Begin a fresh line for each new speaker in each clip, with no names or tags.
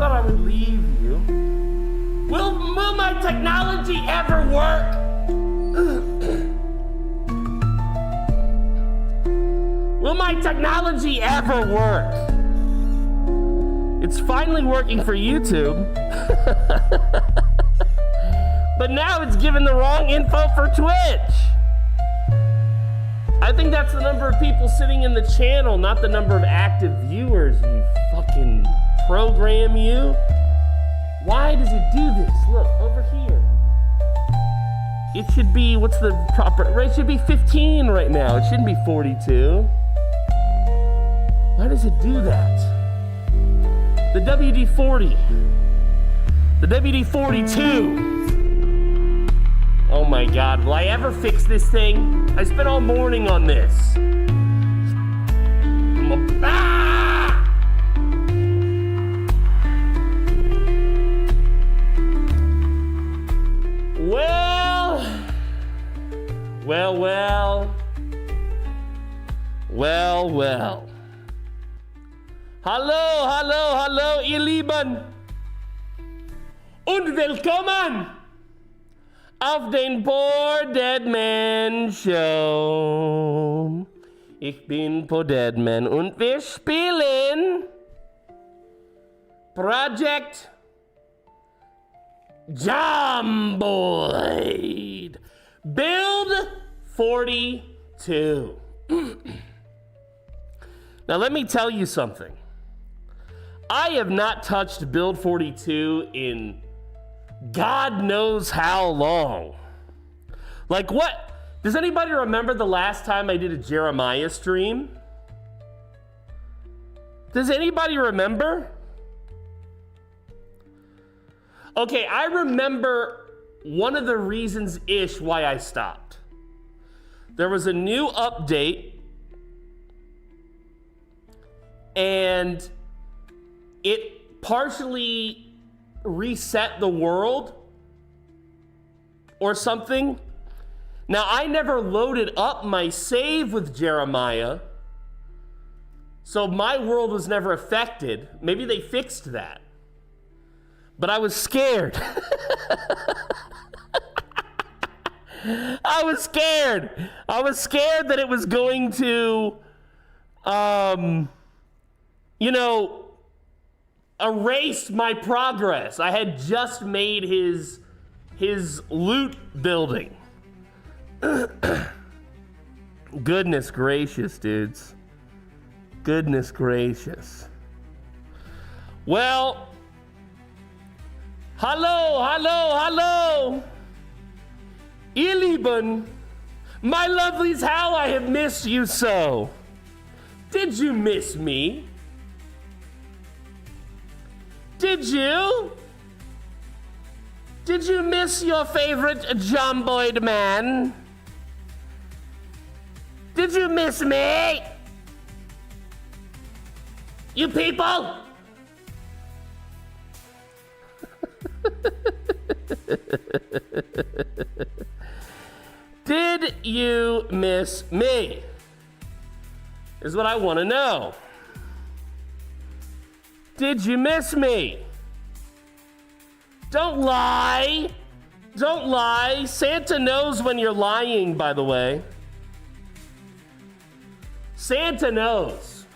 thought I would leave you. Will my technology ever work? Will my technology ever work? It's finally working for YouTube. But now it's giving the wrong info for Twitch. I think that's the number of people sitting in the channel, not the number of active viewers, you fucking program you. Why does it do this? Look, over here. It should be, what's the proper, right? It should be 15 right now. It shouldn't be 42. Why does it do that? The WD-40. The WD-42. Oh my God, will I ever fix this thing? I spent all morning on this. Well. Hallo, ihr Lieben. Und willkommen auf den PoorDeadMan Show. Ich bin PoorDeadMan und wir spielen Project Zomboid. Build 42. Now let me tell you something. I have not touched Build 42 in God knows how long. Like what? Does anybody remember the last time I did a Jeremiah stream? Does anybody remember? Okay, I remember one of the reasons-ish why I stopped. There was a new update and it partially reset the world or something. Now, I never loaded up my save with Jeremiah, so my world was never affected. Maybe they fixed that. But I was scared. I was scared. I was scared that it was going to, erase my progress. I had just made his loot building. Goodness gracious, dudes. Goodness gracious. Well, hello. Ihr Lieben, my lovelies, how I have missed you so. Did you miss me? Did you? Did you miss your favorite Zomboid man? Did you miss me? You people? Did you miss me? Is what I want to know. Did you miss me? Don't lie. Don't lie. Santa knows when you're lying, by the way. Santa knows.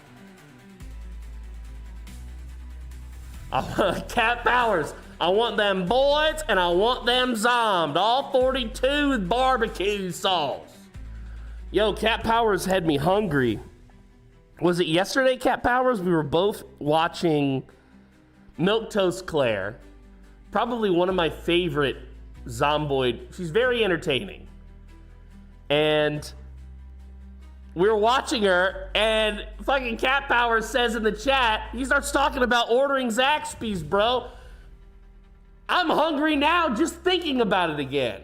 Cat Powers. I want them boys and I want them zombed. All 42 with barbecue sauce. Yo, Cat Powers had me hungry. Was it yesterday, Cat Powers? We were both watching Milquetoast Claire. Probably one of my favorite Zomboid. She's very entertaining. And we were watching her, and fucking Cat Powers says in the chat, he starts talking about ordering Zaxby's, bro. I'm hungry now just thinking about it again.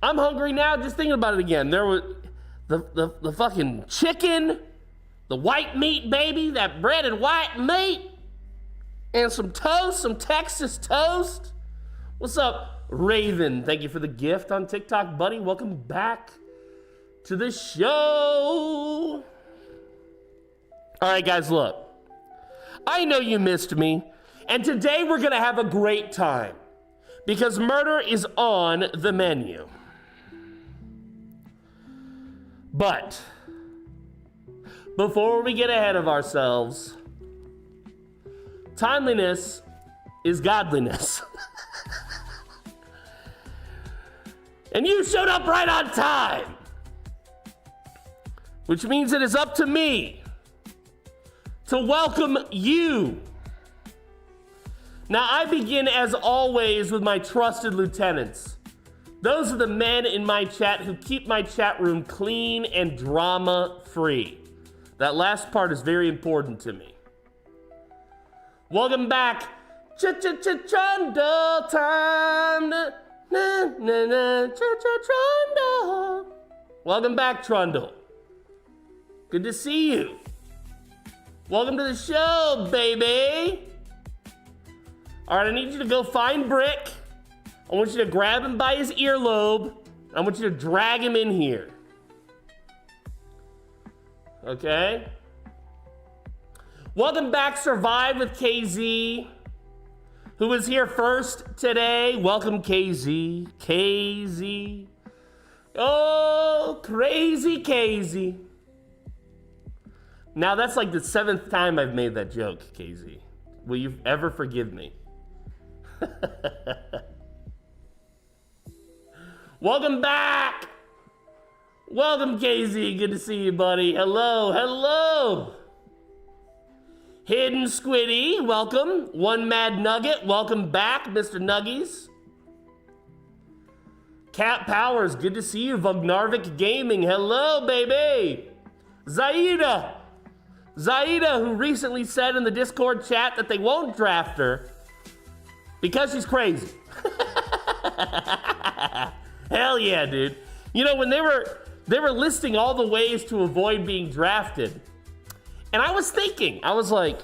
I'm hungry now just thinking about it again. There was the fucking chicken, the white meat, baby, that breaded white meat, and some toast, some Texas toast. What's up, Raven? Thank you for the gift on TikTok, buddy. Welcome back to the show. All right, guys, look. I know you missed me. And today we're gonna have a great time because murder is on the menu. But before we get ahead of ourselves, timeliness is godliness. And you showed up right on time, which means it is up to me to welcome you. Now, I begin as always with my trusted lieutenants. Those are the men in my chat who keep my chat room clean and drama-free. That last part is very important to me. Welcome back. Trundle time. Trundle. Welcome back, Trundle. Good to see you. Welcome to the show, baby. All right, I need you to go find Brick. I want you to grab him by his earlobe. I want you to drag him in here. Okay? Welcome back, Survive with KZ, who was here first today. Welcome, KZ. KZ. Oh, crazy KZ. Now, that's like the 7th time I've made that joke, KZ. Will you ever forgive me? Welcome back. Welcome, KZ. Good to see you, buddy. Hello, hello. Hidden Squiddy, welcome. One Mad Nugget, welcome back, Mr. Nuggies. Cat Powers, good to see you. Vognarvik Gaming, hello, baby. Zaida, who recently said in the Discord chat that they won't draft her because she's crazy. Hell yeah, dude. You know, when they were listing all the ways to avoid being drafted, and I was thinking, I was like,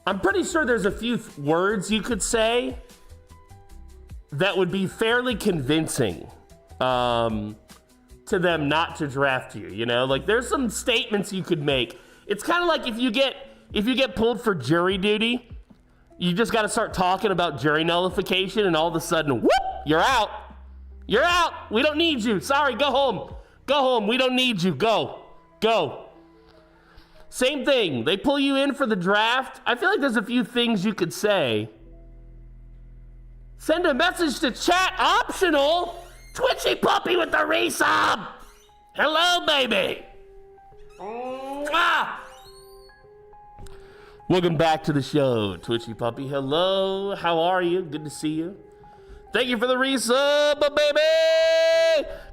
I'm pretty sure there's a few words you could say that would be fairly convincing to them not to draft you, you know? Like, there's some statements you could make. It's kind of like if you get pulled for jury duty, you just got to start talking about jury nullification, and all of a sudden, whoop, you're out. You're out. We don't need you. Sorry, go home. Go home. We don't need you. Go. Go. Same thing. They pull you in for the draft. I feel like there's a few things you could say. Send a message to chat, optional. Twitchy Puppy with the resub. Hello, baby. Mwah. Welcome back to the show, Twitchy Puppy. Hello, how are you? Good to see you. Thank you for the resub, baby.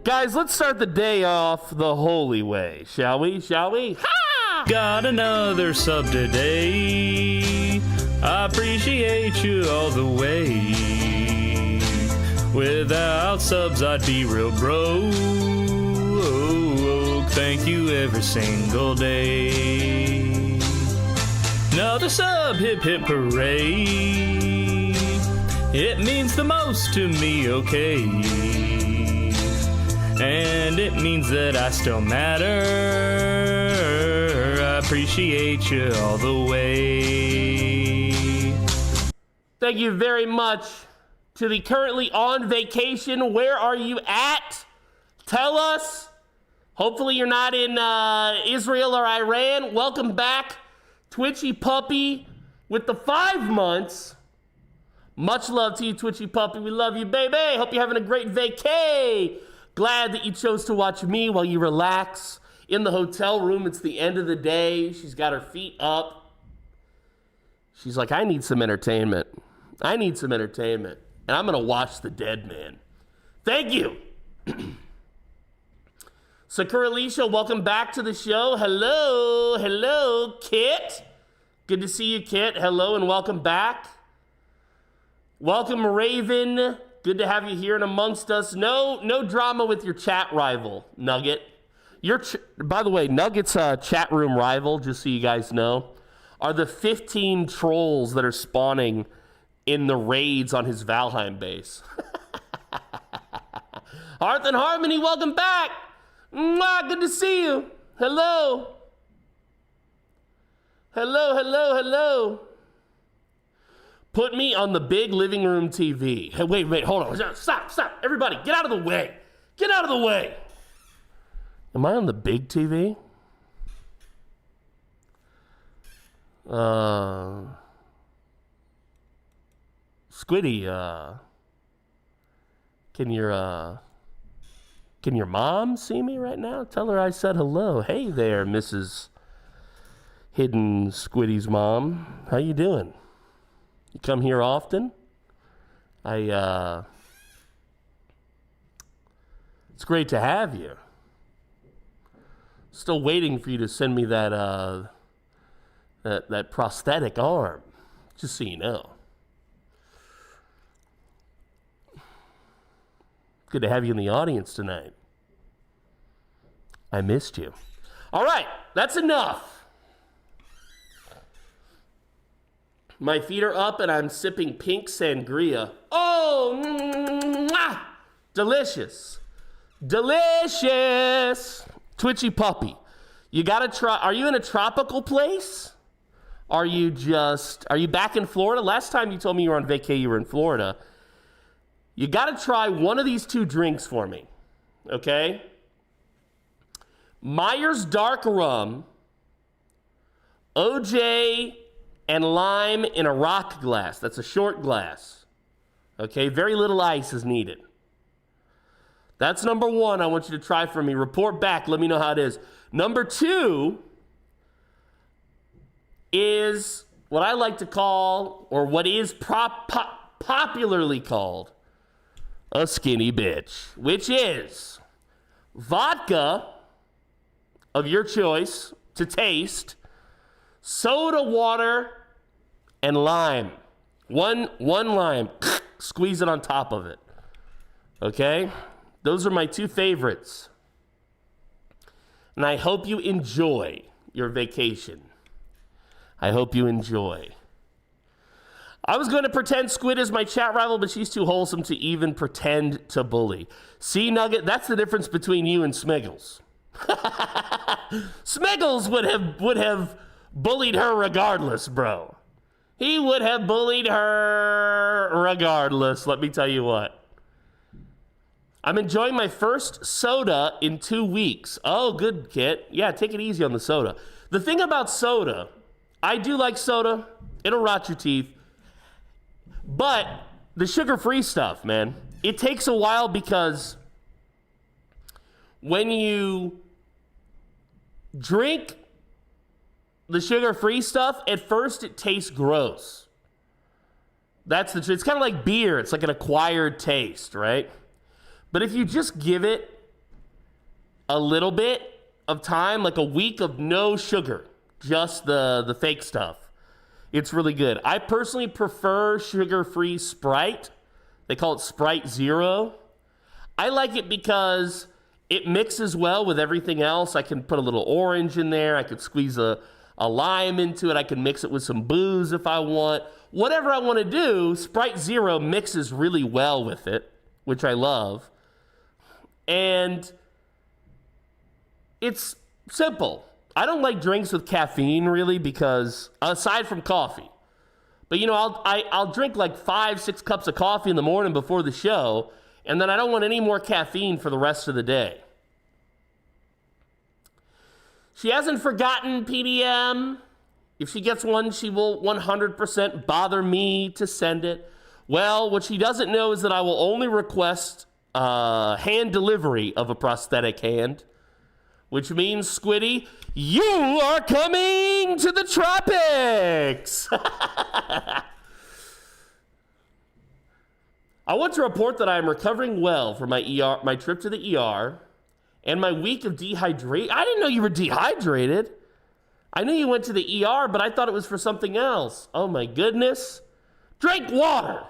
Guys, let's start the day off the holy way, shall we? Shall we? Ha!
Got another sub today. I appreciate you all the way. Without subs, I'd be real broke. Thank you every single day. Another sub, hip hip hooray. It means the most to me, okay. And it means that I still matter. I appreciate you all the way.
Thank you very much to the currently on vacation. Where are you at? Tell us. Hopefully you're not in Israel or Iran. Welcome back, Twitchy Puppy with the 5 months. Much love to you, Twitchy Puppy. We love you, baby. Hope you're having a great vacay. Glad that you chose to watch me while you relax in the hotel room. It's the end of the day. She's got her feet up. She's like, I need some entertainment. I need some entertainment. And I'm going to watch The Dead Man. Thank you. Sakura Alicia, welcome back to the show. Hello. Hello, Kit. Good to see you, Kit. Hello and welcome back. Welcome, Raven. Good to have you here and amongst us. No drama with your chat rival, Nugget. By the way, Nugget's chat room rival, just so you guys know, are the 15 trolls that are spawning in the raids on his Valheim base. Hearth and Harmony, welcome back. Mwah, good to see you. Hello. Hello, hello, hello. Put me on the big living room TV. Hey, wait, hold on. Stop. Everybody, get out of the way. Get out of the way. Am I on the big TV? Squiddy, can your mom see me right now? Tell her I said hello. Hey there, Mrs. Hidden Squiddy's mom. How you doing? You come here often? It's great to have you. Still waiting for you to send me that prosthetic arm, just so you know. Good to have you in the audience tonight. I missed you. All right, that's enough. My feet are up and I'm sipping pink sangria. Oh, mwah! Delicious. Delicious. Twitchy puppy. You gotta try. Are you in a tropical place? Are you back in Florida? Last time you told me you were on vacay, you were in Florida. You gotta try one of these two drinks for me, okay? Myers Dark Rum, OJ, and lime in a rock glass. That's a short glass, okay? Very little ice is needed. That's number one I want you to try for me. Report back, let me know how it is. Number two is what I like to call, or what is popularly called, a skinny bitch, which is vodka of your choice to taste, soda water, and lime. One lime, squeeze it on top of it. Okay? Those are my two favorites. And I hope you enjoy your vacation. I hope you enjoy. I was going to pretend Squid is my chat rival, but she's too wholesome to even pretend to bully. See, Nugget, that's the difference between you and Smiggles. Smiggles would have bullied her regardless, bro. He would have bullied her regardless, let me tell you what. I'm enjoying my first soda in 2 weeks. Oh, good, Kit. Yeah, take it easy on the soda. The thing about soda, I do like soda. It'll rot your teeth. But the sugar-free stuff, man, it takes a while because when you drink the sugar-free stuff, at first it tastes gross. That's the truth. It's kind of like beer. It's like an acquired taste, right? But if you just give it a little bit of time, like a week of no sugar, just the fake stuff, it's really good. I personally prefer sugar-free Sprite. They call it Sprite Zero. I like it because it mixes well with everything else. I can put a little orange in there. I could squeeze a lime into it. I can mix it with some booze if I want. Whatever I want to do, Sprite Zero mixes really well with it, which I love. And it's simple. I don't like drinks with caffeine really because, aside from coffee, but you know, I'll drink like 5-6 cups of coffee in the morning before the show, and then I don't want any more caffeine for the rest of the day. She hasn't forgotten PDM. If she gets one, she will 100% bother me to send it. Well, what she doesn't know is that I will only request hand delivery of a prosthetic hand, which means, Squiddy, you are coming to the tropics. I want to report that I am recovering well from my trip to the ER and my week of dehydration. I didn't know you were dehydrated. I knew you went to the ER, but I thought it was for something else. Oh my goodness. Drink water.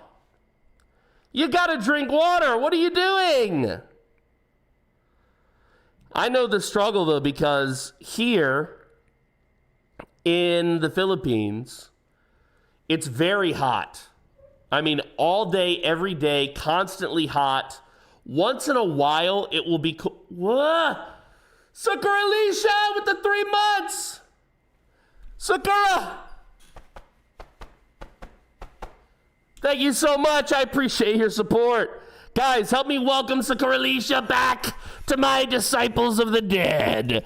You gotta drink water. What are you doing? I know the struggle, though, because here in the Philippines, it's very hot. I mean, all day, every day, constantly hot. Once in a while, it will be cool. Sucker Alicia with the 3 months. Sakura! Thank you so much. I appreciate your support. Guys, help me welcome Sakura Alicia back to my Disciples of the Dead.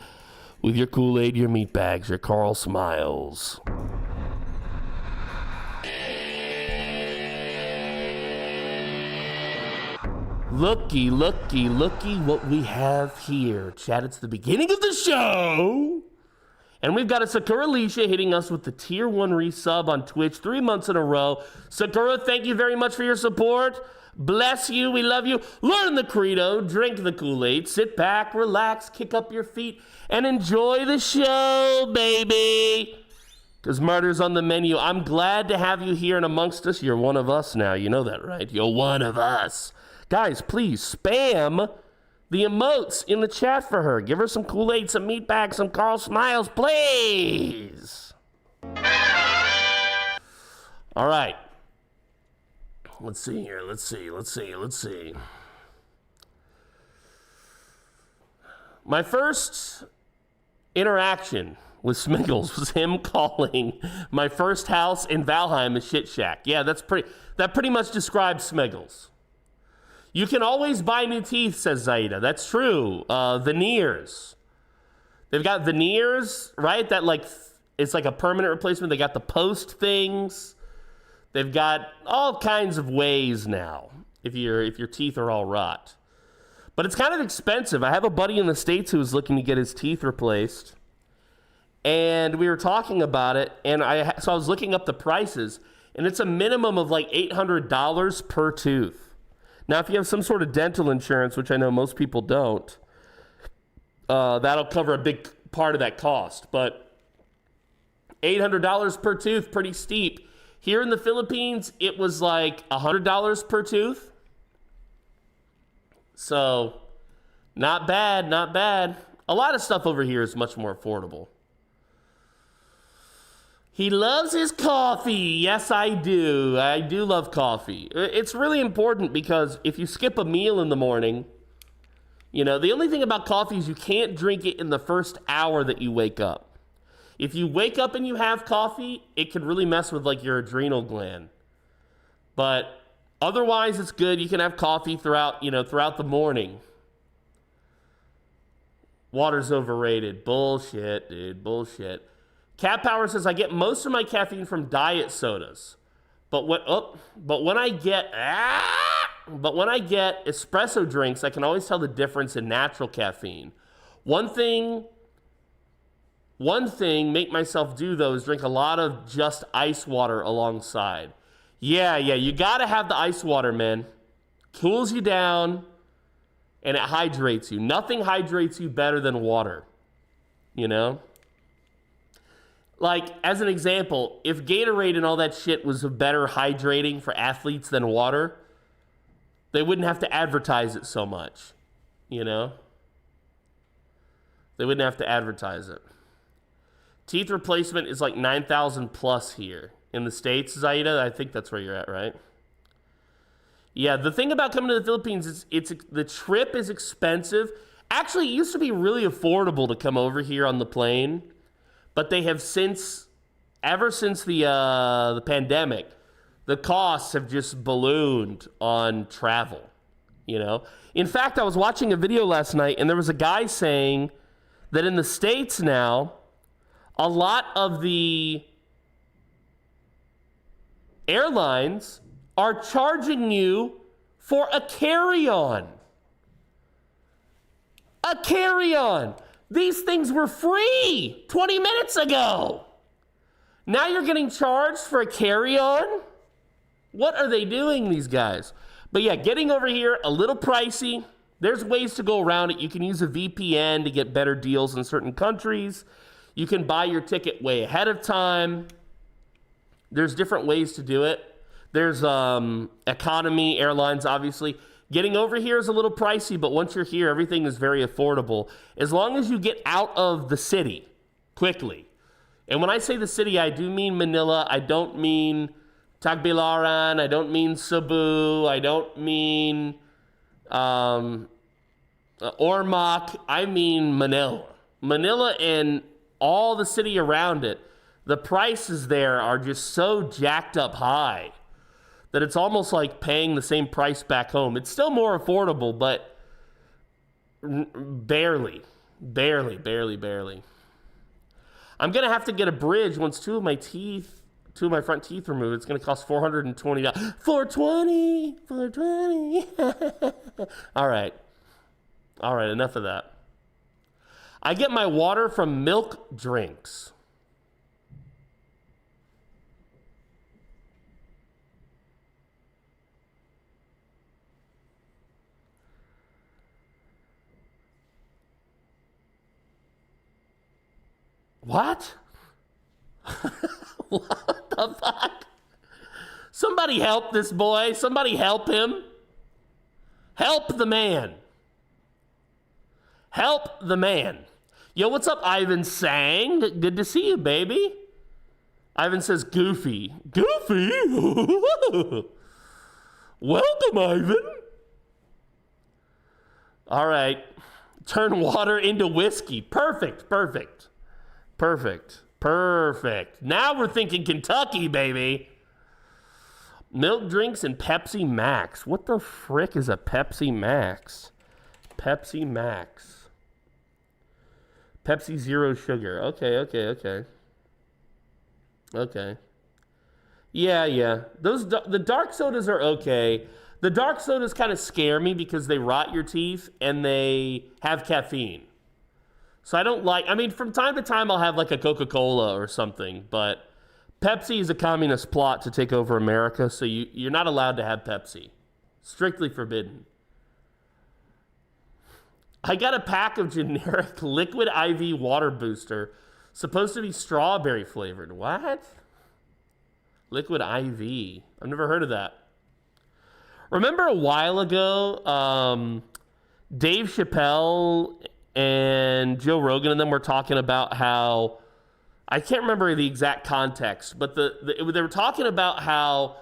With your Kool-Aid, your meat bags, your Carl Smiles. Looky what we have here. Chat, it's the beginning of the show. And we've got a Sakura Alicia hitting us with the tier 1 resub on Twitch 3 months in a row. Sakura, thank you very much for your support. Bless you. We love you. Learn the credo. Drink the Kool-Aid. Sit back, relax, kick up your feet, and enjoy the show, baby. Because murder's on the menu. I'm glad to have you here and amongst us. You're one of us now. You know that, right? You're one of us. Guys, please spam the emotes in the chat for her. Give her some Kool-Aid, some meat bags, some Carl Smiles, please. All right. Let's see here. Let's see. My first interaction with Smiggles was him calling my first house in Valheim a shit shack. Yeah, that pretty much describes Smiggles. You can always buy new teeth, says Zaida. That's true. Veneers. They've got veneers, right? That it's like a permanent replacement. They got the post things. They've got all kinds of ways now if your teeth are all rot. But it's kind of expensive. I have a buddy in the States who was looking to get his teeth replaced. And we were talking about it, and so I was looking up the prices, and it's a minimum of like $800 per tooth. Now, if you have some sort of dental insurance, which I know most people don't, that'll cover a big part of that cost. But $800 per tooth, pretty steep. Here in the Philippines, it was like $100 per tooth. So, not bad, not bad. A lot of stuff over here is much more affordable. He loves his coffee. Yes, I do. I do love coffee. It's really important because if you skip a meal in the morning, the only thing about coffee is you can't drink it in the first hour that you wake up. If you wake up and you have coffee, it can really mess with your adrenal gland. But otherwise, it's good. You can have coffee throughout the morning. Water's overrated. Bullshit, dude. Bullshit. Cat Power says, I get most of my caffeine from diet sodas. But when I get espresso drinks, I can always tell the difference in natural caffeine. One thing make myself do though is drink a lot of just ice water alongside. Yeah, you gotta have the ice water, man. Cools you down and it hydrates you. Nothing hydrates you better than water, As an example, if Gatorade and all that shit was better hydrating for athletes than water, they wouldn't have to advertise it so much, They wouldn't have to advertise it. Teeth replacement is like 9,000 plus here. In the States, Zaida, I think that's where you're at, right? Yeah, the thing about coming to the Philippines is the trip is expensive. Actually, it used to be really affordable to come over here on the plane. But they have ever since the pandemic, the costs have just ballooned on travel, In fact, I was watching a video last night, and there was a guy saying that in the States now, a lot of the airlines are charging you for a carry-on. A carry-on. These things were free 20 minutes ago. Now you're getting charged for a carry-on? What are they doing, these guys? But yeah, getting over here, a little pricey. There's ways to go around it. You can use a VPN to get better deals in certain countries. You can buy your ticket way ahead of time. There's different ways to do it. There's economy airlines, obviously. Getting over here is a little pricey, but once you're here, everything is very affordable. As long as you get out of the city quickly. And when I say the city, I do mean Manila. I don't mean Tagbilaran. I don't mean Cebu. I don't mean Ormoc. I mean Manila. Manila and all the city around it. The prices there are just so jacked up high that it's almost like paying the same price back home. It's still more affordable, but barely. I'm going to have to get a bridge once two of my front teeth removed. It's going to cost $420. $420. All right, enough of that. I get my water from milk drinks. What? What the fuck? Somebody help this boy. Somebody help him. Help the man. Help the man. Yo, what's up, Ivan Sang? Good to see you, baby. Ivan says Goofy. Goofy? Welcome, Ivan. All right. Turn water into whiskey. Perfect. Now we're thinking Kentucky, baby. Milk drinks and Pepsi Max. What the frick is a Pepsi Max? Pepsi Max. Pepsi Zero Sugar. Okay. Yeah. The dark sodas are okay. The dark sodas kind of scare me because they rot your teeth and they have caffeine. So I don't like, from time to time I'll have like a Coca-Cola or something, but Pepsi is a communist plot to take over America, so you're not allowed to have Pepsi. Strictly forbidden. I got a pack of generic liquid IV water booster, supposed to be strawberry flavored. What? Liquid IV. I've never heard of that. Remember a while ago, Dave Chappelle and Joe Rogan and them were talking about how, I can't remember the exact context, but they were talking about how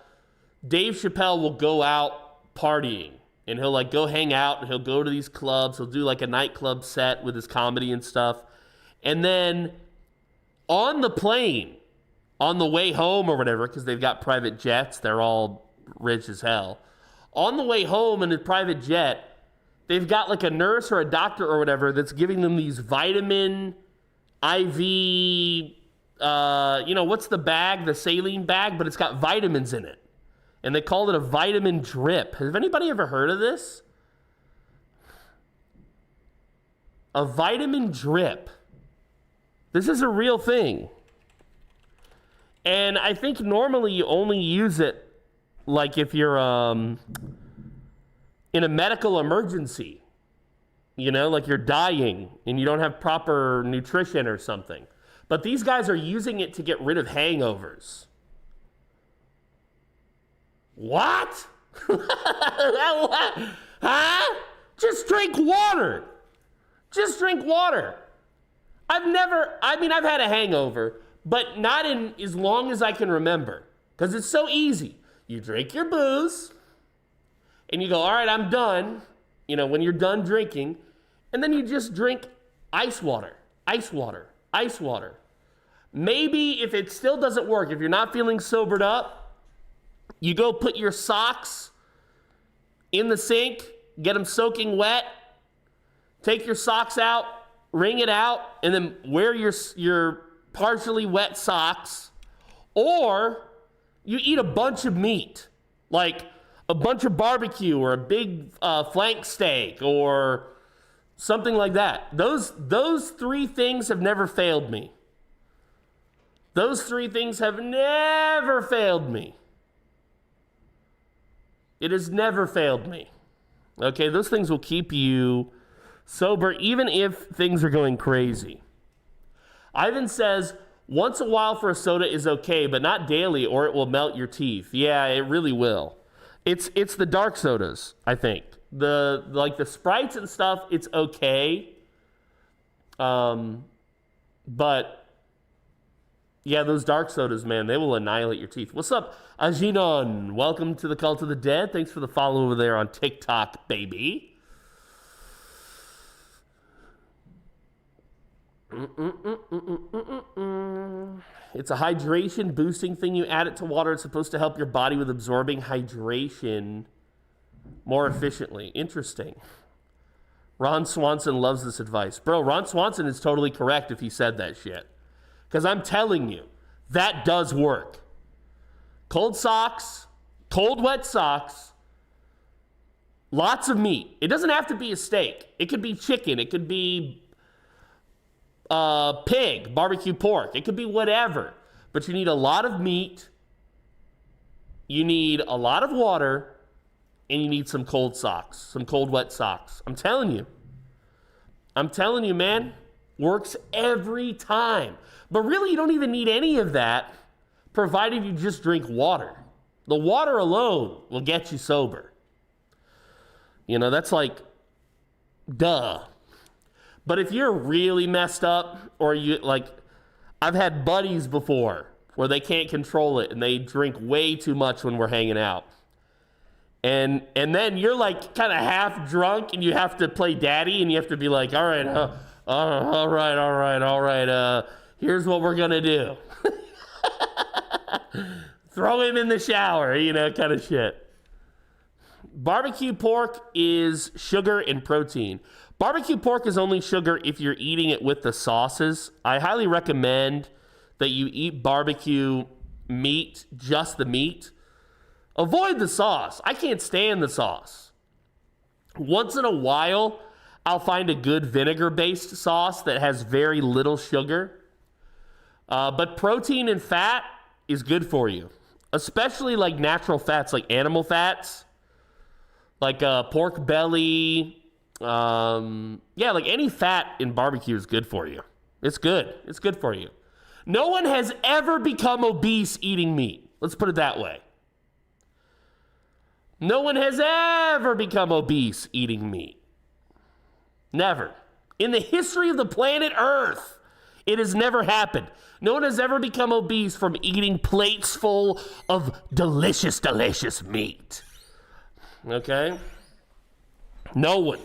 Dave Chappelle will go out partying and he'll like go hang out and he'll go to these clubs. He'll do like a nightclub set with his comedy and stuff. And then on the plane, on the way home or whatever, because they've got private jets, they're all rich as hell. On the way home in a private jet, they've got like a nurse or a doctor or whatever that's giving them these vitamin IV, what's the bag? The saline bag, but it's got vitamins in it. And they called it a vitamin drip. Has anybody ever heard of this? A vitamin drip. This is a real thing. And I think normally you only use it like if you're in a medical emergency, like you're dying and you don't have proper nutrition or something. But these guys are using it to get rid of hangovers. What? Huh? Just drink water. I've had a hangover, but not in as long as I can remember, because it's so easy. You drink your booze, and you go, all right, I'm done, when you're done drinking, and then you just drink ice water. Maybe if it still doesn't work, if you're not feeling sobered up, you go put your socks in the sink, get them soaking wet, take your socks out, wring it out, and then wear your partially wet socks, or you eat a bunch of meat, like a bunch of barbecue or a big flank steak or something like that. Those three things have never failed me. It has never failed me. Okay, those things will keep you sober even if things are going crazy. Ivan says, once a while for a soda is okay, but not daily or it will melt your teeth. Yeah, it really will. It's the dark sodas, I think. The Sprites and stuff, it's okay. But yeah, those dark sodas, man, they will annihilate your teeth. What's up, Ajinon? Welcome to the Cult of the Dead. Thanks for the follow over there on TikTok, baby. It's a hydration boosting thing. You add it to water. It's supposed to help your body with absorbing hydration more efficiently. Interesting. Ron Swanson loves this advice. Bro, Ron Swanson is totally correct if he said that shit. Because I'm telling you, that does work. Cold socks, cold wet socks, lots of meat. It doesn't have to be a steak. It could be chicken. It could be pig, barbecue pork. It could be whatever. But you need a lot of meat. You need a lot of water. And you need some cold socks, some cold wet socks. I'm telling you, man, works every time. But really, you don't even need any of that, provided you just drink water. The water alone will get you sober. You know, that's like, duh. But if you're really messed up, or you, like, I've had buddies before where they can't control it and they drink way too much when we're hanging out. And then you're like kind of half drunk and you have to play daddy and you have to be like, all right. Here's what we're going to do. Throw him in the shower, you know, kind of shit. Barbecue pork is sugar and protein. Barbecue pork is only sugar if you're eating it with the sauces. I highly recommend that you eat barbecue meat, just the meat. Avoid the sauce. I can't stand the sauce. Once in a while, I'll find a good vinegar-based sauce that has very little sugar. But protein and fat is good for you, especially like natural fats, like animal fats, like pork belly. Like any fat in barbecue is good for you. It's good. It's good for you. No one has ever become obese eating meat. Let's put it that way. No one has ever become obese eating meat. Never. In the history of the planet Earth, it has never happened. No one has ever become obese from eating plates full of delicious, delicious meat. Okay? No one.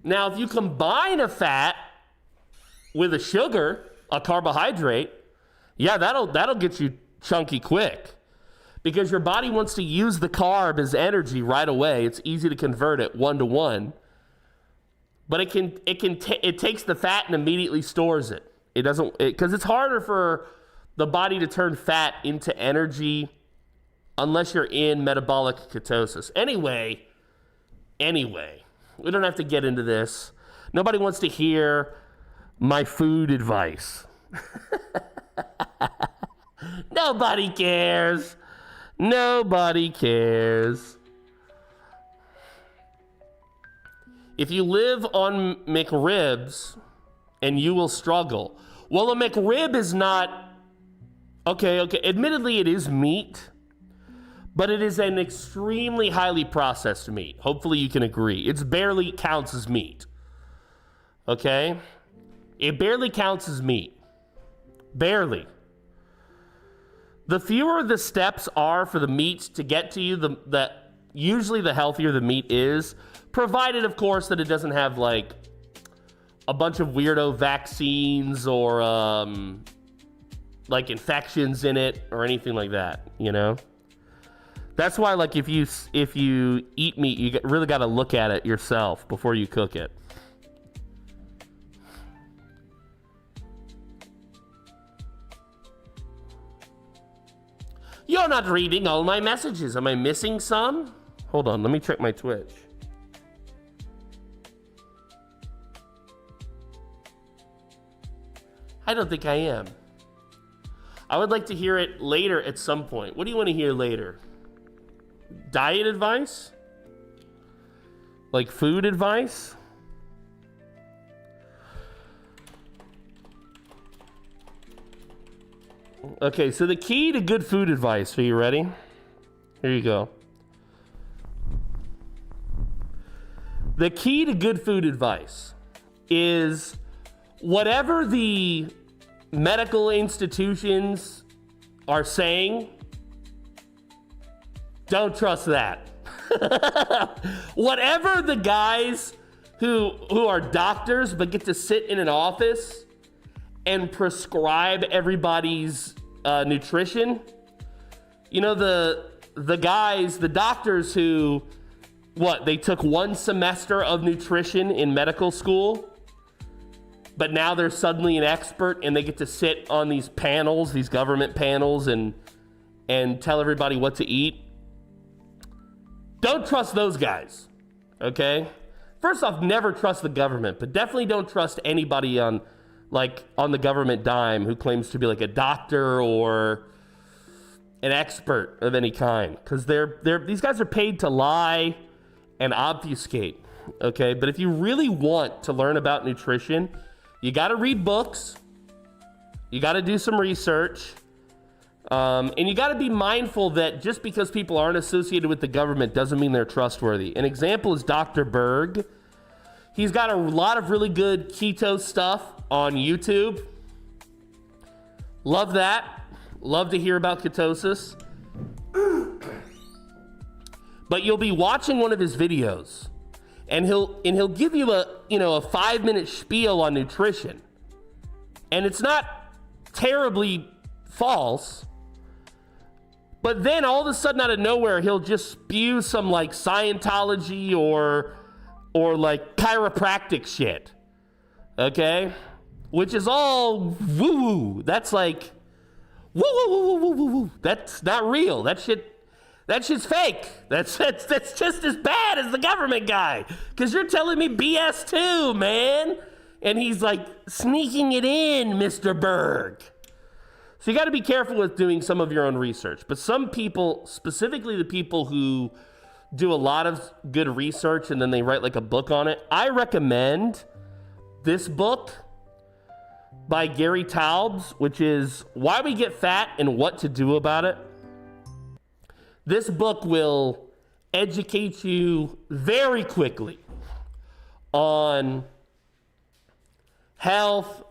Now, if you combine a fat with a sugar, a carbohydrate, yeah, that'll get you chunky quick. Because your body wants to use the carb as energy right away. It's easy to convert it 1-to-1. But it takes the fat and immediately stores it. It doesn't, because it's harder for the body to turn fat into energy unless you're in metabolic ketosis. Anyway, we don't have to get into this. Nobody wants to hear my food advice. Nobody cares. Nobody cares. If you live on McRibs, and you will struggle. Well, a McRib is not... Okay, admittedly it is meat, but it is an extremely highly processed meat. Hopefully you can agree. It barely counts as meat. Okay? It barely counts as meat. Barely. The fewer the steps are for the meat to get to you, usually the healthier the meat is, provided, of course, that it doesn't have, like, a bunch of weirdo vaccines or, like, infections in it or anything like that, you know? That's why, like, if you eat meat, you really got to look at it yourself before you cook it. You're not reading all my messages. Am I missing some? Hold on, let me check my Twitch. I don't think I am. I would like to hear it later at some point. What do you want to hear later? Diet advice? Like food advice? Okay, so the key to good food advice. Are you ready? Here you go. The key to good food advice is whatever the medical institutions are saying, don't trust that. Whatever the guys who are doctors but get to sit in an office and prescribe everybody's nutrition. You know, the guys, the doctors who, they took 1 semester of nutrition in medical school, but now they're suddenly an expert and they get to sit on these panels, these government panels, and tell everybody what to eat. Don't trust those guys, okay? First off, never trust the government, but definitely don't trust anybody on the government dime who claims to be like a doctor or an expert of any kind, because these guys are paid to lie and obfuscate, okay? But if you really want to learn about nutrition, you got to read books, you got to do some research, and you got to be mindful that just because people aren't associated with the government doesn't mean they're trustworthy. An example is Dr. Berg. He's got a lot of really good keto stuff on YouTube. Love that. Love to hear about ketosis. But you'll be watching one of his videos, and he'll give you a 5-minute spiel on nutrition. And it's not terribly false. But then all of a sudden out of nowhere, he'll just spew some like Scientology or like chiropractic shit. Okay? Which is all woo-woo. That's like woo-woo-woo-woo-woo-woo. That's not real. That shit's fake. That's just as bad as the government guy. Because you're telling me BS too, man. And he's like sneaking it in, Mr. Berg. So you got to be careful with doing some of your own research. But some people, specifically the people who do a lot of good research and then they write like a book on it, I recommend this book by Gary Taubes, which is Why We Get Fat and What to Do About It. This book will educate you very quickly on health,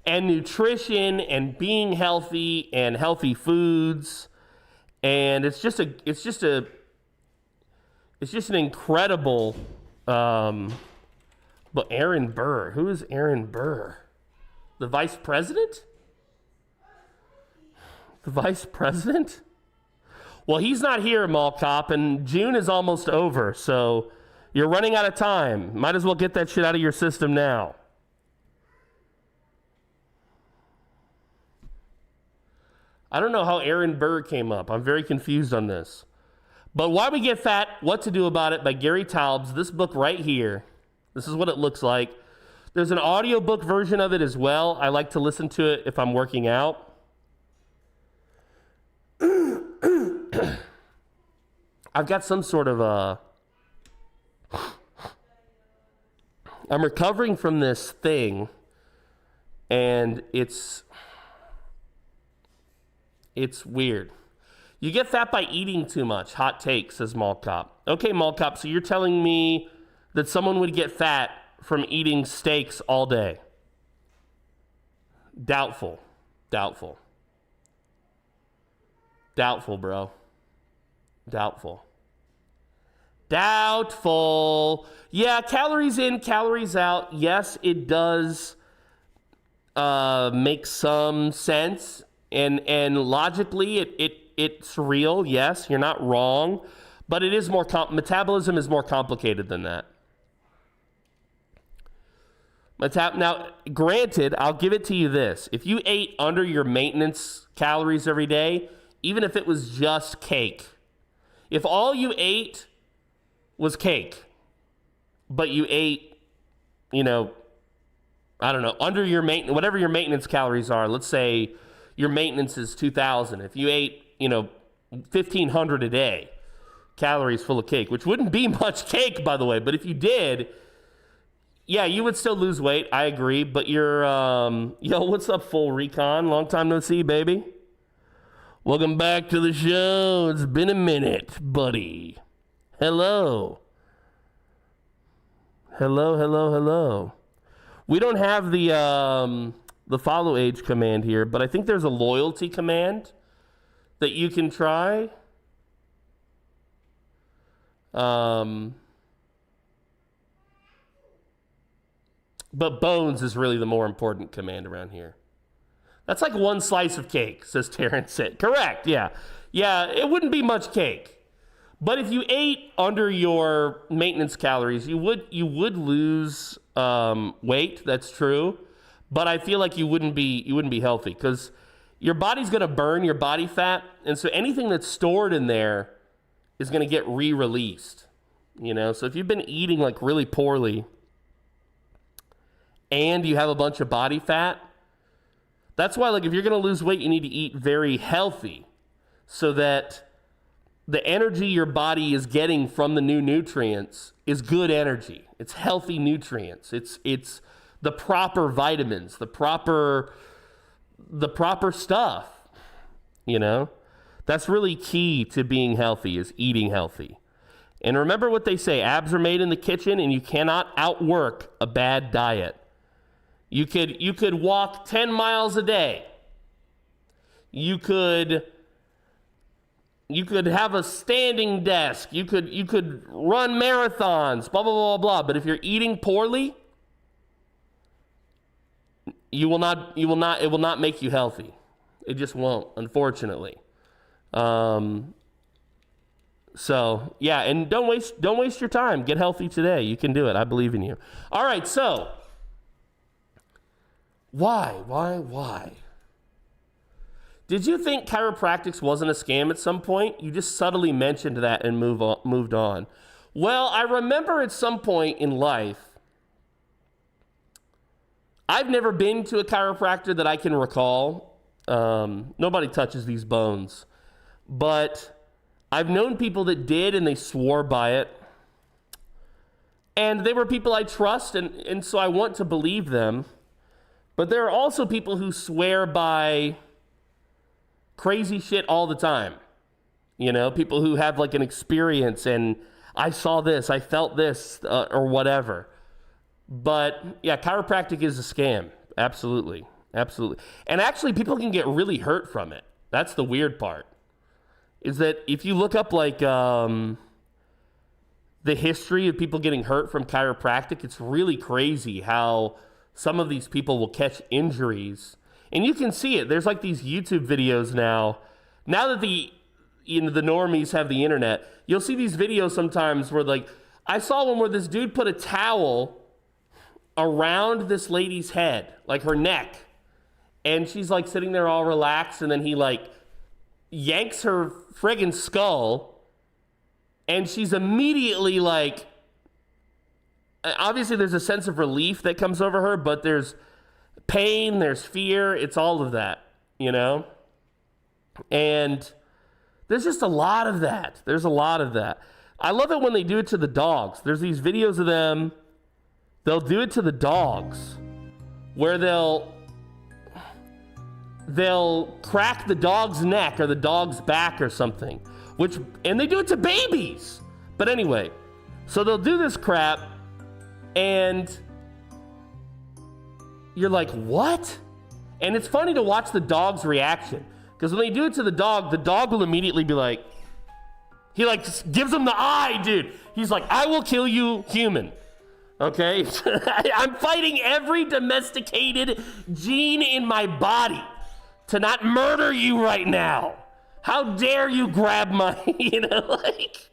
and nutrition and being healthy and healthy foods. And it's just an incredible, but Aaron Burr, who is Aaron Burr? The vice president? The vice president? Well, he's not here, Mall Cop, and June is almost over, so you're running out of time. Might as well get that shit out of your system now. I don't know how Aaron Burr came up. I'm very confused on this. But Why We Get Fat, What to Do About It by Gary Taubes. This book right here. This is what it looks like. There's an audiobook version of it as well. I like to listen to it if I'm working out. I've got some sort of I'm recovering from this thing, and it's weird. You get fat by eating too much. Hot take, says Mall Cop. Okay, Mall Cop, so you're telling me that someone would get fat from eating steaks all day? Doubtful, bro. Doubtful. Yeah, calories in, calories out. Yes, it does make some sense. And logically, it's real. Yes, you're not wrong. But it is more metabolism is more complicated than that. Now, granted, I'll give it to you this. If you ate under your maintenance calories every day, even if it was just cake, if all you ate was cake, but you ate, I don't know, under your maintenance, whatever your maintenance calories are, let's say your maintenance is 2,000. If you ate, 1,500 a day calories full of cake, which wouldn't be much cake, by the way, but if you did, yeah, you would still lose weight. I agree, but you're, what's up, Full Recon? Long time no see, baby. Welcome back to the show. It's been a minute, buddy. Hello. We don't have the follow age command here, but I think there's a loyalty command that you can try. But bones is really the more important command around here. That's like one slice of cake, says Terrence. Correct, yeah. Yeah, it wouldn't be much cake. But if you ate under your maintenance calories, you would lose weight. That's true. But I feel like you wouldn't be healthy because your body's going to burn your body fat, and so anything that's stored in there is going to get re-released. You know, so if you've been eating like really poorly and you have a bunch of body fat, that's why, like, if you're going to lose weight, you need to eat very healthy so that the energy your body is getting from the new nutrients is good energy. It's healthy nutrients. It's the proper vitamins, the proper stuff, you know? That's really key to being healthy, is eating healthy. And remember what they say, abs are made in the kitchen, and you cannot outwork a bad diet. You could walk 10 miles a day. You could have a standing desk. You could run marathons, blah, blah, blah, blah. But if you're eating poorly, it will not make you healthy. It just won't, unfortunately. So yeah, and don't waste your time. Get healthy today. You can do it. I believe in you. All right, so why? Did you think chiropractics wasn't a scam at some point? You just subtly mentioned that and moved on. Well, I remember at some point in life, I've never been to a chiropractor that I can recall. Nobody touches these bones. But I've known people that did, and they swore by it. And they were people I trust, and so I want to believe them. But there are also people who swear by crazy shit all the time. You know, people who have like an experience and I saw this, I felt this, or whatever. But yeah, chiropractic is a scam. Absolutely. Absolutely. And actually, people can get really hurt from it. That's the weird part. Is that if you look up like the history of people getting hurt from chiropractic, it's really crazy how some of these people will catch injuries. And you can see it. There's like these YouTube videos now that the normies have the internet, you'll see these videos sometimes where, like, I saw one where this dude put a towel around this lady's head, like her neck, and she's like sitting there all relaxed, and then he like yanks her friggin' skull, and she's immediately like, obviously there's a sense of relief that comes over her, but there's pain, there's fear, it's all of that, you know? And there's just a lot of that. There's a lot of that. I love it when they do it to the dogs. There's these videos of them, they'll do it to the dogs, where they'll crack the dog's neck or the dog's back or something, and they do it to babies. But anyway, so they'll do this crap, and you're like, what? And it's funny to watch the dog's reaction, because when they do it to the dog will immediately be like, he like gives them the eye, dude. He's like, I will kill you, human. Okay? I'm fighting every domesticated gene in my body to not murder you right now. How dare you grab my, like,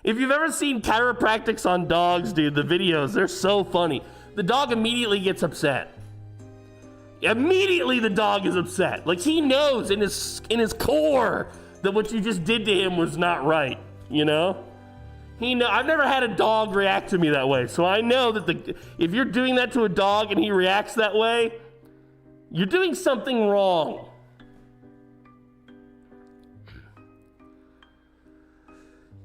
if you've ever seen chiropractics on dogs, dude, the videos, they're so funny. The dog immediately gets upset. Immediately the dog is upset. Like, he knows in his core that what you just did to him was not right, you know? I've never had a dog react to me that way, so I know that if you're doing that to a dog and he reacts that way, you're doing something wrong.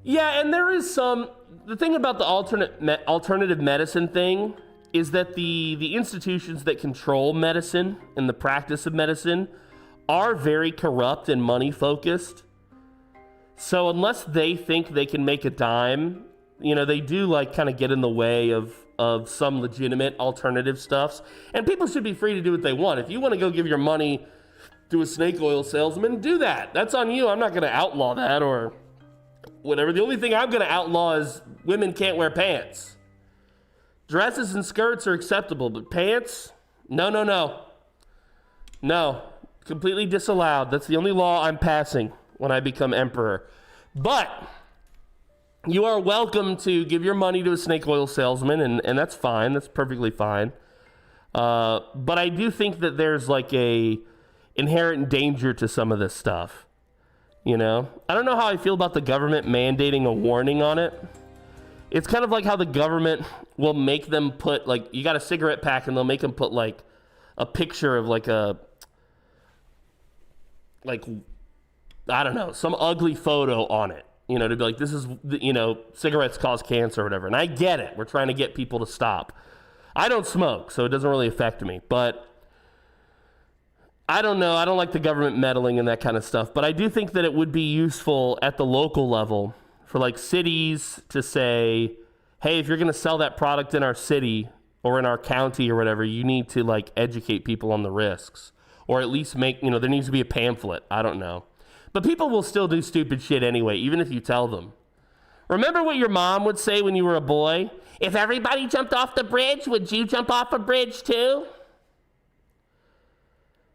Yeah, and there is the thing about the alternative medicine thing is that the institutions that control medicine and the practice of medicine are very corrupt and money focused. So unless they think they can make a dime, they do like kind of get in the way of some legitimate alternative stuffs. And people should be free to do what they want. If you want to go give your money to a snake oil salesman, do that. That's on you. I'm not going to outlaw that or whatever. The only thing I'm going to outlaw is women can't wear pants. Dresses and skirts are acceptable, but pants? No, no, no. No. Completely disallowed. That's the only law I'm passing when I become emperor. But you are welcome to give your money to a snake oil salesman, and that's fine. That's perfectly fine. But I do think that there's like a inherent danger to some of this stuff. You know? I don't know how I feel about the government mandating a warning on it. It's kind of like how the government will make them put, like, you got a cigarette pack and they'll make them put, like, a picture of, like, I don't know, some ugly photo on it. You know, to be like, this is, you know, cigarettes cause cancer or whatever. And I get it. We're trying to get people to stop. I don't smoke, so it doesn't really affect me. But I don't know. I don't like the government meddling in that kind of stuff. But I do think that it would be useful at the local level for like cities to say, hey, if you're going to sell that product in our city or in our county or whatever, you need to like educate people on the risks, or at least make, you know, there needs to be a pamphlet. I don't know. But people will still do stupid shit anyway, even if you tell them. Remember what your mom would say when you were a boy? If everybody jumped off the bridge, would you jump off a bridge too?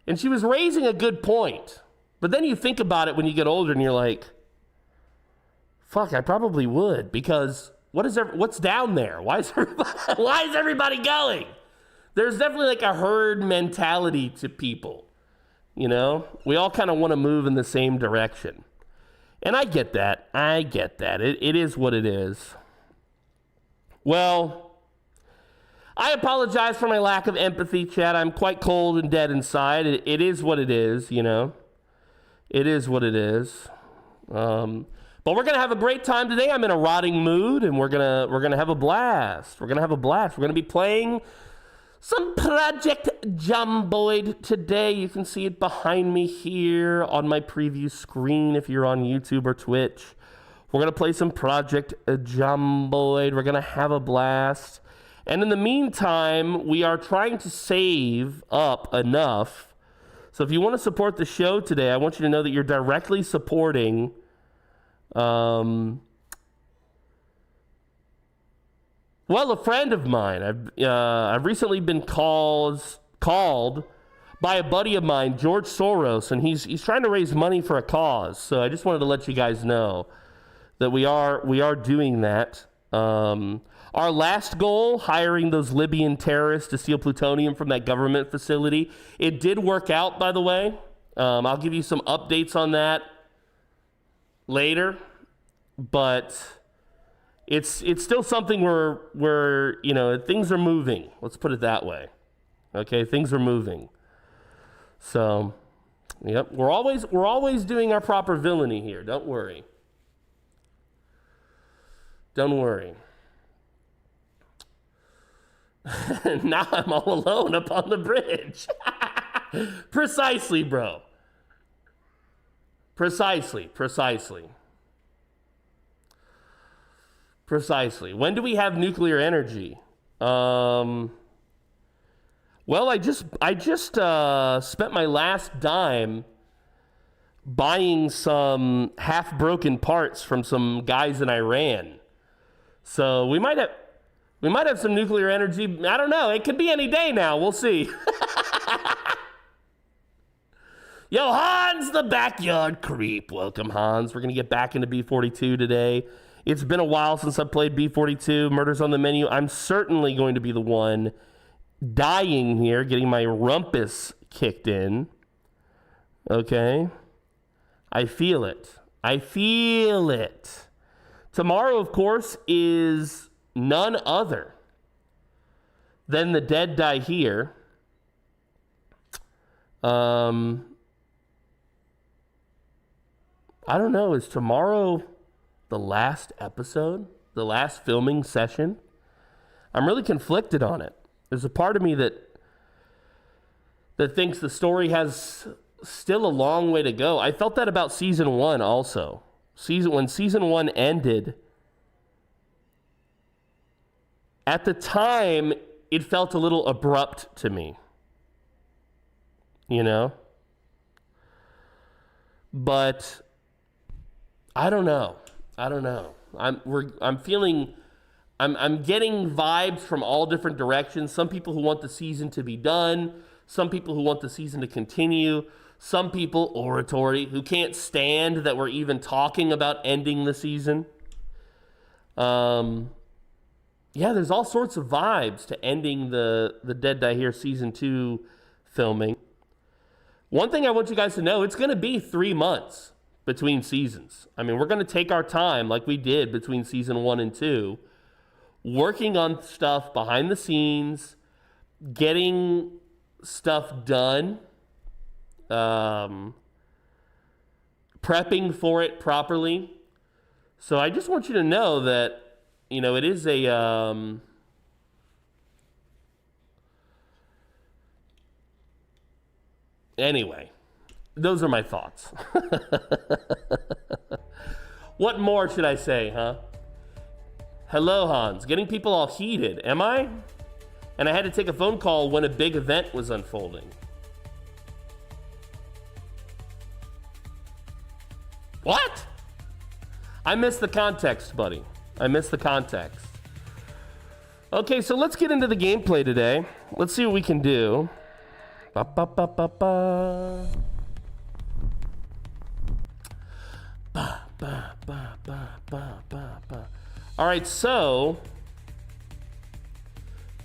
And she was raising a good point. But then you think about it when you get older and you're like, fuck, I probably would, because what's down there? Why is everybody going? There's definitely like a herd mentality to people. You know, we all kind of want to move in the same direction. And I get that. It is what it is. Well, I apologize for my lack of empathy, Chad. I'm quite cold and dead inside. It is what it is, you know. It is what it is. But we're gonna have a great time today. I'm in a rotting mood, and we're gonna have a blast. We're gonna be playing some Project Zomboid today. You can see it behind me here on my preview screen if you're on YouTube or Twitch. We're gonna play some Project Zomboid. We're gonna have a blast. And in the meantime, we are trying to save up enough. So if you want to support the show today, I want you to know that you're directly supporting well, a friend of mine. I've recently been called by a buddy of mine, George Soros, and he's trying to raise money for a cause. So I just wanted to let you guys know that we are doing that. Our last goal, hiring those Libyan terrorists to steal plutonium from that government facility, it did work out, by the way. I'll give you some updates on that later, but it's still something where you know, things are moving. Let's put it that way. Okay, things are moving. So, yep, we're always doing our proper villainy here. Don't worry. Don't worry. Now I'm all alone up on the bridge. Precisely, bro. Precisely. When do we have nuclear energy? Well, I just spent my last dime buying some half-broken parts from some guys in Iran. So we might have some nuclear energy. I don't know. It could be any day now. We'll see. Yo, Hans, the backyard creep. Welcome, Hans. We're going to get back into B42 today. It's been a while since I played B42. Murder's on the menu. I'm certainly going to be the one dying here, getting my rumpus kicked in. Okay? I feel it. Tomorrow, of course, is none other than The Dead Die Here. I don't know, is tomorrow the last episode? The last filming session? I'm really conflicted on it. There's a part of me that thinks the story has still a long way to go. I felt that about season 1 also. When season 1 ended, at the time, it felt a little abrupt to me. You know? But I don't know. I'm feeling I'm getting vibes from all different directions. Some people who want the season to be done, some people who want the season to continue, some people, oratory, who can't stand that we're even talking about ending the season. Yeah, there's all sorts of vibes to ending the Dead Die Here Season 2 filming. One thing I want you guys to know, it's going to be 3 months between seasons. I mean, we're going to take our time like we did between Season 1 and 2, working on stuff behind the scenes, getting stuff done, prepping for it properly. So I just want you to know that, you know, it is a anyway, those are my thoughts. What more should I say, huh? Hello, Hans. Getting people all heated, am I? And I had to take a phone call when a big event was unfolding. What? I missed the context, buddy. I missed the context. Okay, so let's get into the gameplay today. Let's see what we can do. Ba, ba, ba, ba, ba. Ba, ba, ba, ba, ba, ba, ba. All right, so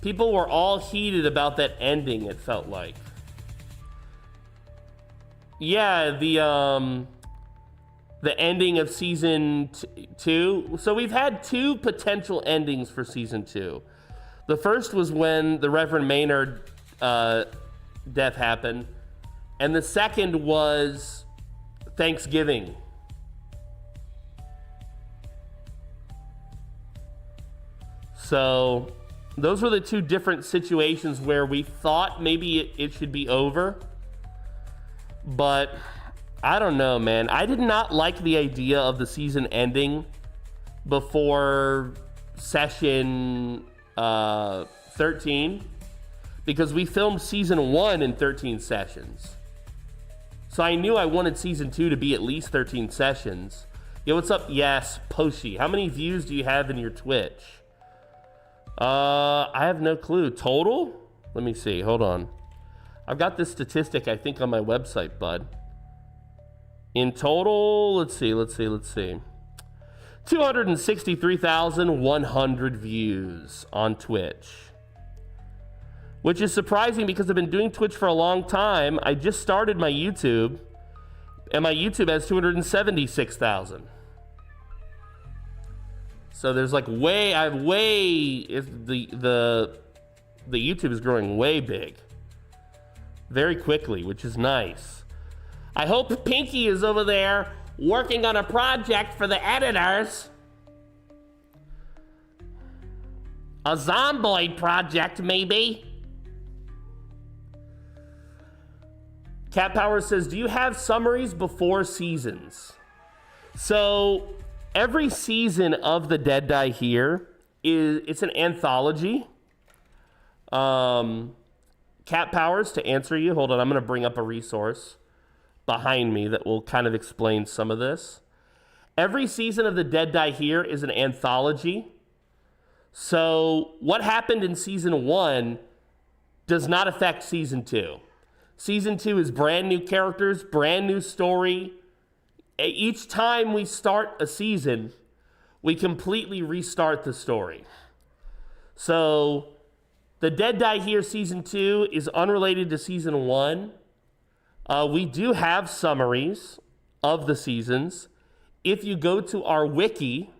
people were all heated about that ending, it felt like. Yeah, the ending of season 2. So we've had 2 potential endings for season 2. The first was when the Reverend Maynard death happened, and the second was Thanksgiving. So those were the 2 different situations where we thought maybe it should be over, but I don't know, man. I did not like the idea of the season ending before session 13 because we filmed season 1 in 13 sessions. So I knew I wanted season 2 to be at least 13 sessions. Yo, what's up? Yes, Poshi. How many views do you have in your Twitch? I have no clue. Total? Let me see. Hold on. I've got this statistic, I think, on my website, bud. In total, let's see. 263,100 views on Twitch. Which is surprising because I've been doing Twitch for a long time. I just started my YouTube, and my YouTube has 276,000. So there's like the YouTube is growing way big. Very quickly, which is nice. I hope Pinky is over there working on a project for the editors. A Zomboid project, maybe. Cat Power says, do you have summaries before seasons? So every season of the Dead Die Here it's an anthology. Cat Powers, to answer you, hold on, I'm going to bring up a resource behind me that will kind of explain some of this. Every season of the Dead Die Here is an anthology. So what happened in season 1 does not affect season 2. Season 2 is brand new characters, brand new story. Each time we start a season, we completely restart the story. So the Dead Die Here season 2 is unrelated to season 1. We do have summaries of the seasons. If you go to our wiki,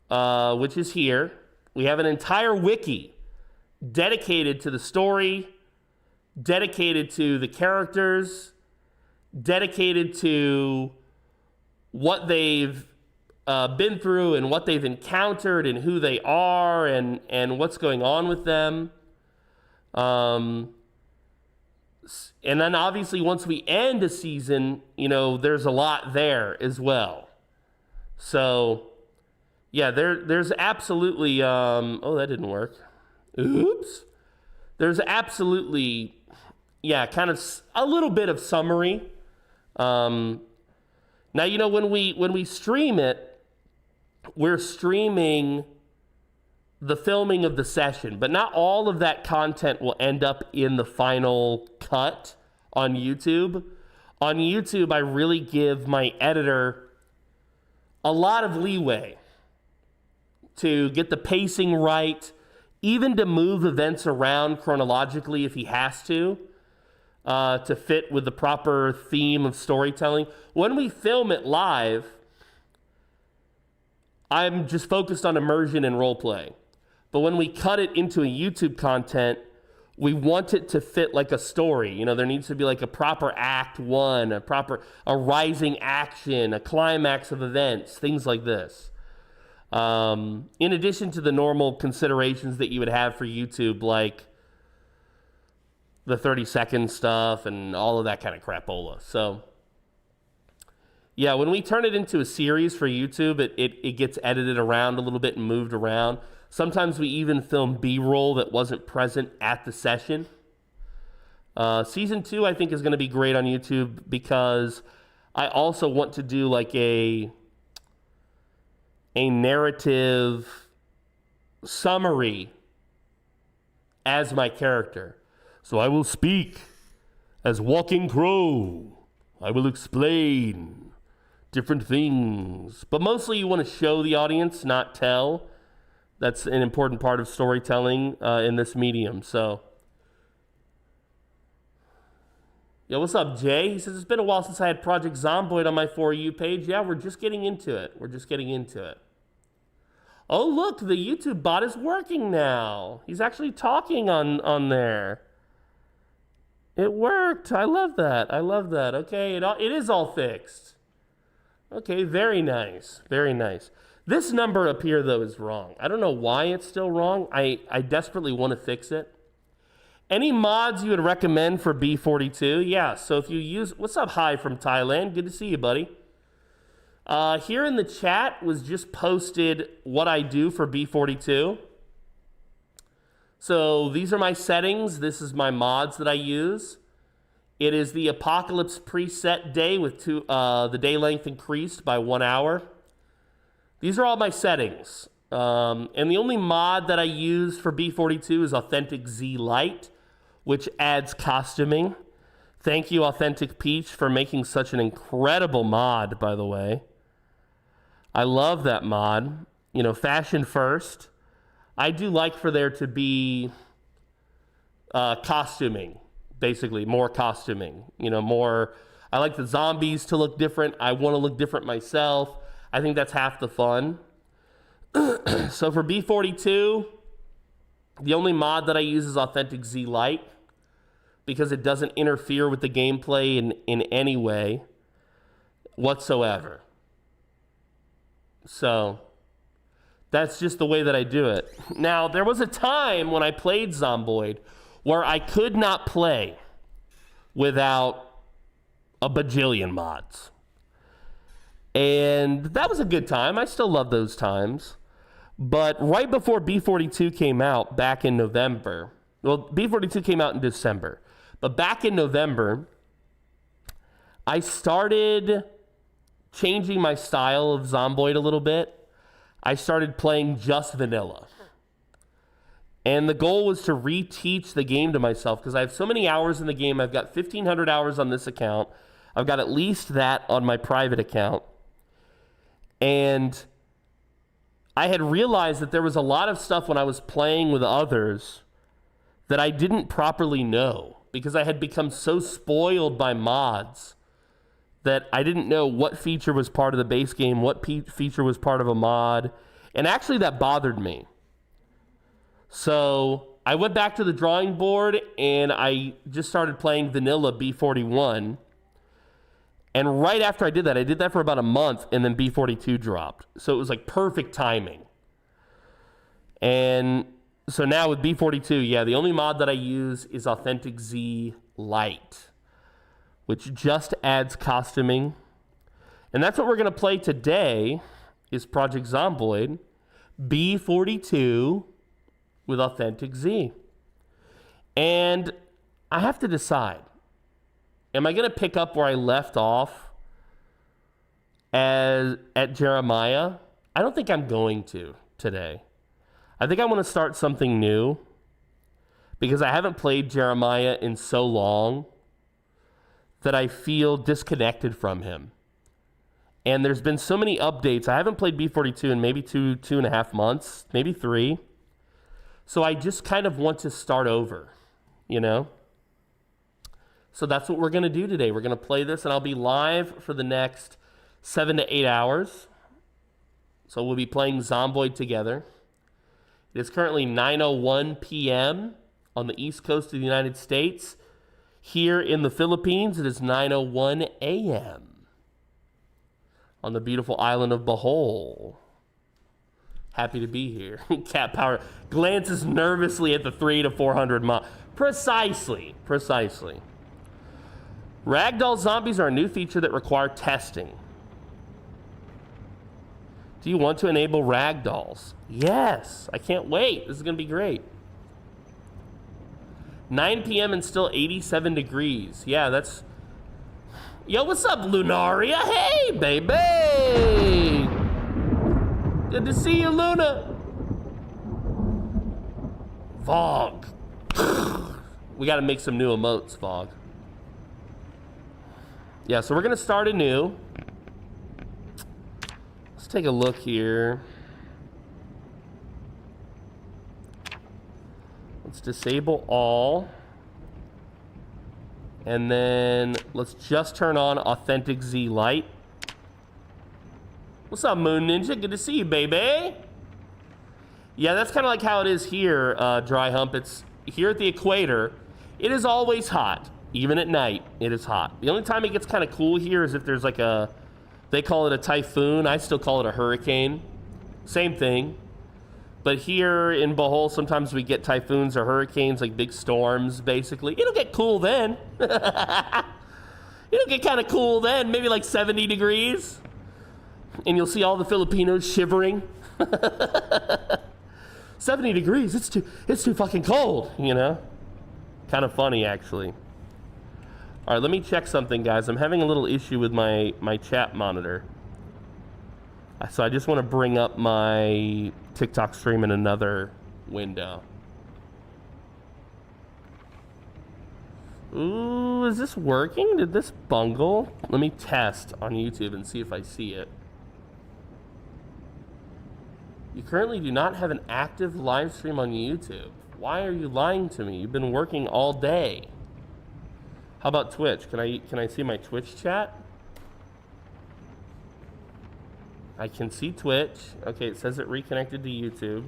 which is here, we have an entire wiki dedicated to the story, dedicated to the characters, dedicated to what they've been through and what they've encountered and who they are and what's going on with them. And then obviously once we end a season, you know, there's a lot there as well. So yeah, there's absolutely, oh, that didn't work. Oops. There's absolutely, yeah, kind of a little bit of summary. Now, you know, when we stream it, we're streaming the filming of the session, but not all of that content will end up in the final cut on YouTube. On YouTube, I really give my editor a lot of leeway to get the pacing right, even to move events around chronologically if he has to fit with the proper theme of storytelling. When we film it live, I'm just focused on immersion and roleplay. But when we cut it into a YouTube content, we want it to fit like a story. You know, there needs to be like a proper act one, a rising action, a climax of events, things like this. In addition to the normal considerations that you would have for YouTube, like the 30-second stuff and all of that kind of crapola. So, yeah, when we turn it into a series for YouTube, it gets edited around a little bit and moved around. Sometimes we even film B-roll that wasn't present at the session. Season 2, I think, is going to be great on YouTube because I also want to do like a narrative summary as my character. So I will speak as Walking Crow. I will explain different things. But mostly you want to show the audience, not tell. That's an important part of storytelling in this medium. So, yo, what's up, Jay? He says, it's been a while since I had Project Zomboid on my For You page. Yeah, we're just getting into it. Oh, look, the YouTube bot is working now. He's actually talking on there. It worked. I love that. Okay, it is all fixed. Okay, very nice. This number up here, though, is wrong. I don't know why it's still wrong. I desperately want to fix it. Any mods you would recommend for B42? Yeah, so if you use... What's up, Hi from Thailand? Good to see you, buddy. Here in the chat was just posted what I do for B42. So these are my settings. This is my mods that I use. It is the Apocalypse preset day with the day length increased by 1 hour. These are all my settings. And the only mod that I use for B42 is Authentic Z Lite, which adds costuming. Thank you, Authentic Peach, for making such an incredible mod, by the way. I love that mod. You know, fashion first. I do like for there to be costuming, basically, more costuming. You know, more... I like the zombies to look different. I want to look different myself. I think that's half the fun. So for B42, the only mod that I use is Authentic Z Lite because it doesn't interfere with the gameplay in any way whatsoever. So that's just the way that I do it. Now, there was a time when I played Zomboid where I could not play without a bajillion mods. And that was a good time. I still love those times. But right before B42 came out back in November, well, B42 came out in December, but back in November, I started changing my style of Zomboid a little bit. I started playing just vanilla. And the goal was to reteach the game to myself because I have so many hours in the game. I've got 1,500 hours on this account. I've got at least that on my private account. And I had realized that there was a lot of stuff when I was playing with others that I didn't properly know because I had become so spoiled by mods that I didn't know what feature was part of the base game, what feature was part of a mod. And actually that bothered me. So I went back to the drawing board and I just started playing vanilla B41. And right after I did that for about a month, and then B42 dropped. So it was like perfect timing. And so now with B42, yeah, the only mod that I use is Authentic Z Lite, which just adds costuming. And that's what we're going to play today, is Project Zomboid, B42 with Authentic Z. And I have to decide. Am I going to pick up where I left off at Jeremiah? I don't think I'm going to today. I think I want to start something new because I haven't played Jeremiah in so long that I feel disconnected from him. And there's been so many updates. I haven't played B42 in maybe 2.5 months, maybe 3. So I just kind of want to start over, you know? So that's what we're going to do today. We're going to play this, and I'll be live for the next 7 to 8 hours. So we'll be playing Zomboid together. It is currently 9:01 p.m. on the East Coast of the United States. Here in the Philippines, it is 9:01 a.m. on the beautiful island of Bohol. Happy to be here. Cat Power glances nervously at the 300 to 400 mile. Precisely. Ragdoll zombies are a new feature that require testing. Do you want to enable ragdolls? Yes, I can't wait. This is going to be great. 9 p.m. and still 87 degrees. Yeah, that's... Yo, what's up, Lunaria? Hey, baby! Good to see you, Luna. Vog. We got to make some new emotes, Vog. Yeah, so we're going to start anew. Let's take a look here. Let's disable all. And then let's just turn on Authentic Z Light. What's up, Moon Ninja? Good to see you, baby. Yeah, that's kind of like how it is here, Dry Hump. It's here at the equator. It is always hot. Even at night, it is hot. The only time it gets kind of cool here is if there's like a, they call it a typhoon. I still call it a hurricane. Same thing. But here in Bohol, sometimes we get typhoons or hurricanes, like big storms, basically. It'll get cool then. It'll get kind of cool then, maybe like 70 degrees. And you'll see all the Filipinos shivering. 70 degrees, it's too fucking cold, you know? Kind of funny, actually. All right, let me check something, guys. I'm having a little issue with my chat monitor. So I just want to bring up my TikTok stream in another window. Ooh, is this working? Did this bungle? Let me test on YouTube and see if I see it. You currently do not have an active live stream on YouTube. Why are you lying to me? You've been working all day. How about Twitch? Can I see my Twitch chat? I can see Twitch. Okay, it says it reconnected to YouTube.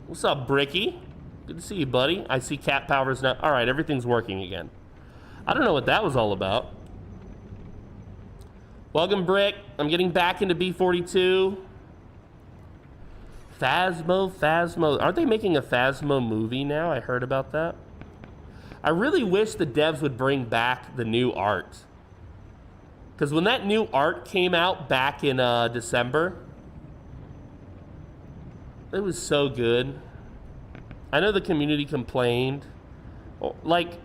What's up, Bricky? Good to see you, buddy. I see Cat Powers now. All right, everything's working again. I don't know what that was all about. Welcome, Brick. I'm getting back into B42. Phasmo. Aren't they making a Phasmo movie now? I heard about that. I really wish the devs would bring back the new art. Because when that new art came out back in December, it was so good. I know the community complained. Like,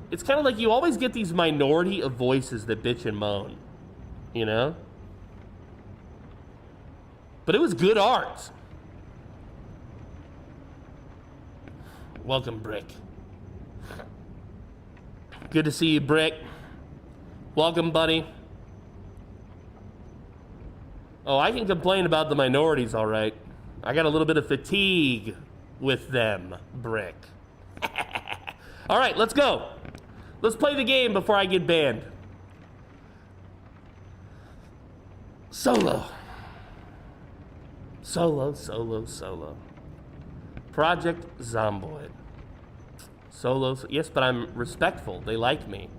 it's kind of like you always get these minority of voices that bitch and moan, you know? But it was good art. Welcome, Brick. Good to see you, Brick. Welcome, buddy. Oh, I can complain about the minorities, all right. I got a little bit of fatigue with them, Brick. All right, let's go. Let's play the game before I get banned. Solo. Project Zomboid. Solo. Yes, but I'm respectful. They like me.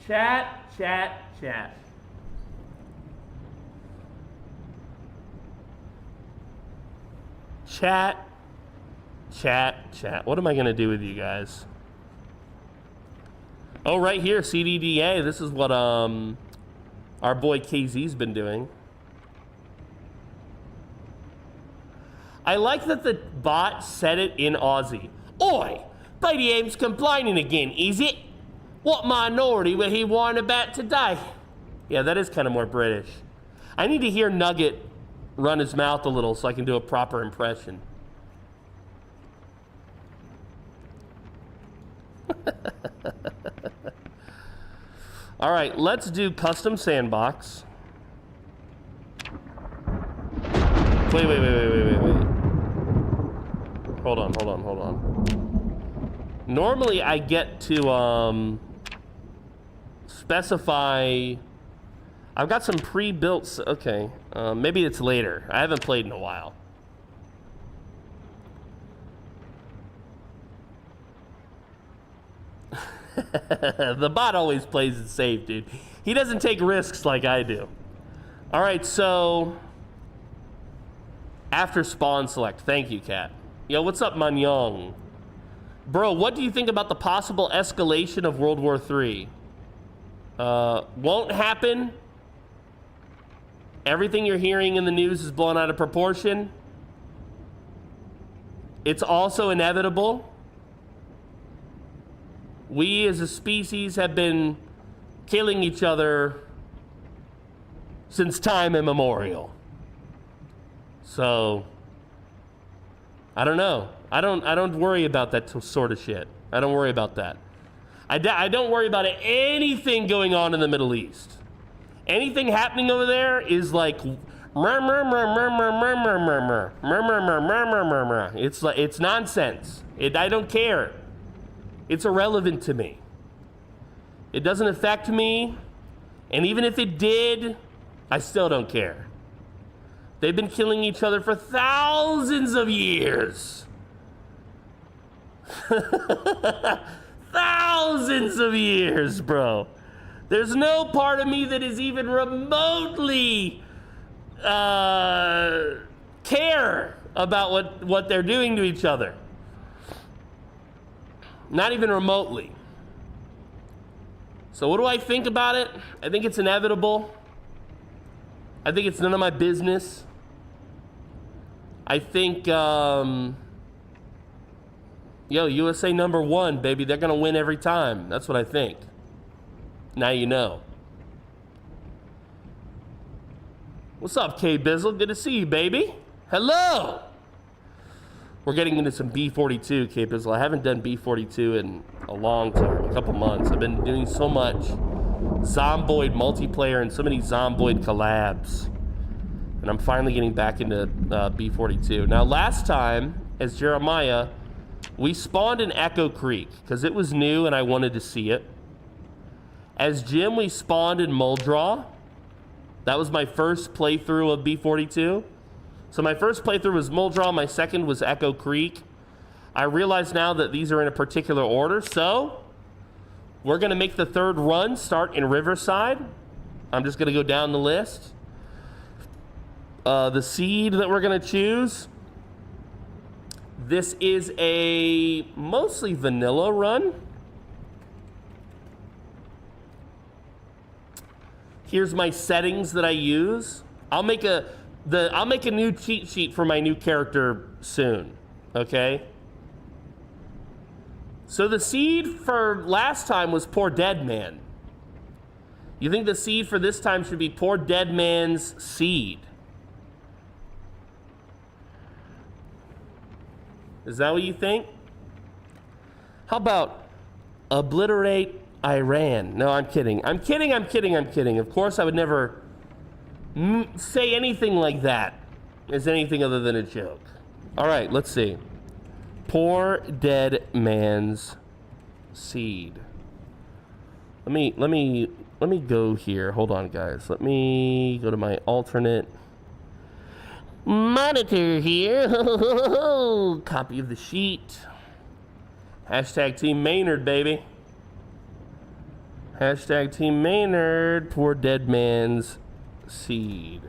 Chat. Chat. What am I gonna do with you guys? Oh, right here, CDDA. This is what our boy KZ's been doing. I like that the bot said it in Aussie. Oi, BDM's complaining again, is it? What minority will he whine about today? Yeah, that is kind of more British. I need to hear Nugget run his mouth a little so I can do a proper impression. All right, let's do custom sandbox. Wait. Hold on. Normally I get to specify. I've got some pre-built. Okay, maybe it's later. I haven't played in a while. The bot always plays it safe, dude. He doesn't take risks like I do. All right, so after spawn select. Thank you, Cat. Yo, what's up, Manyong? Bro, what do you think about the possible escalation of World War III? Won't happen. Everything you're hearing in the news is blown out of proportion. It's also inevitable. We as a species have been killing each other since time immemorial. So, I don't know. I don't worry about that sort of shit. I don't worry about that. I don't worry about anything going on in the Middle East. Anything happening over there is like it's nonsense. I don't care. It's irrelevant to me. It doesn't affect me, and even if it did, I still don't care. They've been killing each other for thousands of years. Thousands of years, bro. There's no part of me that is even remotely care about what they're doing to each other. Not even remotely. So what do I think about it? I think it's inevitable. I think it's none of my business. I think, USA #1, baby. They're gonna win every time. That's what I think. Now you know. What's up, K-Bizzle? Good to see you, baby. Hello! We're getting into some B42, K-Bizzle. I haven't done B42 in a long time, a couple months. I've been doing so much Zomboid multiplayer and so many Zomboid collabs. And I'm finally getting back into B42. Now, last time, as Jeremiah, we spawned in Echo Creek because it was new and I wanted to see it. As Jim, we spawned in Muldraw. That was my first playthrough of B42. So my first playthrough was Muldraw, my second was Echo Creek. I realize now that these are in a particular order, so we're gonna make the third run start in Riverside. I'm just gonna go down the list. The seed that we're gonna choose, this is a mostly vanilla run. Here's my settings that I use. I'll make a new cheat sheet for my new character soon, okay? So the seed for last time was PoorDeadMan. You think the seed for this time should be PoorDeadMan's seed? Is that what you think? How about obliterate Iran? No, I'm kidding. I'm kidding. Of course, I would never say anything like that as anything other than a joke. All right, let's see. PoorDeadMan's seed. Let me go here. Hold on, guys. Let me go to my alternate monitor here. Copy of the sheet. Hashtag Team Maynard, baby. Hashtag Team Maynard. PoorDeadMan's seed.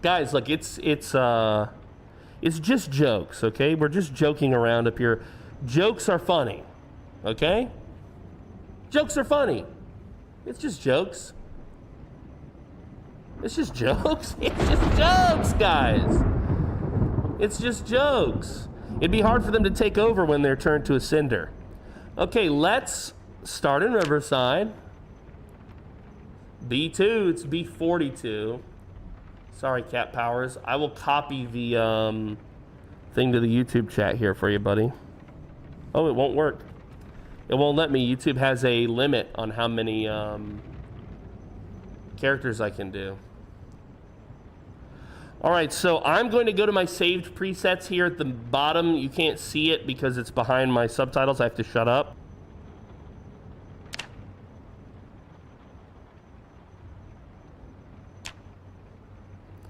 Guys, look, it's just jokes, okay? We're just joking around up here. Jokes are funny, okay? Jokes are funny. It's just jokes. It's just jokes. It's just jokes, guys. It's just jokes. It'd be hard for them to take over when they're turned to a cinder. Okay, let's start in Riverside. B2, it's B42. Sorry, Cat Powers. I will copy the thing to the YouTube chat here for you, buddy. Oh, it won't work. It won't let me. YouTube has a limit on how many characters I can do. All right, so I'm going to go to my saved presets here at the bottom. You can't see it because it's behind my subtitles. I have to shut up.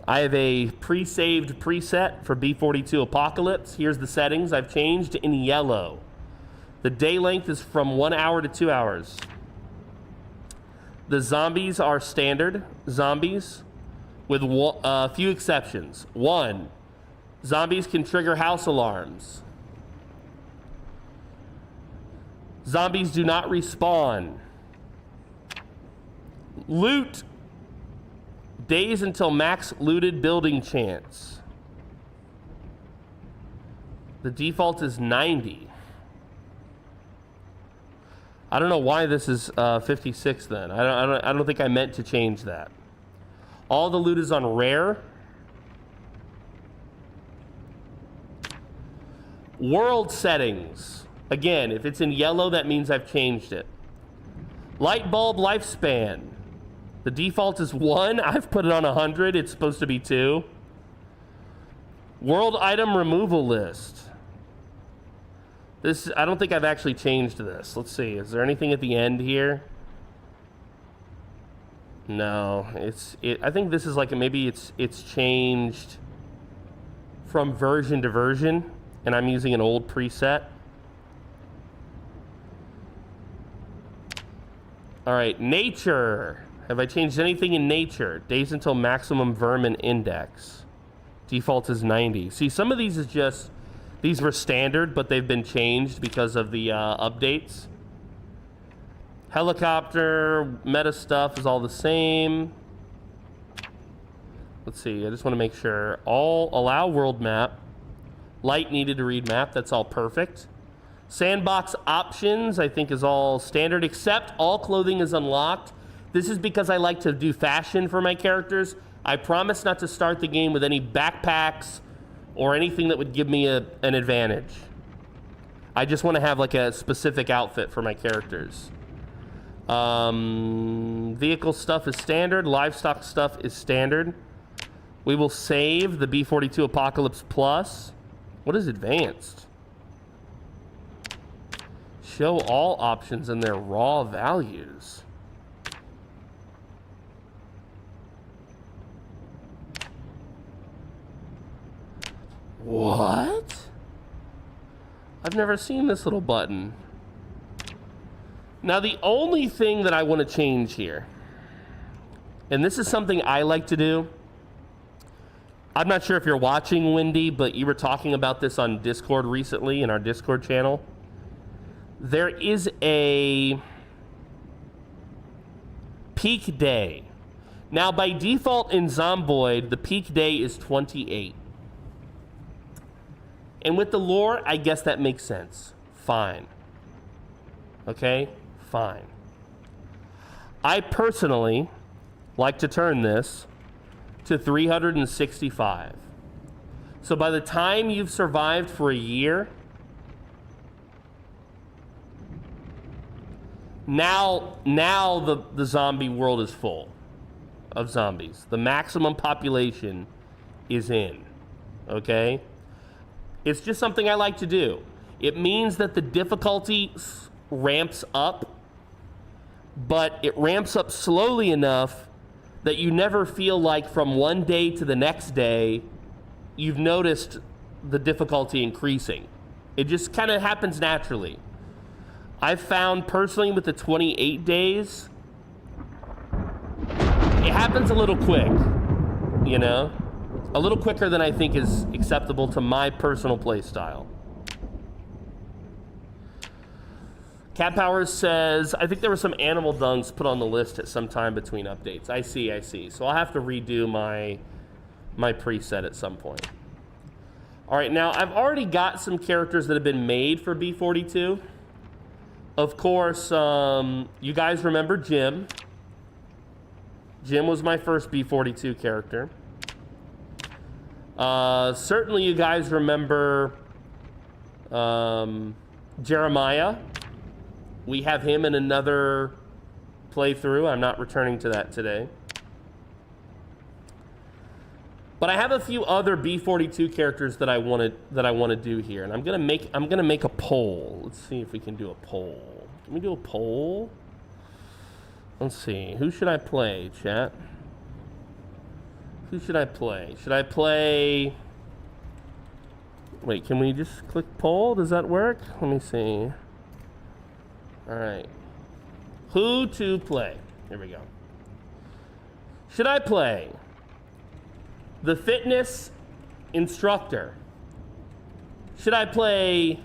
I have a pre-saved preset for B42 Apocalypse. Here's the settings I've changed in yellow. The day length is from 1 hour to 2 hours. The zombies are standard zombies with a few exceptions. 1, zombies can trigger house alarms. Zombies do not respawn. Loot. Days until max looted building chance. The default is 90. I don't know why this is 56 then. I don't think I meant to change that. All the loot is on rare. World settings. Again, if it's in yellow, that means I've changed it. Light bulb lifespan. The default is 1. I've put it on 100. It's supposed to be 2. World item removal list. This, I don't think I've actually changed this. Let's see. Is there anything at the end here? No. I think this is like maybe it's changed from version to version, and I'm using an old preset. All right, nature. Have I changed anything in nature? Days until maximum vermin index. Default is 90. See, some of these is just, these were standard, but they've been changed because of the updates. Helicopter, meta stuff is all the same. Let's see, I just want to make sure. All allow world map. Light needed to read map, that's all perfect. Sandbox options, I think is all standard, except all clothing is unlocked. This is because I like to do fashion for my characters. I promise not to start the game with any backpacks or anything that would give me an advantage. I just want to have like a specific outfit for my characters. Vehicle stuff is standard. Livestock stuff is standard. We will save the B42 Apocalypse Plus. What is advanced? Show all options and their raw values. What? I've never seen this little button. Now, the only thing that I want to change here, and this is something I like to do. I'm not sure if you're watching, Wendy, but you were talking about this on Discord recently in our Discord channel. There is a peak day. Now, by default in Zomboid, the peak day is 28. And with the lore, I guess that makes sense. Fine. Okay? Fine. I personally like to turn this to 365. So by the time you've survived for a year, now the zombie world is full of zombies. The maximum population is in. Okay? It's just something I like to do. It means that the difficulty ramps up, but it ramps up slowly enough that you never feel like from one day to the next day, you've noticed the difficulty increasing. It just kind of happens naturally. I've found personally with the 28 days, it happens a little quick, you know? A little quicker than I think is acceptable to my personal play style. Cat Powers says, I think there were some animal dunks put on the list at some time between updates. I see. So I'll have to redo my preset at some point. All right, now I've already got some characters that have been made for B42. Of course, you guys remember Jim. Jim was my first B42 character. Certainly you guys remember Jeremiah. We have him in another playthrough. I'm not returning to that today. But I have a few other B42 characters that I want to do here, and I'm gonna make a poll. Let's see if we can do a poll. Can we do a poll? Let's see. Who should I play, chat? Who should I play? Should I play? Wait, can we just click poll? Does that work? Let me see. All right. Who to play? Here we go. Should I play the fitness instructor? Should I play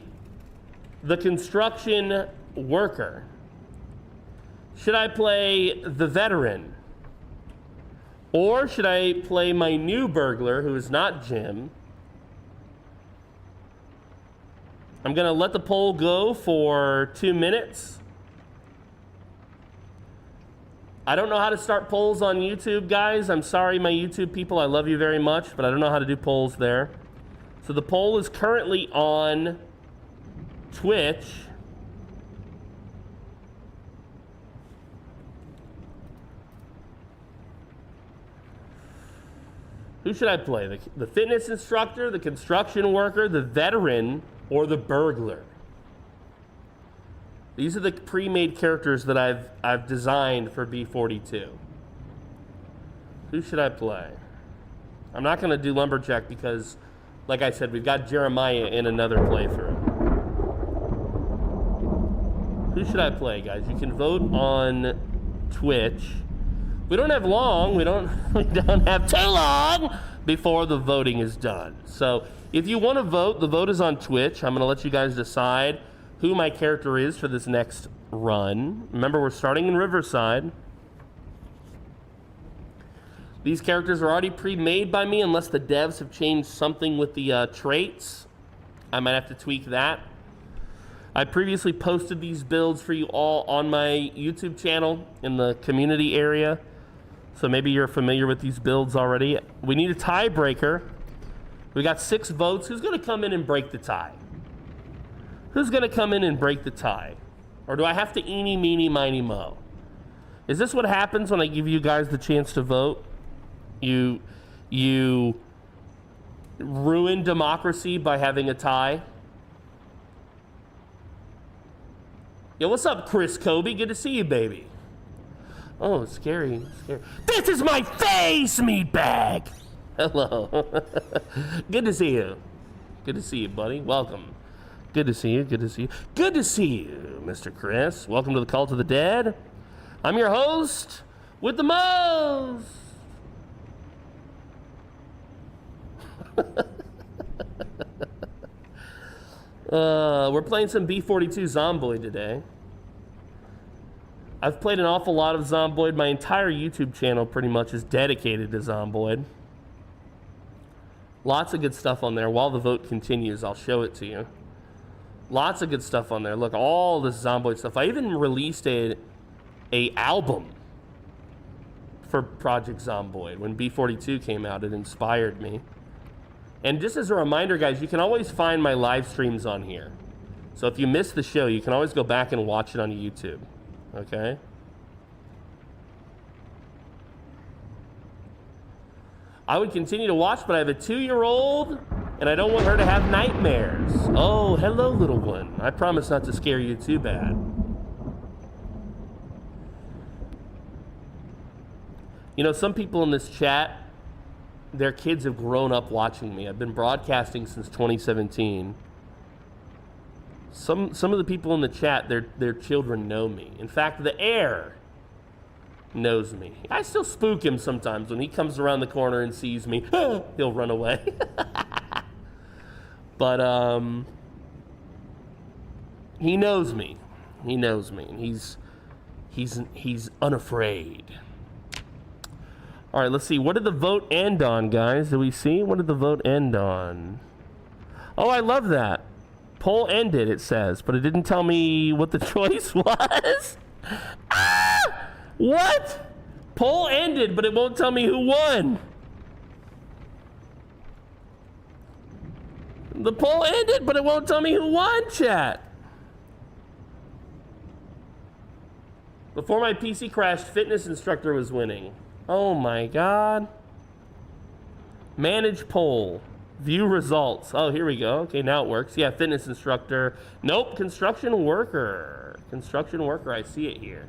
the construction worker? Should I play the veteran? Or should I play my new burglar, who is not Jim? I'm gonna let the poll go for 2 minutes. I don't know how to start polls on YouTube, guys. I'm sorry, my YouTube people. I love you very much, but I don't know how to do polls there. So the poll is currently on Twitch. Who should I play? The fitness instructor, the construction worker, the veteran, or the burglar? These are the pre-made characters that I've designed for B42. Who should I play? I'm not going to do Lumberjack because, like I said, we've got Jeremiah in another playthrough. Who should I play, guys? You can vote on Twitch. We don't have long. We don't have too long before the voting is done. So if you want to vote, the vote is on Twitch. I'm going to let you guys decide who my character is for this next run. Remember, we're starting in Riverside. These characters are already pre-made by me unless the devs have changed something with the traits. I might have to tweak that. I previously posted these builds for you all on my YouTube channel in the community area. So maybe you're familiar with these builds already. We need a tiebreaker. We got 6 votes. Who's going to come in and break the tie? Who's going to come in and break the tie? Or do I have to eeny, meeny, miny, mo? Is this what happens when I give you guys the chance to vote? You ruin democracy by having a tie? Yo, what's up, Chris Kobe? Good to see you, baby. Oh, scary. This is my face, meatbag! Hello. Good to see you. Good to see you, buddy. Welcome. Good to see you. Good to see you. Good to see you, Mr. Chris. Welcome to the Cult of the Dead. I'm your host with the most. We're playing some B42 Zomboid today. I've played an awful lot of Zomboid. My entire YouTube channel pretty much is dedicated to Zomboid. Lots of good stuff on there. While the vote continues, I'll show it to you. Lots of good stuff on there. Look, all this Zomboid stuff. I even released a album for Project Zomboid. When B42 came out, it inspired me. And just as a reminder, guys, you can always find my live streams on here. So if you missed the show, you can always go back and watch it on YouTube. Okay? I would continue to watch, but I have a 2-year-old, and I don't want her to have nightmares. Oh, hello, little one. I promise not to scare you too bad. You know, some people in this chat, their kids have grown up watching me. I've been broadcasting since 2017. Some of the people in the chat, their children know me. In fact, the heir knows me. I still spook him sometimes. When he comes around the corner and sees me, he'll run away. But he knows me. He knows me. And he's unafraid. All right, let's see. What did the vote end on, guys? Did we see? What did the vote end on? Oh, I love that. Poll ended, it says, but it didn't tell me what the choice was. Ah! What? Poll ended, but it won't tell me who won. The poll ended, but it won't tell me who won, chat. Before my PC crashed, fitness instructor was winning. Oh my God. Manage poll. View results. Oh, here we go. Okay, now it works. Yeah, fitness instructor. Nope, construction worker. Construction worker, I see it here.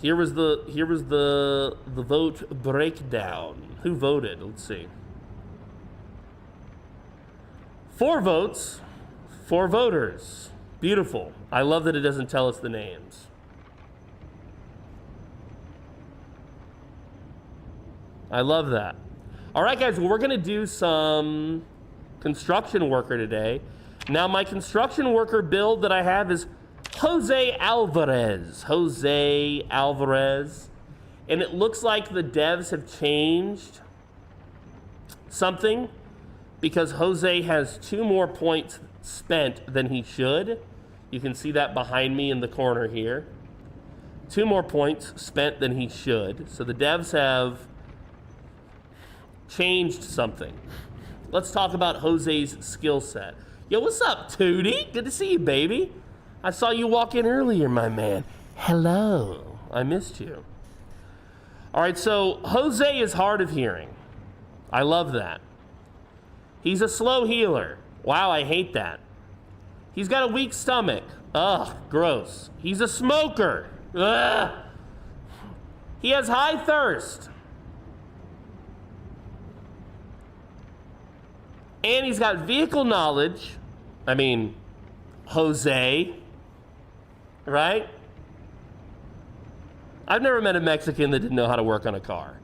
Here was the vote breakdown. Who voted? Let's see. 4 votes, 4 voters. Beautiful. I love that it doesn't tell us the names. I love that. All right, guys, well, we're going to do some construction worker today. Now, my construction worker build that I have is Jose Alvarez. Jose Alvarez. And it looks like the devs have changed something because Jose has 2 more points spent than he should. You can see that behind me in the corner here. 2 more points spent than he should. So the devs have changed something. Let's talk about Jose's skill set. Yo, what's up, Tootie? Good to see you, baby. I saw you walk in earlier, my man. Hello. I missed you. All right, so Jose is hard of hearing. I love that. He's a slow healer. Wow, I hate that. He's got a weak stomach. Ugh, gross. He's a smoker. Ugh. He has high thirst. And he's got vehicle knowledge. I mean, Jose, right? I've never met a Mexican that didn't know how to work on a car.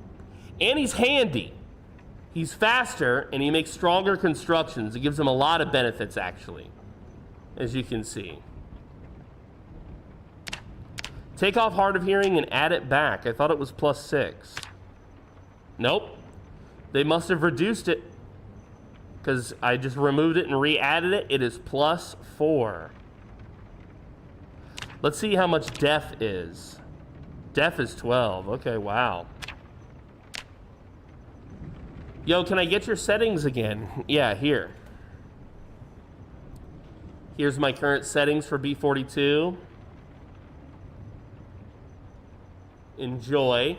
And he's handy. He's faster, and he makes stronger constructions. It gives him a lot of benefits, actually, as you can see. Take off hard of hearing and add it back. I thought it was +6. Nope. They must have reduced it because I just removed it and re-added it. It is +4. Let's see how much deaf is. Deaf is 12. Okay, wow. Yo, can I get your settings again? Yeah, here. Here's my current settings for B42. Enjoy.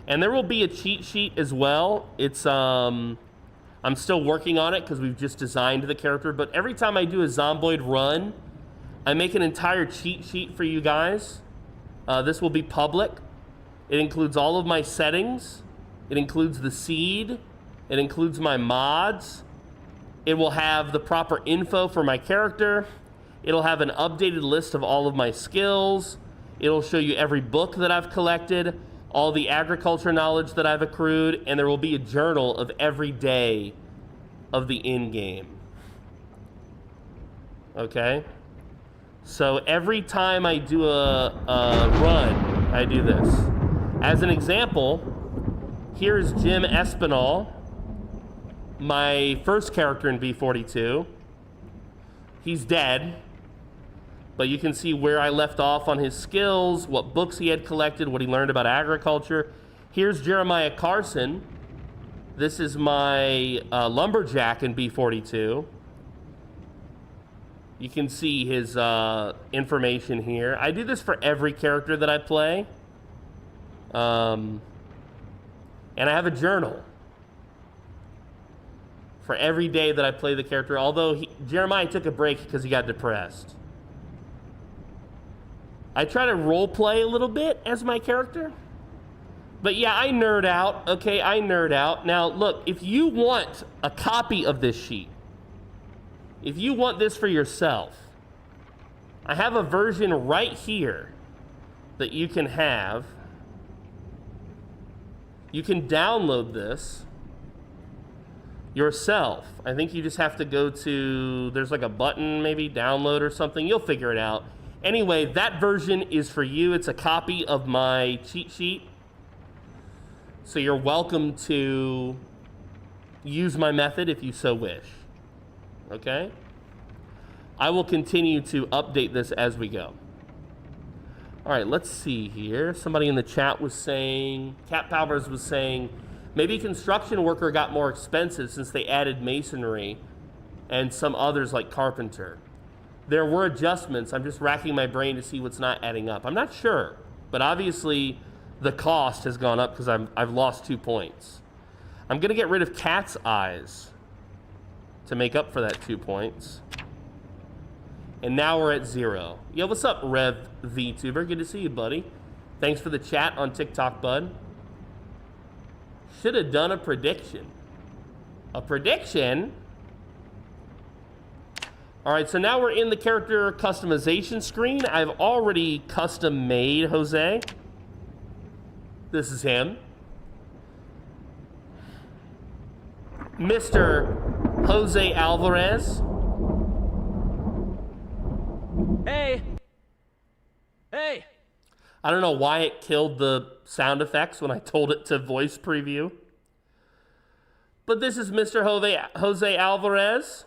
And there will be a cheat sheet as well. It's, I'm still working on it because we've just designed the character, but every time I do a Zomboid run, I make an entire cheat sheet for you guys. This will be public. It includes all of my settings. It includes the seed. It includes my mods. It will have the proper info for my character. It'll have an updated list of all of my skills. It'll show you every book that I've collected, all the agriculture knowledge that I've accrued, and there will be a journal of every day of the in-game. Okay? So every time I do a run, I do this. As an example, here's Jim Espinal, my first character in B42. He's dead, but you can see where I left off on his skills, what books he had collected, what he learned about agriculture. Here's Jeremiah Carson. This is my lumberjack in B42. You can see his information here. I do this for every character that I play. And I have a journal for every day that I play the character, although Jeremiah took a break because he got depressed. I try to role play a little bit as my character. But yeah, I nerd out, okay? I nerd out. Now, look, if you want a copy of this sheet, if you want this for yourself, I have a version right here that you can have. You can download this. yourself. I think you just have to go to, there's like a button, maybe download or something. You'll figure it out. Anyway, that version is for you. It's a copy of my cheat sheet. So you're welcome to use my method if you so wish. Okay? I will continue to update this as we go. All right, let's see here. Somebody in the chat was saying, Cat Powers was saying, maybe construction worker got more expensive since they added masonry and some others like carpenter. There were adjustments. I'm just racking my brain to see what's not adding up. I'm not sure, but obviously the cost has gone up because I've lost 2 points. I'm gonna get rid of cat's eyes to make up for that 2 points. And now we're at 0. Yo, what's up, Rev VTuber? Good to see you, buddy. Thanks for the chat on TikTok, bud. Should have done a prediction. A prediction? All right, so now we're in the character customization screen. I've already custom made Jose. This is him. Mr. Jose Alvarez.
Hey! Hey!
I don't know why it killed the sound effects when I told it to voice preview. But this is Mr. Jose Alvarez.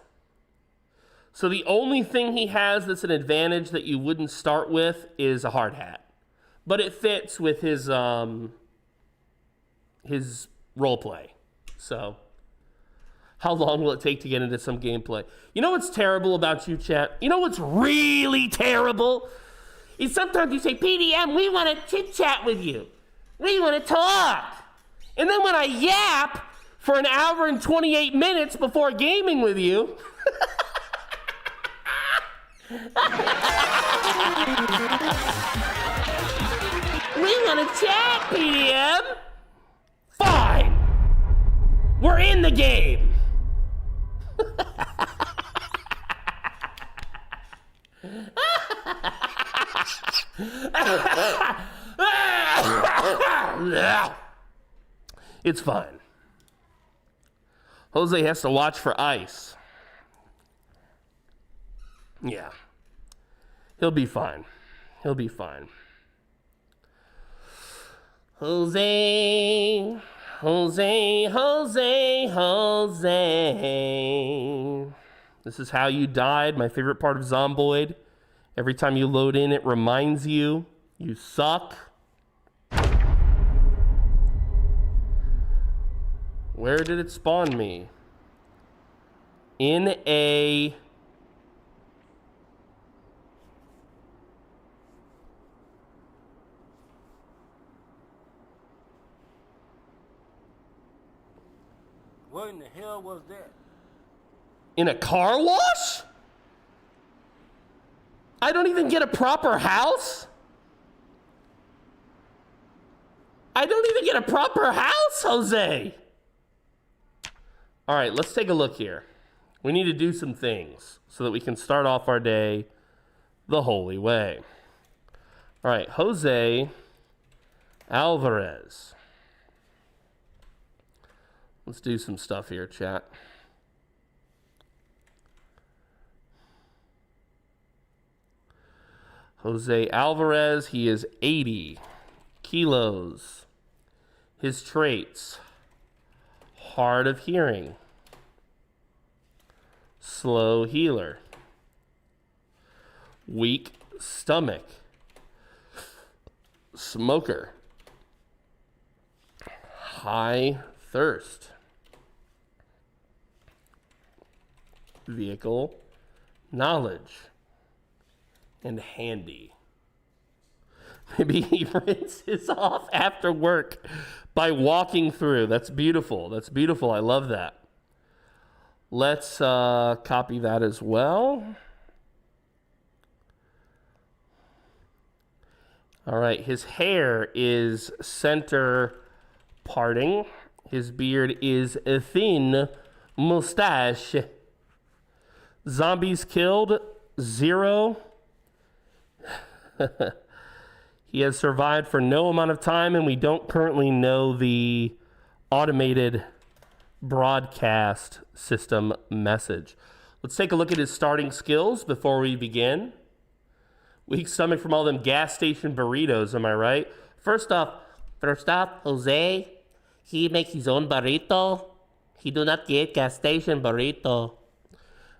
So the only thing he has that's an advantage that you wouldn't start with is a hard hat. But it fits with his role play. So how long will it take to get into some gameplay? You know what's terrible about you, chat? You know what's really terrible? Is sometimes you say, PDM, we want to chit-chat with you. We want to talk. And then when I yap for an hour and 28 minutes before gaming with you... we want to chat, PDM. Fine. We're in the game. It's fine. Jose has to watch for ice. Yeah. He'll be fine. He'll be fine. Jose, Jose, Jose, Jose. This is how you died. My favorite part of Zomboid. Every time you load in, it reminds you, you suck. Where did it spawn me? In a...
What in the hell was that?
In a car wash? I don't even get a proper house? I don't even get a proper house, Jose. All right, let's take a look here. We need to do some things so that we can start off our day the holy way. All right, Jose Alvarez. Let's do some stuff here, chat. Jose Alvarez, he is 80 kilos. His traits: hard of hearing, slow healer, weak stomach, smoker, high thirst, vehicle knowledge, and handy. Maybe he rinses off after work by walking through. That's beautiful. That's beautiful. I love that. Let's copy that as well. All right. His hair is center parting. His beard is a thin mustache. Zombies killed, 0. He has survived for no amount of time, and we don't currently know the automated broadcast system message. Let's take a look at his starting skills before we begin. Weak stomach from all them gas station burritos, am I right? First off, Jose, he make his own burrito. He do not get gas station burrito.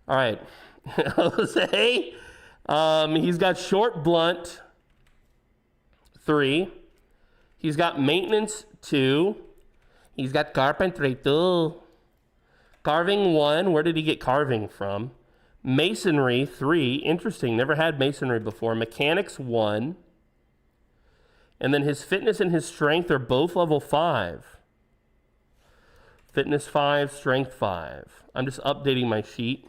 All right, Jose, he's got short blunt, 3. He's got maintenance, 2. He's got carpentry, 2. Carving, 1. Where did he get carving from? Masonry, 3. Interesting, never had masonry before. Mechanics, 1. And then his fitness and his strength are both level 5. Fitness 5, strength 5. I'm just updating my sheet.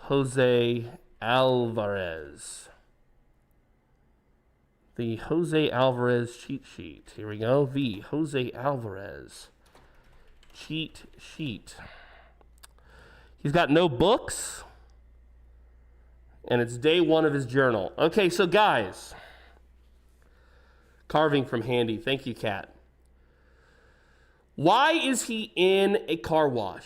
Jose Alvarez. The Jose Alvarez cheat sheet. Here we go. The Jose Alvarez cheat sheet. He's got no books. And it's day 1 of his journal. Okay, so guys. Carving from Handy. Thank you, Kat. Why is he in a car wash?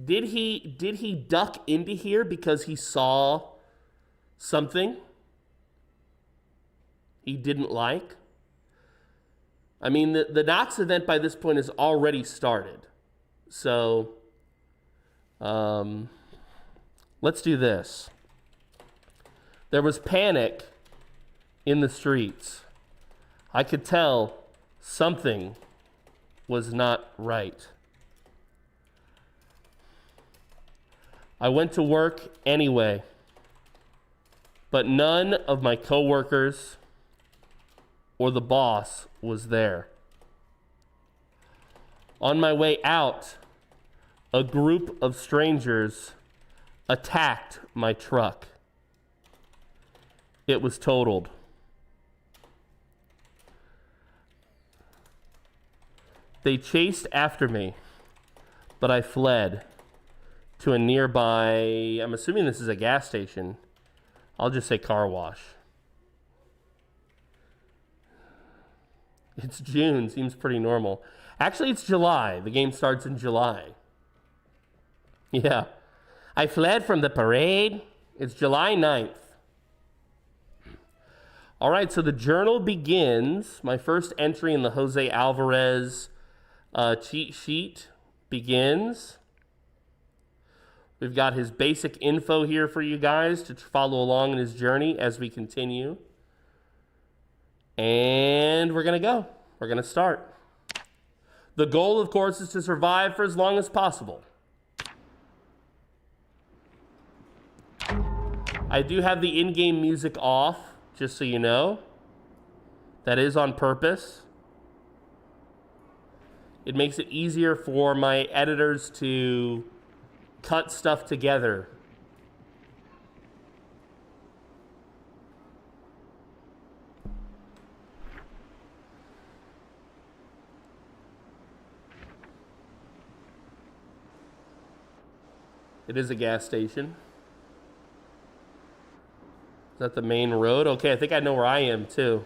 Did he duck into here because he saw something he didn't like? I mean, the Knox event by this point has already started. So, let's do this. There was panic in the streets. I could tell something was not right. I went to work anyway, but none of my coworkers or the boss was there. On my way out, a group of strangers attacked my truck. It was totaled. They chased after me, but I fled to a nearby, I'm assuming this is a gas station. I'll just say car wash. It's June, seems pretty normal. Actually, it's July. The game starts in July. Yeah. I fled from the parade. It's July 9th. All right, so the journal begins. My first entry in the Jose Alvarez cheat sheet begins. We've got his basic info here for you guys to follow along in his journey as we continue. And we're going to go. We're going to start. The goal, of course, is to survive for as long as possible. I do have the in-game music off, just so you know. That is on purpose. It makes it easier for my editors to cut stuff together. It is a gas station. Is that the main road? Okay, I think I know where I am too.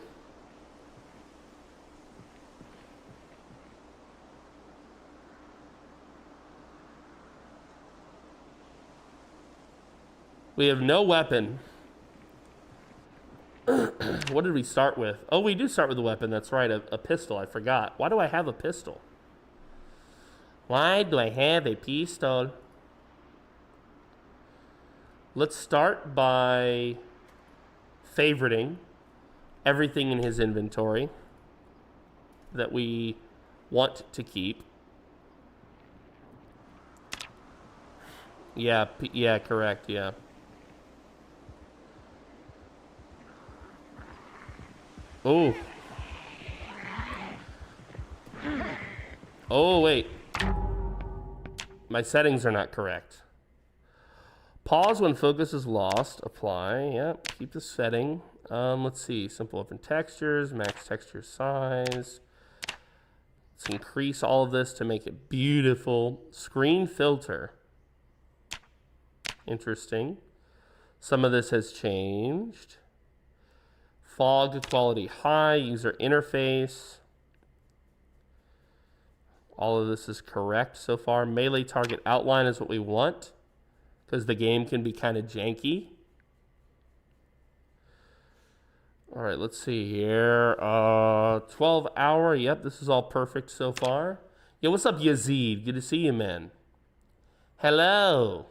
We have no weapon. What did we start with? Oh, we do start with a weapon. That's right, a pistol. I forgot. Why do I have a pistol? Why do I have a pistol? Let's start by favoriting everything in his inventory that we want to keep. Yeah, correct, yeah. Oh. Oh, wait. My settings are not correct. Pause when focus is lost. Apply. Yep. Keep the setting. Let's see. Simple open textures. Max texture size. Let's increase all of this to make it beautiful. Screen filter. Interesting. Some of this has changed. Fog quality high. User interface. All of this is correct so far. Melee target outline is what we want, because the game can be kind of janky. All right, let's see here. 12 hour. Yep, this is all perfect so far. Yo, what's up, Yazid? Good to see you, man. Hello.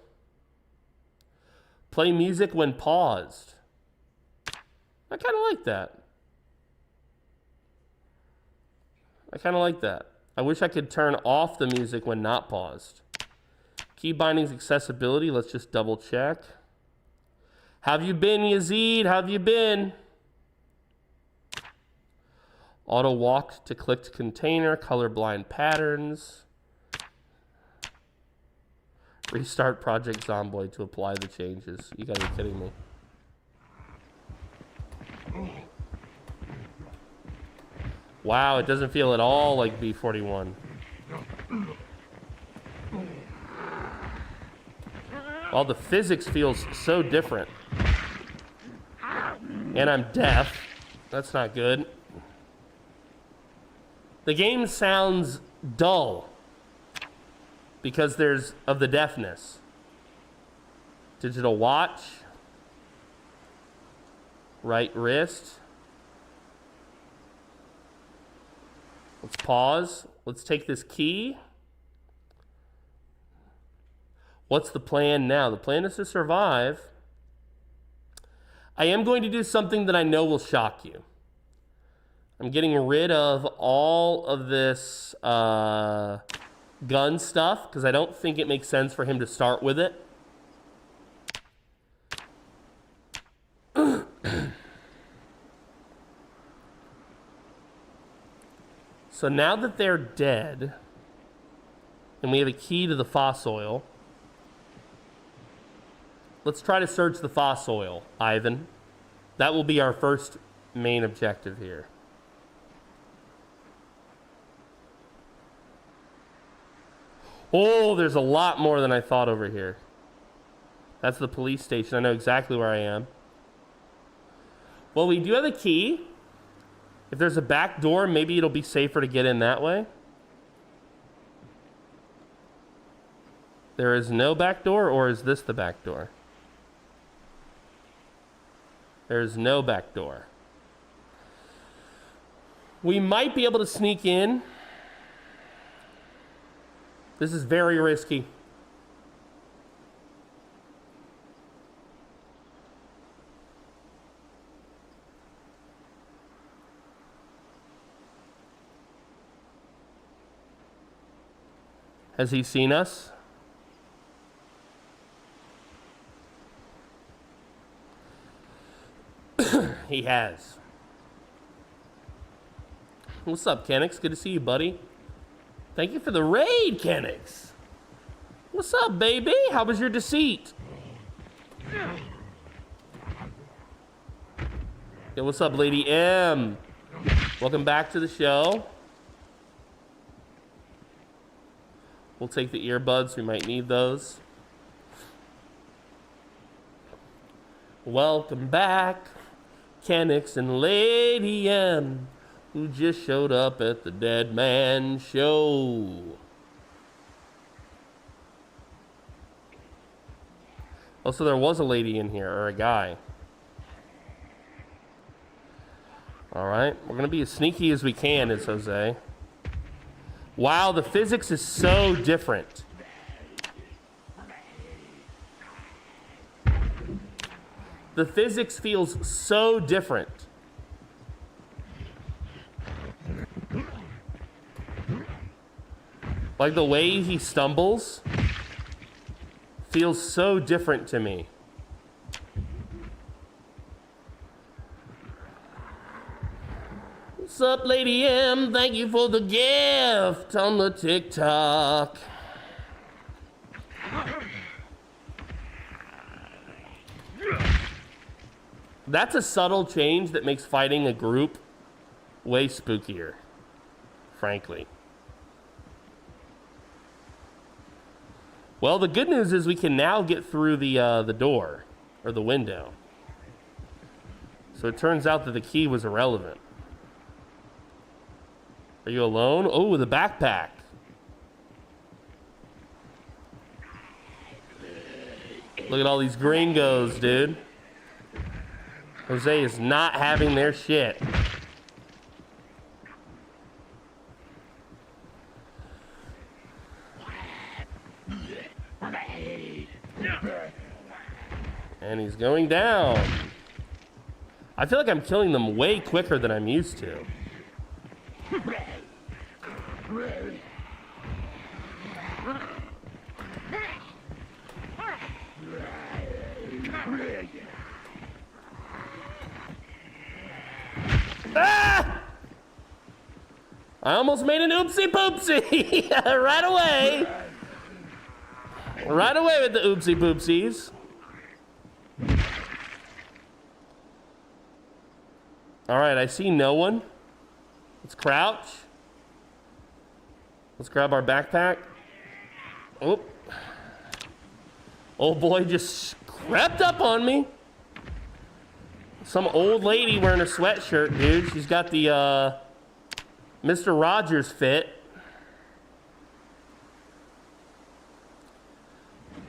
Play music when paused. I kind of like that. I wish I could turn off the music when not paused. Key bindings accessibility. Let's just double check. Have you been, Yazid? How have you been? Auto walk to clicked container. Colorblind patterns. Restart Project Zomboid to apply the changes. You gotta be kidding me. Wow, it doesn't feel at all like B41. Well, the physics feels so different. And I'm deaf. That's not good. The game sounds dull because there's of the deafness. Digital watch. Right wrist. Let's pause. Let's take this key. What's the plan now? The plan is to survive. I am going to do something that I know will shock you. I'm getting rid of all of this gun stuff because I don't think it makes sense for him to start with it. So now that they're dead, and we have a key to the fossil, let's try to search the fossil, Ivan. That will be our first main objective here. Oh, there's a lot more than I thought over here. That's the police station. I know exactly where I am. Well, we do have a key. If there's a back door, maybe it'll be safer to get in that way. There is no back door, or is this the back door? There's no back door. We might be able to sneak in. This is very risky. Has he seen us? He has. What's up, Kenix? Good to see you, buddy. Thank you for the raid, Kenix. What's up, baby? How was your deceit? Yo, what's up, Lady M? Welcome back to the show. We'll take the earbuds. We might need those. Welcome back, Kenix and Lady M, who just showed up at the Dead Man show. Oh, so there was a lady in here, or a guy. All right, we're gonna be as sneaky as we can, is Jose. Wow, the physics is so different. The physics feels so different. Like the way he stumbles feels so different to me. What's up, Lady M? Thank you for the gift on the TikTok. That's a subtle change that makes fighting a group way spookier, frankly. Well, the good news is we can now get through the door, or the window. So it turns out that the key was irrelevant. Are you alone? Oh, the backpack. Look at all these gringos, dude. Jose is not having their shit. And he's going down. I feel like I'm killing them way quicker than I'm used to. Ah! I almost made an oopsie poopsie. Right away. Right away with the oopsie poopsies. All right, I see no one. Let's crouch. Let's grab our backpack. Oh. Old boy just crept up on me. Some old lady wearing a sweatshirt, dude. She's got the Mr. Rogers fit.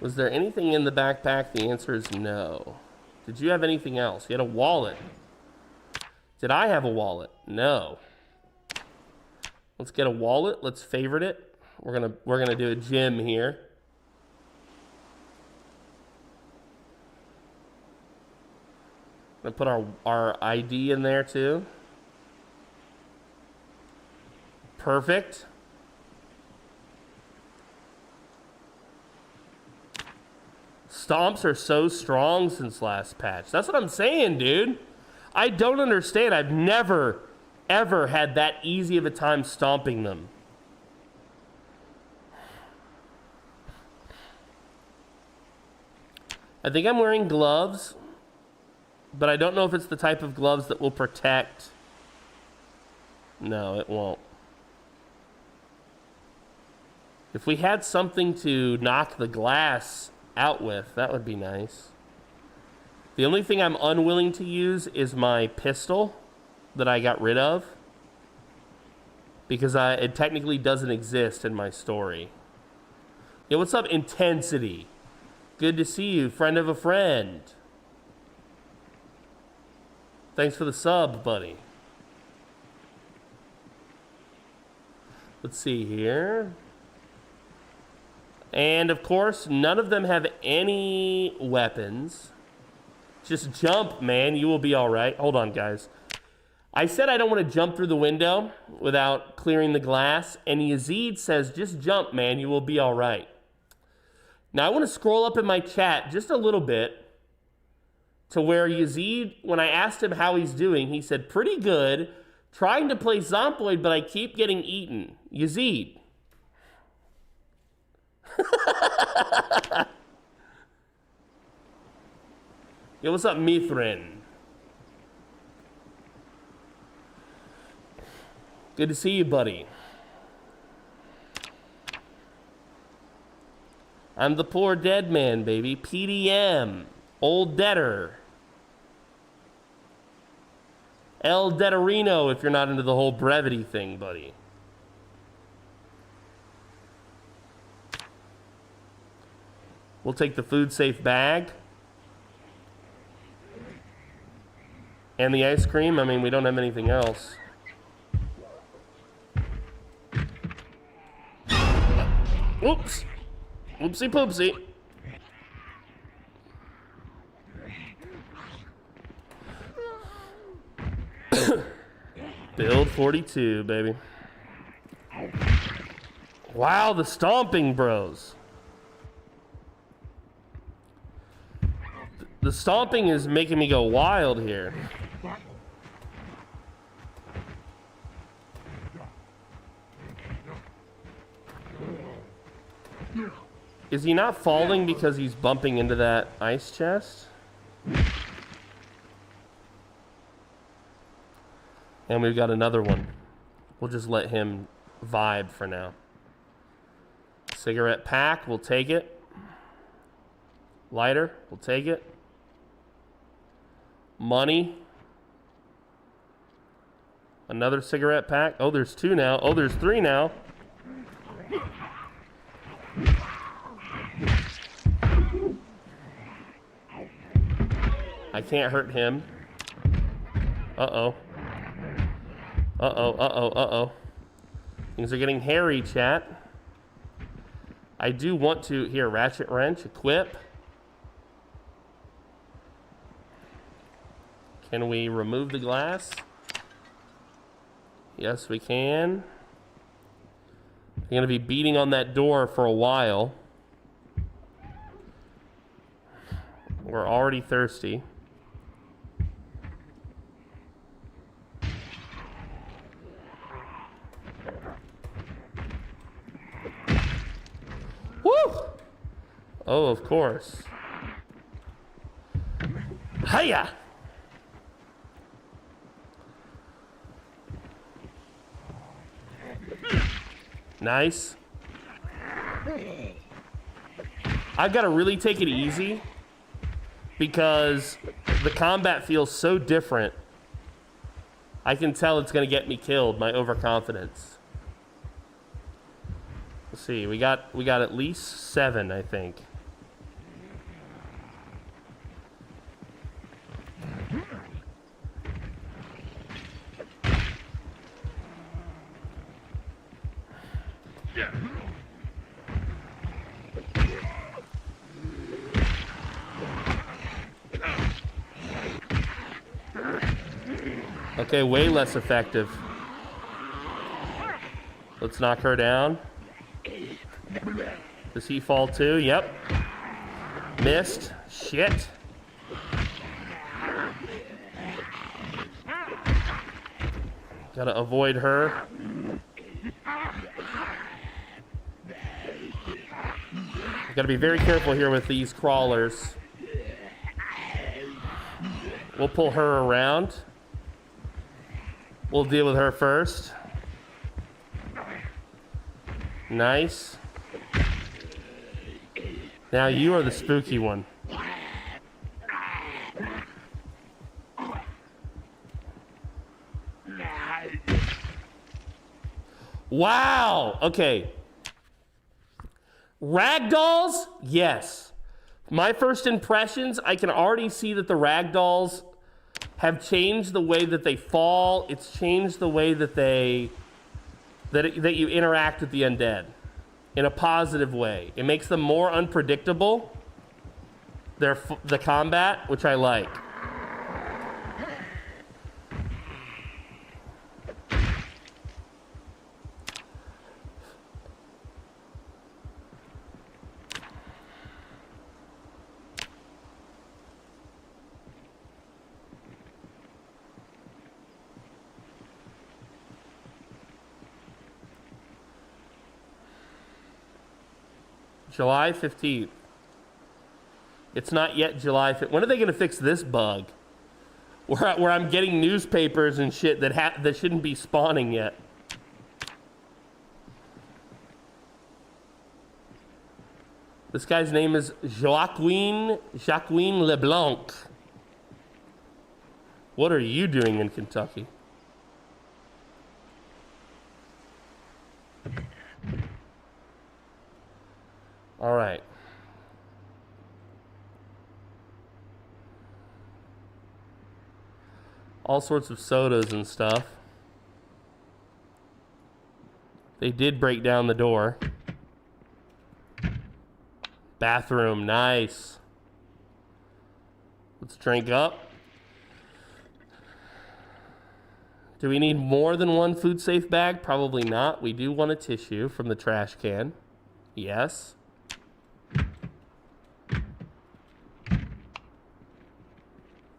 Was there anything in the backpack? The answer is no. Did you have anything else? You had a wallet. Did I have a wallet? No. Let's get a wallet. Let's favorite it. We're gonna do a gym here. I'm gonna put our ID in there too. Perfect. Stomps are so strong since last patch. That's what I'm saying, dude. I don't understand. I've never, ever had that easy of a time stomping them. I think I'm wearing gloves, but I don't know if it's the type of gloves that will protect. No, it won't. If we had something to knock the glass out with, that would be nice. The only thing I'm unwilling to use is my pistol that I got rid of, because it technically doesn't exist in my story. Yo, what's up, Intensity? Good to see you, friend of a friend. Thanks for the sub, buddy. Let's see here. And of course, none of them have any weapons. Just jump, man. You will be all right. Hold on, guys. I said I don't want to jump through the window without clearing the glass. And Yazid says, just jump, man. You will be all right. Now, I want to scroll up in my chat just a little bit to where Yazid, when I asked him how he's doing, he said, pretty good. Trying to play Zomboid, but I keep getting eaten. Yazid. Yo, what's up, Mithrin? Good to see you, buddy. I'm the poor dead man, baby. PDM. Old Deader. El Deaderino, if you're not into the whole brevity thing, buddy. We'll take the food safe bag. And the ice cream. I mean, we don't have anything else. Oops. Oopsie poopsie. Build 42, baby. Wow, the stomping bros. The stomping is making me go wild here. Is he not falling because he's bumping into that ice chest? And we've got another one. We'll just let him vibe for now. Cigarette pack, we'll take it. Lighter, we'll take it. Money, Another cigarette pack. Oh, there's 2 now. Oh, there's 3 now. I can't hurt him. Uh-oh. Uh-oh, uh-oh, uh-oh. Things are getting hairy, chat. I do want to... Here, ratchet wrench, equip. Can we remove the glass? Yes, we can. I'm going to be beating on that door for a while. We're already thirsty. Woo! Oh, of course. Hiya! Nice. I've got to really take it easy because the combat feels so different. I can tell it's going to get me killed, my overconfidence. Let's see, we got at least 7, I think. Okay, way less effective. Let's knock her down. Does he fall too? Yep. Missed. Shit. Gotta avoid her. Gotta be very careful here with these crawlers. We'll pull her around. We'll deal with her first. Nice. Now you are the spooky one. Wow. Okay. Ragdolls? Yes. My first impressions, I can already see that the ragdolls have changed the way that they fall. It's changed the way that that you interact with the undead in a positive way. It makes them more unpredictable. The combat, which I like. July 15th. It's not yet July 15th. When are they going to fix this bug? Where I'm getting newspapers and shit that shouldn't be spawning yet. This guy's name is Joaquin LeBlanc. What are you doing in Kentucky? All right. All sorts of sodas and stuff. They did break down the door. Bathroom, nice. Let's drink up. Do we need more than one food safe bag? Probably not. We do want a tissue from the trash can. Yes.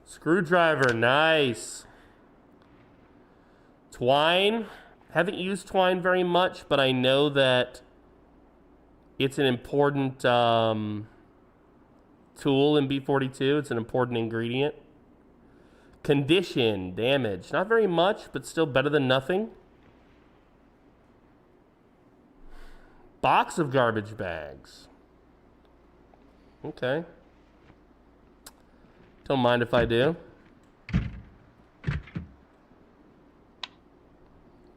Screwdriver, nice. Twine. Haven't used twine very much, but I know that it's an important tool in B42. It's an important ingredient. Condition, damage. Not very much, but still better than nothing. Box of garbage bags. Okay. Don't mind if I do.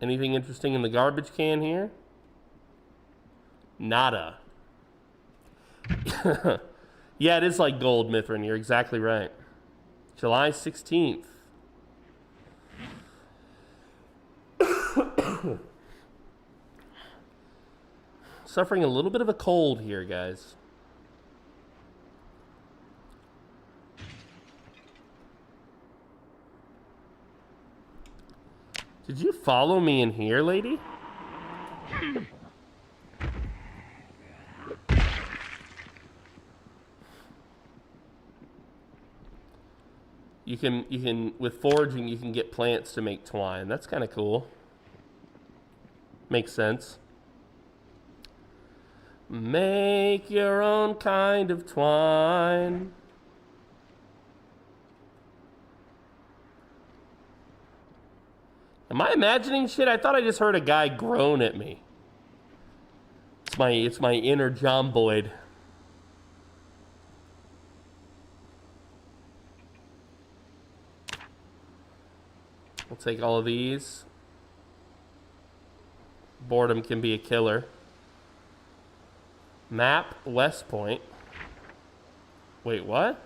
Anything interesting in the garbage can here? Nada. Yeah, it is like gold, Mithrin. You're exactly right. July 16th. Suffering a little bit of a cold here, guys. Did you follow me in here, lady? You can with foraging you can get plants to make twine. That's kind of cool. Makes sense. Make your own kind of twine. Am I imagining shit? I thought I just heard a guy groan at me. It's my inner Zomboid. We'll take all of these. Boredom can be a killer. Map West Point. Wait, what?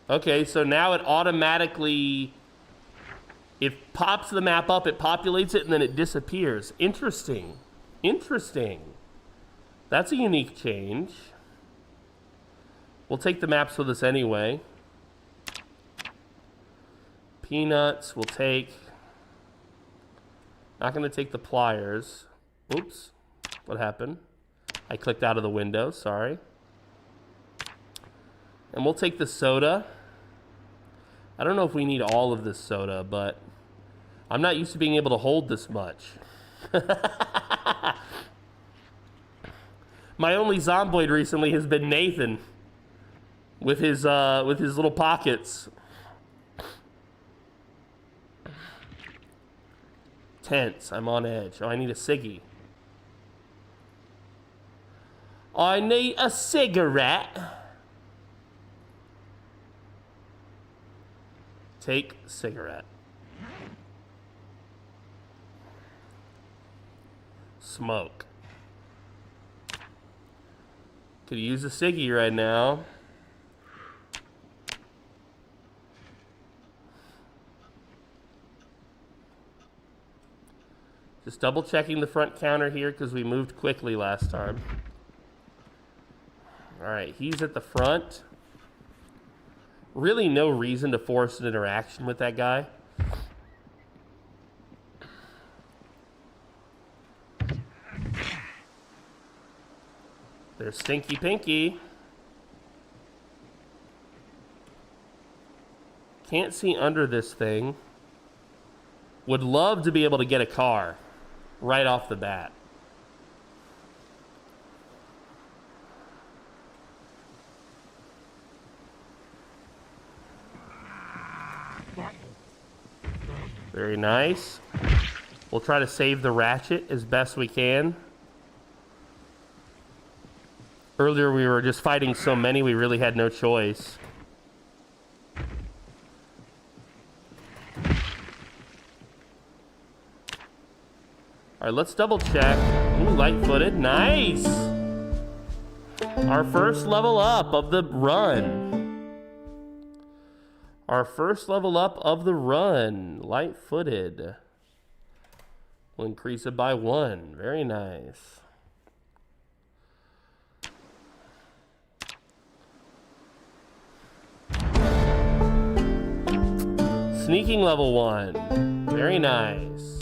Okay, so now it automatically, it pops the map up, it populates it, and then it disappears. Interesting. Interesting. That's a unique change. We'll take the maps with us anyway. Peanuts, we'll take. Not going to take the pliers. Oops. What happened? I clicked out of the window, sorry. And we'll take the soda. I don't know if we need all of this soda, but I'm not used to being able to hold this much. My only Zomboid recently has been Nathan with his little pockets. Tense. I'm on edge. Oh, I need a ciggy. I need a cigarette. Take cigarette. Smoke. Could use a ciggy right now. Just double checking the front counter here because we moved quickly last time. All right, he's at the front. Really no reason to force an interaction with that guy. There's Stinky Pinky. Can't see under this thing. Would love to be able to get a car right off the bat. Very nice. We'll try to save the ratchet as best we can. Earlier we were just fighting so many we really had no choice. All right, let's double check. Ooh, light-footed, nice. Our first level up of the run. Our first level up of the run, light-footed. We'll increase it by 1, very nice. Sneaking level 1, very nice.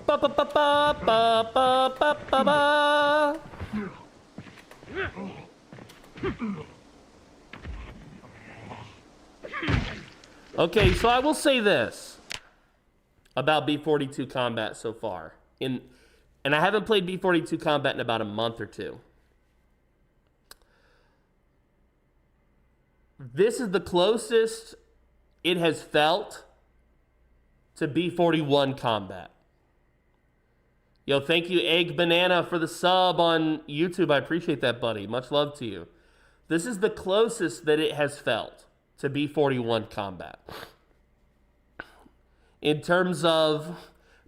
Ba ba ba ba ba ba ba ba ba. Okay, so I will say this about B42 combat so far. And I haven't played B42 combat in about a month or two. This is the closest it has felt to B41 combat. Yo, thank you, Egg Banana, for the sub on YouTube. I appreciate that, buddy. Much love to you. This is the closest that it has felt to B41 combat. In terms of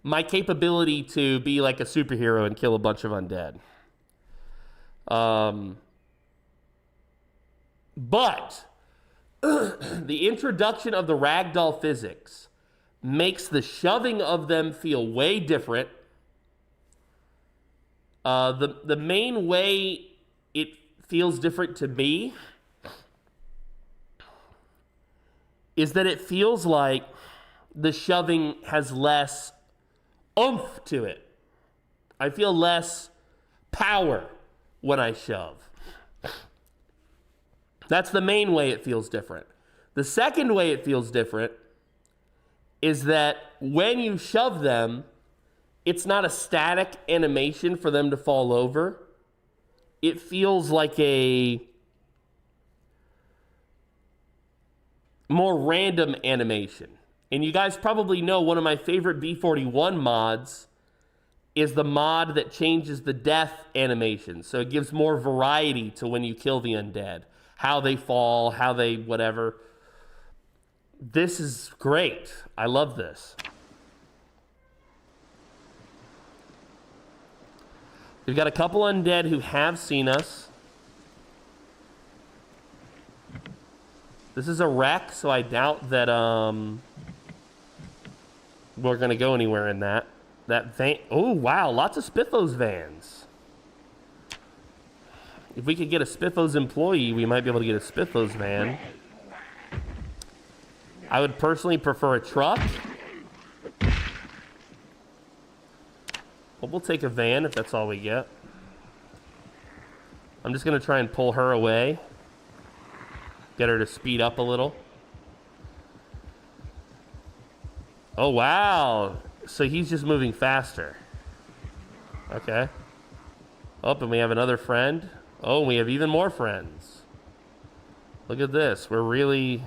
my capability to be like a superhero and kill a bunch of undead. But the introduction of the ragdoll physics makes the shoving of them feel way different. The main way it feels different to me is that it feels like the shoving has less oomph to it. I feel less power when I shove. That's the main way it feels different. The second way it feels different is that when you shove them, it's not a static animation for them to fall over. It feels like a more random animation. And you guys probably know one of my favorite B41 mods is the mod that changes the death animation. So it gives more variety to when you kill the undead. How they fall, how they whatever. This is great. I love this. We've got a couple undead who have seen us. This is a wreck, so I doubt that we're gonna go anywhere in that. That van. Oh wow, lots of Spiffos vans. If we could get a Spiffos employee, we might be able to get a Spiffos van. I would personally prefer a truck. But we'll take a van if that's all we get. I'm just going to try and pull her away. Get her to speed up a little. Oh, wow. So he's just moving faster. Okay. Oh, and we have another friend. Oh, we have even more friends. Look at this. We're really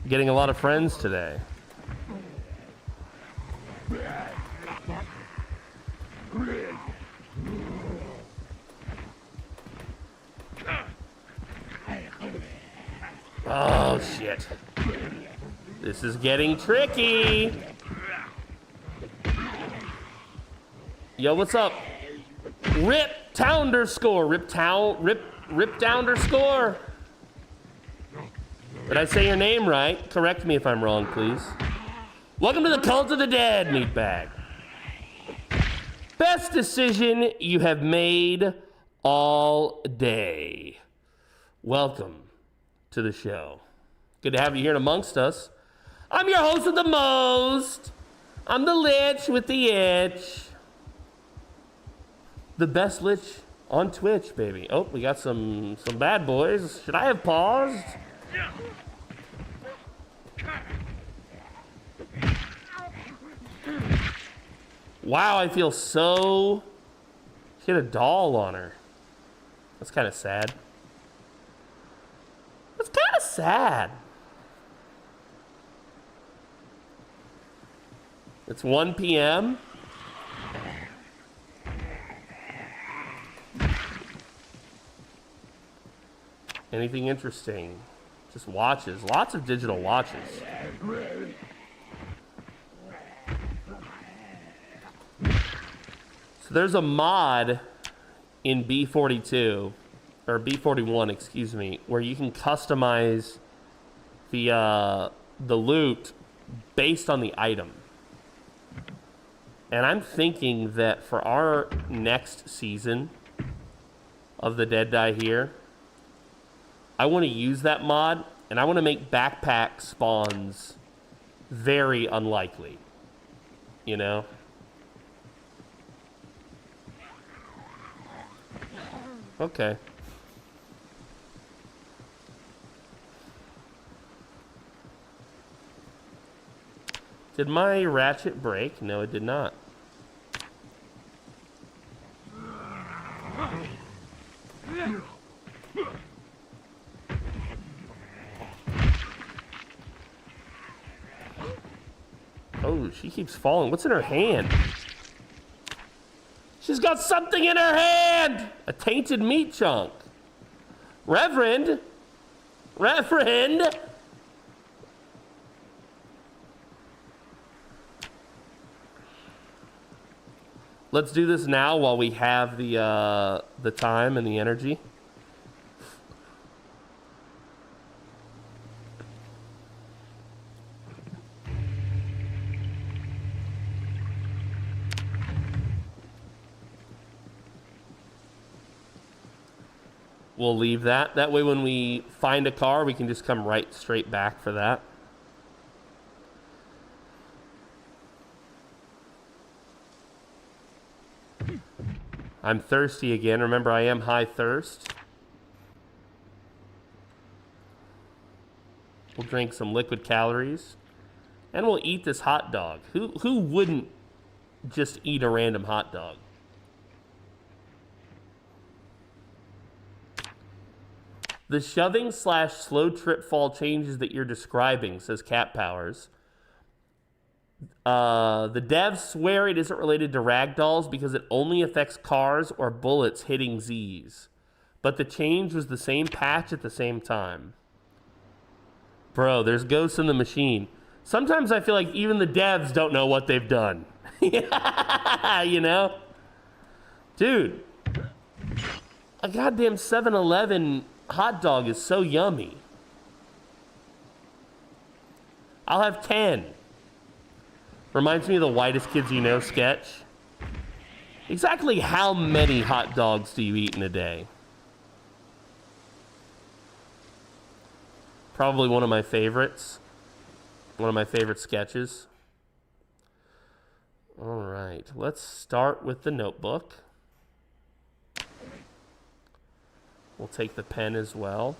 getting a lot of friends today. Oh, shit. This is getting tricky. Yo, what's up? Rip Townderscore. Rip Townderscore. Did I say your name right? Correct me if I'm wrong, please. Welcome to the Cult of the Dead, meatbag. Best decision you have made all day. Welcome to the show. Good to have you here amongst us. I'm your host with the most. I'm the lich with the itch. The best lich on Twitch, baby. Oh, we got some bad boys. Should I have paused? Wow, I feel so... She had a doll on her. That's kind of sad. That's kind of sad. It's 1 p.m. Anything interesting? Just watches. Lots of digital watches. So there's a mod in B42, or B41, excuse me, where you can customize the loot based on the item. And I'm thinking that for our next season of the Dead Die Here, I want to use that mod, and I want to make backpack spawns very unlikely. You know? Okay. Did my ratchet break? No, it did not. Oh, she keeps falling. What's in her hand? She's got something in her hand! A tainted meat chunk. Reverend? Reverend? Let's do this now while we have the time and the energy. We'll leave that. That way when we find a car, we can just come right straight back for that. I'm thirsty again. Remember, I am high thirst. We'll drink some liquid calories. And we'll eat this hot dog. Who wouldn't just eat a random hot dog? The shoving / slow trip fall changes that you're describing, says Cat Powers. The devs swear it isn't related to ragdolls because it only affects cars or bullets hitting Z's. But the change was the same patch at the same time. Bro, there's ghosts in the machine. Sometimes I feel like even the devs don't know what they've done. You know? Dude, a goddamn 7-Eleven hot dog is so yummy. I'll have 10. Reminds me of the Whitest Kids You Know sketch. Exactly how many hot dogs do you eat in a day? Probably one of my favorites. One of my favorite sketches. All right, let's start with the notebook. We'll take the pen as well.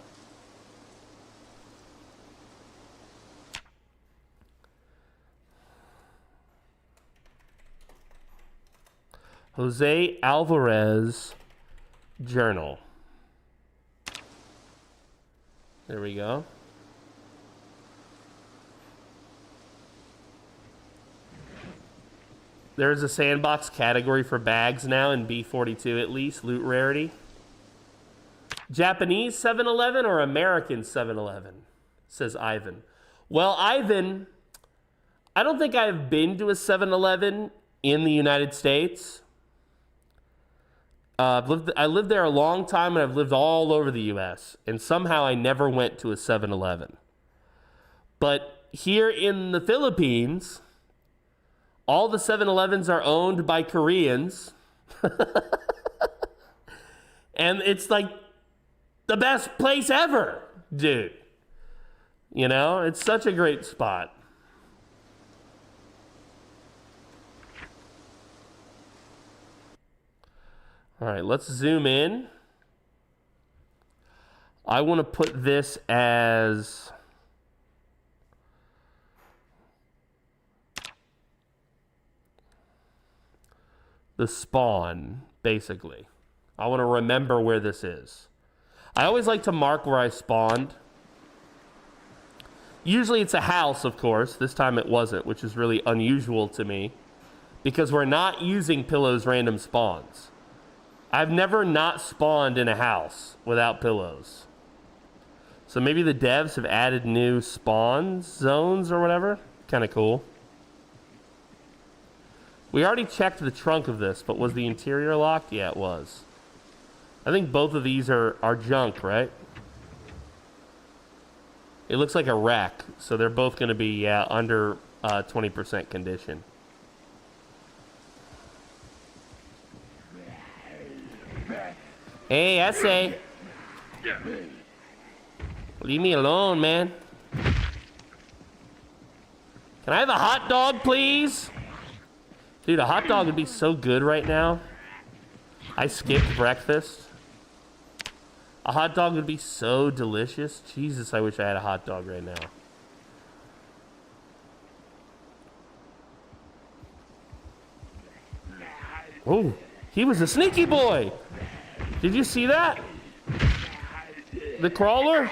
Jose Alvarez journal. There we go. There is a sandbox category for bags now in B42 at least, loot rarity. Japanese 7-Eleven or American 7-Eleven, says Ivan. Well, Ivan, I don't think I've been to a 7-Eleven in the United States. I lived there a long time, and I've lived all over the U.S., and somehow I never went to a 7-Eleven. But here in the Philippines, all the 7-Elevens are owned by Koreans. And it's like the best place ever, dude. You know, it's such a great spot. All right, let's zoom in. I want to put this as the spawn, basically. I want to remember where this is. I always like to mark where I spawned. Usually it's a house, of course. This time it wasn't, which is really unusual to me because we're not using Pillow's random spawns. I've never not spawned in a house without Pillows. So maybe the devs have added new spawn zones or whatever. Kind of cool. We already checked the trunk of this, but was the interior locked? Yeah, it was. I think both of these are junk, right? It looks like a wreck, so they're both going to be under 20% condition. Hey, I say. Leave me alone, man. Can I have a hot dog, please? Dude, a hot dog would be so good right now. I skipped breakfast. A hot dog would be so delicious. Jesus, I wish I had a hot dog right now. Oh, he was a sneaky boy. Did you see that? The crawler?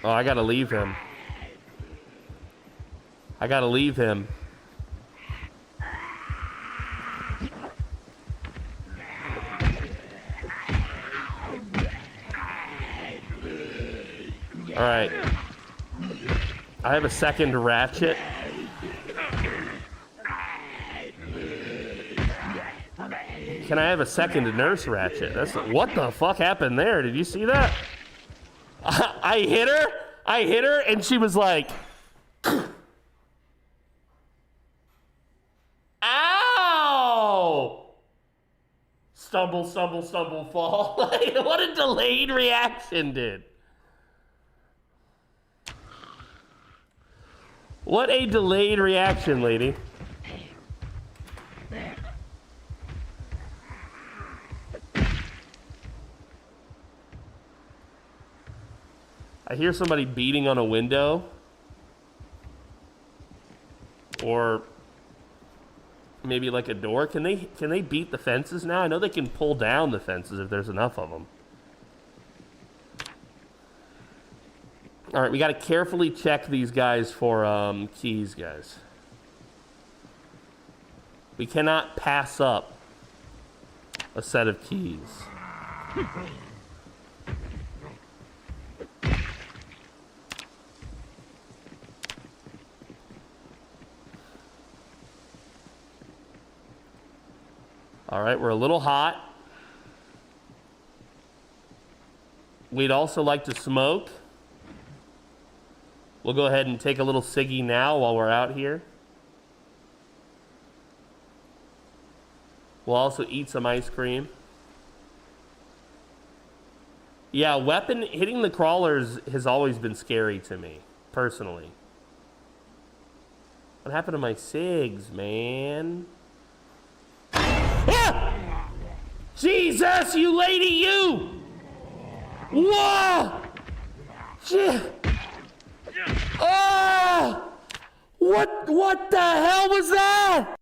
Oh, I gotta leave him. I gotta leave him. All right. I have a second ratchet. Can I have a second nurse ratchet? What the fuck happened there? Did you see that? I hit her, and she was like, ow! Stumble, stumble, stumble, fall. What a delayed reaction, dude. What a delayed reaction, lady. I hear somebody beating on a window. Or maybe like a door. Can they beat the fences now? I know they can pull down the fences if there's enough of them. All right, we got to carefully check these guys for keys, guys. We cannot pass up a set of keys. All right, we're a little hot. We'd also like to smoke. We'll go ahead and take a little ciggy now while we're out here. We'll also eat some ice cream. Yeah, hitting the crawlers has always been scary to me, personally. What happened to my cigs, man? Ah! Jesus, you lady, you! Whoa! Oh! What the hell was that?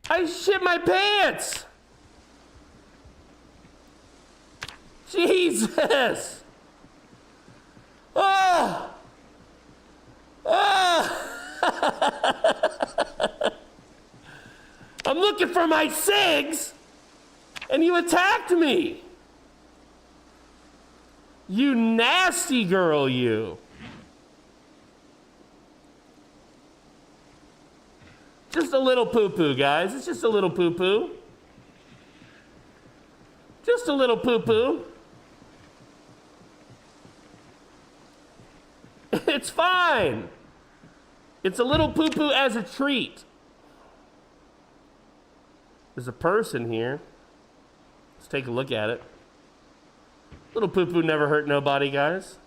I shit my pants! Jesus! Oh! Oh! I'm looking for my cigs, and you attacked me! You nasty girl, you! Just a little poo-poo, guys. It's just a little poo-poo. Just a little poo-poo. It's fine. It's a little poo-poo as a treat. There's a person here. Let's take a look at it. Little poo-poo never hurt nobody, guys.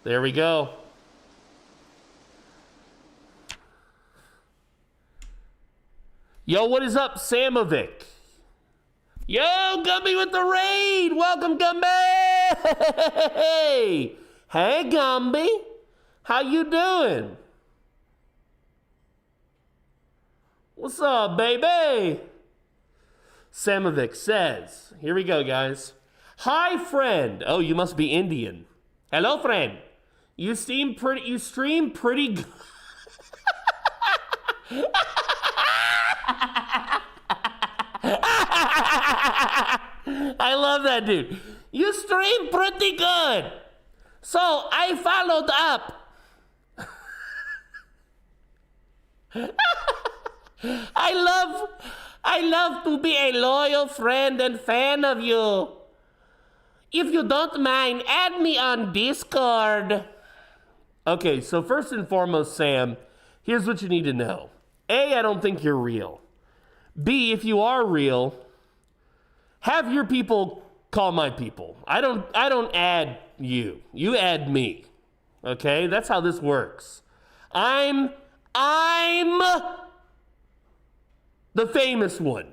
There we go. Yo, what is up, Samovic? Yo, Gumby with the raid. Welcome, Gumby. Hey, Gumby. How you doing? What's up, baby? Samovic says, here we go, guys. Hi, friend. Oh, you must be Indian. Hello, friend. You stream pretty good. I love that, dude. You stream pretty good. So I followed up. I love to be a loyal friend and fan of you. If you don't mind, add me on Discord. Okay, so first and foremost, Sam, here's what you need to know. A, I don't think you're real. B, if you are real, have your people call my people. I don't add you. You add me. Okay? That's how this works. I'm the famous one.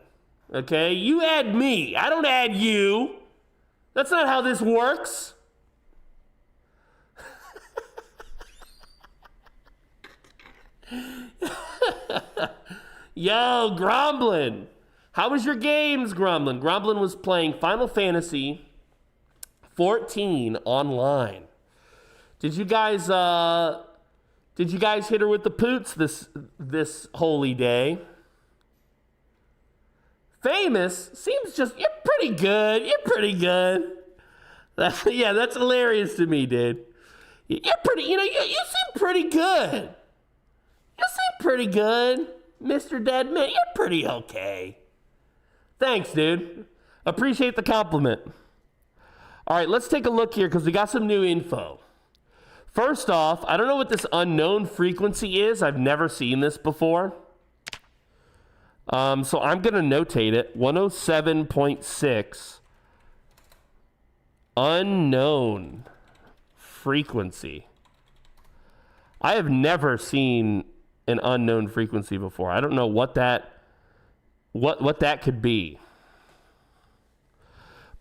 Okay? You add me. I don't add you. That's not how this works. Yo, Gromblin. How was your games, Gromblin? Gromblin was playing Final Fantasy 14 online. Did you guys hit her with the poots this holy day? Famous seems just, you're pretty good. You're pretty good. Yeah, that's hilarious to me, dude. You're pretty, you seem pretty good. You seem pretty good, Mr. Deadman. You're pretty okay. Thanks, dude. Appreciate the compliment. All right, let's take a look here because we got some new info. First off, I don't know what this unknown frequency is. I've never seen this before. So I'm going to notate it. 107.6. Unknown frequency. I have never seen an unknown frequency before. I don't know what that could be.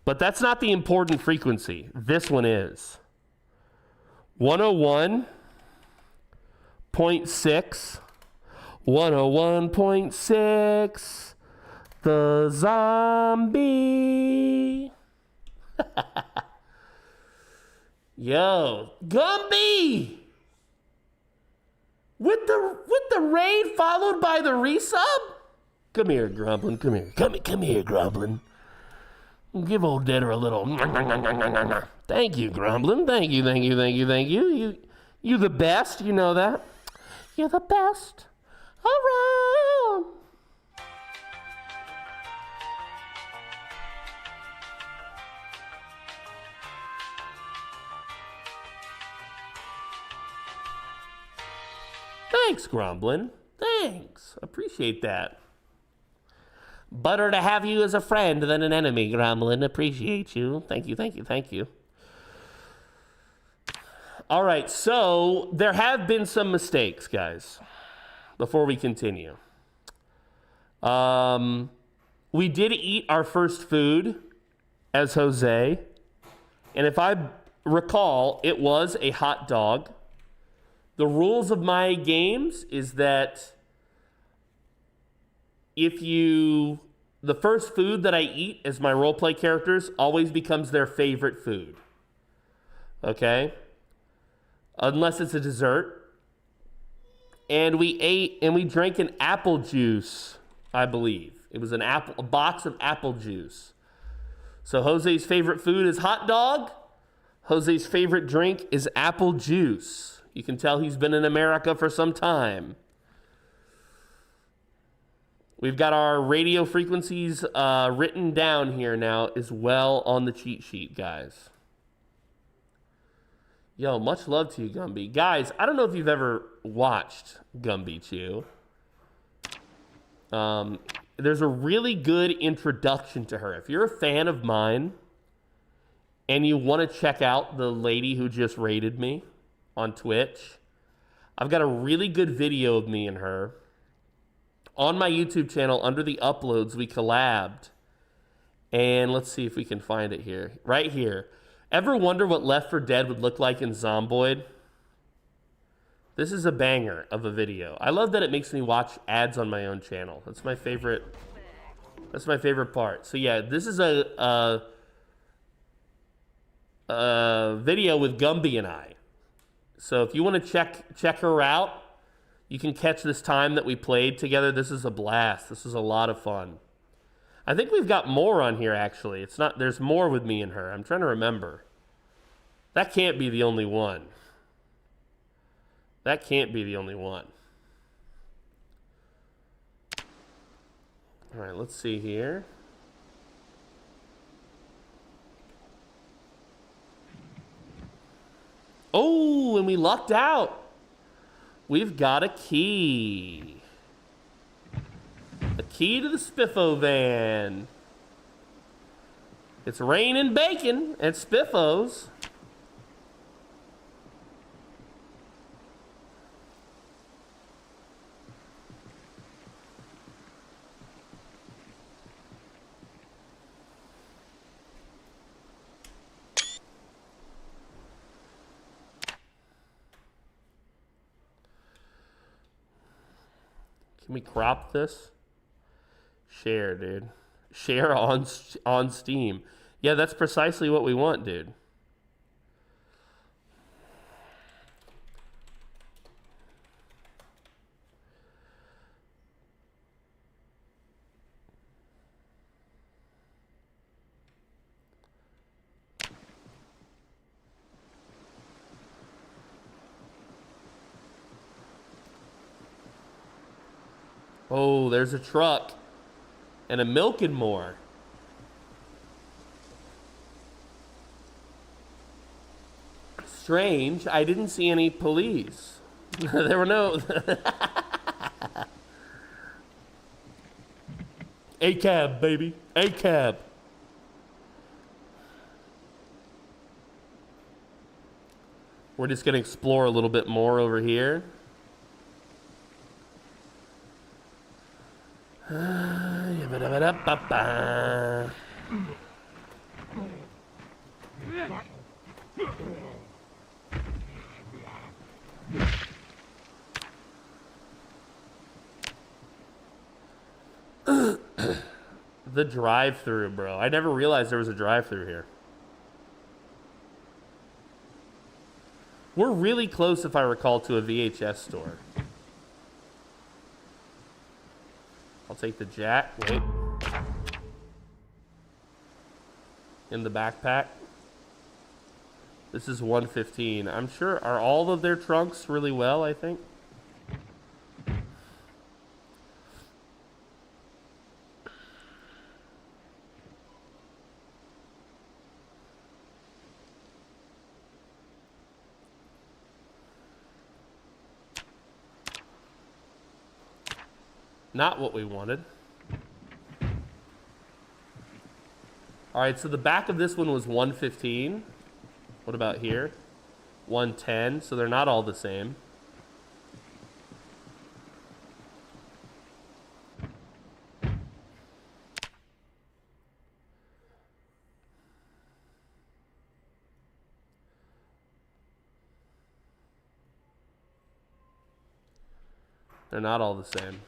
But that's not the important frequency. This one is. 101.6. 101.6. The zombie. Yo, Gumby! With the raid followed by the resub? Come here, Gromblin. Come here. Come here, Gromblin. Give old Deader a little. Thank you, Gromblin. Thank you. You the best. You know that. You're the best around. Thanks, Gromblin. Thanks. Appreciate that. Better to have you as a friend than an enemy, Gromblin. Appreciate you. Thank you. All right, so there have been some mistakes, guys, before we continue. We did eat our first food as Jose, and if I recall, it was a hot dog. The rules of my games is that the first food that I eat as my roleplay characters always becomes their favorite food. Okay? Unless it's a dessert. And we drank an apple juice, I believe. It was a box of apple juice. So Jose's favorite food is hot dog. Jose's favorite drink is apple juice. You can tell he's been in America for some time. We've got our radio frequencies written down here now as well on the cheat sheet, guys. Yo, much love to you, Gumby. Guys, I don't know if you've ever watched Gumby Chew. There's a really good introduction to her. If you're a fan of mine and you want to check out the lady who just raided me on Twitch, I've got a really good video of me and her. On my YouTube channel, under the uploads, we collabed. And let's see if we can find it here. Right here. Ever wonder what Left 4 Dead would look like in Zomboid? This is a banger of a video. I love that it makes me watch ads on my own channel. That's my favorite part. So yeah, this is a video with Gumby and I. So if you want to check her out, you can catch this time that we played together. This is a blast. This is a lot of fun. I think we've got more on here, actually. There's more with me and her. I'm trying to remember. That can't be the only one. All right, let's see here. Oh, and we lucked out. We've got a key. A key to the Spiffo van. It's raining bacon at Spiffo's. Can we crop this? Share, dude. Share on Steam. Yeah, that's precisely what we want, dude. Oh, there's a truck and a milk and more. Strange, I didn't see any police. There were no... A cab, baby. A cab. We're just gonna explore a little bit more over here. The drive-through, bro. I never realized there was a drive-through here. We're really close, if I recall, to a VHS store. I'll take the jack. Wait. In the backpack. This is 115. I'm sure, are all of their trunks really well, I think? Not what we wanted. All right, so the back of this one was 115. What about here? 110, so they're not all the same. They're not all the same.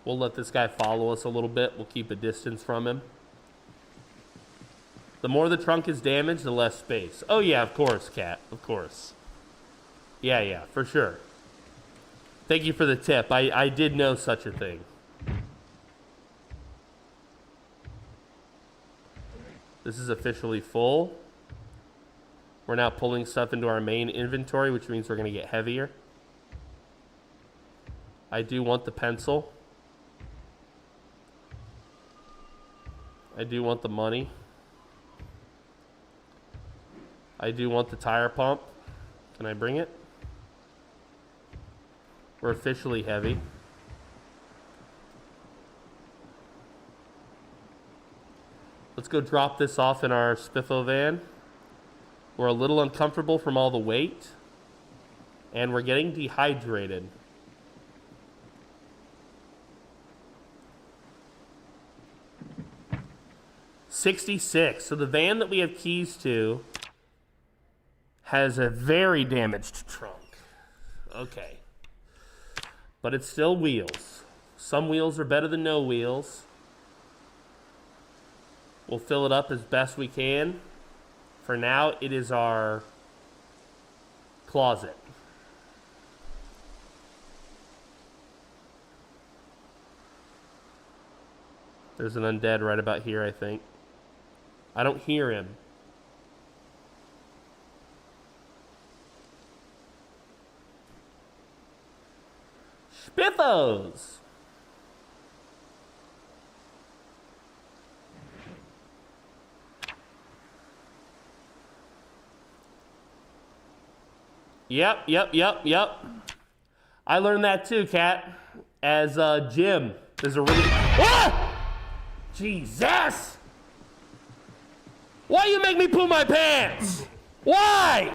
We'll let this guy follow us a little bit. We'll keep a distance from him. The more the trunk is damaged, the less space. Oh yeah, of course, Cat. Of course. Yeah, for sure. Thank you for the tip. I did know such a thing. This is officially full. We're now pulling stuff into our main inventory, which means we're going to get heavier. I do want the pencil. I do want the money. I do want the tire pump. Can I bring it? We're officially heavy. Let's go drop this off in our Spiffo van. We're a little uncomfortable from all the weight. And we're getting dehydrated. $66. So the van that we have keys to has a very damaged trunk. Okay. But it's still wheels. Some wheels are better than no wheels. We'll fill it up as best we can. For now, it is our closet. There's an undead right about here, I think. I don't hear him. Spiffos! Yep. I learned that too, Cat. As Jim. There's a really... Ah! Jesus! Why you make me poo my pants? Why?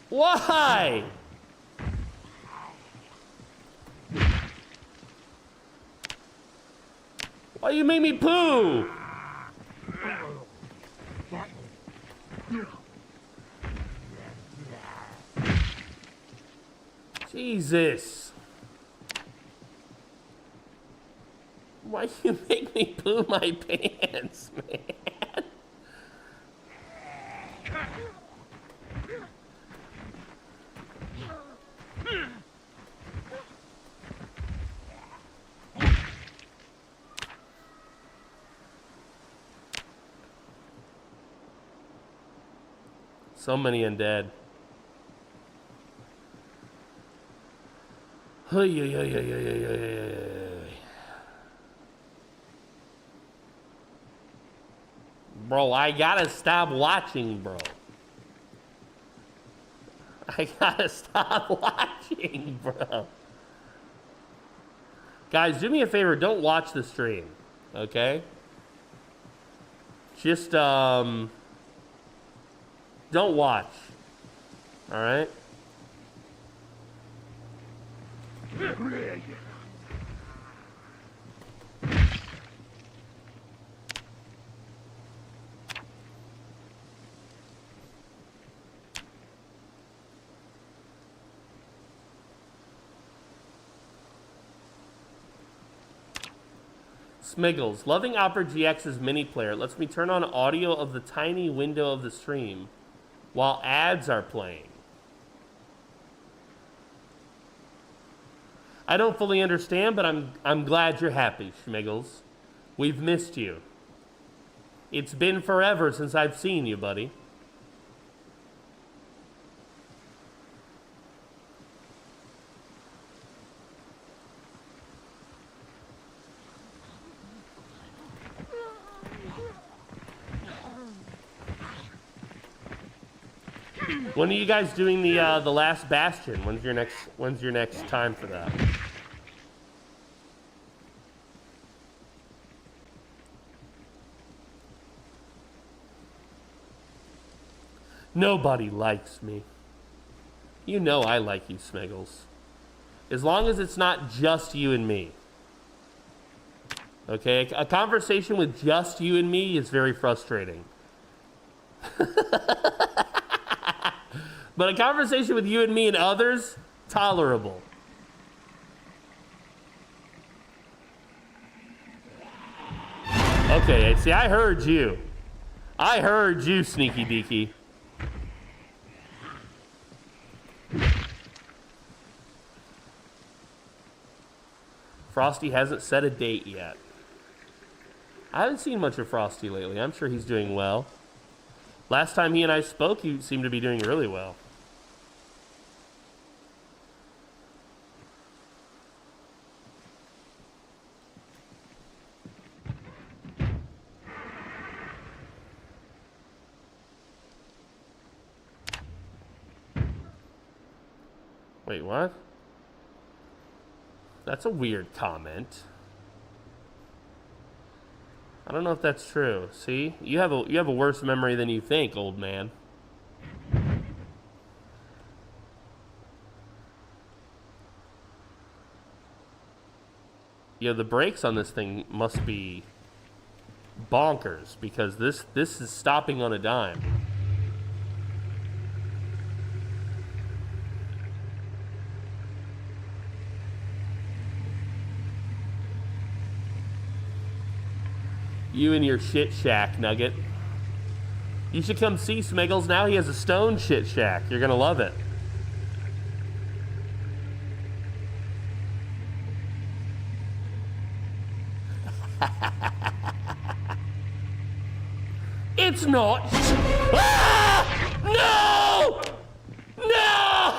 Why? Why you make me poo? Jesus. Why you make me poo my pants, man? So many undead. Bro, I gotta stop watching, bro. I gotta stop watching, bro. Guys, do me a favor, don't watch the stream, okay? Just, don't watch, all right? Smiggles, loving Opera GX's mini player. It lets me turn on audio of the tiny window of the stream while ads are playing. I don't fully understand, but I'm glad you're happy, Schmiggles. We've missed you. It's been forever since I've seen you, buddy. When are you guys doing the last Bastion? When's your next time for that? Nobody likes me. You know I like you, Smiggles. As long as it's not just you and me. Okay? A conversation with just you and me is very frustrating. But a conversation with you and me and others, tolerable. Okay, see, I heard you. I heard you, Sneaky Deaky. Frosty hasn't set a date yet. I haven't seen much of Frosty lately. I'm sure he's doing well. Last time he and I spoke, he seemed to be doing really well. Wait, what? That's a weird comment. I don't know if that's true. See? You have a worse memory than you think, old man. Yeah, the brakes on this thing must be bonkers because this is stopping on a dime. You and your shit shack, Nugget. You should come see Smiggles. Now he has a stone shit shack. You're gonna love it. It's not. Ah! No! No!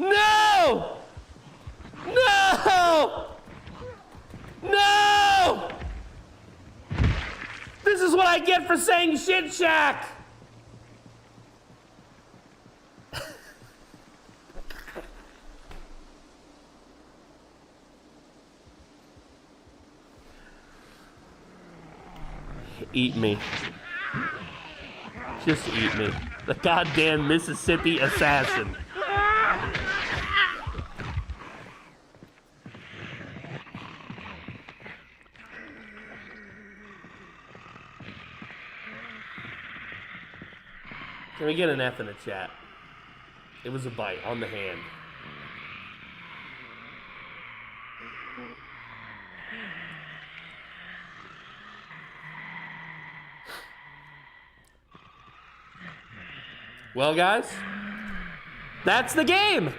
No! No! No! This is what I get for saying shit shack. Eat me. Just eat me. The goddamn Mississippi assassin. Can we get an F in the chat? It was a bite on the hand. Well, guys, that's the game.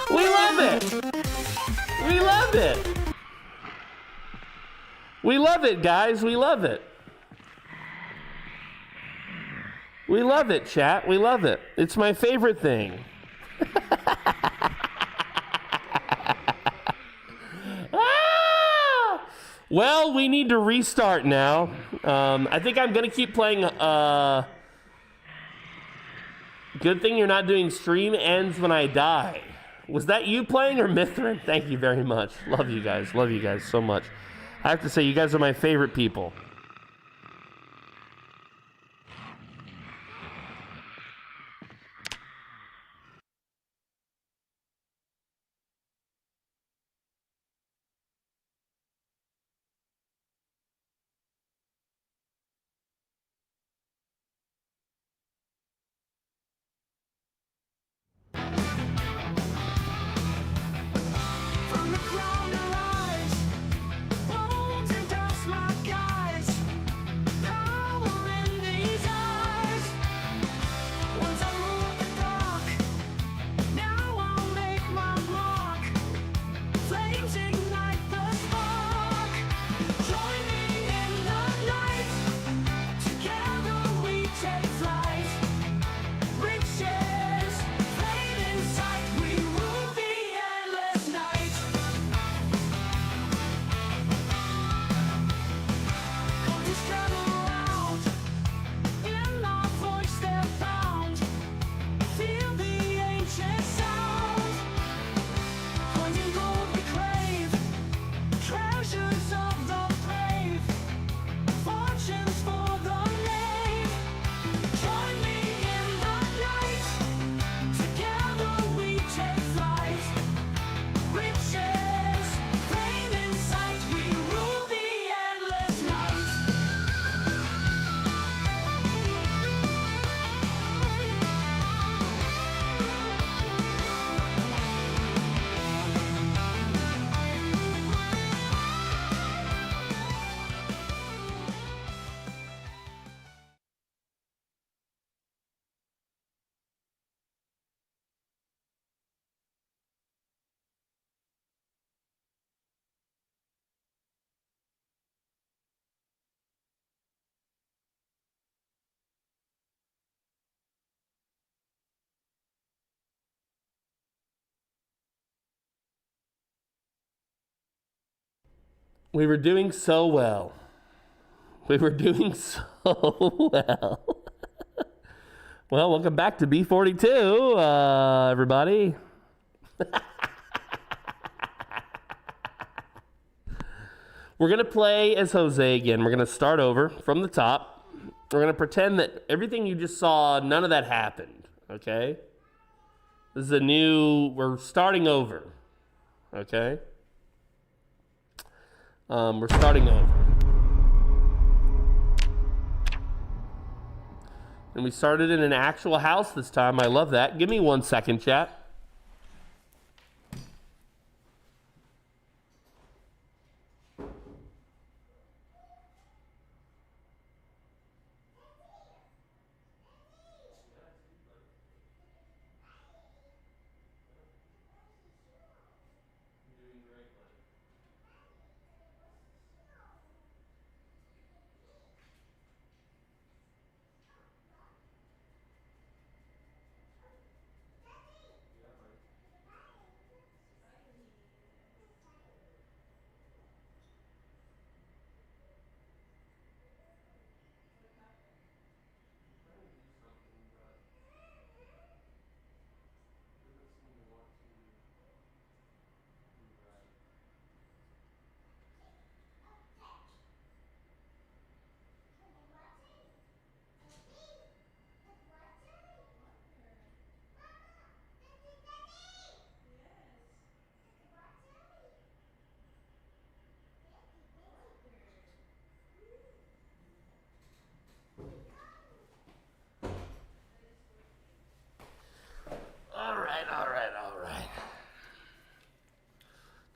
We love it. We love it. We love it, guys. We love it. We love it, chat. We love it. It's my favorite thing. Ah! Well, we need to restart now. I think I'm going to keep playing. Good thing you're not doing stream ends when I die. Was that you playing or Mithrin? Thank you very much. Love you guys. Love you guys so much. I have to say, you guys are my favorite people. We were doing so well. We were doing so well. Well, welcome back to B42, everybody. We're going to play as Jose again. We're going to start over from the top. We're going to pretend that everything you just saw, none of that happened, okay? This is we're starting over, okay? We're starting over. And we started in an actual house this time. I love that. Give me 1 second, chat.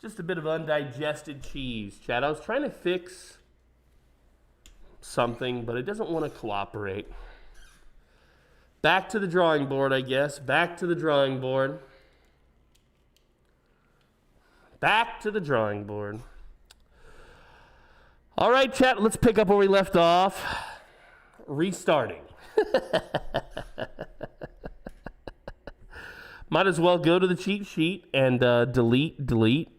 Just a bit of undigested cheese, chat. I was trying to fix something, but it doesn't want to cooperate. Back to the drawing board, I guess. Back to the drawing board. Back to the drawing board. All right, chat, let's pick up where we left off. Restarting. Might as well go to the cheat sheet and delete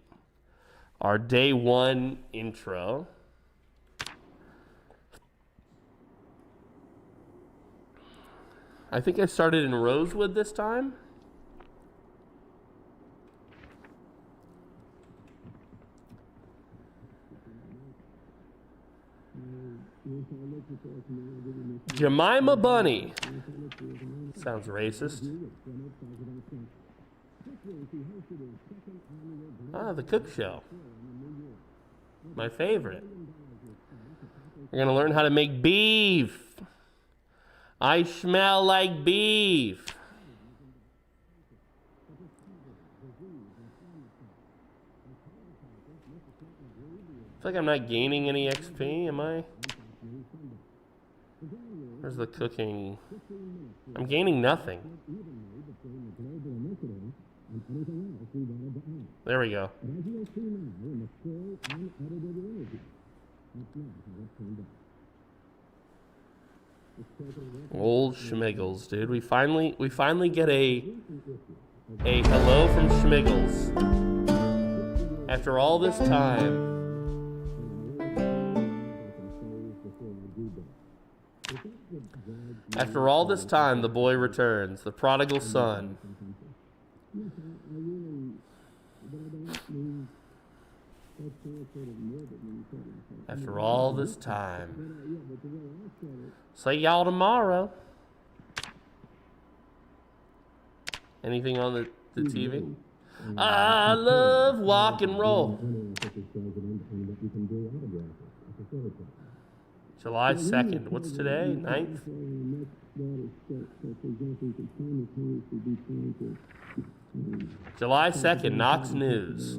our day one intro. I think I started in Rosewood this time. Jemima Bunny. Sounds racist. Ah, the cook show. My favorite. We're gonna learn how to make beef. I smell like beef. I feel like I'm not gaining any XP, am I? Where's the cooking? I'm gaining nothing. There we go. Old Schmiggles, dude. We finally get a hello from Schmiggles. After all this time. After all this time, the boy returns, the prodigal son. After all this time. See y'all tomorrow. Anything on the TV? I love rock and roll. July 2nd. What's today? 9th? July 2nd, Knox News.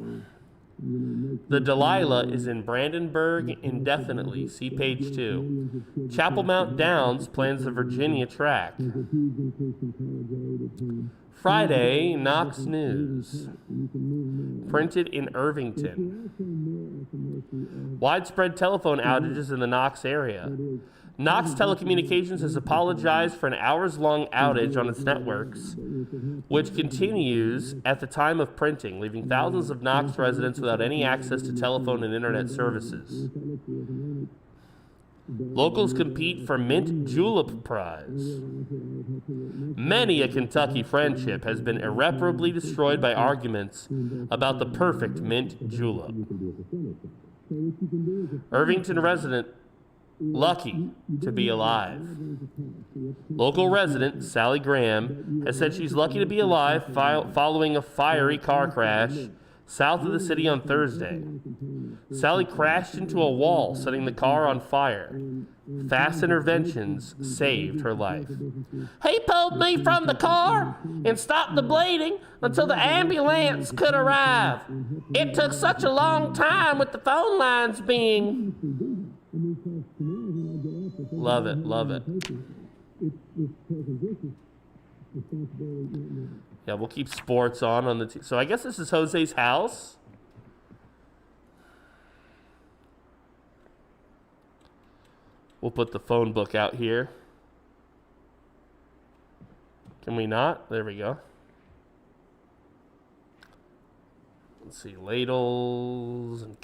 The Delilah is in Brandenburg indefinitely. See page 2. Chapel Mount Downs plans the Virginia track. Friday, Knox News. Printed in Irvington. Widespread telephone outages in the Knox area. Knox Telecommunications has apologized for an hours-long outage on its networks, which continues at the time of printing, leaving thousands of Knox residents without any access to telephone and internet services. Locals compete for Mint Julep Prize. Many a Kentucky friendship has been irreparably destroyed by arguments about the perfect mint julep. Irvington resident lucky to be alive. Local resident Sally Graham has said she's lucky to be alive following a fiery car crash south of the city on Thursday. Sally crashed into a wall, setting the car on fire. Fast interventions saved her life. He pulled me from the car and stopped the bleeding until the ambulance could arrive. It took such a long time with the phone lines being... Love it, love it. Yeah, we'll keep sports on the so I guess this is Jose's house. We'll put the phone book out here. Can we not? There we go. Let's see, ladles and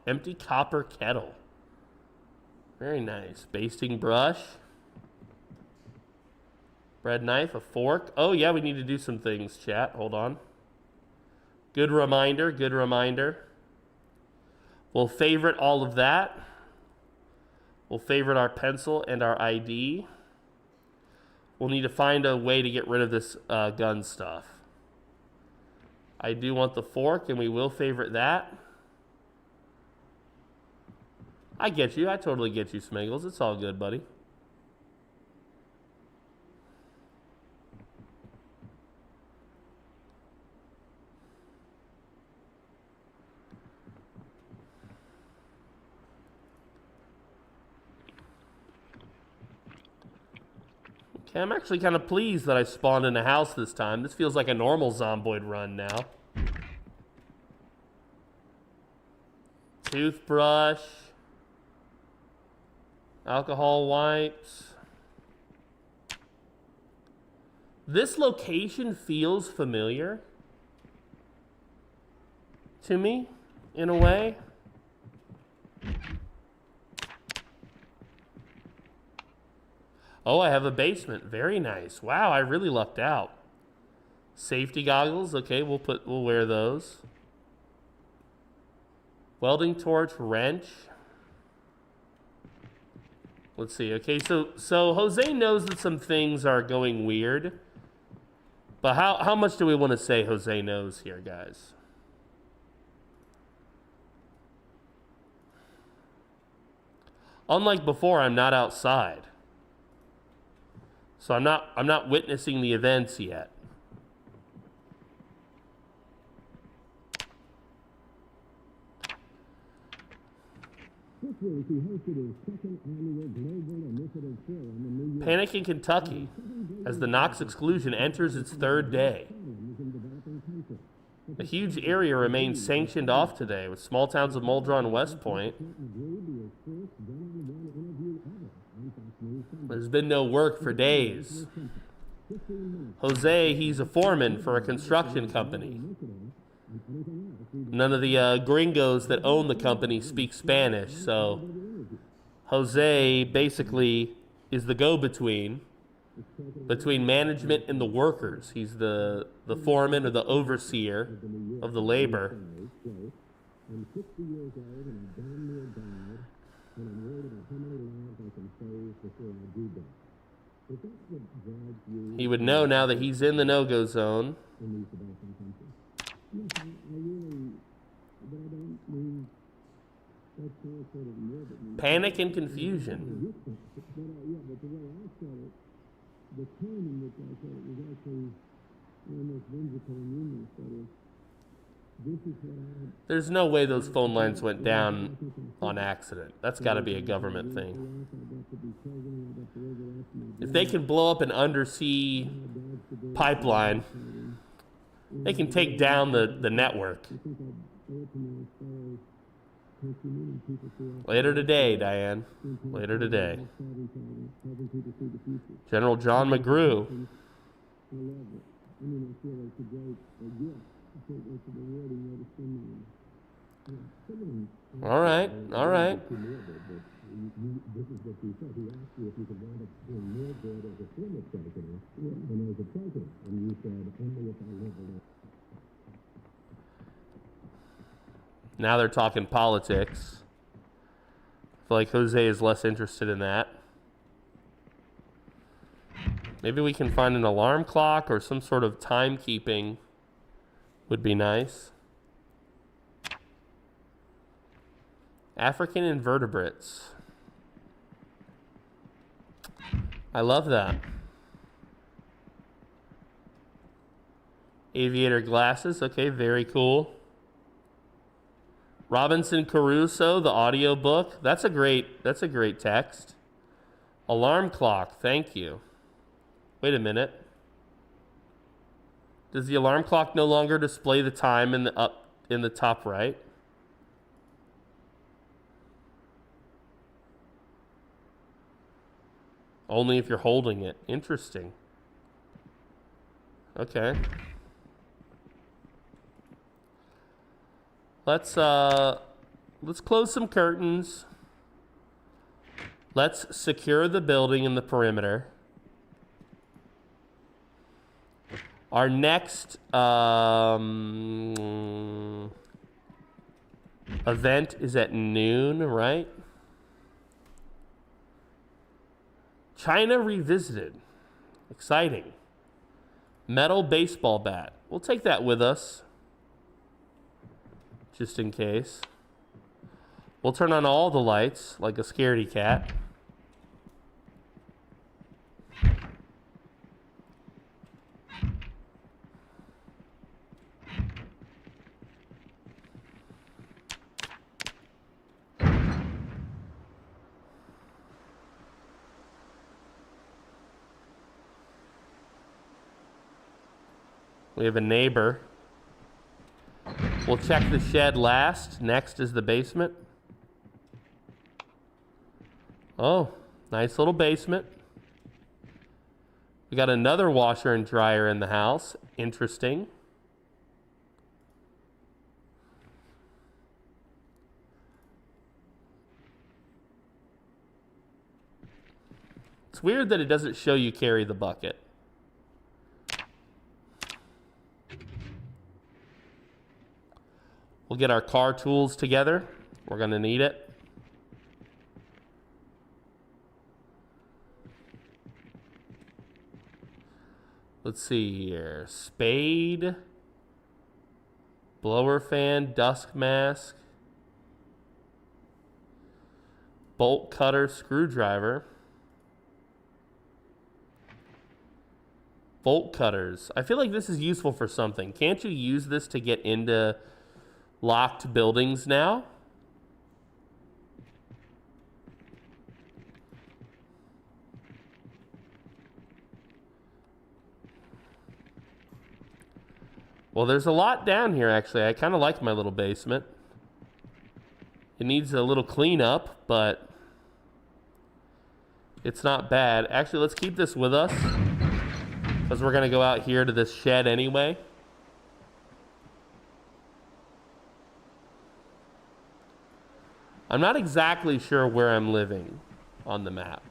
empty copper kettle. Very nice. Basting brush. Bread knife, a fork. Oh, yeah, we need to do some things, chat. Hold on. Good reminder, good reminder. We'll favorite all of that. We'll favorite our pencil and our ID. We'll need to find a way to get rid of this gun stuff. I do want the fork, and we will favorite that. I get you. I totally get you, Smiggles. It's all good, buddy. Okay, I'm actually kind of pleased that I spawned in a house this time. This feels like a normal Zomboid run now. Toothbrush. Alcohol wipes. This location feels familiar to me, in a way. Oh, I have a basement. Very nice. Wow, I really lucked out. Safety goggles. Okay, we'll wear those. Welding torch, wrench. Let's see. Okay, so Jose knows that some things are going weird. But how much do we want to say Jose knows here, guys? Unlike before, I'm not outside. So I'm not witnessing the events yet. Panic in Kentucky as the Knox exclusion enters its third day. A huge area remains sanctioned off today, with small towns of Muldrow and West Point. There's been no work for days. Jose, he's a foreman for a construction company. None of the gringos that own the company speak Spanish, so Jose basically is the go-between between management and the workers. He's the foreman or the overseer of the labor. He would know now that he's in the no-go zone. Panic and confusion. There's no way those phone lines went down on accident. That's got to be a government thing. If they can blow up an undersea pipeline, they can take down the network. Later today, Diane. Later today. General John McGrew. All right, all right. Now they're talking politics. I feel like Jose is less interested in that. Maybe we can find an alarm clock or some sort of timekeeping would be nice. African invertebrates. I love that. Aviator glasses. Okay, very cool. Robinson Crusoe, the audiobook. That's a great text. Alarm clock. Thank you. Wait a minute. Does the alarm clock no longer display the time in the top right? Only if you're holding it. Interesting. Okay. Let's close some curtains. Let's secure the building and the perimeter. Our next event is at noon, right? China Revisited. Exciting. Metal baseball bat. We'll take that with us. Just in case. We'll turn on all the lights like a scaredy cat. We have a neighbor. We'll check the shed last. Next is the basement. Oh, nice little basement. We got another washer and dryer in the house. Interesting. It's weird that it doesn't show you carry the bucket. We'll get our car tools together. We're going to need it. Let's see here. Spade. Blower fan. Dusk mask. Bolt cutter. Screwdriver. Bolt cutters. I feel like this is useful for something. Can't you use this to get into locked buildings now? Well, there's a lot down here, actually. I kind of like my little basement. It needs a little cleanup, but it's not bad. Actually, let's keep this with us, because we're going to go out here to this shed anyway. I'm not exactly sure where I'm living on the map.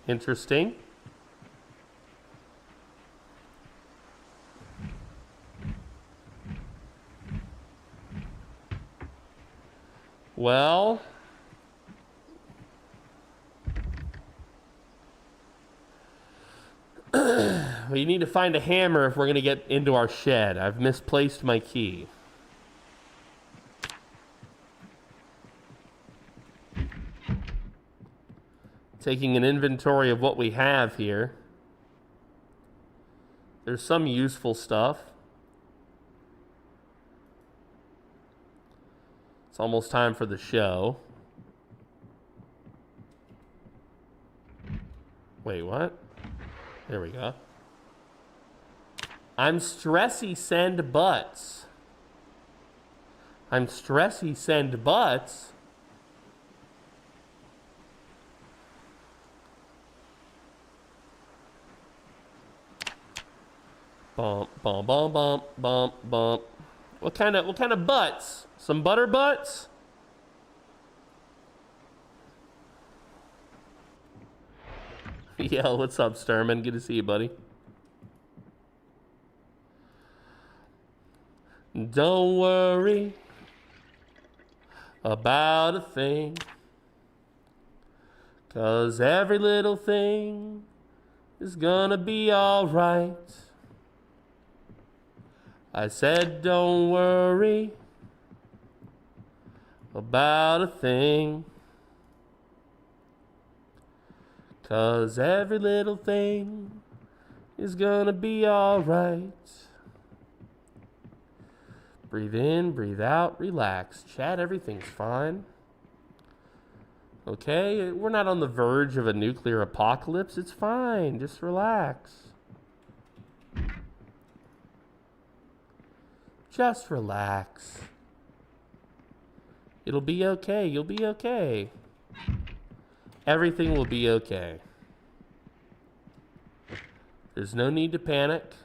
Interesting. Well, we need to find a hammer if we're going to get into our shed. I've misplaced my key. Taking an inventory of what we have here. There's some useful stuff. It's almost time for the show. Wait, what? There we go. I'm stressy, send butts. I'm stressy, send butts. Bump, bump, bump, bump, bump, bump. What kind of butts? Some butter butts? Yo, what's up, Sturman? Good to see you, buddy. Don't worry about a thing, 'cause every little thing is gonna be alright. I said don't worry about a thing, 'cause every little thing is gonna be alright. Breathe in, breathe out, relax. Chat, everything's fine. Okay, we're not on the verge of a nuclear apocalypse. It's fine, just relax. Just relax. It'll be okay. You'll be okay. Everything will be okay. There's no need to panic.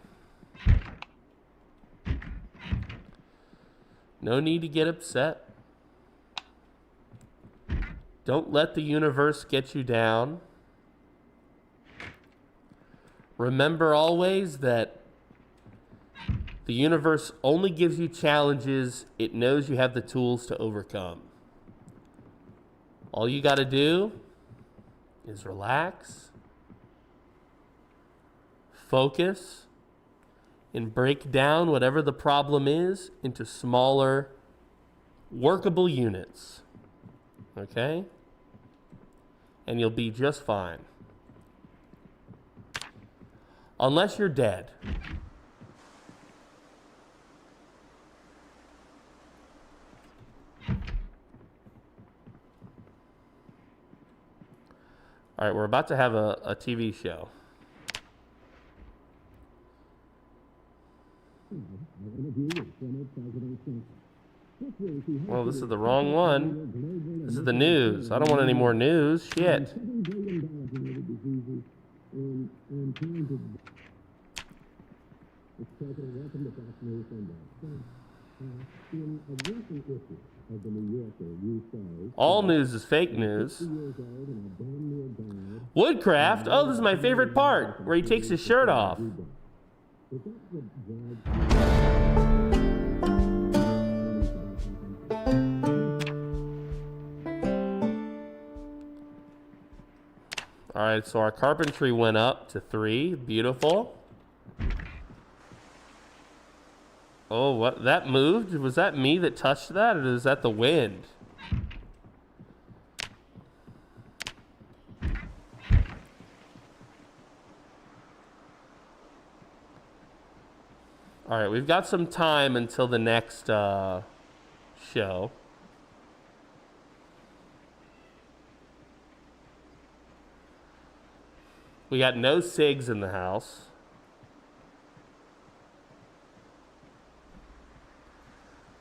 No need to get upset. Don't let the universe get you down. Remember always that the universe only gives you challenges it knows you have the tools to overcome. All you got to do is relax, focus, and break down whatever the problem is into smaller, workable units. Okay? And you'll be just fine. Unless you're dead. All right, we're about to have a TV show. Well, this is the wrong one. This is the news. I don't want any more news. Shit. All news is fake news. Woodcraft? Oh, this is my favorite part, where he takes his shirt off. All right, so our carpentry went up to 3. Beautiful. Oh, what? That moved? Was that me that touched that, or is that the wind? All right, we've got some time until the next show. We got no SIGs in the house.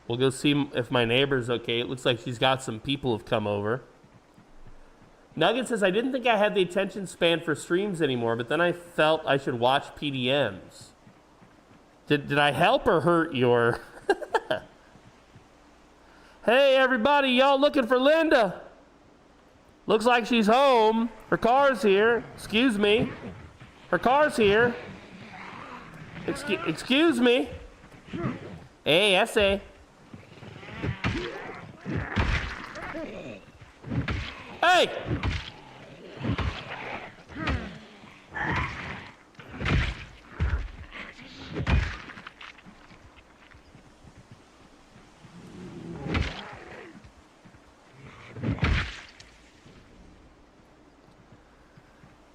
We'll go see if my neighbor's okay. It looks like she's got some people have come over. Nugget says, I didn't think I had the attention span for streams anymore, but then I felt I should watch PDMs. Did I help or hurt your... Hey, everybody, y'all looking for Linda? Looks like she's home. Her car's here. Excuse me. Her car's here. Excuse me. Hey, I say. Hey!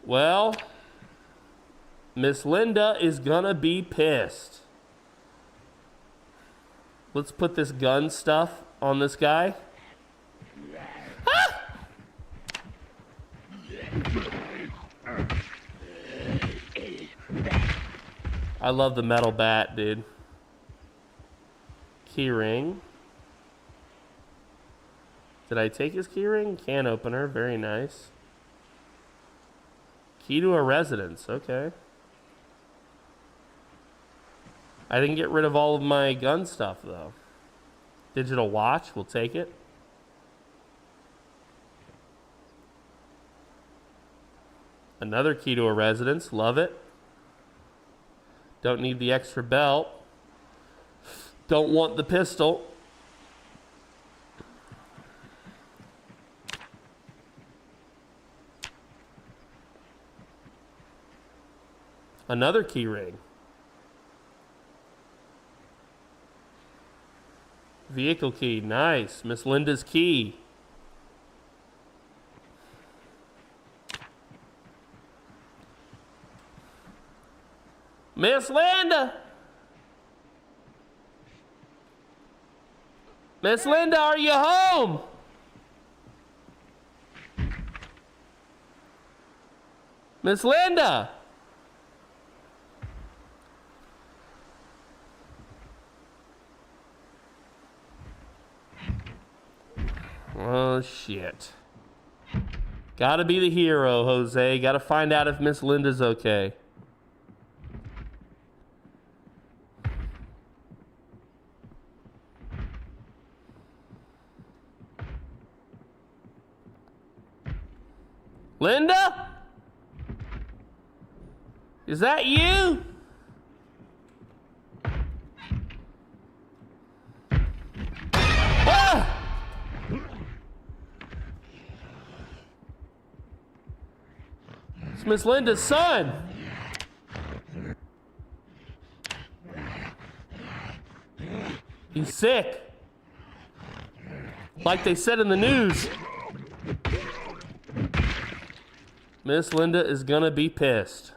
Well, Miss Linda is gonna be pissed. Let's put this gun stuff on this guy. Ah! I love the metal bat, dude. Keyring. Did I take his keyring? Can opener, very nice. Key to a residence, okay. I didn't get rid of all of my gun stuff, though. Digital watch, we'll take it. Another key to a residence, love it. Don't need the extra belt. Don't want the pistol. Another key ring. Vehicle key, nice. Miss Linda's key. Miss Linda! Miss Linda, are you home? Miss Linda! Oh, shit. Gotta be the hero, Jose. Gotta find out if Miss Linda's okay. Linda? Is that you? Ah! It's Miss Linda's son. He's sick. Like they said in the news. Miss Linda is gonna be pissed.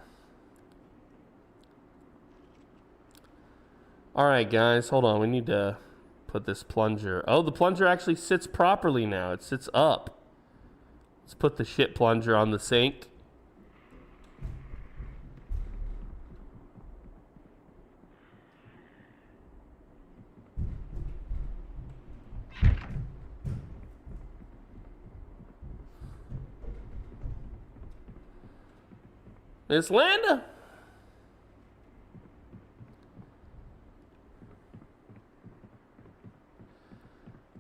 All right, guys, hold on. We need to put this plunger. Oh, the plunger actually sits properly now. It sits up. Let's put the shit plunger on the sink. Miss Linda?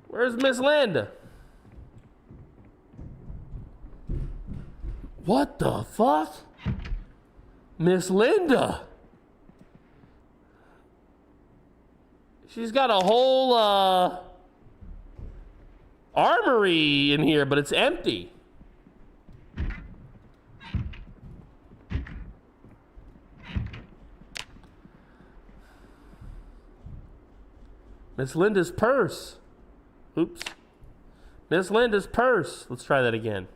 Where's Miss Linda? What the fuck? Miss Linda? She's got a whole armory in here, but it's empty. Miss Linda's purse. Oops. Miss Linda's purse. Let's try that again.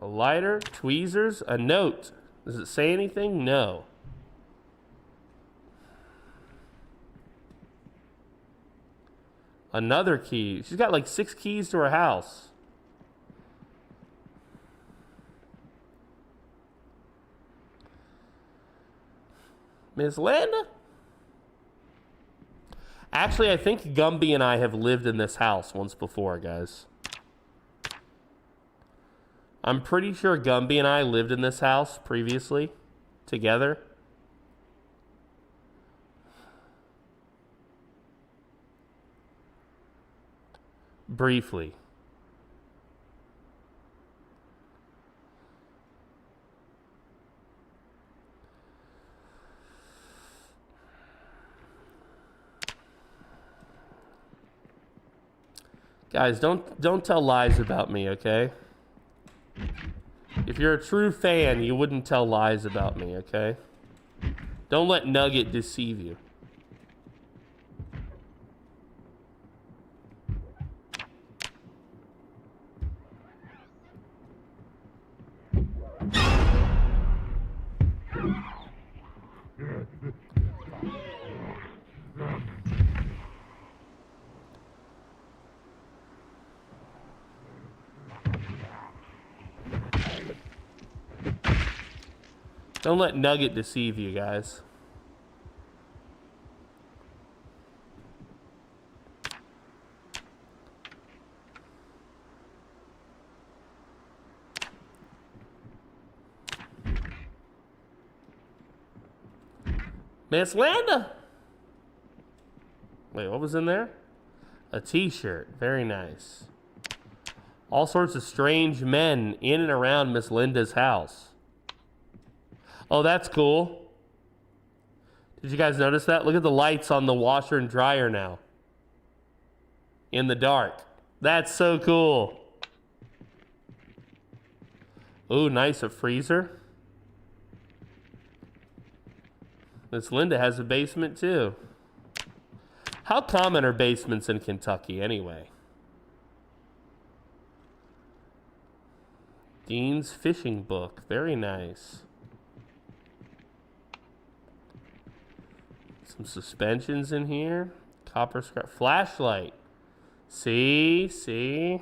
A lighter, tweezers, a note. Does it say anything? No. Another key. She's got like 6 keys to her house. Miss Linda? Actually, I think Gumby and I have lived in this house once before, guys. I'm pretty sure Gumby and I lived in this house previously together. Briefly. Guys, don't tell lies about me, okay? If you're a true fan, you wouldn't tell lies about me, okay? Don't let Nugget deceive you. Don't let Nugget deceive you, guys. Miss Linda! Wait, what was in there? A t-shirt. Very nice. All sorts of strange men in and around Miss Linda's house. Oh, that's cool. Did you guys notice that? Look at the lights on the washer and dryer now. In the dark. That's so cool. Ooh, nice, a freezer. Miss Linda has a basement too. How common are basements in Kentucky anyway? Dean's fishing book. Very nice. Some suspensions in here. Copper scrap. Flashlight. See?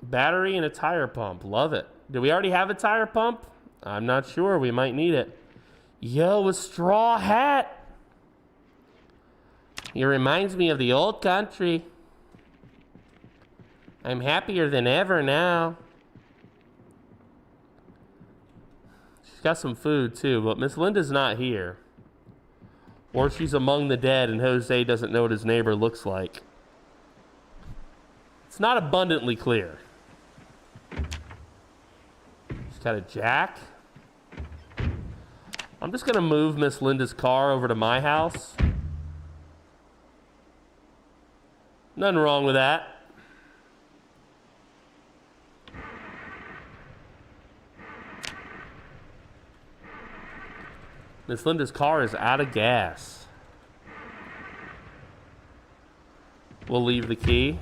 Battery and a tire pump. Love it. Do we already have a tire pump? I'm not sure. We might need it. Yo, a straw hat. It reminds me of the old country. I'm happier than ever now. She's got some food too, but Miss Linda's not here. Or she's among the dead and Jose doesn't know what his neighbor looks like. It's not abundantly clear. She's got a jack. I'm just gonna move Miss Linda's car over to my house. Nothing wrong with that. Miss Linda's car is out of gas. We'll leave the key.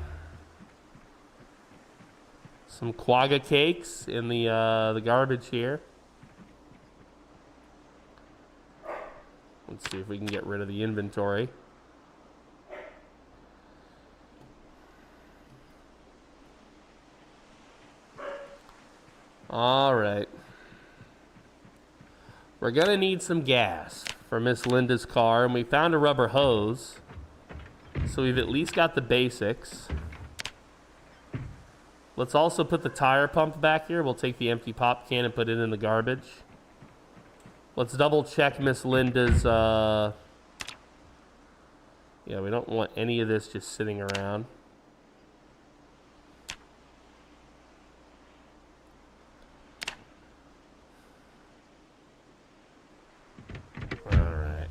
Some quagga cakes in the garbage here. Let's see if we can get rid of the inventory. All right. We're gonna need some gas for Miss Linda's car, and we found a rubber hose. So we've at least got the basics. Let's also put the tire pump back here. We'll take the empty pop can and put it in the garbage. Let's double check Miss Linda's, yeah, we don't want any of this just sitting around. Alright.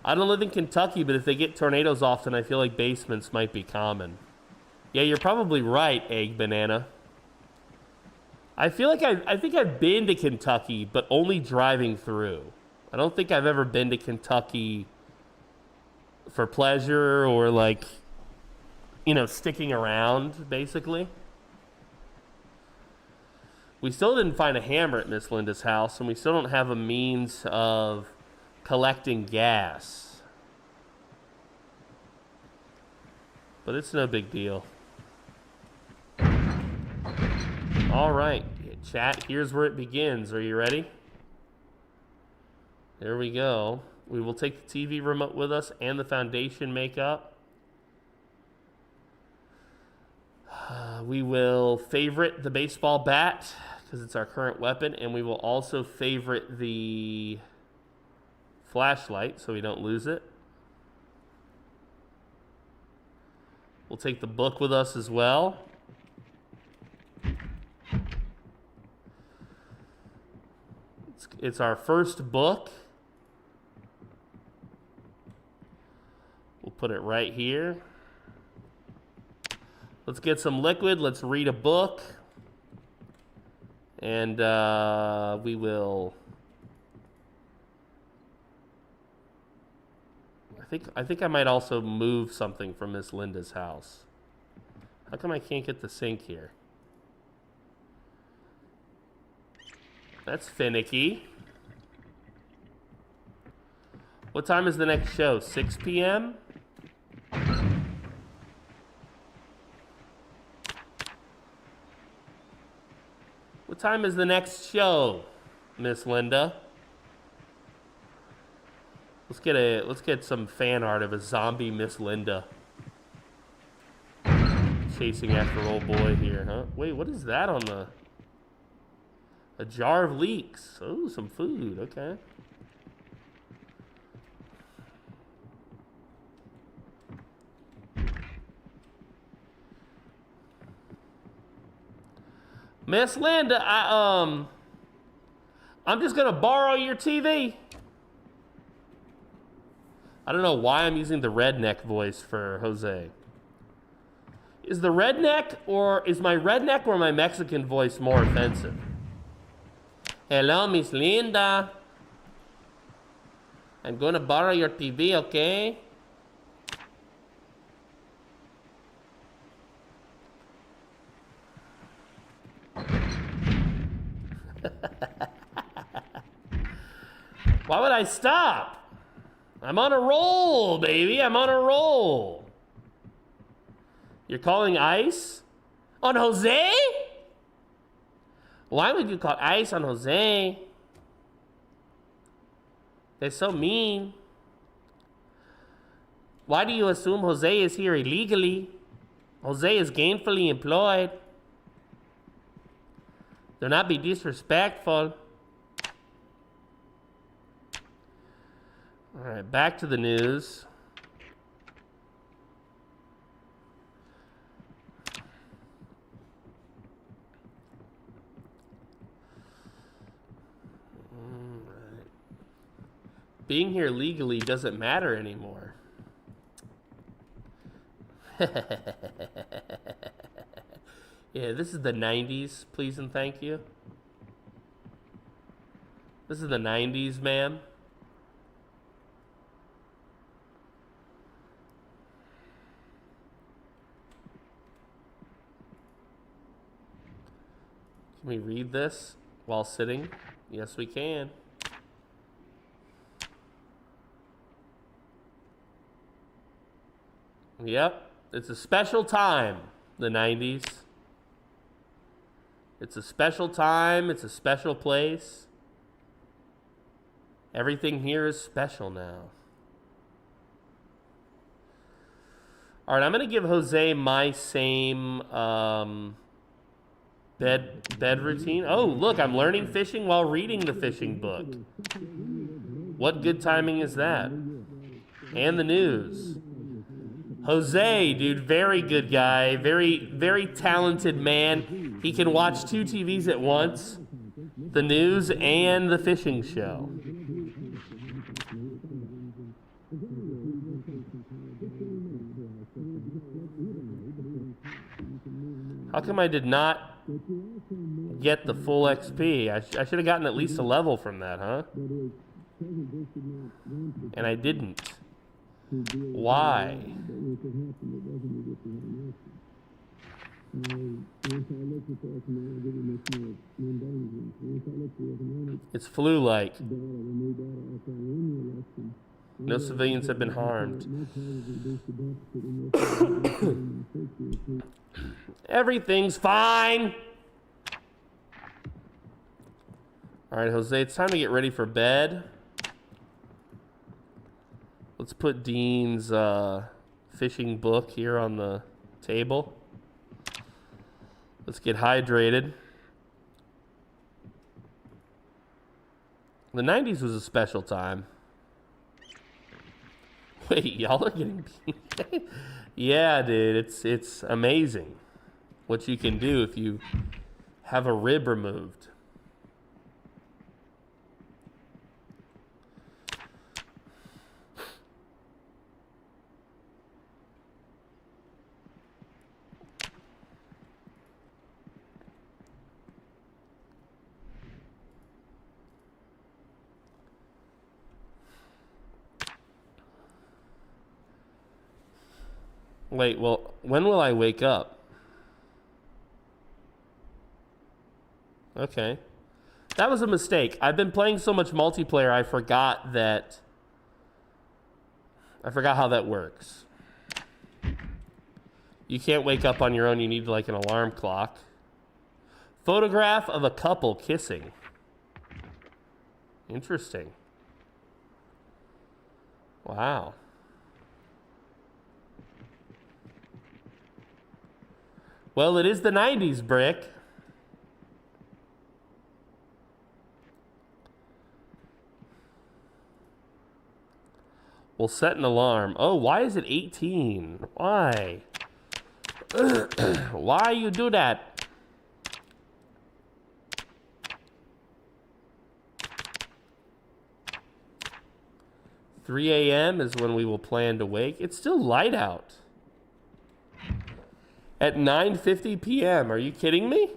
I don't live in Kentucky, but if they get tornadoes often, I feel like basements might be common. Yeah, you're probably right, Egg Banana. I feel like I think I've been to Kentucky, but only driving through. I don't think I've ever been to Kentucky for pleasure or like, you know, sticking around, basically. We still didn't find a hammer at Miss Linda's house, and we still don't have a means of collecting gas. But it's no big deal. All right, chat, here's where it begins. Are you ready? There we go. We will take the TV remote with us and the foundation makeup. We will favorite the baseball bat because it's our current weapon, and we will also favorite the flashlight so we don't lose it. We'll take the book with us as well. It's our first book. We'll put it right here. Let's get some liquid. Let's read a book. And we will... I think I might also move something from Miss Linda's house. How come I can't get the sink here? That's finicky. What time is the next show? 6 p.m.? What time is the next show, Miss Linda? Let's get some fan art of a zombie Miss Linda chasing after old boy here, huh? Wait, what is that on the... A jar of leeks. Oh, some food. Okay. Miss Linda, I'm just gonna borrow your TV. I don't know why I'm using the redneck voice for Jose. Is my redneck or my Mexican voice more offensive? Hello, Miss Linda. I'm gonna borrow your TV, okay? Why would I stop? I'm on a roll, baby. I'm on a roll. You're calling ICE on Jose? Why would you call ICE on Jose? They're so mean. Why do you assume Jose is here illegally? Jose is gainfully employed. Do not be disrespectful. All right, back to the news. Being here legally doesn't matter anymore. Yeah, this is the 90s, please and thank you. This is the 90s, ma'am. Can we read this while sitting? Yes, we can. Yep. It's a special time, the 90s. It's a special time. It's a special place. Everything here is special now. All right, I'm going to give Jose my same bed routine. Oh, look, I'm learning fishing while reading the fishing book. What good timing is that? And the news. Jose, dude, very good guy. Very, very talented man. He can watch 2 TVs at once. The news and the fishing show. How come I did not get the full XP? I should have gotten at least a level from that, huh? And I didn't. Why? It's flu-like. No civilians have been harmed. Everything's fine. All right, Jose, it's time to get ready for bed. Let's put Dean's fishing book here on the table. Let's get hydrated. The 90s was a special time. Wait, y'all are getting beat? Yeah, dude, it's amazing what you can do if you have a rib removed. Wait, well, when will I wake up? Okay. That was a mistake. I've been playing so much multiplayer, I forgot how that works. You can't wake up on your own. You need like an alarm clock. Photograph of a couple kissing. Interesting. Wow. Well, it is the 90s, Brick. We'll set an alarm. Oh, why is it 18? Why? Why you do that? "3 a.m. is when we will plan to wake." It's still light out. At 9:50 p.m. Are you kidding me?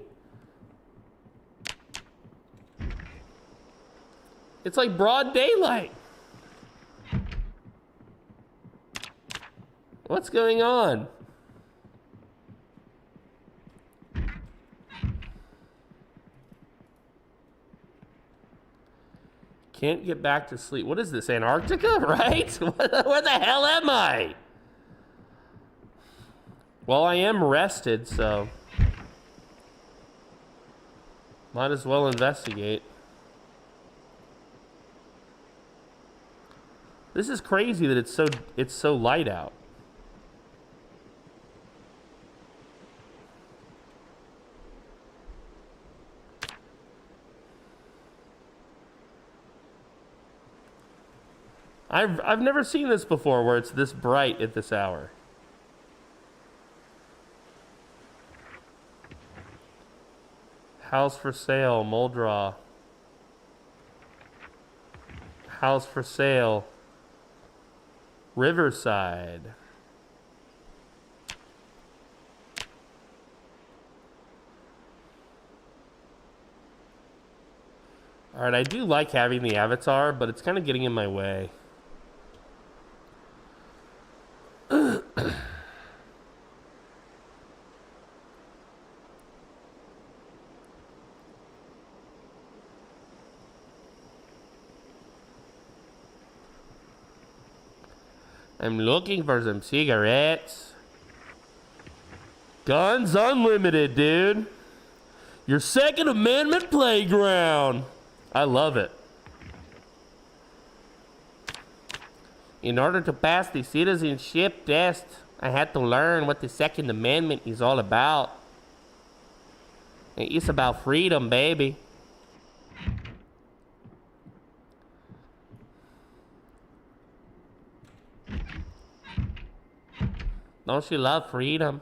It's like broad daylight. What's going on? Can't get back to sleep. What is this, Antarctica, right? Where the hell am I? Well, I am rested, so might as well investigate. This is crazy that it's so light out. I've never seen this before where it's this bright at this hour. House for sale, Muldraw. House for sale, Riverside. All right, I do like having the avatar, but it's kind of getting in my way. I'm looking for some cigarettes. Guns unlimited, dude. Your Second Amendment playground. I love it. In order to pass the citizenship test, I had to learn what the Second Amendment is all about. It's about freedom, baby. Don't you love freedom?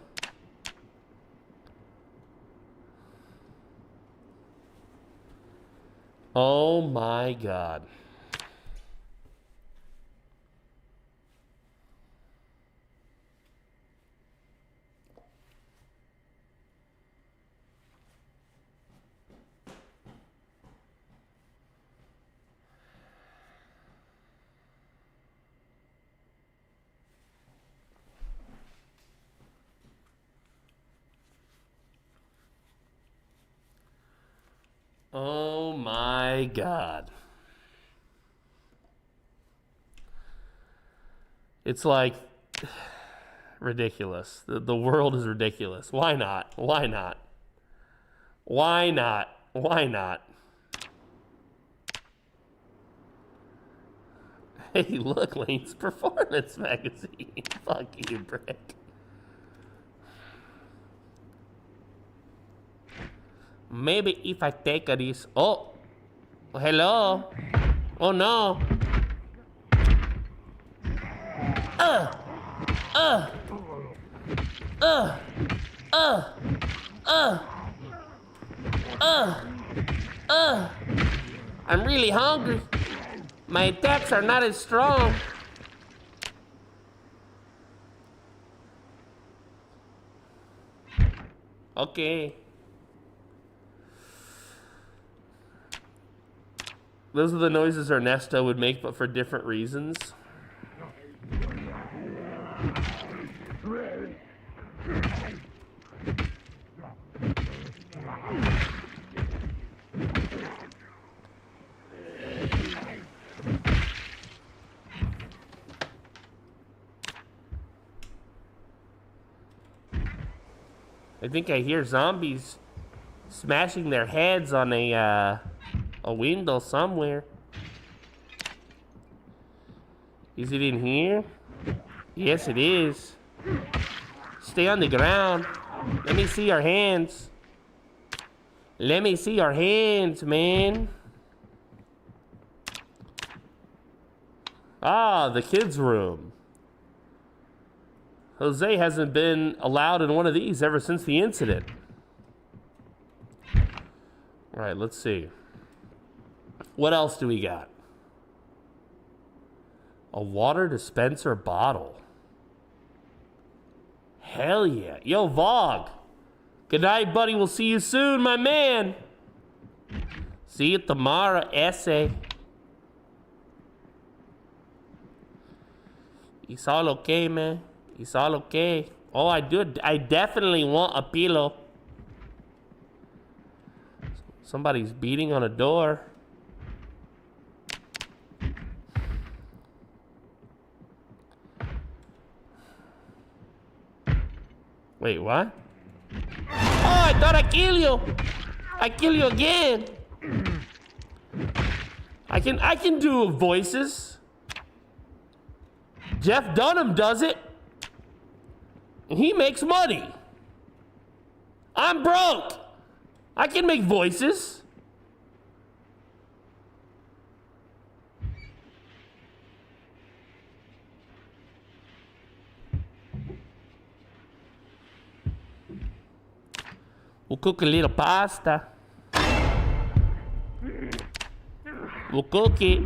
Oh my God. Oh my God. It's like ridiculous. The world is ridiculous. Why not? Why not? Why not? Why not? Hey, look, Lane's Performance Magazine. Fuck you, Brick. Maybe if I take this. Oh, hello. Oh no. I'm really hungry. My attacks are not as strong. Okay. Those are the noises Ernesto would make, but for different reasons. I think I hear zombies smashing their heads on a window somewhere. Is it in here? Yes, it is. Stay on the ground. Let me see your hands. Let me see your hands, man. Ah, the kids' room. Jose hasn't been allowed in one of these ever since the incident. All right, let's see. What else do we got? A water dispenser bottle. Hell yeah. Yo, Vog. Good night, buddy. We'll see you soon, my man. See you tomorrow, essay. It's all okay, man. It's all okay. Oh, I definitely want a pillow. Somebody's beating on a door. Wait, what? Oh, I thought I killed you. I kill you again. I can do voices. Jeff Dunham does it. And he makes money. I'm broke. I can make voices. We'll cook a little pasta. We'll cook it.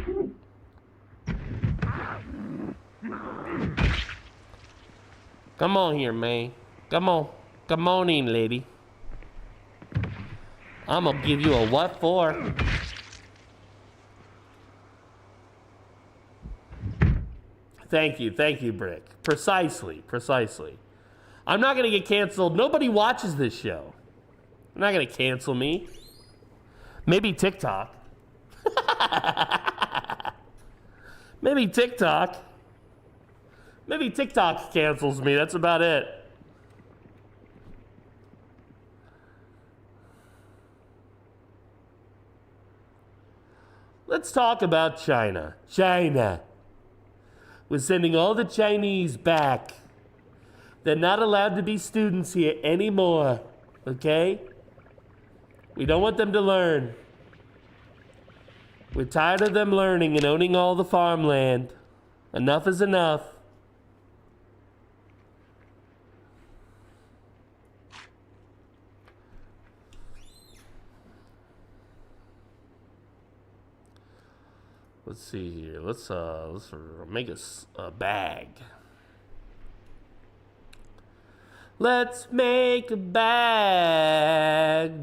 Come on here, man. Come on. Come on in, lady. I'm gonna give you a what for? Thank you, Brick. Precisely. I'm not gonna get canceled. Nobody watches this show. They're not gonna cancel me. Maybe TikTok. Maybe TikTok. Maybe TikTok cancels me. That's about it. Let's talk about China. China. We're sending all the Chinese back. They're not allowed to be students here anymore. Okay? We don't want them to learn. We're tired of them learning and owning all the farmland. Enough is enough. Let's see here. Let's make a bag. Let's make a bag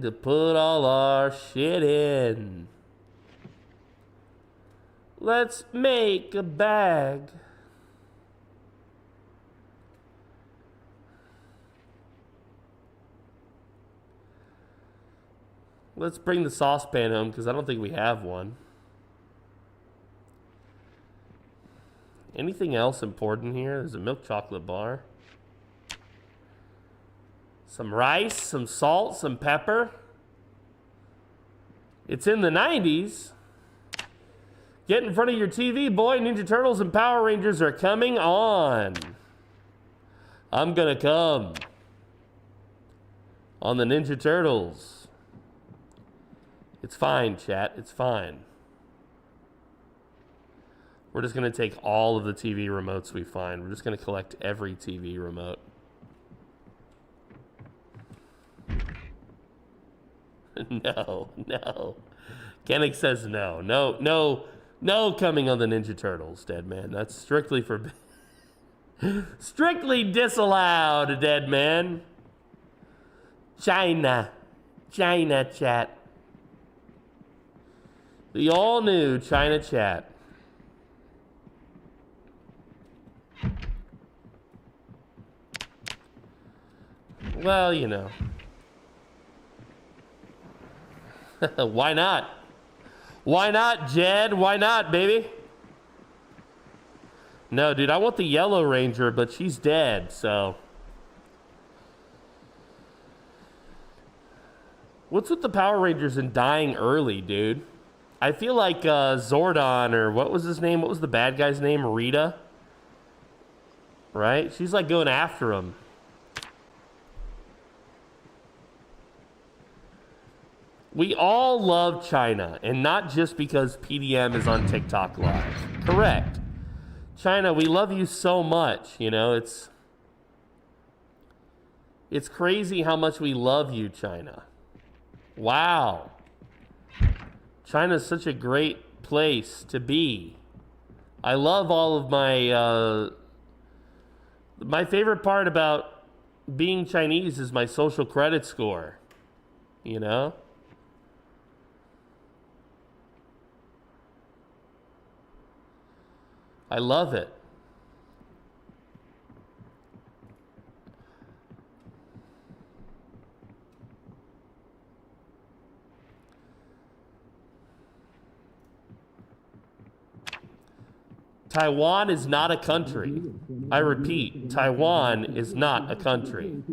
to put all our shit in. Let's make a bag. Let's bring the saucepan home because I don't think we have one. Anything else important here? There's a milk chocolate bar. Some rice, some salt, some pepper. It's in the 90s. Get in front of your TV, boy. Ninja Turtles and Power Rangers are coming on. I'm gonna come on the Ninja Turtles. It's fine, chat. It's fine. We're just going to take all of the TV remotes we find. We're just going to collect every TV remote. No, no. Kennick says no. No, no, no coming on the Ninja Turtles, Dead Man. That's strictly forbidden. Strictly disallowed, Dead Man. China. China chat. The all-new China chat. Well, you know. Why not? Why not, Jed? Why not, baby? No, dude, I want the Yellow Ranger, but she's dead, so. What's with the Power Rangers and dying early, dude? I feel like Zordon, or what was his name? What was the bad guy's name? Rita? Right? She's like going after him. We all love China, and not just because PDM is on TikTok Live. Correct. China, we love you so much, you know, it's crazy how much we love you, China. Wow. China's such a great place to be. I love all of my favorite part about being Chinese is my social credit score, you know? I love it. Taiwan is not a country. I repeat, Taiwan is not a country.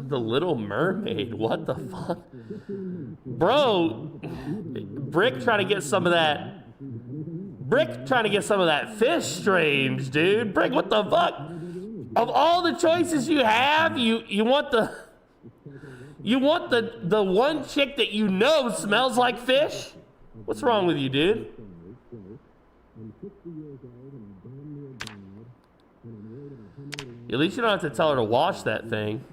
The Little Mermaid, what the fuck? Bro, Brick trying to get some of that. Brick trying to get some of that fish strange, dude. Brick, what the fuck? Of all the choices you have, you want the one chick that you know smells like fish? What's wrong with you, dude? At least you don't have to tell her to wash that thing.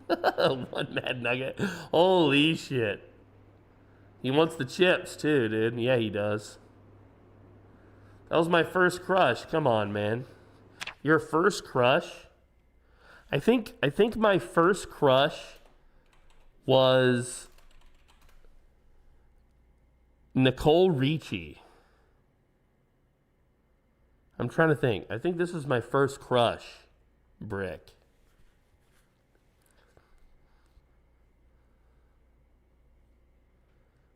One mad nugget. Holy shit. He wants the chips too, dude. Yeah, he does. That was my first crush. Come on, man. Your first crush? I think my first crush was Nicole Richie. I'm trying to think. I think this was my first crush, Brick.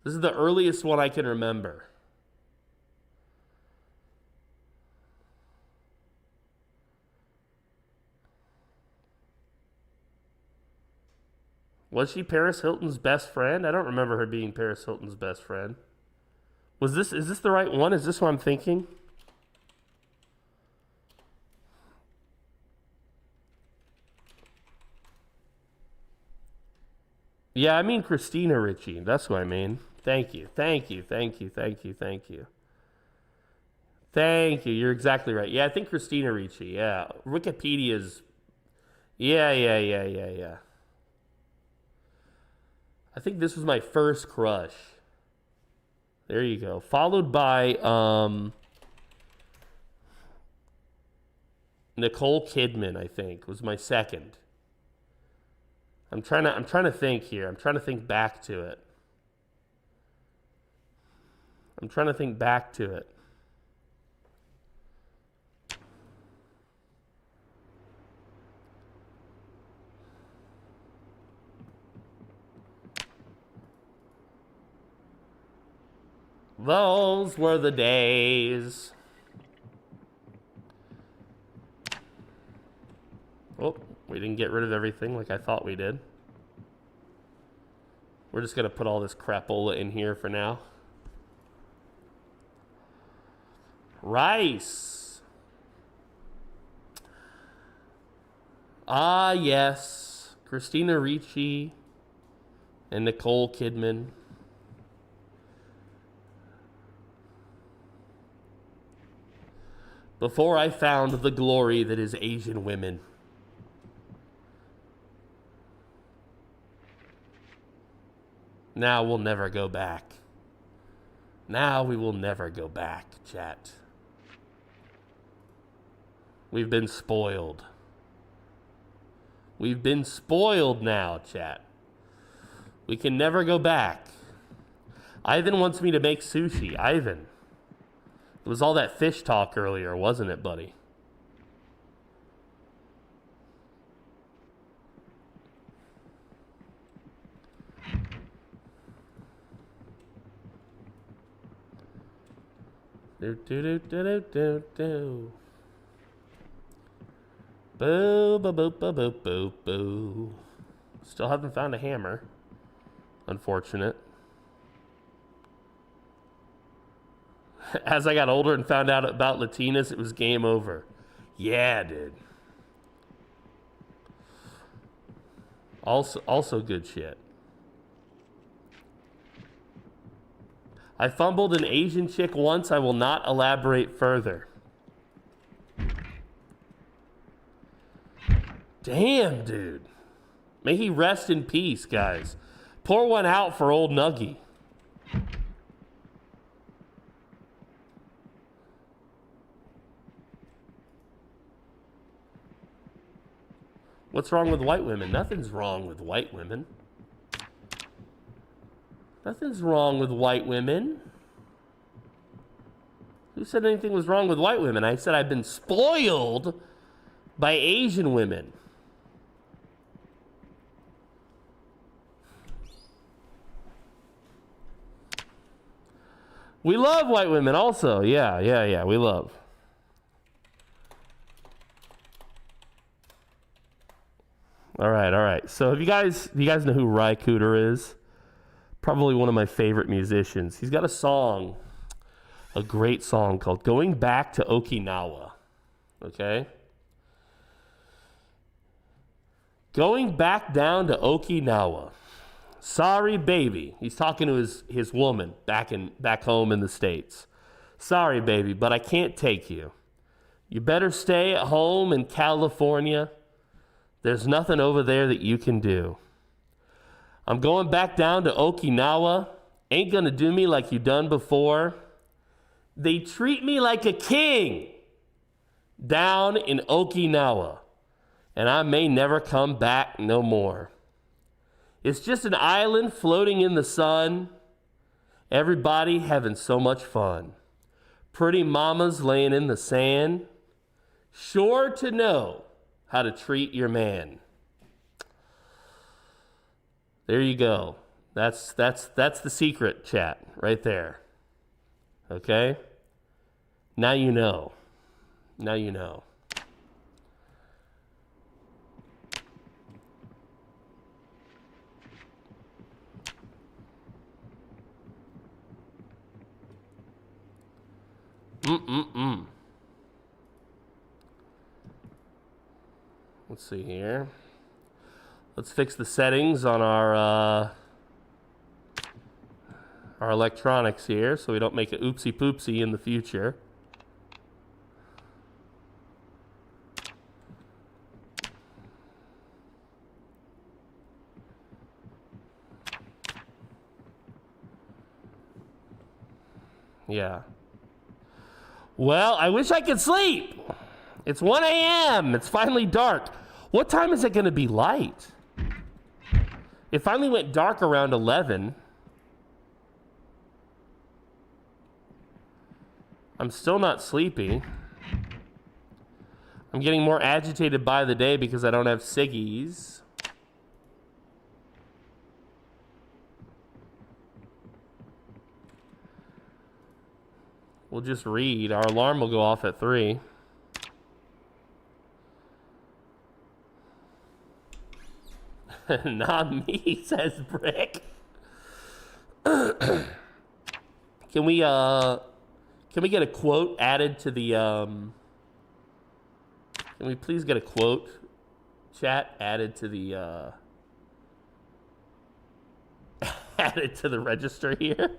This is the earliest one I can remember. Was she Paris Hilton's best friend? I don't remember her being Paris Hilton's best friend. Is this the right one? Is this what I'm thinking? Yeah, I mean Christina Ricci. That's what I mean. Thank you. Thank you. Thank you. Thank you. Thank you. Thank you. You're exactly right. Yeah, I think Christina Ricci. Yeah. Wikipedia's. Yeah. I think this was my first crush. There you go. Followed by Nicole Kidman, I think, was my second. I'm trying to think here. I'm trying to think back to it. Those were the days. Oh, we didn't get rid of everything like I thought we did. We're just going to put all this crapola in here for now. Rice. Ah, yes. Christina Ricci and Nicole Kidman. Before I found the glory that is Asian women. Now we'll never go back. Now we will never go back, chat. We've been spoiled. We've been spoiled now, chat. We can never go back. Ivan wants me to make sushi. Ivan. It was all that fish talk earlier, wasn't it, buddy? Do do do do do do do. Boo boo boo boo boo boo boo. Still haven't found a hammer. Unfortunate. As I got older and found out about Latinas, it was game over. Yeah, dude. Also good shit. I fumbled an Asian chick once. I will not elaborate further. Damn, dude. May he rest in peace, guys. Pour one out for old Nuggy. What's wrong with white women? Nothing's wrong with white women. Nothing's wrong with white women. Who said anything was wrong with white women? I said I've been spoiled by Asian women. We love white women also. Yeah, we love. All right. So do you guys know who Ry Cooter is? Probably one of my favorite musicians. He's got a song, a great song called Going Back to Okinawa. Okay? Going back down to Okinawa. Sorry, baby. He's talking to his woman back home in the States. Sorry, baby, but I can't take you. You better stay at home in California. There's nothing over there that you can do. I'm going back down to Okinawa. Ain't gonna do me like you done before. They treat me like a king. down in Okinawa, and I may never come back no more. It's just an island floating in the sun, everybody having so much fun. Pretty mamas laying in the sand, sure to know how to treat your man. There you go. That's the secret, chat, right there. Okay? Now you know. Now you know. Let's see here. Let's fix the settings on our electronics here so we don't make an oopsie poopsie in the future. Yeah. Well, I wish I could sleep. It's 1 a.m. It's finally dark. What time is it going to be light? It finally went dark around 11. I'm still not sleepy. I'm getting more agitated by the day because I don't have ciggies. We'll just read. Our alarm will go off at 3. Not me, says Brick. Can we get a quote added to the can we please get a quote chat added to the added to the register here?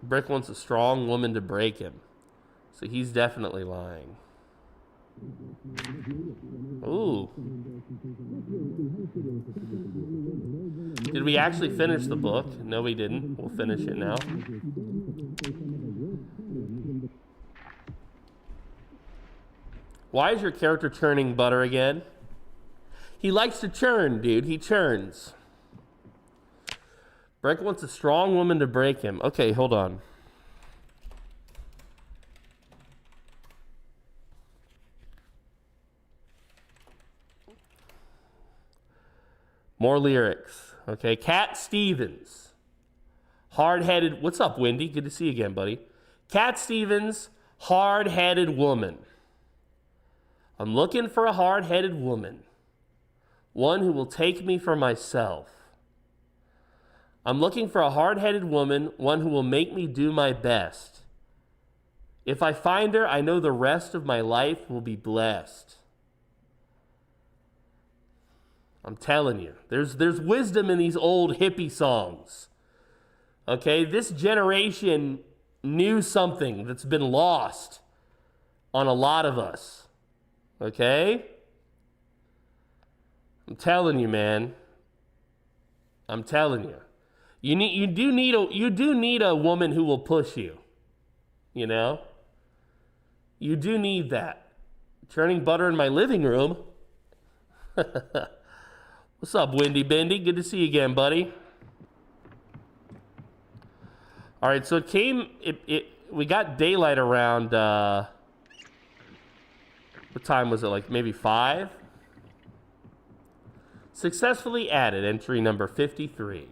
Brick wants a strong woman to break him. So he's definitely lying. Ooh. Did we actually finish the book? No, we didn't. We'll finish it now. Why is your character churning butter again? He likes to churn, dude. He churns. Brick wants a strong woman to break him. Okay, hold on. More lyrics. Okay, Cat Stevens. Hard-headed. What's up, Wendy? Good to see you again, buddy. Cat Stevens, hard-headed woman. I'm looking for a hard-headed woman. One who will take me for myself. I'm looking for a hard-headed woman, one who will make me do my best. If I find her, I know the rest of my life will be blessed. I'm telling you, there's wisdom in these old hippie songs. Okay, this generation knew something that's been lost on a lot of us. Okay? I'm telling you, man. I'm telling you. You do need a woman who will push you. You know? You do need that. Churning butter in my living room. What's up, Windy Bendy? Good to see you again, buddy. All right, so we got daylight around, what time was it? Like maybe 5? Successfully added entry number 53.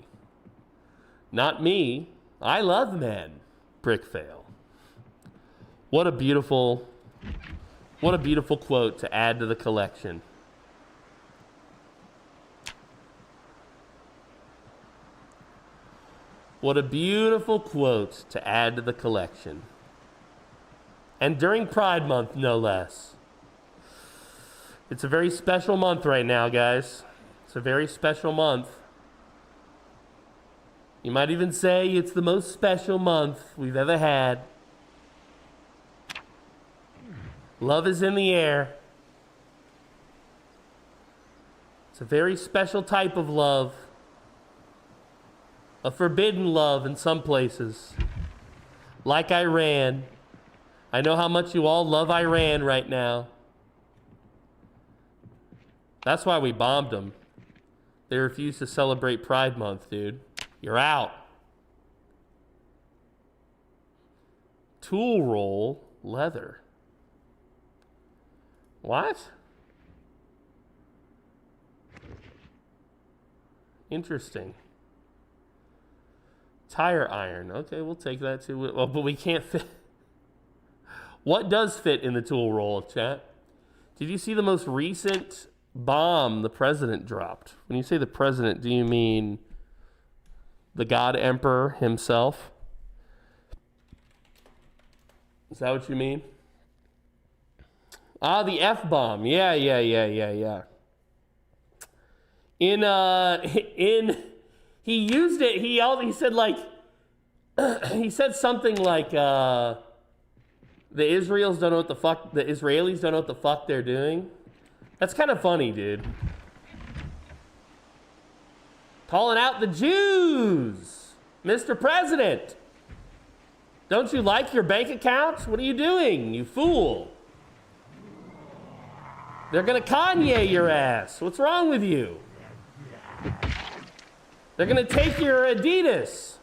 Not me. I love men. Brick fail. What a beautiful quote to add to the collection. What a beautiful quote to add to the collection. And during Pride Month, no less. It's a very special month right now, guys. It's a very special month. You might even say it's the most special month we've ever had. Love is in the air. It's a very special type of love. A forbidden love in some places. Like Iran. I know how much you all love Iran right now. That's why we bombed them. They refused to celebrate Pride Month, dude. You're out. Tool roll leather. What? Interesting. Tire iron. Okay, we'll take that too. Well, but we can't fit. What does fit in the tool roll, chat? Did you see the most recent bomb the president dropped? When you say the president, do you mean the God Emperor himself? Is that what you mean? Ah, the F-bomb. Yeah. He used it. He said like, he said something like, the Israelis don't know what the fuck they're doing. That's kind of funny, dude. Calling out the Jews, Mr. President. Don't you like your bank accounts? What are you doing, you fool? They're gonna Kanye your ass. What's wrong with you? They're gonna take your Adidas,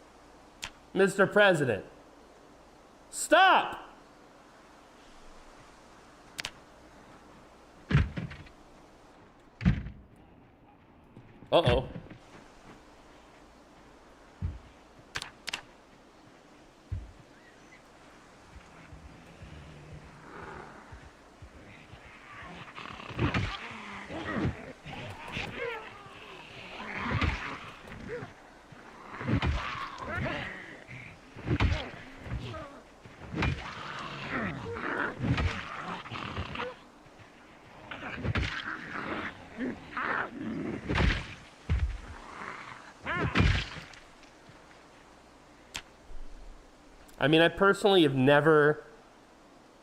Mr. President. Stop! Uh-oh. I mean, I personally have never...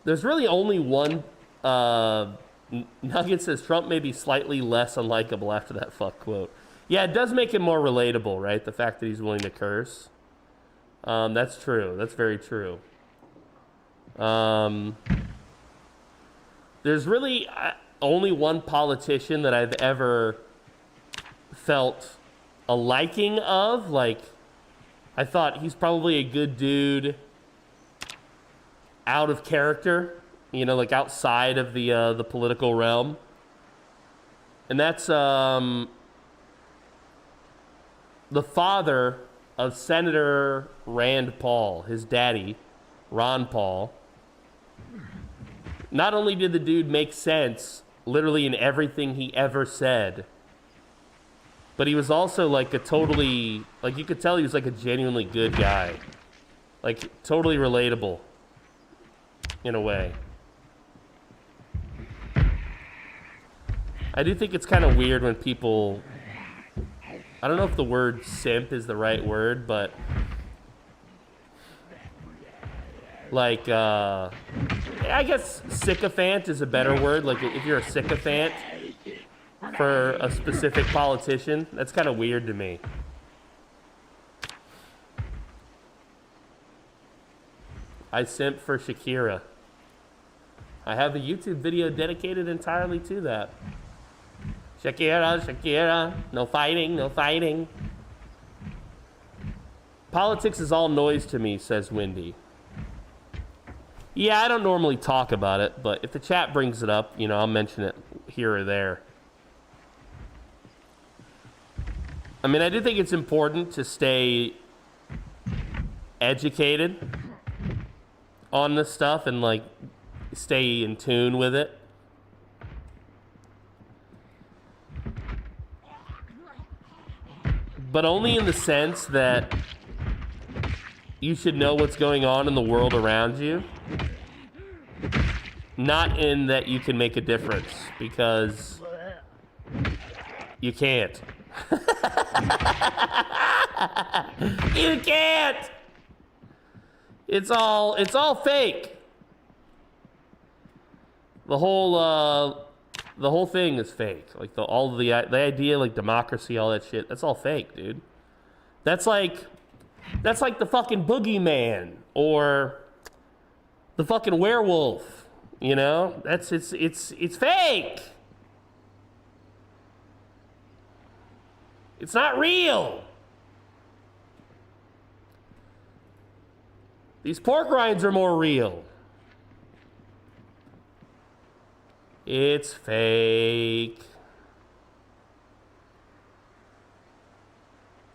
There's really only one... Nugget says Trump may be slightly less unlikable after that fuck quote. Yeah, it does make him more relatable, right? The fact that he's willing to curse. That's true. That's very true. There's really only one politician that I've ever felt a liking of. Like, I thought he's probably a good dude out of character, you know, like outside of the political realm. And that's the father of Senator Rand Paul, his daddy, Ron Paul. Not only did the dude make sense literally in everything he ever said, but he was also like a totally, like you could tell he was like a genuinely good guy. Like totally relatable in a way. I do think it's kind of weird when people, I don't know if the word simp is the right word, but like, I guess sycophant is a better word. Like if you're a sycophant for a specific politician, that's kind of weird to me. I simp for Shakira. I have a YouTube video dedicated entirely to that. Shakira, Shakira, no fighting, no fighting. Politics is all noise to me, says Wendy. Yeah, I don't normally talk about it, but if the chat brings it up, you know, I'll mention it here or there. I mean, I do think it's important to stay educated on this stuff and, like, stay in tune with it. But only in the sense that you should know what's going on in the world around you. Not in that you can make a difference, because you can't. You can't! It's all fake. The whole thing is fake. Like the idea, like democracy, all that shit. That's all fake, dude. That's like the fucking boogeyman or the fucking werewolf, you know? It's fake. It's not real. These pork rinds are more real. It's fake.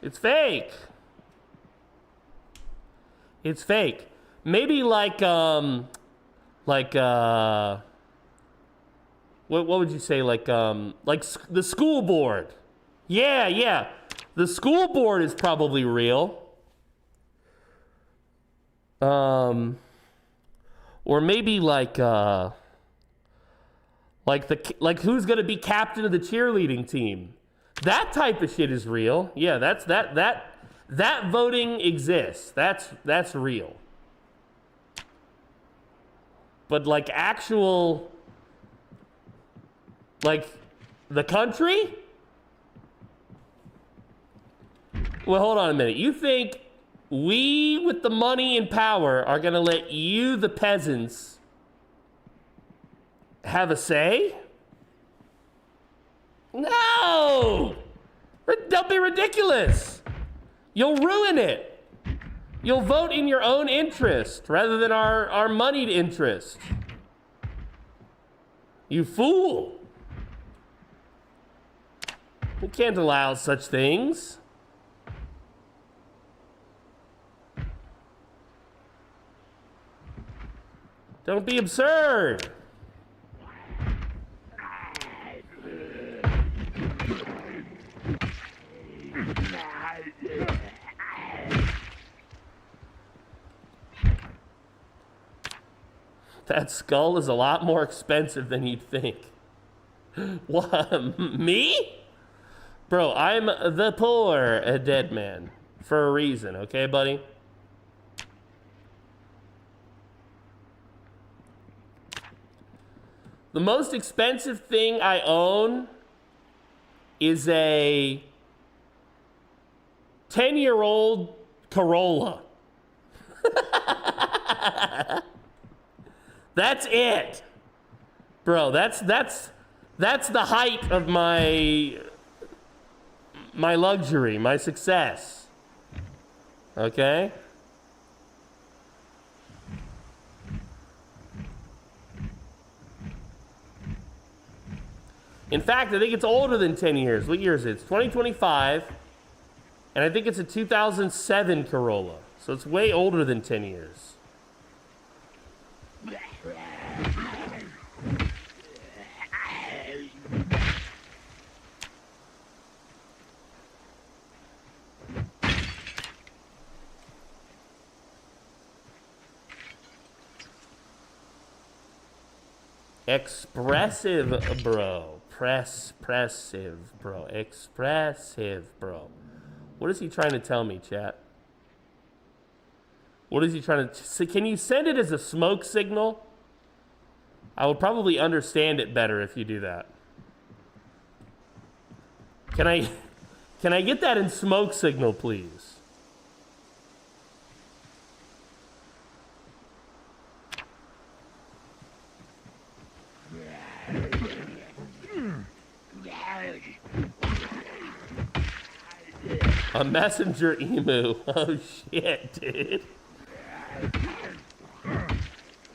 It's fake. It's fake. Maybe like what would you say, like the school board? Yeah. The school board is probably real. Or maybe like who's gonna be captain of the cheerleading team? That type of shit is real. Yeah, that voting exists. That's real. But like actual, like the country? Well, hold on a minute. You think we with the money and power are gonna let you, the peasants, have a say? No! Don't be ridiculous. You'll ruin it. You'll vote in your own interest rather than our moneyed interest. You fool. We can't allow such things. Don't be absurd. That skull is a lot more expensive than you'd think. What? Me? Bro, I'm the PoorDeadMan for a reason, okay, buddy? The most expensive thing I own is a 10-year-old Corolla. That's it. Bro, that's the height of my luxury, my success. Okay? In fact, I think it's older than 10 years. What year is it? It's 2025. And I think it's a 2007 Corolla. So it's way older than 10 years. Expressive, bro. Expressive, bro. Expressive, bro. What is he trying to tell me, chat? What is he trying to... Can you send it as a smoke signal? I would probably understand it better if you do that. Can I get that in smoke signal, please? A messenger emu. Oh shit, dude.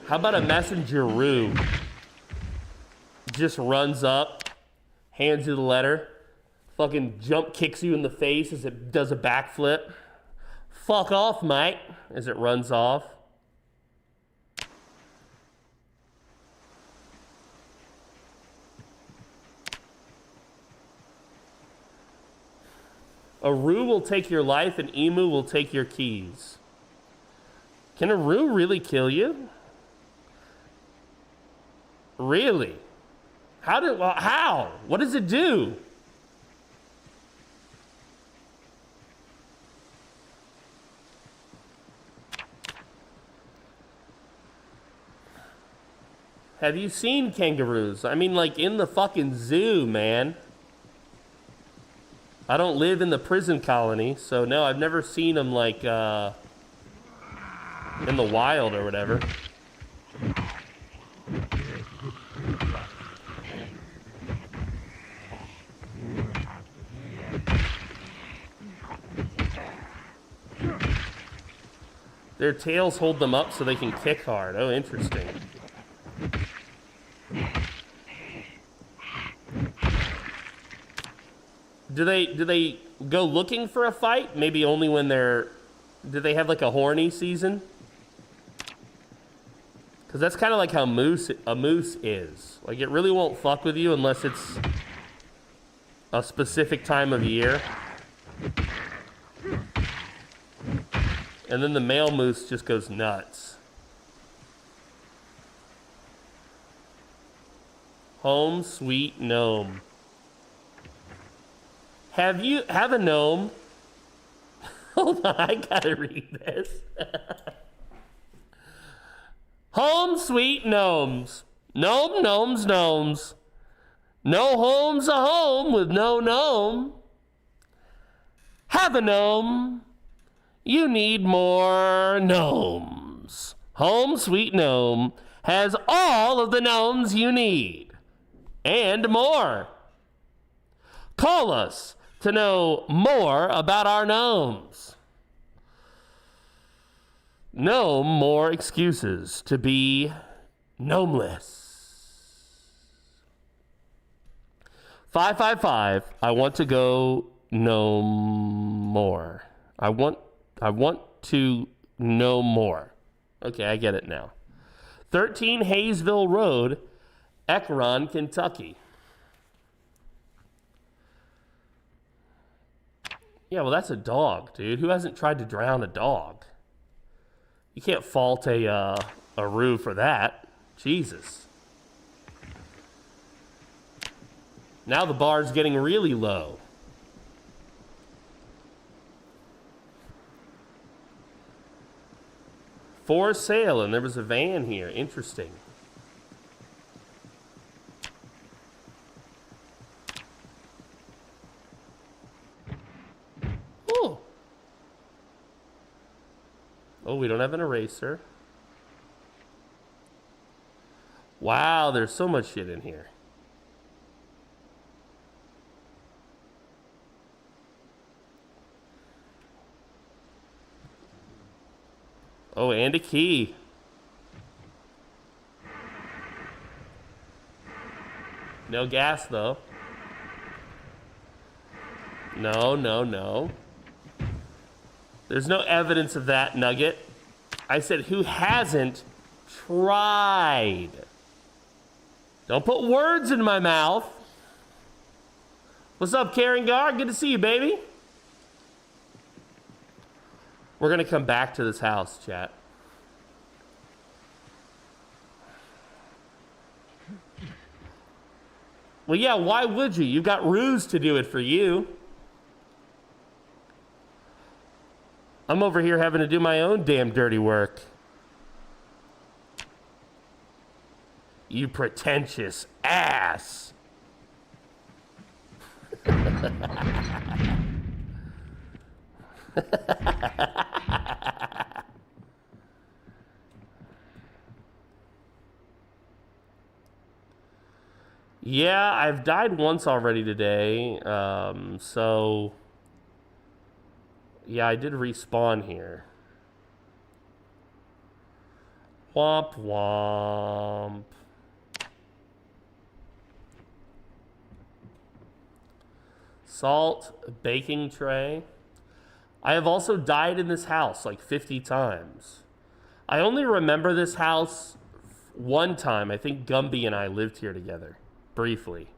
How about a messenger roo? Just runs up, hands you the letter, fucking jump kicks you in the face as it does a backflip. Fuck off, mate, as it runs off. A roo will take your life, an emu will take your keys. Can a roo really kill you? Really? How? What does it do? Have you seen kangaroos? I mean, like in the fucking zoo, man. I don't live in the prison colony, so no, I've never seen them like in the wild or whatever. Their tails hold them up so they can kick hard. Oh, interesting. Do they go looking for a fight? Maybe only when they're... Do they have like a horny season? Because that's kind of like how a moose is. Like, it really won't fuck with you unless it's a specific time of year. And then the male moose just goes nuts. Home sweet gnome. Have a gnome? Hold on, I gotta read this. Home sweet gnomes. Gnome, gnomes, gnomes. No home's a home with no gnome. Have a gnome. You need more gnomes. Home Sweet Gnome has all of the gnomes you need. And more. Call us to know more about our gnomes. No more excuses to be gnomeless. 555, I want to go gnome more. I want to know more. Okay, I get it now. 13 Hayesville Road, Ekron, Kentucky. Yeah, well, that's a dog, dude. Who hasn't tried to drown a dog? You can't fault a roo for that. Jesus. Now the bar's getting really low. For sale, and there was a van here. Interesting. Oh. Oh, we don't have an eraser. Wow, there's so much shit in here. Oh, and a key. No gas, though. No. There's no evidence of that, Nugget. I said, who hasn't tried? Don't put words in my mouth. What's up, Karen Gar? Good to see you, baby. We're going to come back to this house, chat. Well, yeah, why would you? You've got Ruse to do it for you. I'm over here having to do my own damn dirty work. You pretentious ass. Yeah, I've died once already today, so yeah, I did respawn here. Womp womp. Salt, baking tray. I have also died in this house like 50 times. I only remember this house one time. I think Gumby and I lived here together, briefly.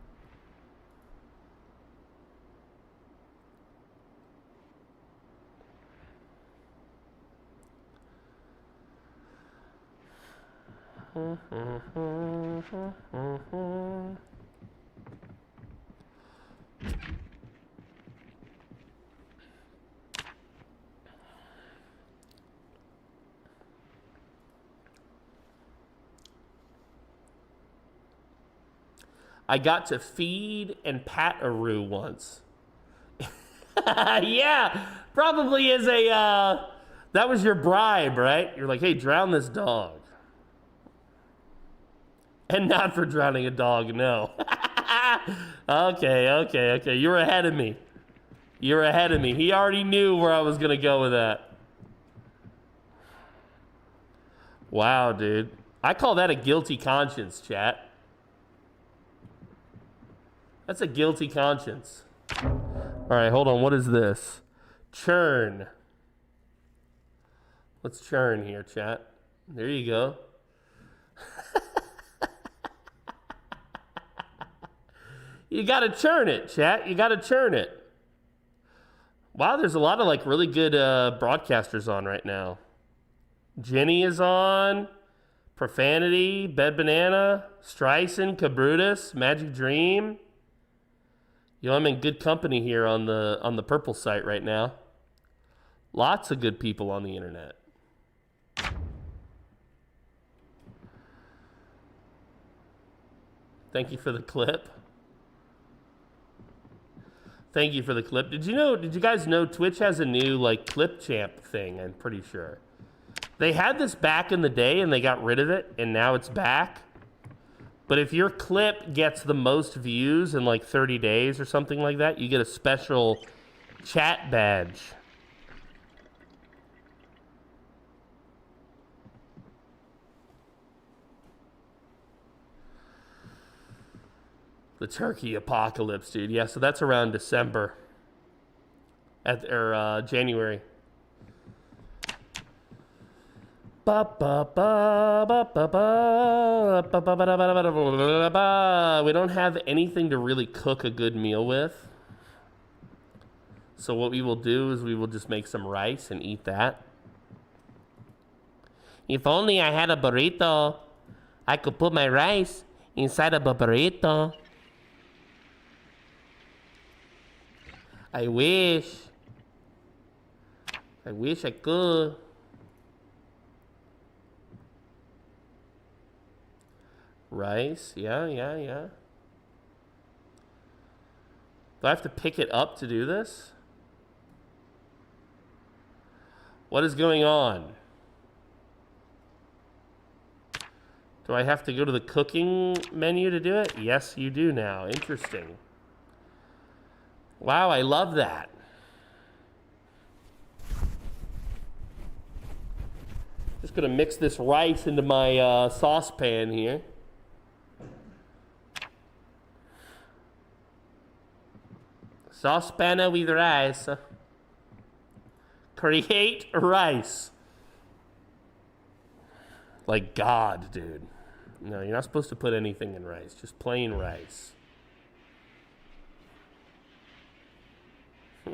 I got to feed and pat a roo once. Yeah, probably is a, that was your bribe, right? You're like, hey, drown this dog. And not for drowning a dog, no. Okay. You were ahead of me. You're ahead of me. He already knew where I was going to go with that. Wow, dude. I call that a guilty conscience, chat. That's a guilty conscience. All right, hold on. What is this? Churn. Let's churn here, chat. There you go. You gotta churn it, chat. You gotta churn it. Wow, there's a lot of like really good broadcasters on right now. Jenny is on. Profanity, Bed Banana, Streisand, Cabrutus, Magic Dream. You know, I'm in good company here on the purple site right now. Lots of good people on the internet. Thank you for the clip. Thank you for the clip. Did you guys know Twitch has a new like clip champ thing, I'm pretty sure. They had this back in the day and they got rid of it and now it's back. But if your clip gets the most views in like 30 days or something like that, you get a special chat badge. The turkey apocalypse, dude. Yeah, so that's around December. Or January. We don't have anything to really cook a good meal with. So what we will do is we will just make some rice and eat that. If only I had a burrito, I could put my rice inside of a burrito. I wish I could. Rice, yeah. Do I have to pick it up to do this? What is going on? Do I have to go to the cooking menu to do it? Yes, you do now. Interesting. Wow, I love that. Just gonna mix this rice into my saucepan here. Saucepan with rice. Create rice. Like God, dude. No, you're not supposed to put anything in rice. Just plain rice.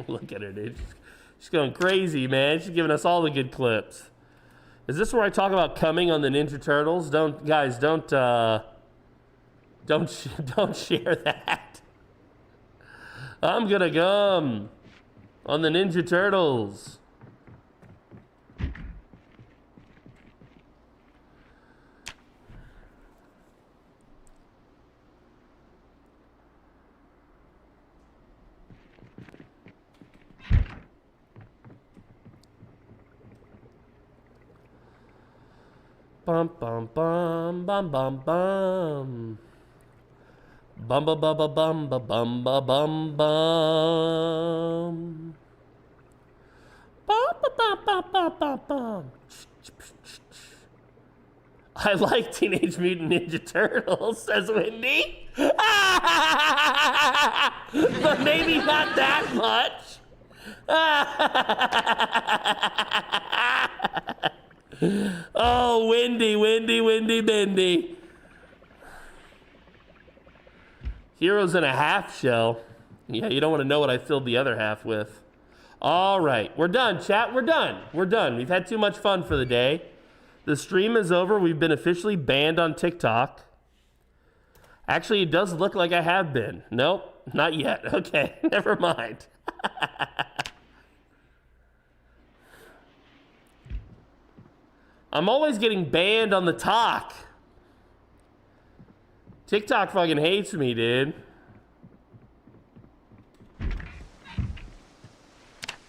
Look at her, dude. She's going crazy, man. She's giving us all the good clips. Is this where I talk about coming on the Ninja Turtles? Don't share that. I'm gonna come on the Ninja Turtles. Bum bum bum bum bum bum. Bum ba ba ba bum ba bum ba bum bum. Bum ba bum bum bum bum bum. I like Teenage Mutant Ninja Turtles, says Wendy. But maybe not that much. Oh, Wendy, Bendy. Heroes in a half shell. Yeah, you don't want to know what I filled the other half with. All right, we're done, chat. We're done. We've had too much fun for the day. The stream is over. We've been officially banned on TikTok. Actually, it does look like I have been. Nope, not yet. Okay, never mind. I'm always getting banned on the talk. TikTok fucking hates me, dude.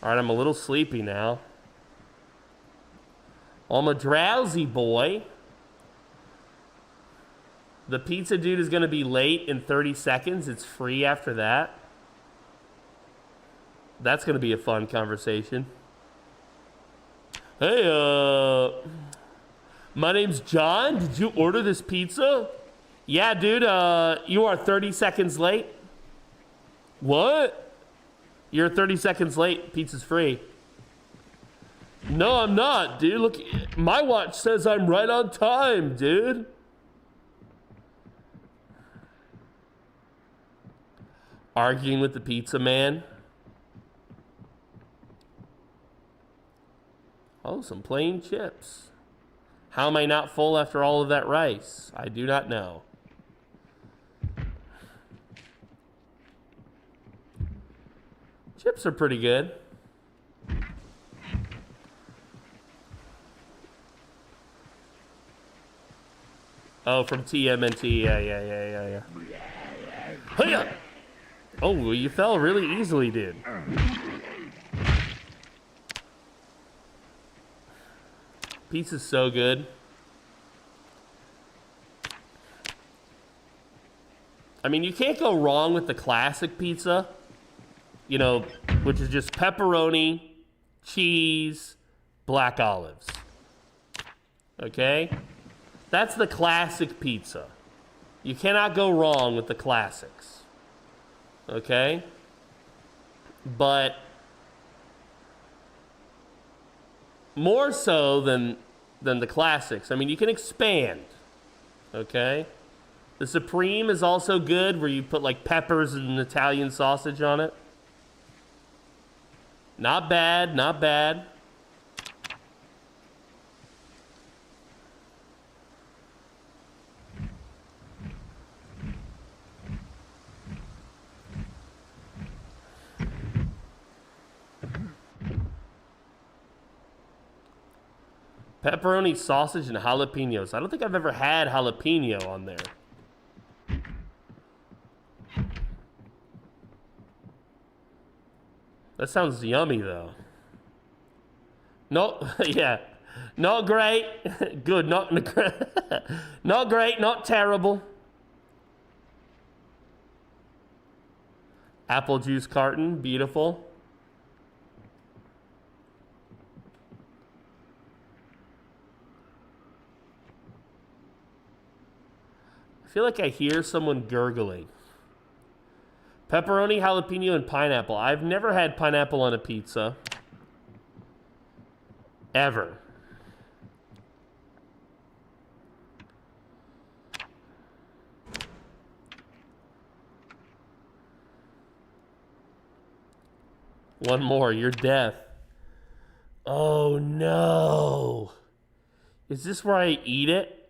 All right, I'm a little sleepy now. I'm a drowsy boy. The pizza dude is going to be late in 30 seconds. It's free after that. That's going to be a fun conversation. Hey, my name's John. Did you order this pizza? Yeah, dude, you are 30 seconds late. What? You're 30 seconds late. Pizza's free. No, I'm not, dude. Look, my watch says I'm right on time, dude. Arguing with the pizza man. Oh, some plain chips. How am I not full after all of that rice? I do not know. Chips are pretty good. Oh, from TMNT. Yeah. Hiya! Oh, you fell really easily, dude. Pizza's so good. I mean, you can't go wrong with the classic pizza. You know, which is just pepperoni, cheese, black olives. Okay? That's the classic pizza. You cannot go wrong with the classics. Okay? But more so than the classics. I mean, you can expand. Okay? The Supreme is also good, where you put like peppers and Italian sausage on it. Not bad, not bad. Pepperoni, sausage, and jalapenos. I don't think I've ever had jalapeno on there. That sounds yummy, though. No, yeah. Not great. Good, not not great, not terrible. Apple juice carton, beautiful. I feel like I hear someone gurgling. Pepperoni, jalapeno, and pineapple. I've never had pineapple on a pizza. Ever. One more, you're deaf. Oh no. Is this where I eat it?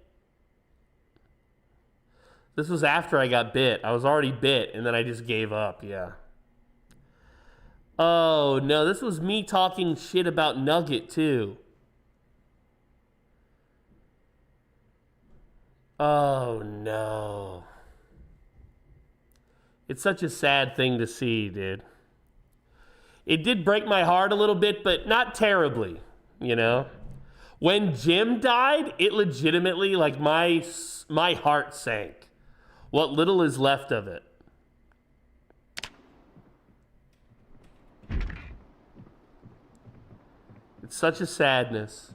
This was after I got bit. I was already bit, and then I just gave up, yeah. Oh, no, this was me talking shit about Nugget, too. Oh, no. It's such a sad thing to see, dude. It did break my heart a little bit, but not terribly, you know? When Jim died, it legitimately, like, my heart sank. What little is left of it. It's such a sadness.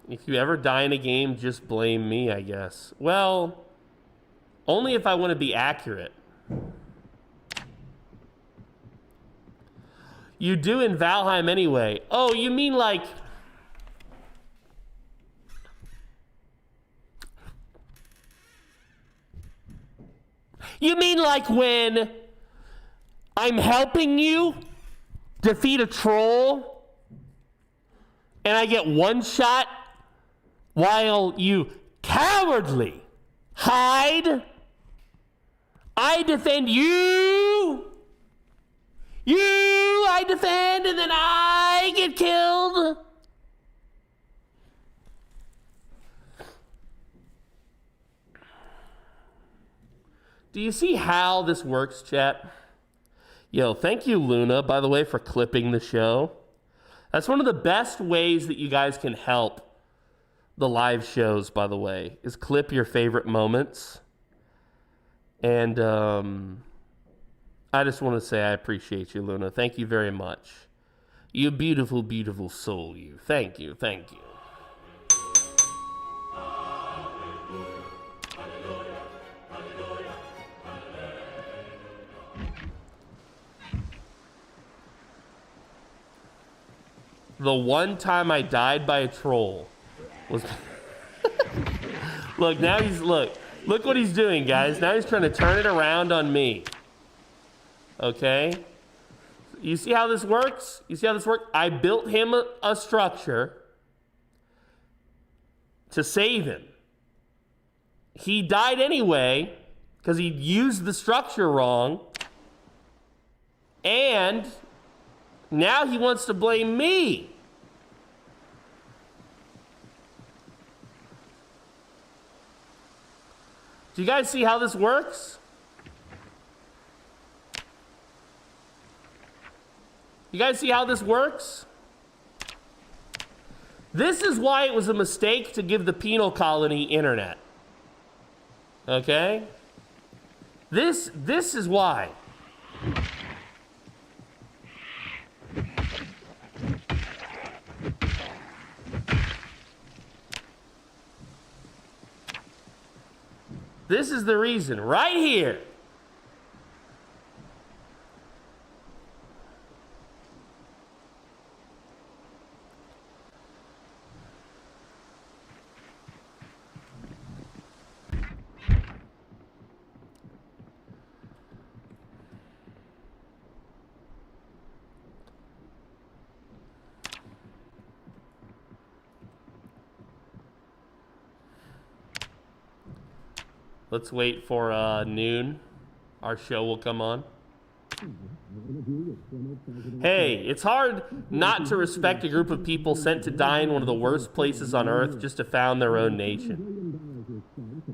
If you ever die in a game, just blame me, I guess. Well, only if I want to be accurate. You do in Valheim anyway. Oh, you mean like... You mean like when I'm helping you defeat a troll and I get one shot while you cowardly hide? I defend you. I defend, and then I get killed. Do you see how this works, chat? Yo, thank you, Luna, by the way, for clipping the show. That's one of the best ways that you guys can help the live shows, by the way, is clip your favorite moments. And I just want to say I appreciate you, Luna. Thank you very much. You beautiful, beautiful soul, you. Thank you, thank you. The one time I died by a troll was... Look, now he's... Look what he's doing, guys. Now he's trying to turn it around on me. Okay? You see how this works? You see how this works? I built him a structure to save him. He died anyway because he used the structure wrong. And... now he wants to blame me. Do you guys see how this works? You guys see how this works? This is why it was a mistake to give the penal colony internet. Okay? This is why. This is the reason, right here. Let's wait for noon. Our show will come on. Hey, it's hard not to respect a group of people sent to die in one of the worst places on earth just to found their own nation.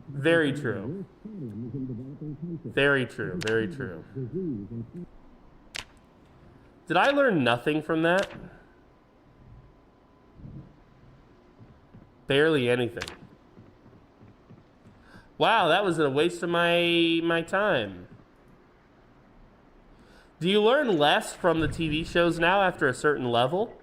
Very true. Very true, very true. Did I learn nothing from that? Barely anything. Wow, that was a waste of my time. Do you learn less from the TV shows now after a certain level?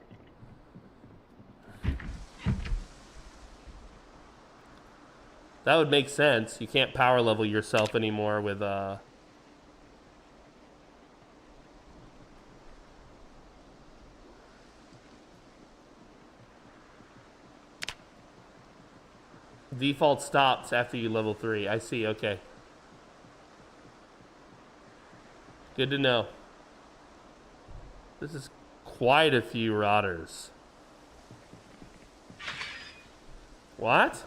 That would make sense. You can't power level yourself anymore with default stops after you level 3. I see, okay. Good to know. This is quite a few rotters. What?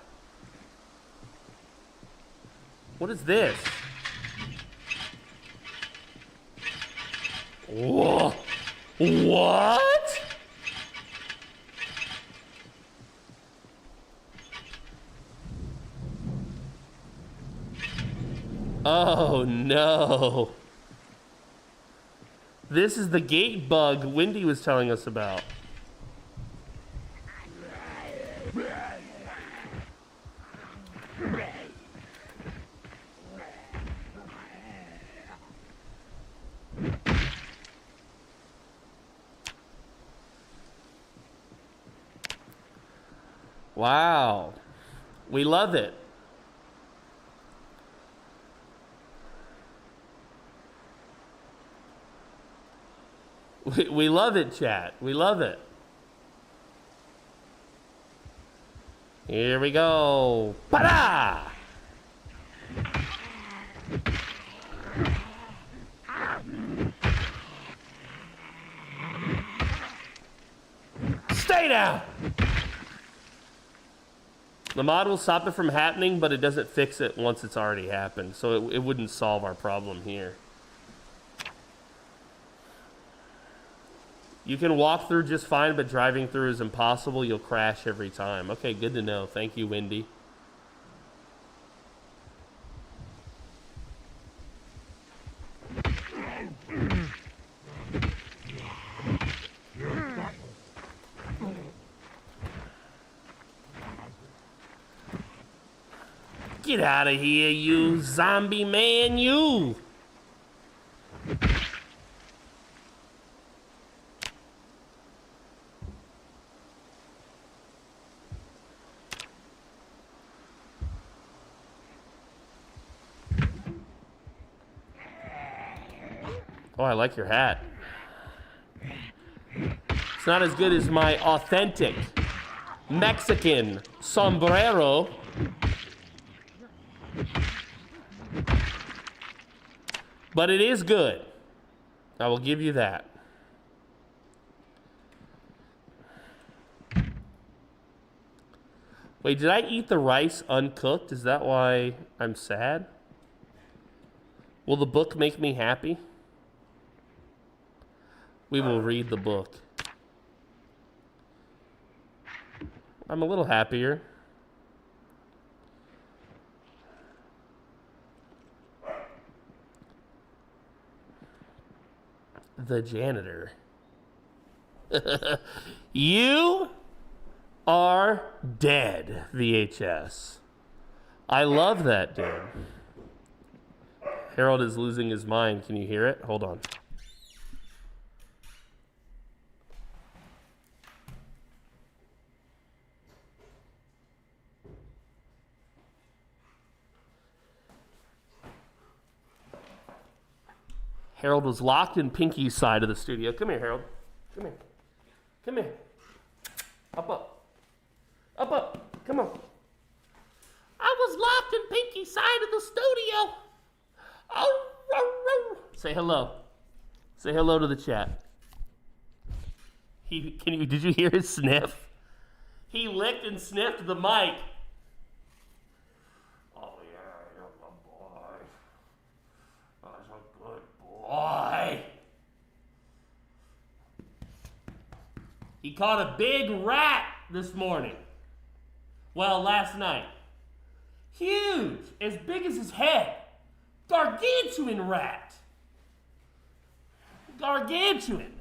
What is this? Whoa. What? Oh no. This is the gate bug Wendy was telling us about. Wow. We love it. We love it, chat. We love it. Here we go. Pa-da! Stay down! The mod will stop it from happening, but it doesn't fix it once it's already happened. So it wouldn't solve our problem here. You can walk through just fine, but driving through is impossible. You'll crash every time. Okay, good to know. Thank you, Wendy. Get out of here, you zombie man, you. Oh, I like your hat. It's not as good as my authentic Mexican sombrero. But it is good. I will give you that. Wait, did I eat the rice uncooked? Is that why I'm sad? Will the book make me happy? We will read the book. I'm a little happier. The janitor. You are dead, VHS. I love that, dude. Harold is losing his mind. Can you hear it? Hold on. Harold was locked in Pinky's side of the studio. Come here, Harold. Come here. Come here. Up, up. Up, up. Come on. I was locked in Pinky's side of the studio. Oh, oh, oh. Say hello. Say hello to the chat. Did you hear his sniff? He licked and sniffed the mic. Oh, yeah, you're my boy. That's a good boy. He caught a big rat this morning. Well, last night. Huge, as big as his head. Gargantuan rat. Gargantuan.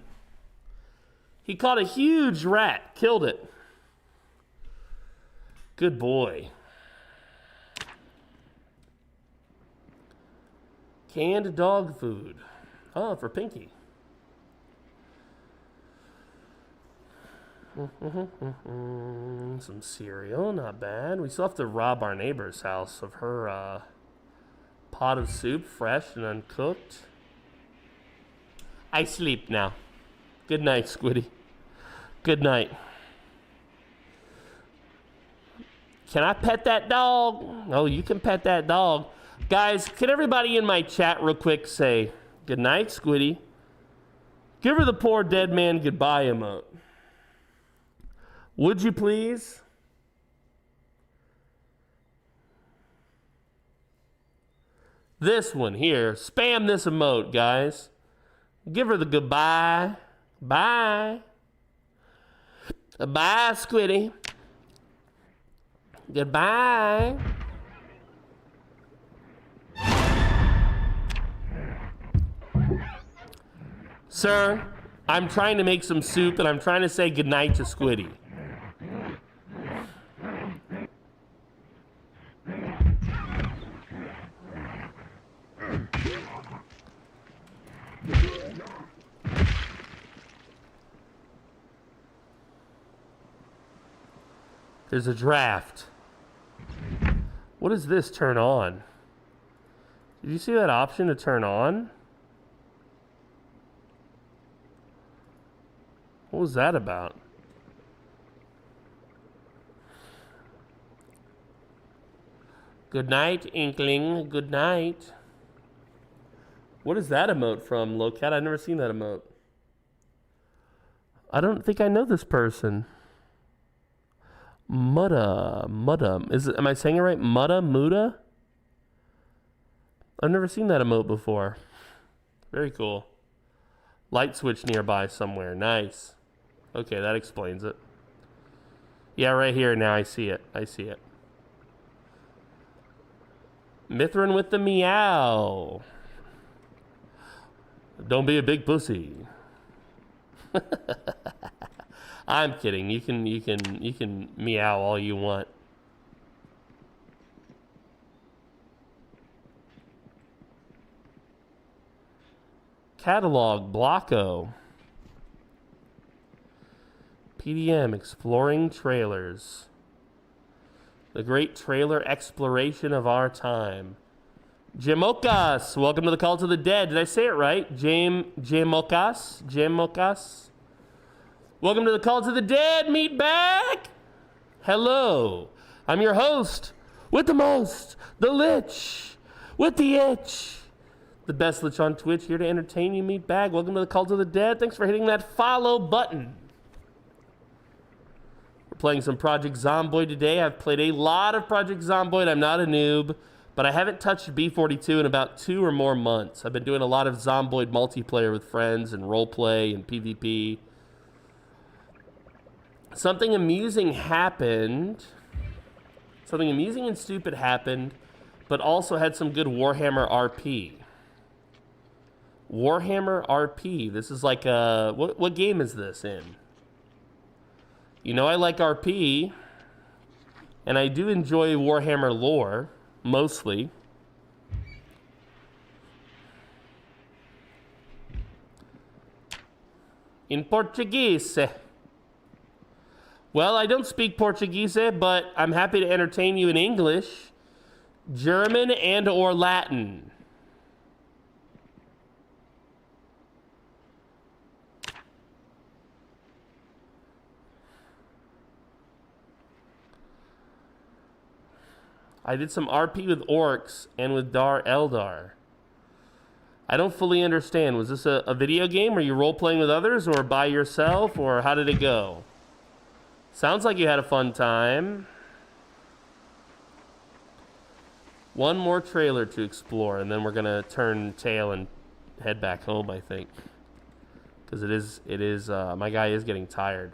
He caught a huge rat, killed it. Good boy. Canned dog food. Oh, for Pinky. Some cereal, not bad. We still have to rob our neighbor's house of her pot of soup, fresh and uncooked. I sleep now. Good night, Squiddy. Good night. Can I pet that dog? Oh, you can pet that dog. Guys, can everybody in my chat real quick say, good night, Squiddy. Give her the poor dead man goodbye emote. Would you please? This one here. Spam this emote, guys. Give her the goodbye. Bye. Bye, Squiddy. Goodbye. Sir, I'm trying to make some soup and I'm trying to say goodnight to Squiddy. There's a draft. What does this turn on? Did you see that option to turn on? What was that about? Good night, Inkling. Good night. What is that emote from, Locat? I've never seen that emote. I don't think I know this person. Mutta. Am I saying it right? Muda? I've never seen that emote before. Very cool. Light switch nearby somewhere. Nice. Okay, that explains it. Yeah, right here now. I see it. Mithrin with the meow. Don't be a big pussy. I'm kidding. You can meow all you want. Catalog, Blocko. PDM, exploring trailers. The great trailer exploration of our time. Jamokas, welcome to the Call to the Dead. Did I say it right? Jamokas? Welcome to the Call to the Dead, meatbag. Hello, I'm your host with the most, the lich, with the itch. The best lich on Twitch, here to entertain you, meatbag. Welcome to the Call to the Dead. Thanks for hitting that follow button. We're playing some Project Zomboid today. I've played a lot of Project Zomboid. I'm not a noob, but I haven't touched B42 in about 2 or more months. I've been doing a lot of Zomboid multiplayer with friends and roleplay and PvP. Something amusing happened. Something amusing and stupid happened, but also had some good Warhammer RP. Warhammer RP. This is like a... What game is this in? You know I like RP, and I do enjoy Warhammer lore, mostly. In Portuguese. Well, I don't speak Portuguese, but I'm happy to entertain you in English, German, and or Latin. I did some RP with orcs and with Dar Eldar. I don't fully understand. Was this a video game? Are you role-playing with others or by yourself, or how did it go? Sounds like you had a fun time. One more trailer to explore, and then we're gonna turn tail and head back home, I think. Because it is, my guy is getting tired.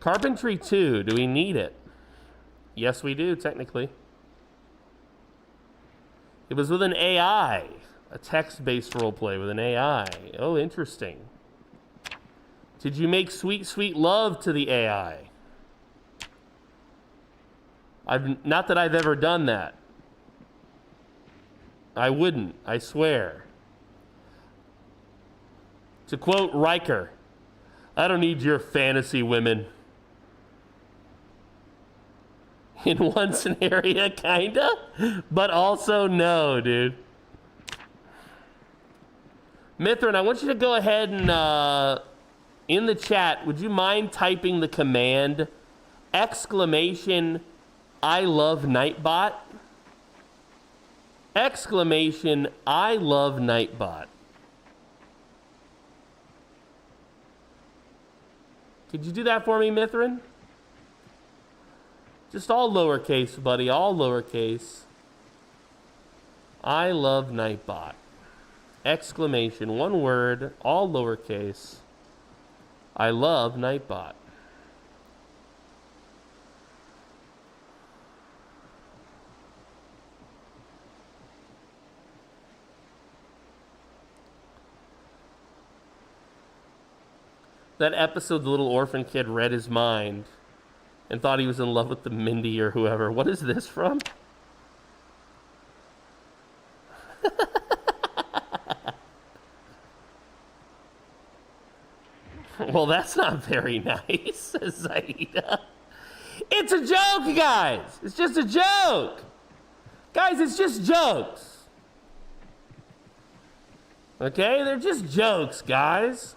Carpentry 2, do we need it? Yes, we do, technically. It was with an AI. A text-based roleplay with an AI. Oh, interesting. Did you make sweet, sweet love to the AI? Not that I've ever done that. I wouldn't, I swear. To quote Riker, I don't need your fantasy women. In one scenario, kinda, but also no, dude. Mithrin, I want you to go ahead and, in the chat, would you mind typing the command, exclamation, I love Nightbot? Exclamation, I love Nightbot. Could you do that for me, Mithrin? Just all lowercase, buddy, all lowercase. I love Nightbot. Exclamation, one word, all lowercase. I love Nightbot. That episode, the little orphan kid read his mind and thought he was in love with the Mindy or whoever. What is this from? Well, that's not very nice, Zaida. It's a joke, guys. It's just a joke. Guys, it's just jokes. Okay? They're just jokes, guys.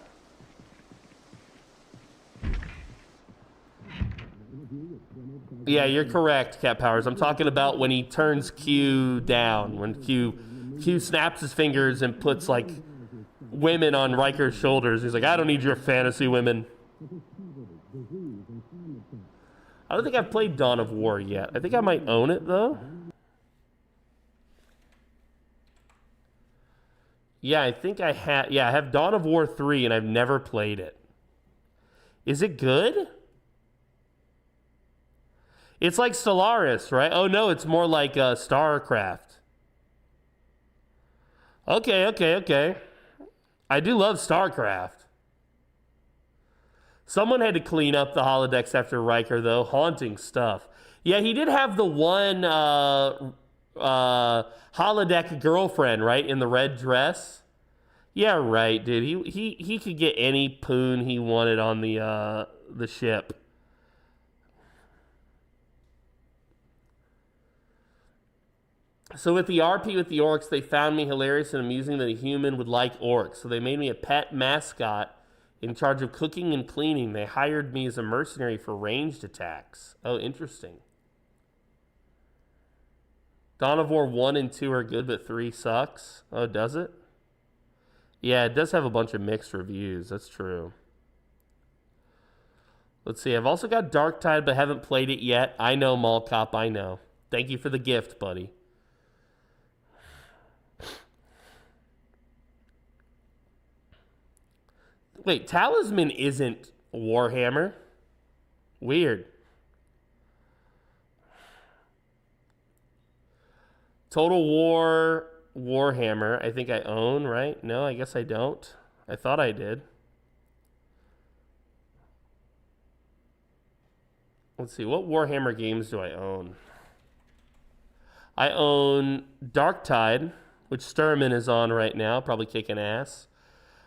Yeah, you're correct, Cat Powers. I'm talking about when he turns Q down. When Q snaps his fingers and puts, like, women on Riker's shoulders. He's like, I don't need your fantasy women. I don't think I've played Dawn of War yet. I think I might own it, though. Yeah, I think I have. Yeah, I have Dawn of War 3, and I've never played it. Is it good? It's like Stellaris, right? Oh, no, it's more like StarCraft. Okay. I do love StarCraft. Someone had to clean up the holodecks after Riker, though. Haunting stuff. Yeah, he did have the one holodeck girlfriend, right, in the red dress. Yeah, right, dude. He could get any poon he wanted on the ship. So with the RP with the orcs, they found me hilarious and amusing that a human would like orcs. So they made me a pet mascot in charge of cooking and cleaning. They hired me as a mercenary for ranged attacks. Oh, interesting. Dawn of War 1 and 2 are good, but 3 sucks. Oh, does it? Yeah, it does have a bunch of mixed reviews. That's true. Let's see. I've also got Darktide, but haven't played it yet. I know, Mall Cop. I know. Thank you for the gift, buddy. Wait, Talisman isn't Warhammer. Weird. Total War Warhammer, I think I own, right? No, I guess I don't. I thought I did. Let's see, what Warhammer games do I own? I own Darktide, which Sturman is on right now, probably kicking ass.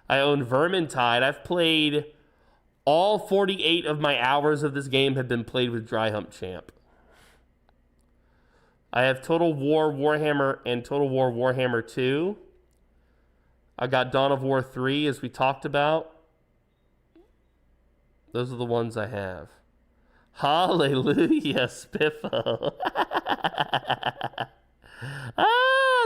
I own Vermintide. I've played all 48 of my hours of this game have been played with Dry Hump Champ. I have Total War Warhammer and Total War Warhammer 2. I got Dawn of War 3, as we talked about. Those are the ones I have. Hallelujah, Spiffo.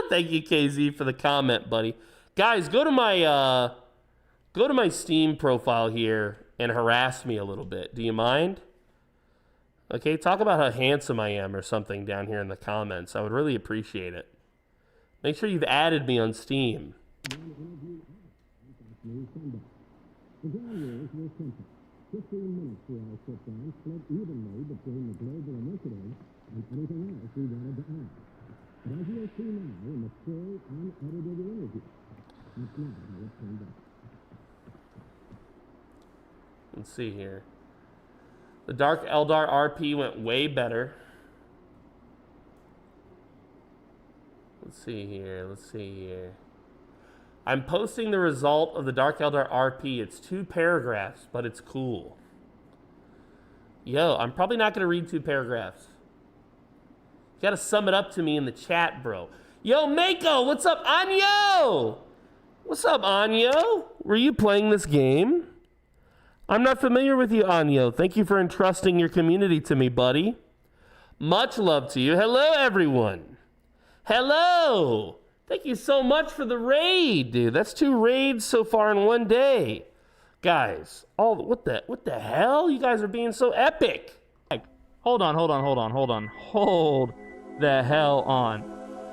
Thank you, KZ, for the comment, buddy. Guys, go to my Steam profile here and harass me a little bit. Do you mind? Okay, talk about how handsome I am or something down here in the comments. I would really appreciate it. Make sure you've added me on Steam. Let's see here. The Dark Eldar RP went way better. Let's see here. I'm posting the result of the Dark Eldar RP. It's 2 paragraphs, but it's cool. Yo, I'm probably not going to read 2 paragraphs. You got to sum it up to me in the chat, bro. Yo, Mako, what's up, Anyo? What's up, Anyo? Were you playing this game? I'm not familiar with you, Anyo. Thank you for entrusting your community to me, buddy. Much love to you. Hello, everyone. Hello. Thank you so much for the raid, dude. That's 2 raids so far in one day. Guys, what the hell? You guys are being so epic.
Hold on. Hold the hell on.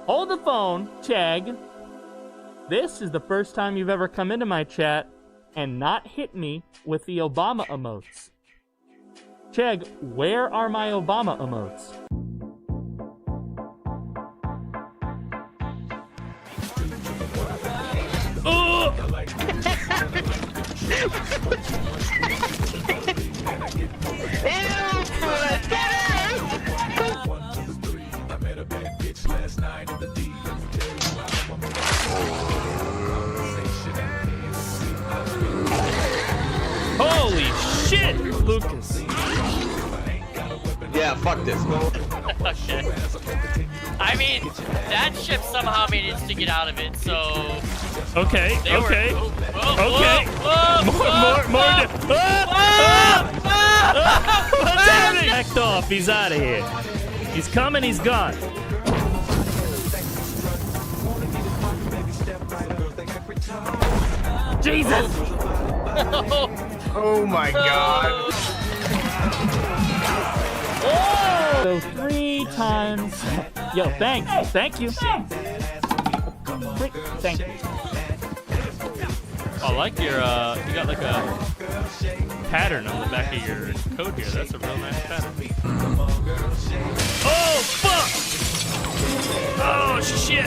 Hold the phone, Chag. This is the first time you've ever come into my chat and not hit me with the Obama emotes. Cheg, where are my Obama emotes? Oh! Holy shit, Lucas.
Yeah, fuck this.
Okay. I mean, that ship somehow managed to get out of it, so...
Okay.
More.
What's happening? Backed off, he's out of here. He's coming, he's gone.
Jesus!
Oh my god.
So 3 times. Yo, thank you. Thank you.
I like your, you got like a pattern on the back of your coat here. That's a real nice pattern.
Oh, fuck! Oh, shit!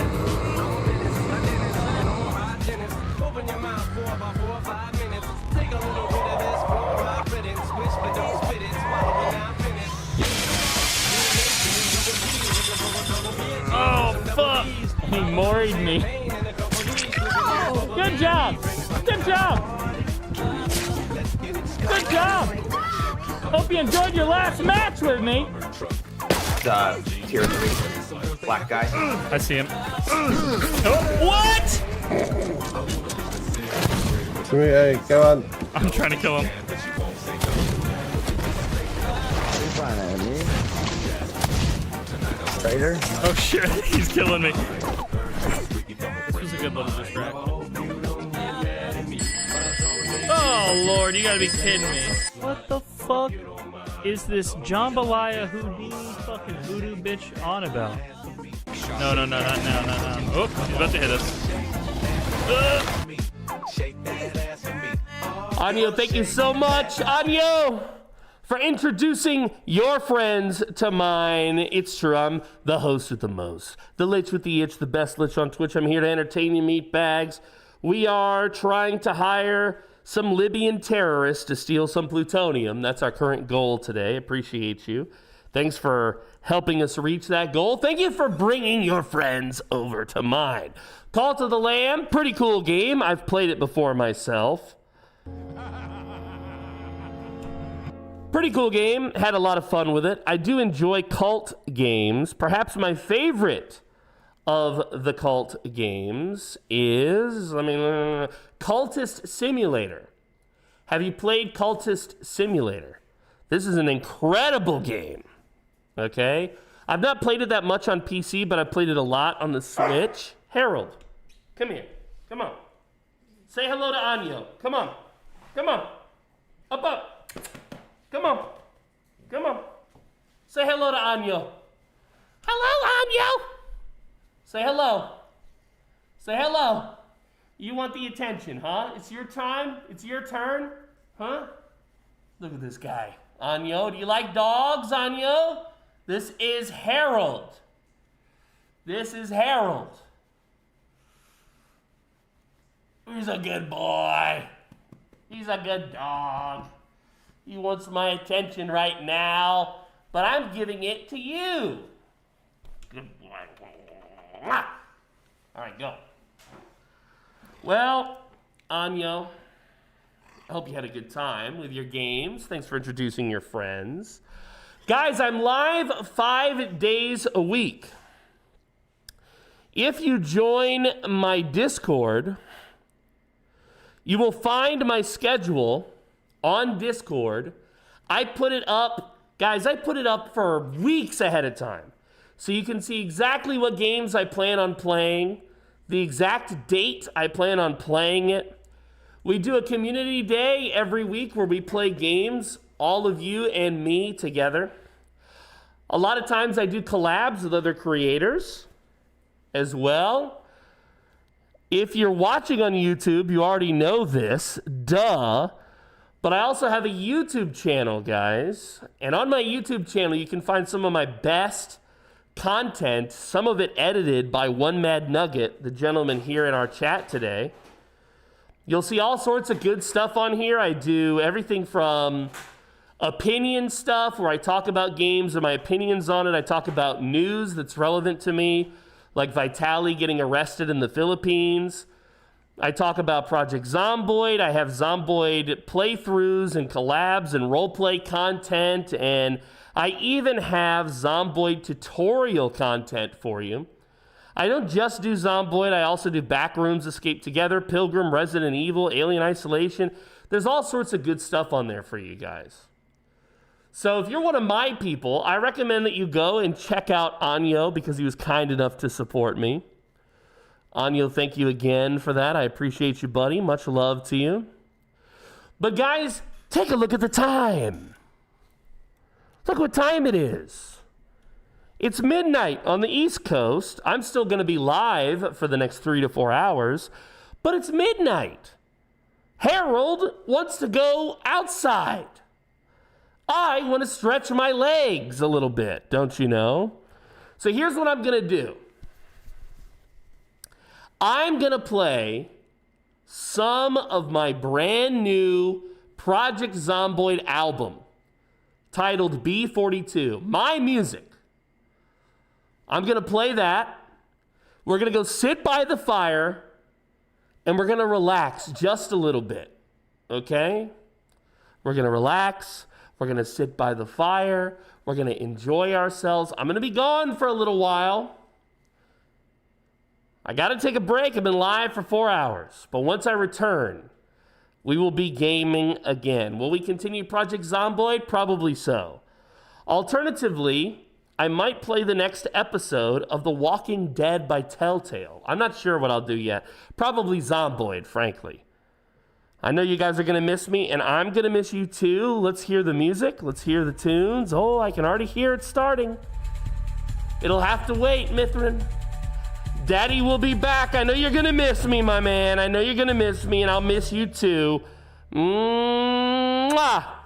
Oh, fuck! He moried me. Good job. Good job. Good job. Hope you enjoyed your last match with me.
The tier 3 black guy.
I see him. Oh, what?
Hey, come on.
I'm trying to kill him.
Traitor.
Oh shit, he's killing me. This was a good little distraction. Oh lord, you gotta be kidding me. What the fuck is this jambalaya Houdini fucking voodoo bitch on about? No, not now. Oh, he's about to hit us.
Anyo, thank you so much, Anyo, for introducing your friends to mine. It's true, I'm the host with the most, the lich with the itch, the best lich on Twitch. I'm here to entertain you meatbags. We are trying to hire some Libyan terrorists to steal some plutonium. That's our current goal today. Appreciate you. Thanks for helping us reach that goal. Thank you for bringing your friends over to mine. Call to the Lamb, pretty cool game. I've played it before myself. Pretty cool game. Had a lot of fun with it. I do enjoy cult games. Perhaps my favorite of the cult games is, Cultist Simulator. Have you played Cultist Simulator? This is an incredible game. Okay? I've not played it that much on PC, but I've played it a lot on the Switch. Harold, come here. Come on. Say hello to Anyo. Come on. Come on. Up. Come on. Come on. Say hello to Anyo. Hello, Anyo. Say hello. Say hello. You want the attention, huh? It's your time? It's your turn? Huh? Look at this guy. Anyo, do you like dogs, Anyo? This is Harold. This is Harold. He's a good boy. He's a good dog. He wants my attention right now, but I'm giving it to you. Good boy. All right, go. Well, Anyo, I hope you had a good time with your games. Thanks for introducing your friends. Guys, I'm live 5 days a week. If you join my Discord, you will find my schedule on Discord. I put it up, guys, I put it up for weeks ahead of time. So you can see exactly what games I plan on playing, the exact date I plan on playing it. We do a community day every week where we play games, all of you and me together. A lot of times I do collabs with other creators as well. If you're watching on YouTube, you already know this, duh. But I also have a YouTube channel, guys. And on my YouTube channel, you can find some of my best content, some of it edited by One Mad Nugget, the gentleman here in our chat today. You'll see all sorts of good stuff on here. I do everything from opinion stuff, where I talk about games and my opinions on it. I talk about news that's relevant to me, like Vitaly getting arrested in the Philippines. I talk about Project Zomboid. I have Zomboid playthroughs and collabs and roleplay content, and I even have Zomboid tutorial content for you. I don't just do Zomboid. I also do Backrooms, Escape Together, Pilgrim, Resident Evil, Alien Isolation. There's all sorts of good stuff on there for you guys. So if you're one of my people, I recommend that you go and check out Anyo because he was kind enough to support me. Anyo, thank you again for that. I appreciate you, buddy. Much love to you. But guys, take a look at the time. Look what time it is. It's midnight on the East Coast. I'm still going to be live for the next 3 to 4 hours, but it's midnight. Harold wants to go outside. I want to stretch my legs a little bit, don't you know? So here's what I'm going to do. I'm going to play some of my brand new Project Zomboid album titled B42, my music. I'm going to play that. We're going to go sit by the fire and we're gonna relax just a little bit, okay? We're gonna relax. We're gonna sit by the fire. We're gonna enjoy ourselves. I'm gonna be gone for a little while. I gotta take a break. I've been live for 4 hours. But once I return, we will be gaming again. Will we continue Project Zomboid? Probably so. Alternatively, I might play the next episode of The Walking Dead by Telltale. I'm not sure what I'll do yet. Probably Zomboid, frankly. I know you guys are going to miss me, and I'm going to miss you too. Let's hear the music. Let's hear the tunes. Oh, I can already hear it starting. It'll have to wait, Mithrin. Daddy will be back. I know you're going to miss me, my man. I know you're going to miss me, and I'll miss you too. Mwah!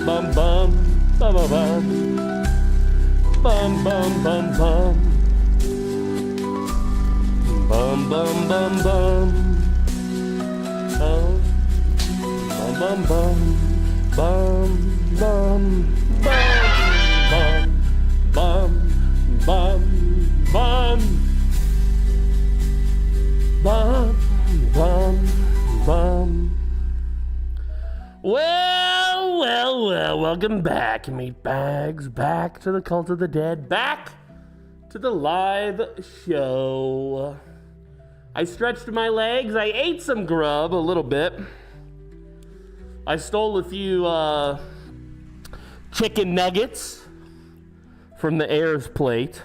Bum bum, bum bum bum. Bum bum bum bum. Bum bum bum bum. Bum bum bum. Bum bum bum bum bum bum bum bum bum. Well, welcome back, meatbags. Back to the Cult of the Dead. Back to the live show. I stretched my legs. I ate some grub a little bit. I stole a few chicken nuggets from the heir's plate.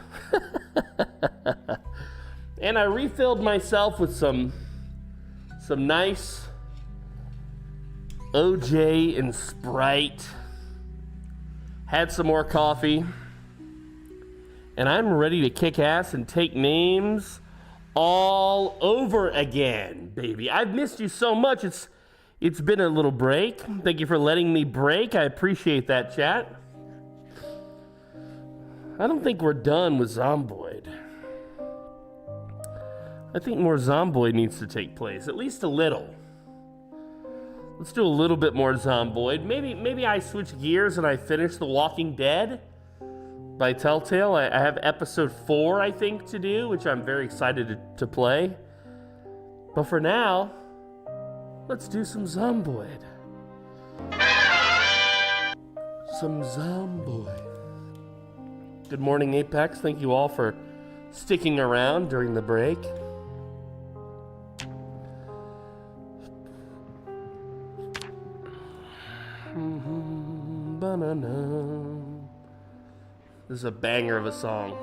And I refilled myself with some nice OJ and Sprite. Had some more coffee. And I'm ready to kick ass and take names all over again, baby. I've missed you so much. It's been a little break. Thank you for letting me break. I appreciate that, chat. I don't think we're done with Zomboid. I think more Zomboid needs to take place, at least a little. Let's do a little bit more Zomboid. Maybe I switch gears and I finish The Walking Dead by Telltale. I have episode 4, I think, to do, which I'm very excited to play. But for now, let's do some Zomboid. Some Zomboid. Good morning, Apex. Thank you all for sticking around during the break. This is a banger of a song.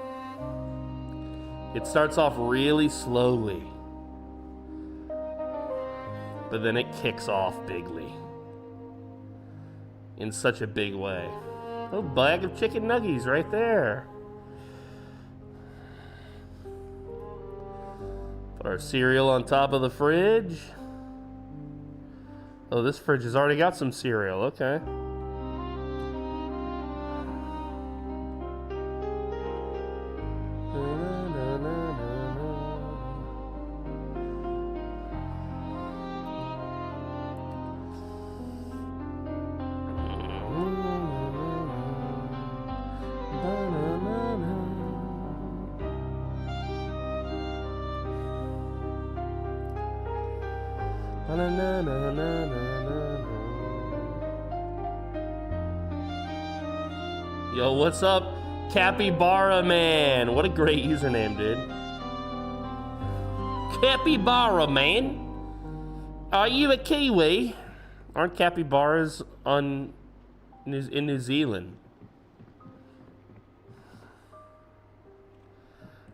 It starts off really slowly, but then it kicks off bigly. In such a big way. A bag of chicken nuggies right there. Put our cereal on top of the fridge. Oh, this fridge has already got some cereal. Okay. Yo, what's up, Capybara Man? What a great username, dude. Capybara Man? Are you a Kiwi? Aren't capybaras in New Zealand?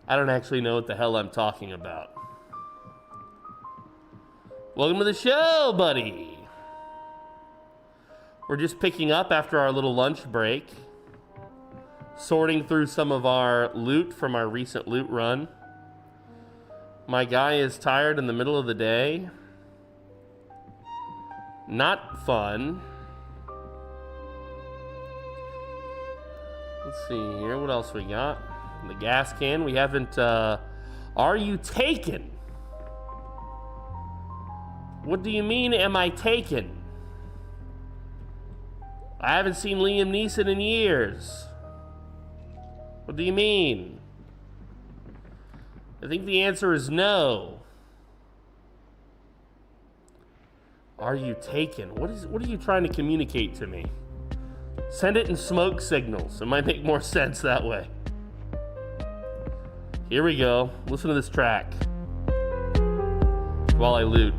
I don't actually know what the hell I'm talking about. Welcome to the show, buddy. We're just picking up after our little lunch break. Sorting through some of our loot from our recent loot run. My guy is tired in the middle of the day. Not fun. Let's see here. What else we got? The gas can. We haven't... Are you taken? What do you mean, am I taken? I haven't seen Liam Neeson in years. What do you mean? I think the answer is no. Are you taken? What are you trying to communicate to me? Send it in smoke signals. It might make more sense that way. Here we go. Listen to this track while I loot.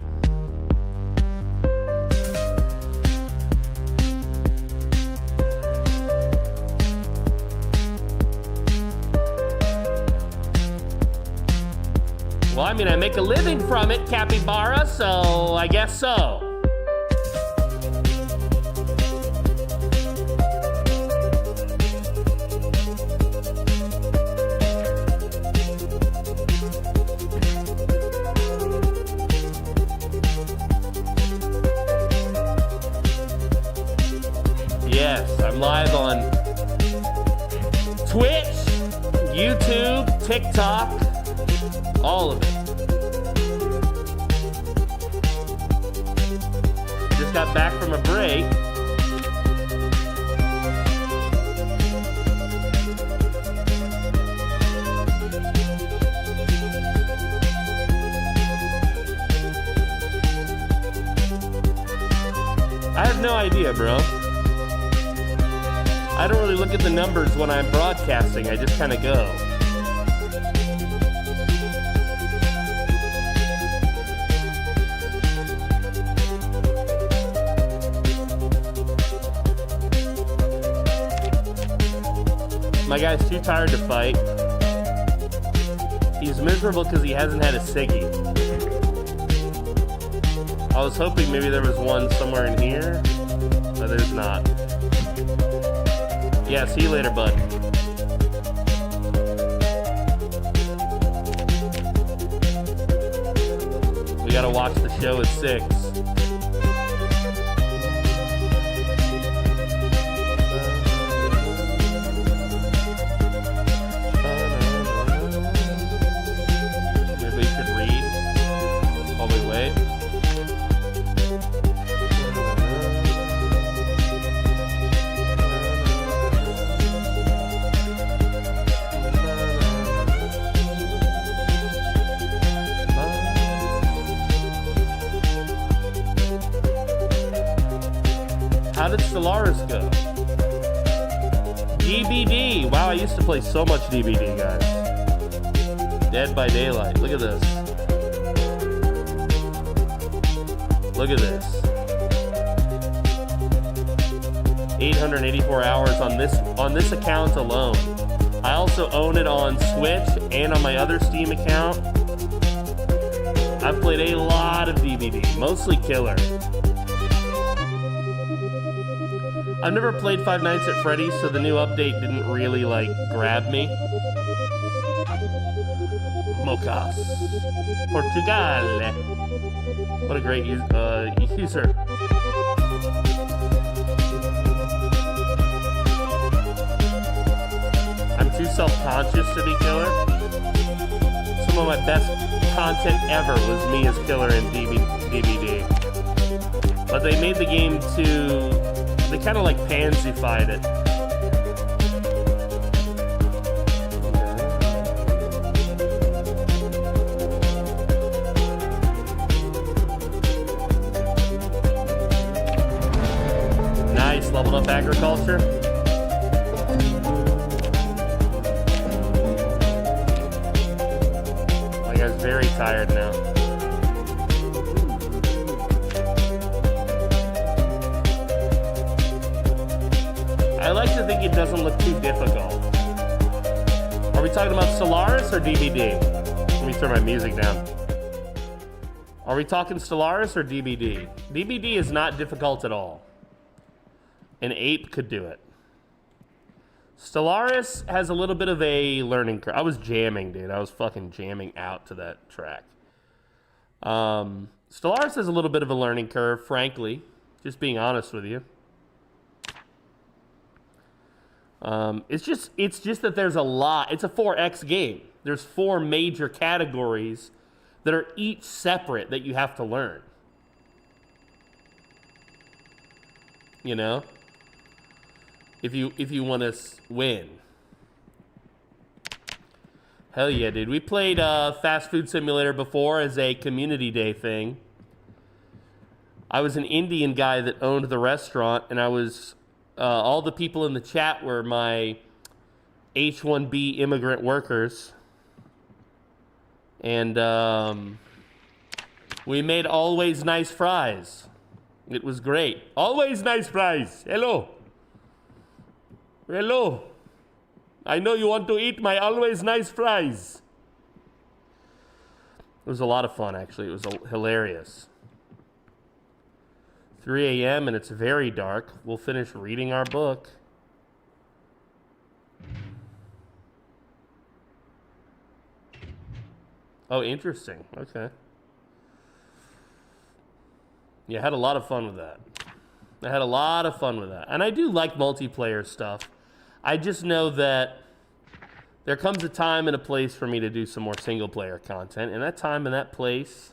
Well, I mean, I make a living from it, Capybara, so I guess so. Yes, I'm live on Twitch, YouTube, TikTok, all of it. Just got back from a break. I have no idea, bro. I don't really look at the numbers when I'm broadcasting. I just kind of go. My guy's too tired to fight. He's miserable because he hasn't had a ciggy. I was hoping maybe there was one somewhere in here, but there's not. Yeah, see you later, bud. We gotta watch the show at 6. Maybe we should read while we wait. How did Stellaris go? DBD. Wow, I used to play so much DBD, guys. Dead by Daylight. Look at this. Look at this. 884 hours on this account alone. I also own it on Switch and on my other Steam account. I've played a lot of DBD, mostly Killer. I've never played Five Nights at Freddy's, so the new update didn't really, grab me. Mocas. Portugal. What a great user. I'm too self-conscious to be Killer. Some of my best content ever was me as Killer in DBD. But they made the game too... They kind of pansified it. Nice, leveled up agriculture. My guy's very tired now. I like to think it doesn't look too difficult. Are we talking about Stellaris or DBD? Let me turn my music down. Are we talking Stellaris or DBD? DBD is not difficult at all. An ape could do it. Stellaris has a little bit of a learning curve. I was jamming, dude. I was fucking jamming out to that track. Stellaris has a little bit of a learning curve, frankly. Just being honest with you. It's just that there's a lot. It's a 4X game. There's 4 major categories that are each separate that you have to learn. You know? If you want to win. Hell yeah, dude. We played Fast Food Simulator before as a community day thing. I was an Indian guy that owned the restaurant, and I was... all the people in the chat were my H-1B immigrant workers. And we made always nice fries. It was great. Always nice fries. Hello. Hello. I know you want to eat my always nice fries. It was a lot of fun, actually. It was hilarious. 3 a.m. and it's very dark. We'll finish reading our book. Oh, interesting. Okay. Yeah, I had a lot of fun with that. I had a lot of fun with that. And I do like multiplayer stuff. I just know that there comes a time and a place for me to do some more single-player content, and that time and that place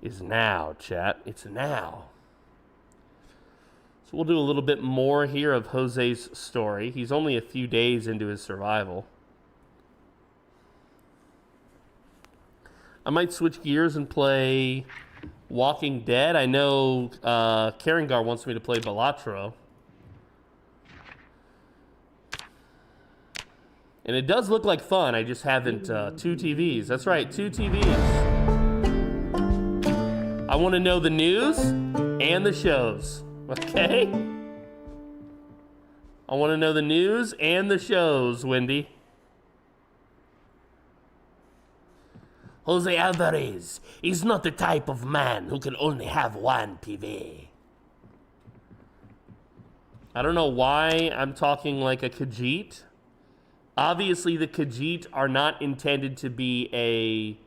is now, chat. It's now. So we'll do a little bit more here of Jose's story. He's only a few days into his survival. I might switch gears and play Walking Dead. I know Karengar wants me to play Balatro. And it does look like fun. I just haven't, 2 TVs. That's right, 2 TVs. I want to know the news and the shows, okay? I want to know the news and the shows, Wendy. Jose Alvarez is not the type of man who can only have one TV. I don't know why I'm talking like a Khajiit. Obviously, the Khajiit are not intended to be a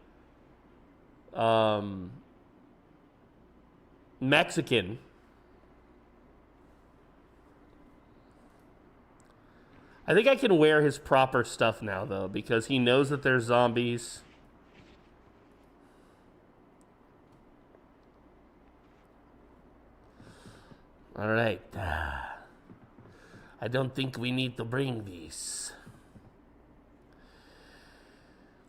Mexican. I think I can wear his proper stuff now, though, because he knows that there's zombies. All right. I don't think we need to bring these.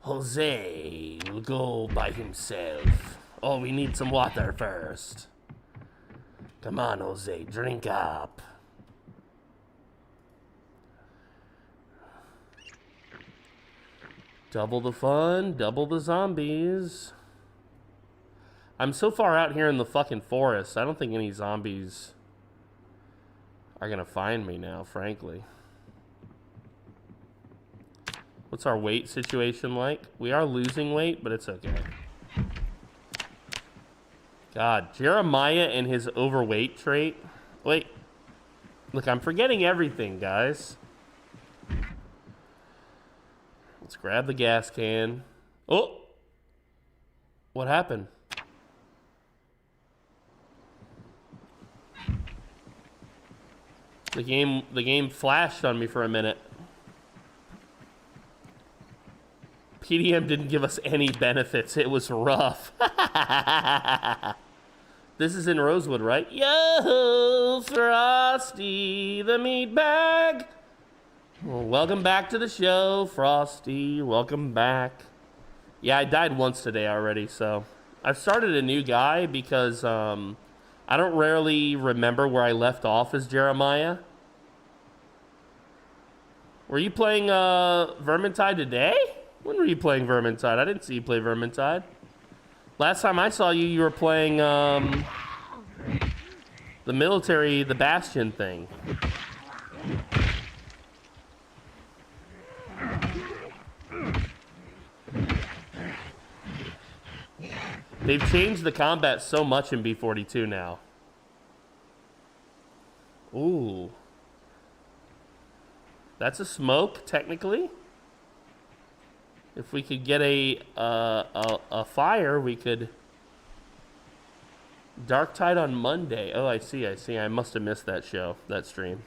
Jose will go by himself. Oh, we need some water first. Come on, Jose, drink up. Double the fun, double the zombies. I'm so far out here in the fucking forest, I don't think any zombies are gonna find me now, frankly. What's our weight situation like? We are losing weight, but it's okay. God, Jeremiah and his overweight trait. Wait. Look, I'm forgetting everything, guys. Let's grab the gas can. Oh! What happened? The game flashed on me for a minute. PDM didn't give us any benefits. It was rough. This is in Rosewood, right? Yo, Frosty, the meat bag. Well, welcome back to the show, Frosty. Welcome back. Yeah, I died once today already, so I've started a new guy because I don't rarely remember where I left off as Jeremiah. Were you playing Vermintide today? When were you playing Vermintide? I didn't see you play Vermintide. Last time I saw you, you were playing the military, the Bastion thing. They've changed the combat so much in B42 now. Ooh. That's a smoke, technically. If we could get a fire, we could... Dark Tide on Monday. Oh, I see. I must have missed that show, that stream.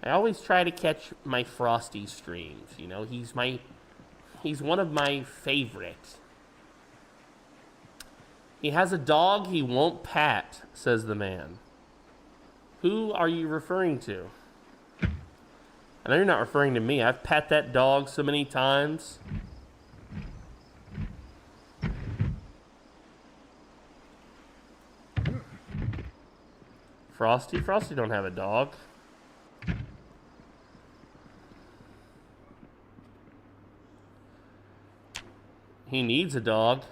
I always try to catch my Frosty streams, you know? He's one of my favorites. He has a dog he won't pat, says the man. Who are you referring to? I know you're not referring to me. I've pat that dog so many times. Frosty don't have a dog. He needs a dog.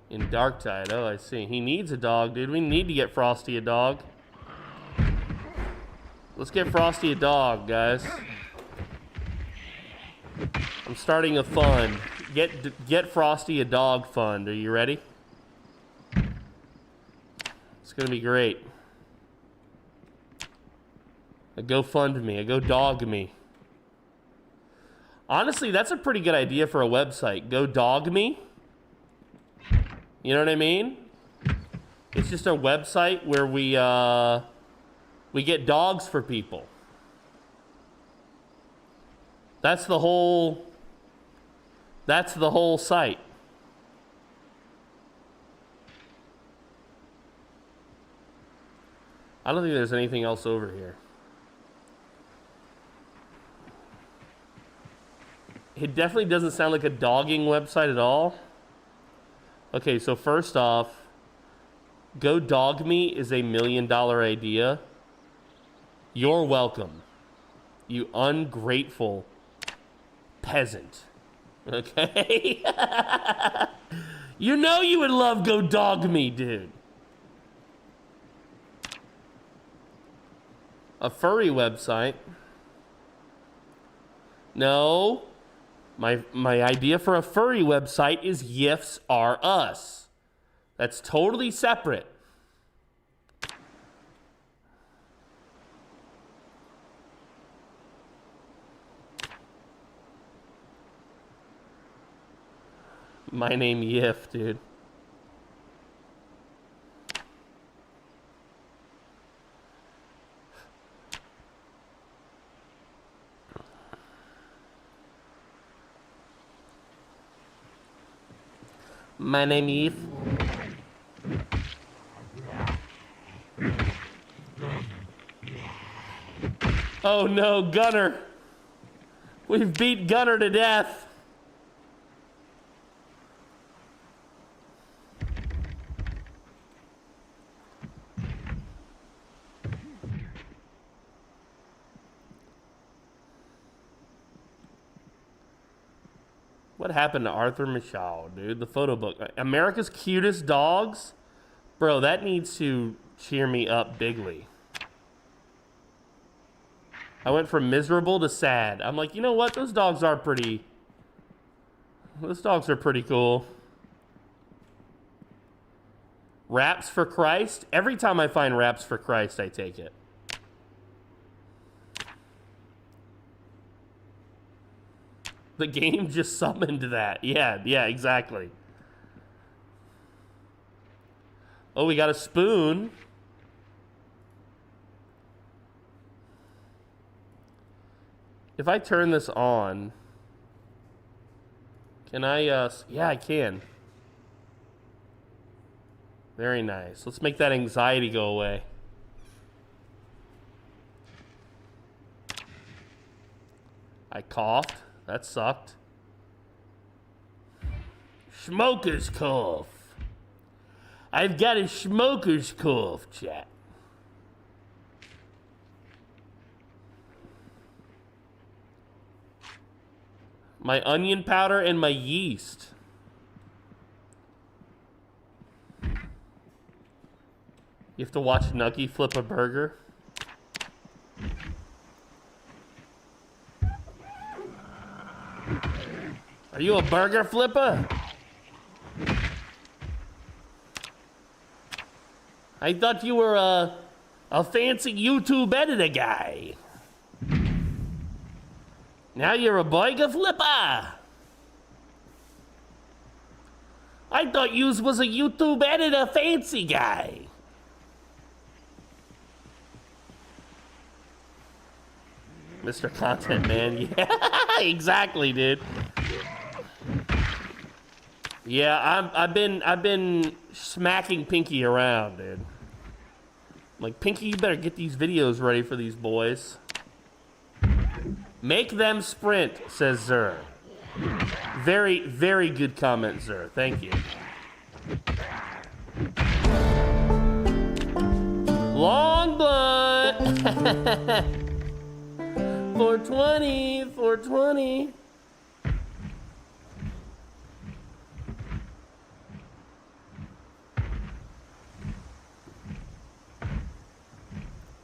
In Darktide. Oh, I see. He needs a dog, dude. We need to get Frosty a dog. Let's get Frosty a dog, guys. I'm starting a fund. Get Frosty a dog fund. Are you ready? It's gonna be great. A GoFundMe, a GoDogMe. Honestly, that's a pretty good idea for a website. GoDogMe. You know what I mean? It's just a website where we get dogs for people. That's the whole site. I don't think there's anything else over here. It definitely doesn't sound like a dogging website at all. Okay, so first off, Go Dog Me is a $1 million idea. You're welcome, you ungrateful peasant. Okay? You know you would love Go Dog Me, dude. A furry website. No. My idea for a furry website is Yifs Are Us. That's totally separate. My name Yif, dude. My name Yif. Oh no, Gunner. We've beat Gunner to death. What happened to Arthur Michaud, dude? The photo book. America's Cutest Dogs? Bro, that needs to cheer me up bigly. I went from miserable to sad. I'm like, you know what? Those dogs are pretty cool. Raps for Christ? Every time I find Raps for Christ, I take it. The game just summoned that. Yeah, exactly. Oh, we got a spoon. If I turn this on, can I, yeah, I can. Very nice. Let's make that anxiety go away. I coughed. That sucked. Smoker's cough. I've got a smoker's cough, chat. My onion powder and my yeast. You have to watch Nucky flip a burger. Are you a burger flipper? I thought you were a fancy YouTube editor guy. Now you're a burger flipper. I thought you was a YouTube editor fancy guy. Mr. Content Man, yeah, exactly, dude. Yeah, I've been smacking Pinky around, dude. Like, Pinky, you better get these videos ready for these boys. Make them sprint, says Zur. Very, very good comment, Zur. Thank you. Long blunt. 420, 420.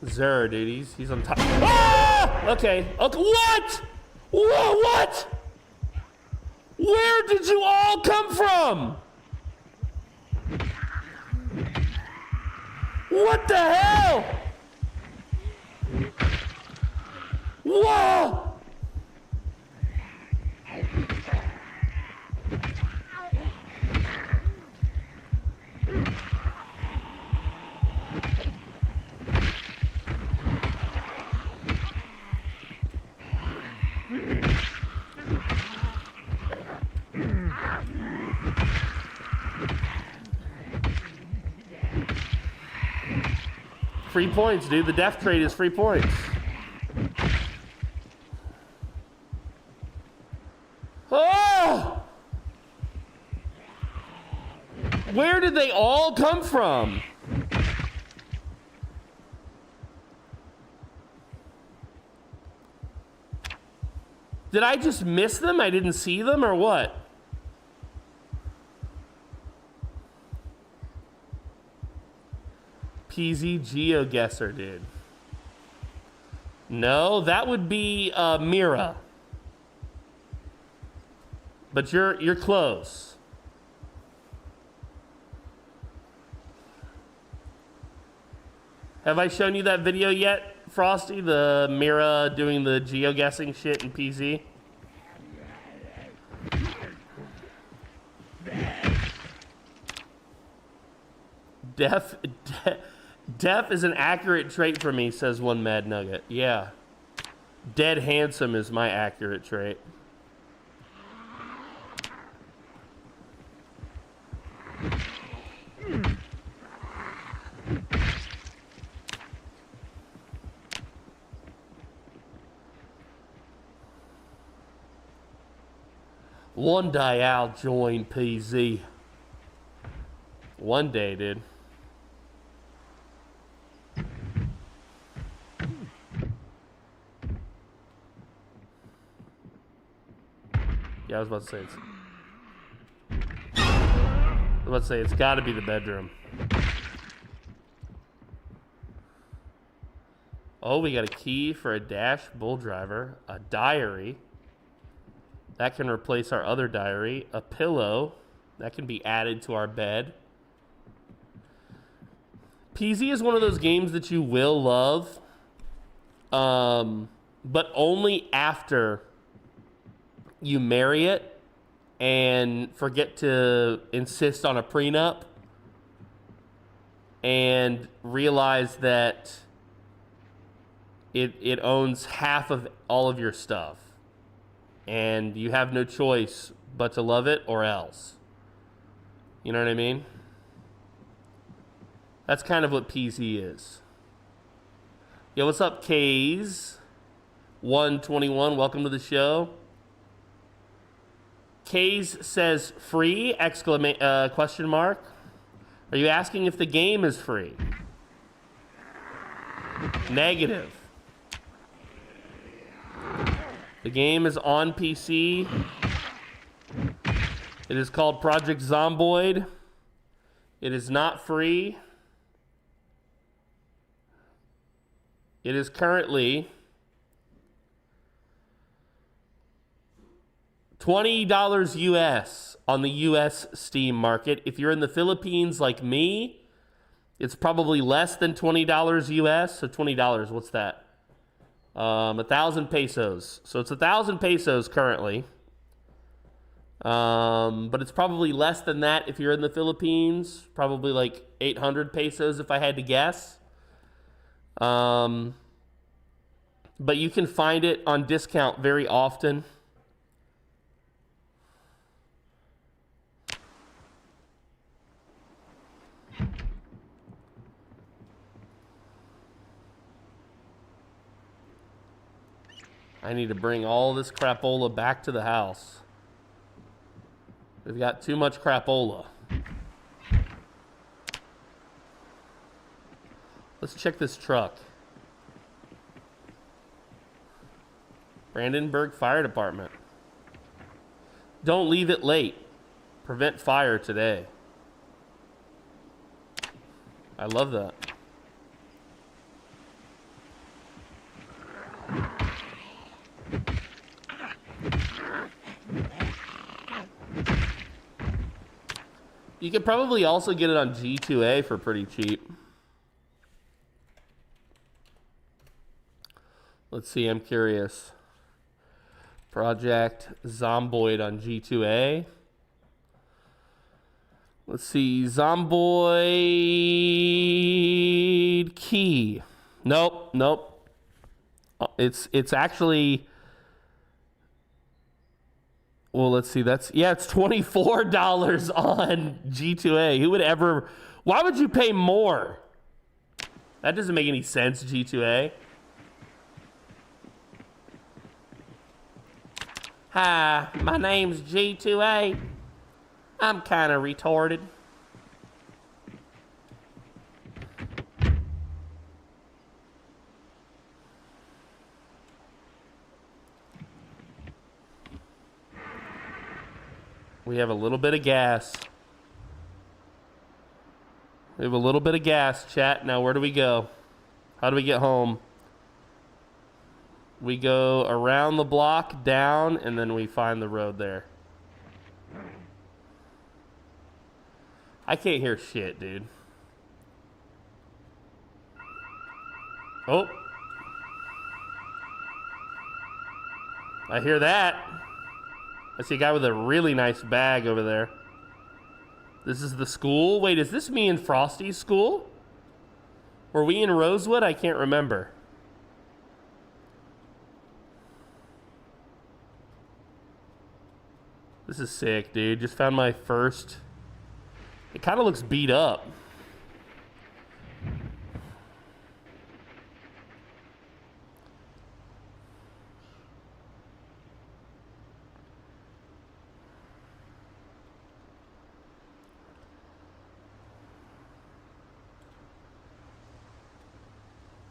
Zur, dude, he's on top. Ah! Okay, what? Whoa, what? Where did you all come from? What the hell? Whoa! Free points, dude. The death trade is free points. Oh! Where did they all come from? Did I just miss them? I didn't see them, or what? PZ GeoGuessr, dude. No, that would be Mira. But you're close. Have I shown you that video yet, Frosty? The Mira doing the geoguessing shit in PZ? Deaf is an accurate trait for me, says one Mad Nugget. Yeah. Dead handsome is my accurate trait. One day I'll join PZ. One day, dude. Yeah, I was about to say it's got to be the bedroom. Oh, we got a key for a dash bull driver, a diary. That can replace our other diary. A pillow. That can be added to our bed. PZ is one of those games that you will love. But only after you marry it and forget to insist on a prenup and realize that it owns half of all of your stuff. And you have no choice but to love it or else. You know what I mean? That's kind of what PZ is. Yo, what's up, K's? 121, welcome to the show. K's says free, question mark. Are you asking if the game is free? Negative. The game is on PC. It is called Project Zomboid. It is not free. It is currently $20 US on the US Steam market. If you're in the Philippines like me, it's probably less than $20 US. So $20, what's that? 1,000 pesos. So it's 1,000 pesos currently. But it's probably less than that if you're in the Philippines. Probably like 800 pesos if I had to guess. But you can find it on discount very often. I need to bring all this crapola back to the house. We've got too much crapola. Let's check this truck. Brandenburg Fire Department. Don't leave it late. Prevent fire today. I love that. You could probably also get it on G2A for pretty cheap. Let's see, I'm curious. Project Zomboid on G2A. Let's see, Zomboid key. Nope. It's actually... Well, let's see. It's $24 on G2A. Who would ever... Why would you pay more That doesn't make any sense, G2A. Hi, my name's G2A. I'm kind of retarded. We have a little bit of gas. We have a little bit of gas, chat. Now, where do we go? How do we get home? We go around the block, down, and then we find the road there. I can't hear shit, dude. Oh. I hear that. I see a guy with a really nice bag over there. This is the school. Wait, is this me and Frosty's school? Were we in Rosewood? I can't remember. This is sick, dude. Just found my first. It kind of looks beat up.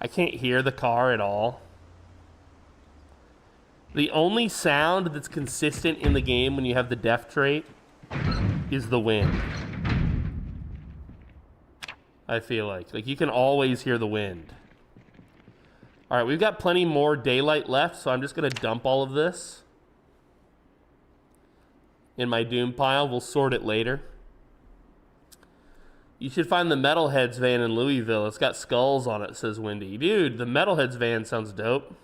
I can't hear the car at all. The only sound that's consistent in the game when you have the deaf trait is the wind. I feel like you can always hear the wind. All right, we've got plenty more daylight left, so I'm just gonna dump all of this in my doom pile. We'll sort it later. You should find the Metalheads van in Louisville. It's got skulls on it, says Wendy. Dude, the Metalheads van sounds dope.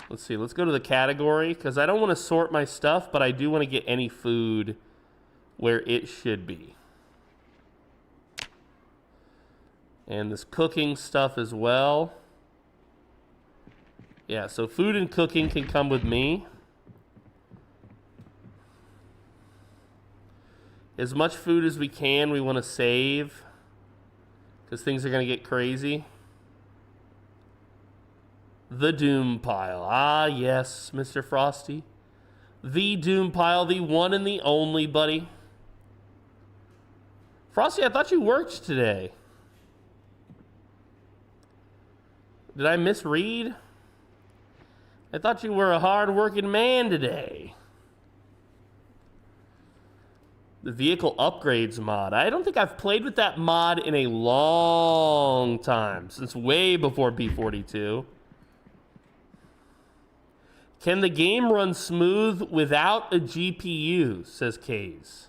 Let's see. Let's go to the category, because I don't want to sort my stuff, but I do want to get any food where it should be. And this cooking stuff as well. Yeah, so food and cooking can come with me. As much food as we can, we want to save, because things are going to get crazy. The Doom Pile. Ah, yes, Mr. Frosty. The Doom Pile, the one and the only, buddy. Frosty, I thought you worked today. Did I misread? I thought you were a hard-working man today. The vehicle upgrades mod. I don't think I've played with that mod in a long time, since way before B42. Can the game run smooth without a GPU, says Kays.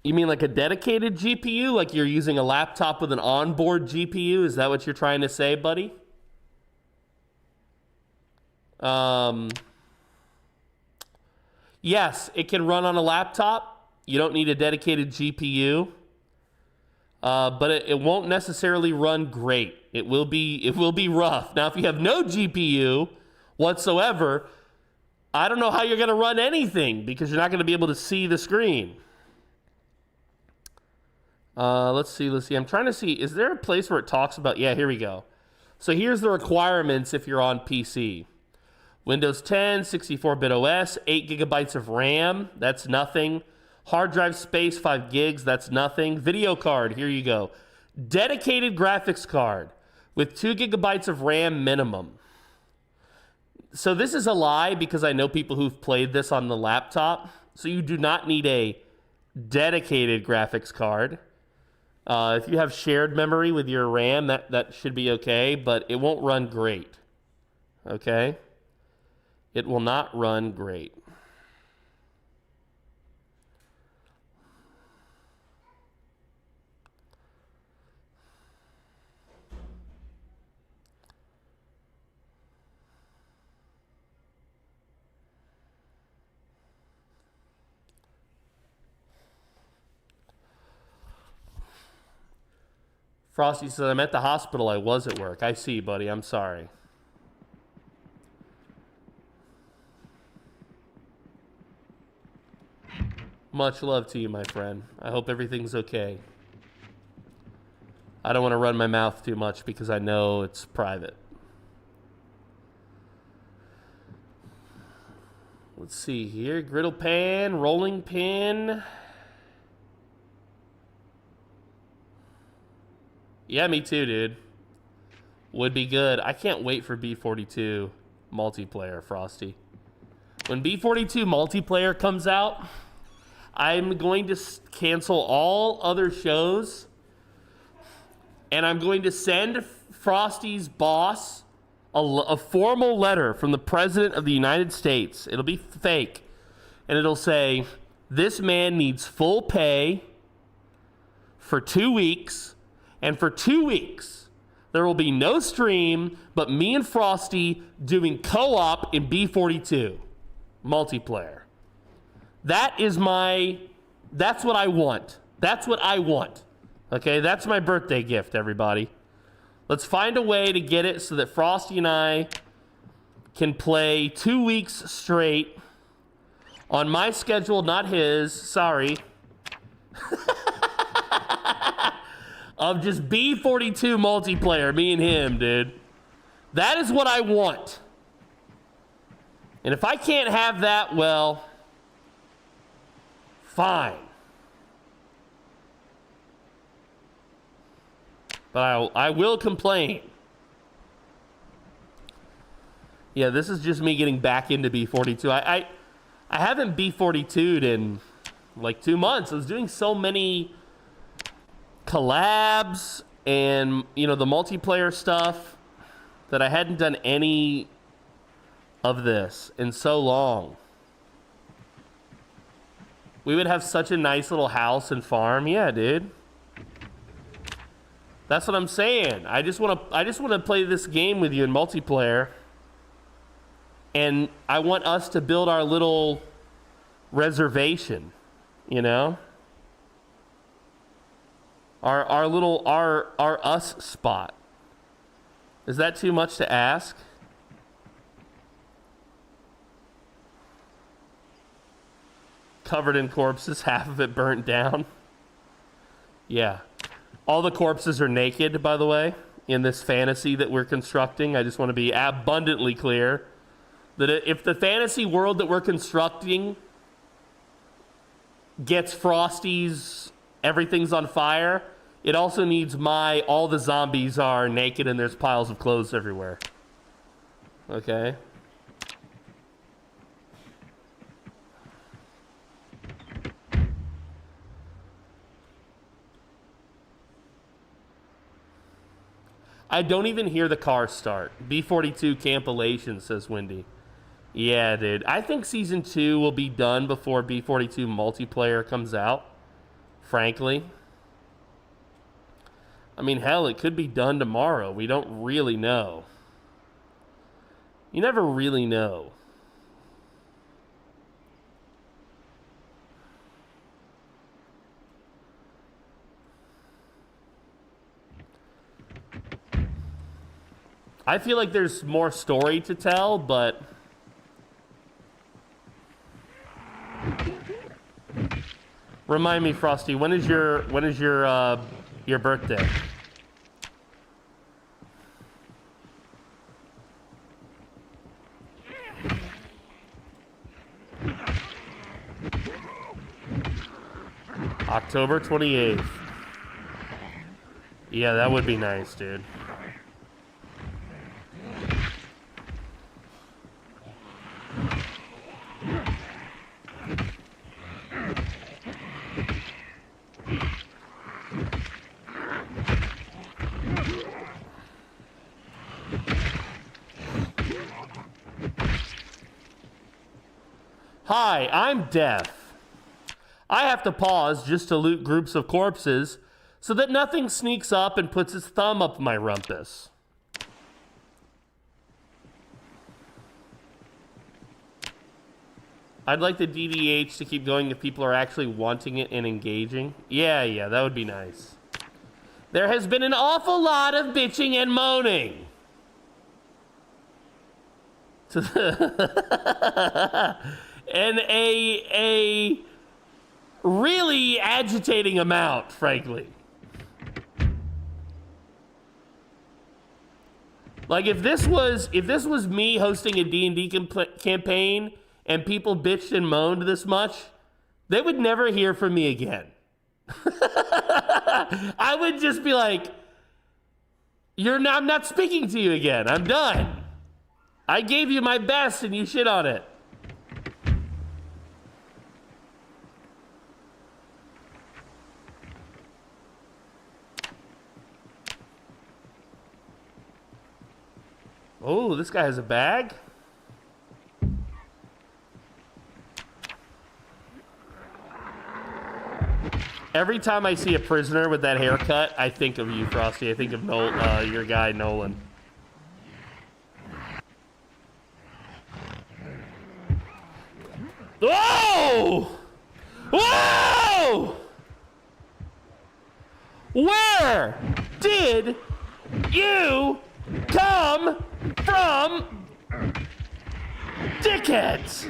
You mean like a dedicated GPU? Like you're using a laptop with an onboard GPU? Is that what you're trying to say, buddy? Yes, it can run on a laptop. You don't need a dedicated GPU. But it won't necessarily run great. It will be rough. Now, if you have no GPU whatsoever, I don't know how you're going to run anything, because you're not going to be able to see the screen. Let's see. I'm trying to see. Is there a place where it talks about... Yeah, here we go. So here's the requirements if you're on PC. Windows 10, 64-bit OS, 8 gigabytes of RAM. That's nothing. Hard drive space, 5 gigs. That's nothing. Video card. Here you go. Dedicated graphics card with 2 gigabytes of RAM minimum. So this is a lie, because I know people who've played this on the laptop. So you do not need a dedicated graphics card. If you have shared memory with your RAM, that should be okay, but it won't run great. Okay? It will not run great. Frosty says, I'm at the hospital. I was at work. I see, buddy. I'm sorry. Much love to you, my friend. I hope everything's okay. I don't want to run my mouth too much because I know it's private. Let's see here. Griddle pan, rolling pin. Yeah, me too, dude. Would be good. I can't wait for B42 multiplayer, Frosty. When B42 multiplayer comes out, I'm going to cancel all other shows, and I'm going to send Frosty's boss a formal letter from the President of the United States. It'll be fake, and it'll say, this man needs full pay for 2 weeks, and for 2 weeks, there will be no stream but me and Frosty doing co-op in B42 multiplayer. That's what I want. That's what I want. Okay, that's my birthday gift, everybody. Let's find a way to get it so that Frosty and I can play 2 weeks straight on my schedule, not his. Sorry. Of just B42 multiplayer, me and him, dude. That is what I want. And if I can't have that, well, fine. But I will complain. Yeah, this is just me getting back into B42. I haven't B42'd in like 2 months. I was doing so many collabs and, you know, the multiplayer stuff that I hadn't done any of this in so long. We would have such a nice little house and farm. Yeah, dude. That's what I'm saying. I just want to play this game with you in multiplayer. And I want us to build our little reservation, you know? Our us spot. Is that too much to ask? Covered in corpses, half of it burnt down. Yeah. All the corpses are naked, by the way, in this fantasy that we're constructing. I just want to be abundantly clear that if the fantasy world that we're constructing gets Frosty's everything's on fire, it also needs my all the zombies are naked and there's piles of clothes everywhere. Okay? I don't even hear the car start. B42 cancellation, says Wendy. Yeah, dude. I think Season 2 will be done before B42 multiplayer comes out, frankly. I mean, hell, it could be done tomorrow. We don't really know. You never really know. I feel like there's more story to tell, but remind me, Frosty, when is your birthday? October 28th. Yeah, that would be nice, dude. Hi, I'm deaf. I have to pause just to loot groups of corpses so that nothing sneaks up and puts its thumb up my rumpus. I'd like the DDH to keep going if people are actually wanting it and engaging. Yeah, that would be nice. There has been an awful lot of bitching and moaning. And a really agitating amount, frankly. Like if this was me hosting a D&D campaign and people bitched and moaned this much, they would never hear from me again. I would just be like, I'm not speaking to you again. I'm done. I gave you my best and you shit on it. Oh, this guy has a bag. Every time I see a prisoner with that haircut, I think of you, Frosty. I think of your guy, Nolan. Whoa! Whoa! Where did you come from, dickheads?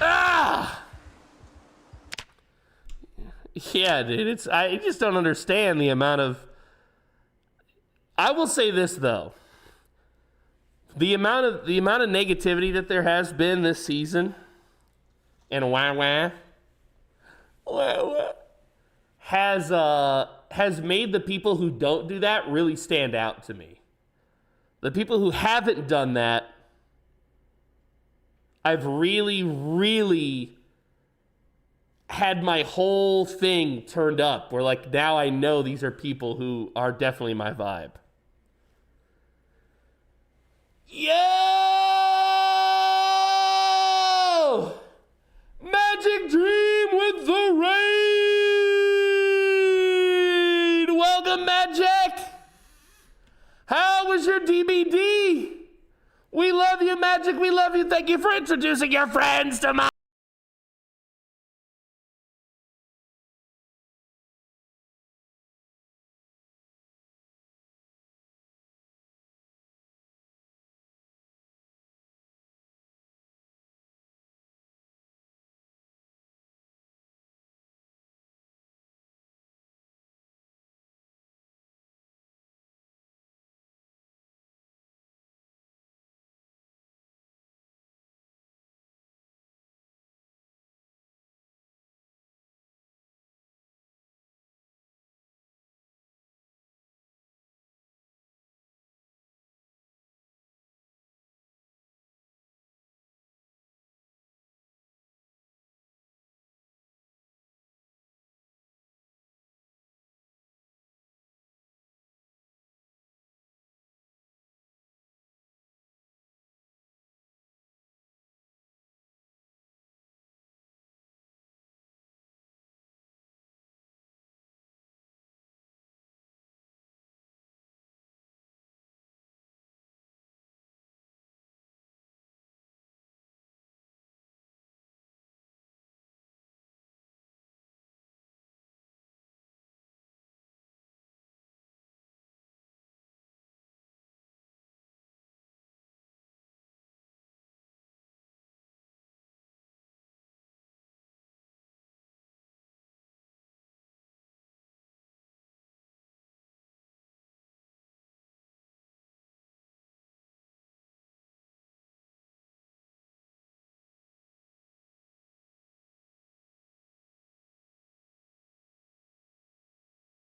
Ah! Yeah, dude, I just don't understand the amount of... I will say this, though. The amount of negativity that there has been this season, and has made the people who don't do that really stand out to me. The people who haven't done that, I've really, really had my whole thing turned up. Where like now I know these are people who are definitely my vibe. Yo! Magic Dream with the raid! Welcome, Magic! How was your DBD? We love you, Magic. We love you. Thank you for introducing your friends to my...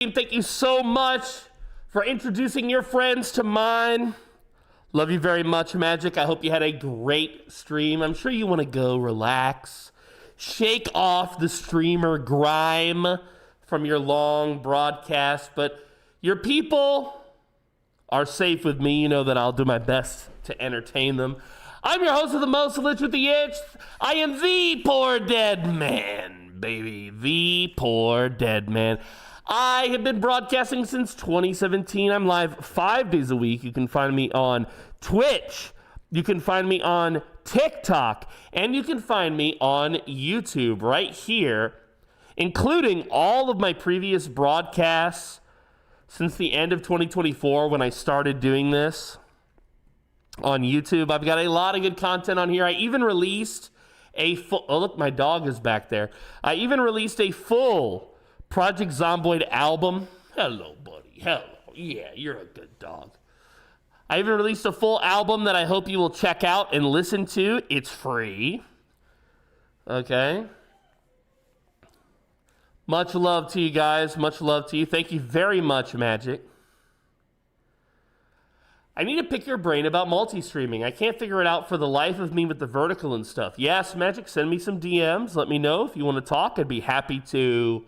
Thank you so much for introducing your friends to mine. Love you very much, Magic. I hope you had a great stream. I'm sure you want to go relax. Shake off the streamer grime from your long broadcast. But your people are safe with me. You know that I'll do my best to entertain them. I'm your host of the most, Lich with the itch. I am the PoorDeadMan, baby. The PoorDeadMan. I have been broadcasting since 2017. I'm live 5 days a week. You can find me on Twitch. You can find me on TikTok. And you can find me on YouTube right here, including all of my previous broadcasts since the end of 2024 when I started doing this. on YouTube. I've got a lot of good content on here. I even released a full... Oh, look, my dog is back there. I even released a full Project Zomboid album. Hello, buddy. Hello. Yeah, you're a good dog. I even released a full album that I hope you will check out and listen to. It's free. Okay. Much love to you guys. Much love to you. Thank you very much, Magic. I need to pick your brain about multi-streaming. I can't figure it out for the life of me with the vertical and stuff. Yes, Magic, send me some DMs. Let me know if you want to talk. I'd be happy to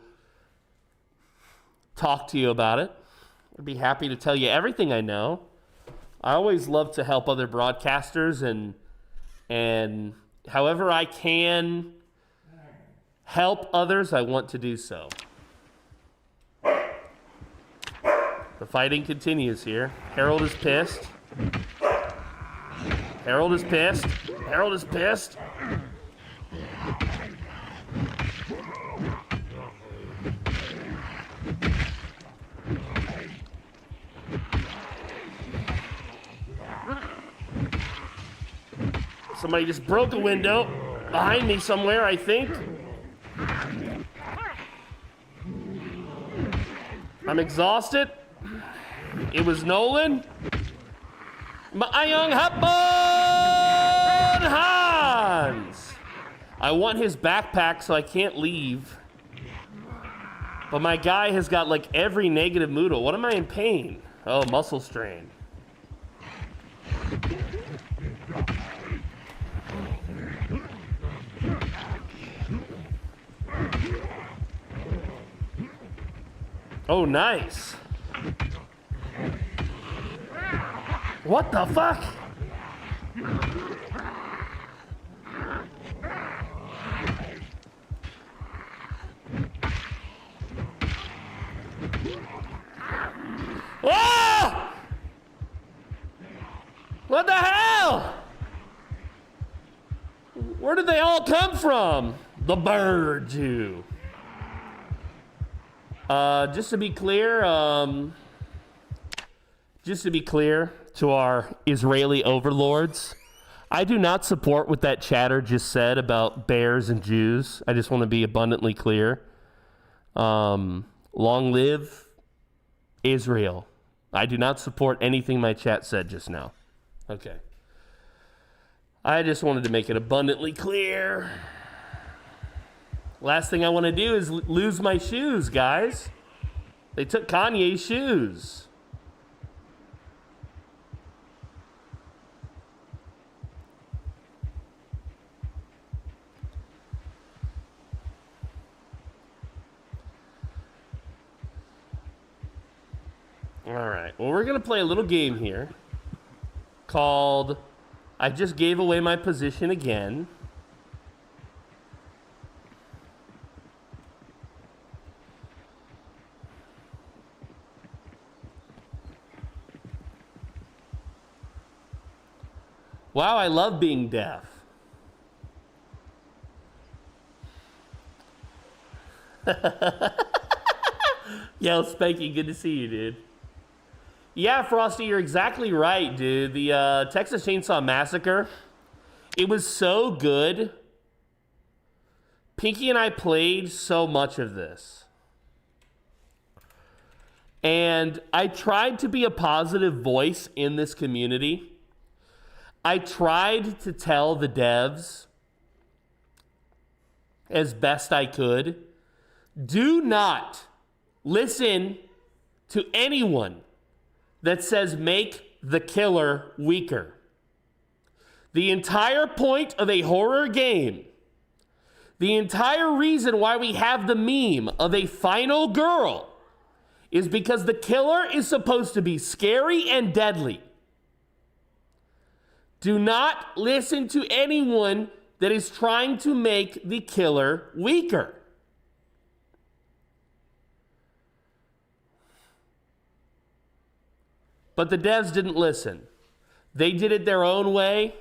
talk to you about it. I'd be happy to tell you everything I know. I always love to help other broadcasters, and however I can help others, I want to do so. The fighting continues here. Harold is pissed. Harold is pissed. Harold is pissed. Somebody just broke a window behind me somewhere, I think. I'm exhausted. It was Nolan. Maayong hapon, Hans. I want his backpack so I can't leave. But my guy has got like every negative Moodle. What am I in pain? Oh, muscle strain. Oh, nice. What the fuck? Ah! What the hell? Where did they all come from? The bird Jew. Just to be clear to our Israeli overlords, I do not support what that chatter just said about bears and Jews. I just want to be abundantly clear. Long live Israel. I do not support anything my chat said just now. Okay. I just wanted to make it abundantly clear. Last thing I want to do is lose my shoes, guys. They took Kanye's shoes. All right. Well, we're going to play a little game here called I Just Gave Away My Position Again. Wow, I love being deaf. Yo, Spanky, good to see you, dude. Yeah, Frosty, you're exactly right, dude. The Texas Chainsaw Massacre, it was so good. Pinky and I played so much of this. And I tried to be a positive voice in this community. I tried to tell the devs as best I could, do not listen to anyone that says make the killer weaker. The entire point of a horror game, the entire reason why we have the meme of a final girl is because the killer is supposed to be scary and deadly. Do not listen to anyone that is trying to make the killer weaker. But the devs didn't listen. They did it their own way.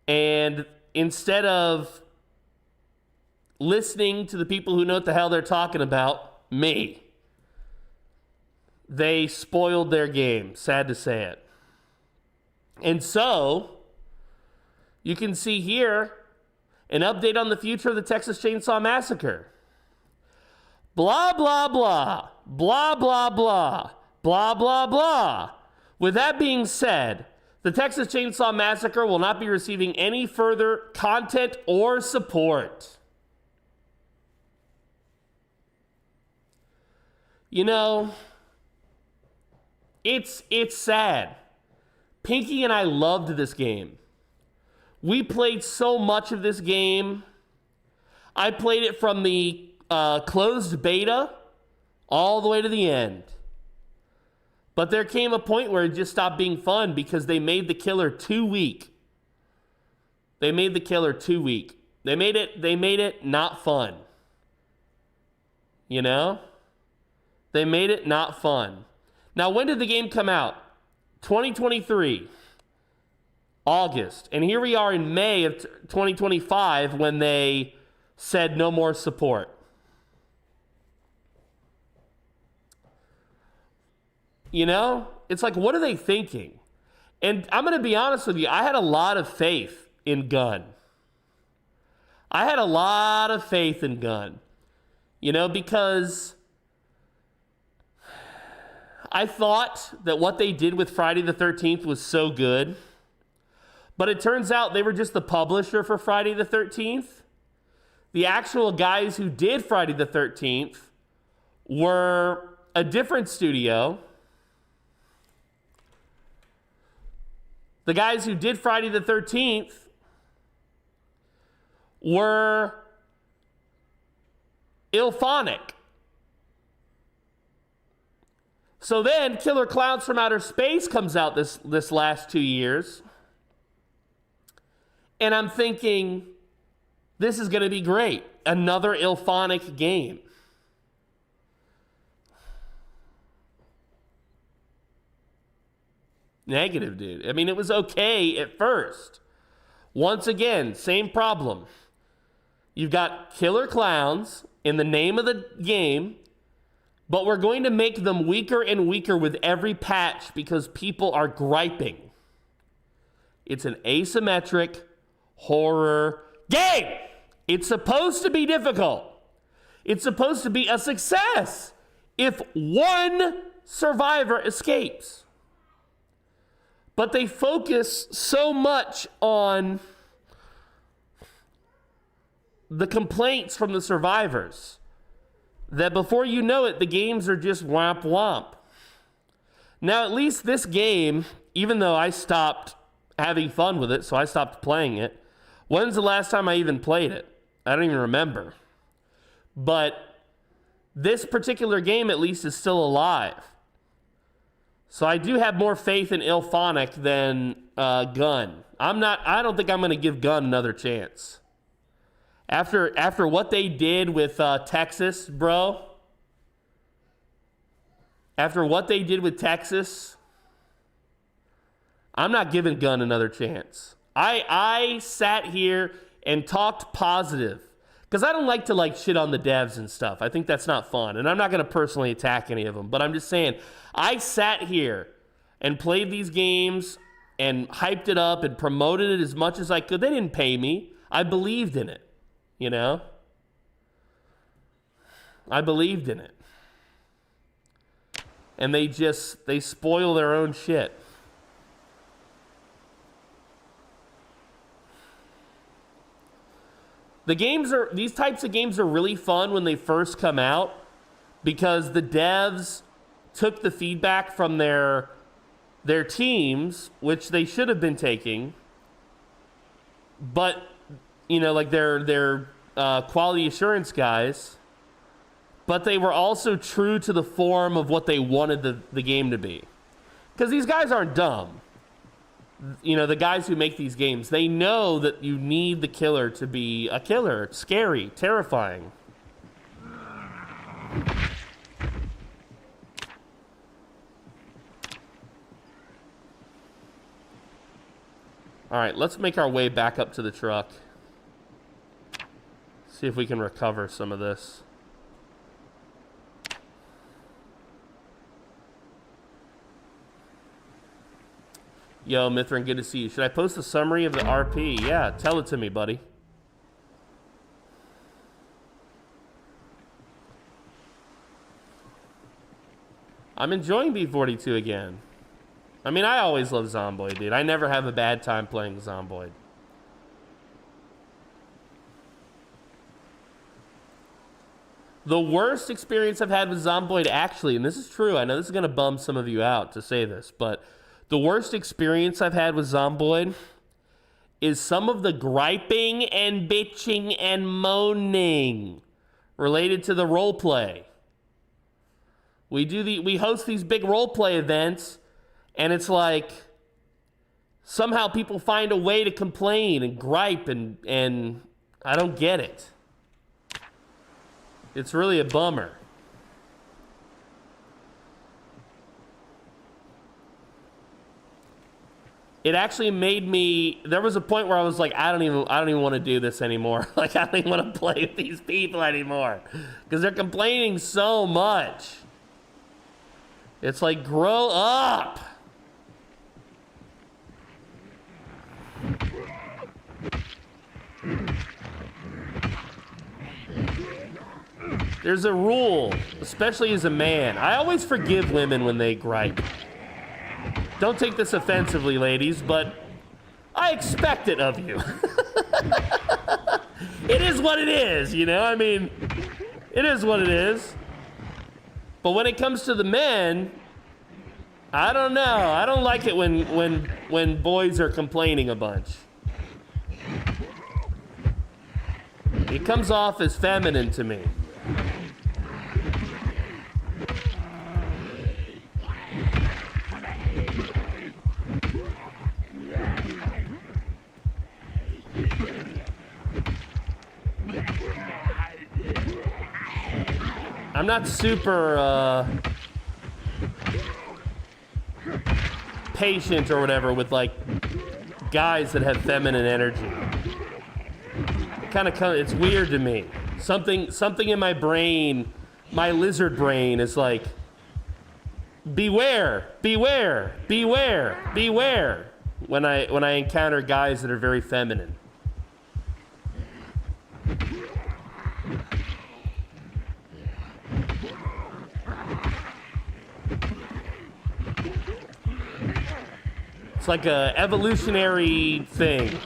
And instead of listening to the people who know what the hell they're talking about, me, they spoiled their game. Sad to say it. And so, you can see here an update on the future of the Texas Chainsaw Massacre. Blah, blah, blah. Blah, blah, blah. Blah, blah, blah. With that being said, the Texas Chainsaw Massacre will not be receiving any further content or support. You know, it's sad. Pinky and I loved this game. We played so much of this game. I played it from the closed beta all the way to the end. But there came a point where it just stopped being fun because they made the killer too weak. They made the killer too weak. They made it not fun. You know? They made it not fun. Now, when did the game come out? 2023. August. And here we are in May of 2025 when they said no more support. You know? It's like, what are they thinking? And I'm going to be honest with you. I had a lot of faith in Gunn. I had a lot of faith in Gunn. You know, because I thought that what they did with Friday the 13th was so good. But it turns out they were just the publisher for Friday the 13th. The actual guys who did Friday the 13th were a different studio. The guys who did Friday the 13th were Ilphonic. So then Killer Clowns from Outer Space comes out this last 2 years. And I'm thinking, this is going to be great. Another Ilphonic game. Negative, dude. I mean, it was okay at first. Once again, same problem. You've got Killer Clowns in the name of the game, but we're going to make them weaker and weaker with every patch because people are griping. It's an asymmetric horror game. It's supposed to be difficult. It's supposed to be a success if one survivor escapes. But they focus so much on the complaints from the survivors that before you know it, the games are just womp womp. Now, at least this game, even though I stopped having fun with it, so I stopped playing it. When's the last time I even played it? I don't even remember. But this particular game, at least, is still alive. So I do have more faith in Ilphonic than Gunn. I don't think I'm going to give Gunn another chance. After what they did with Texas, bro. After what they did with Texas, I'm not giving Gunn another chance. I sat here and talked positive because I don't like to shit on the devs and stuff. I think that's not fun, and I'm not going to personally attack any of them. But I'm just saying, I sat here and played these games and hyped it up and promoted it as much as I could. They didn't pay me. I believed in it, you know? I believed in it. And they spoil their own shit. These types of games are really fun when they first come out because the devs took the feedback from their teams, which they should have been taking, but their quality assurance guys, but they were also true to the form of what they wanted the game to be. Because these guys aren't dumb. The guys who make these games, they know that you need the killer to be a killer. Scary, terrifying. All right, let's make our way back up to the truck. See if we can recover some of this. Yo, Mithrin, good to see you. Should I post a summary of the RP? Yeah, tell it to me, buddy. I'm enjoying B42 again. I mean, I always love Zomboid, dude. I never have a bad time playing Zomboid. The worst experience I've had with Zomboid, actually, and this is true, I know this is going to bum some of you out to say this, but the worst experience I've had with Zomboid is some of the griping and bitching and moaning related to the roleplay. We host these big roleplay events, and it's like somehow people find a way to complain and gripe, and I don't get it. It's really a bummer. It actually made me, there was a point where I was like, I don't even want to do this anymore. Like, I don't even want to play with these people anymore because they're complaining so much. It's like, grow up. There's a rule, especially as a man. I always forgive women when they gripe. Don't take this offensively, ladies, but I expect it of you. It is what it is, you know? I mean, it is what it is. But when it comes to the men, I don't know. I don't like it when boys are complaining a bunch. It comes off as feminine to me. I'm not super patient or whatever with like guys that have feminine energy. It's weird to me. Something in my brain, my lizard brain is like, beware, beware, beware, beware when I encounter guys that are very feminine. It's like a evolutionary thing.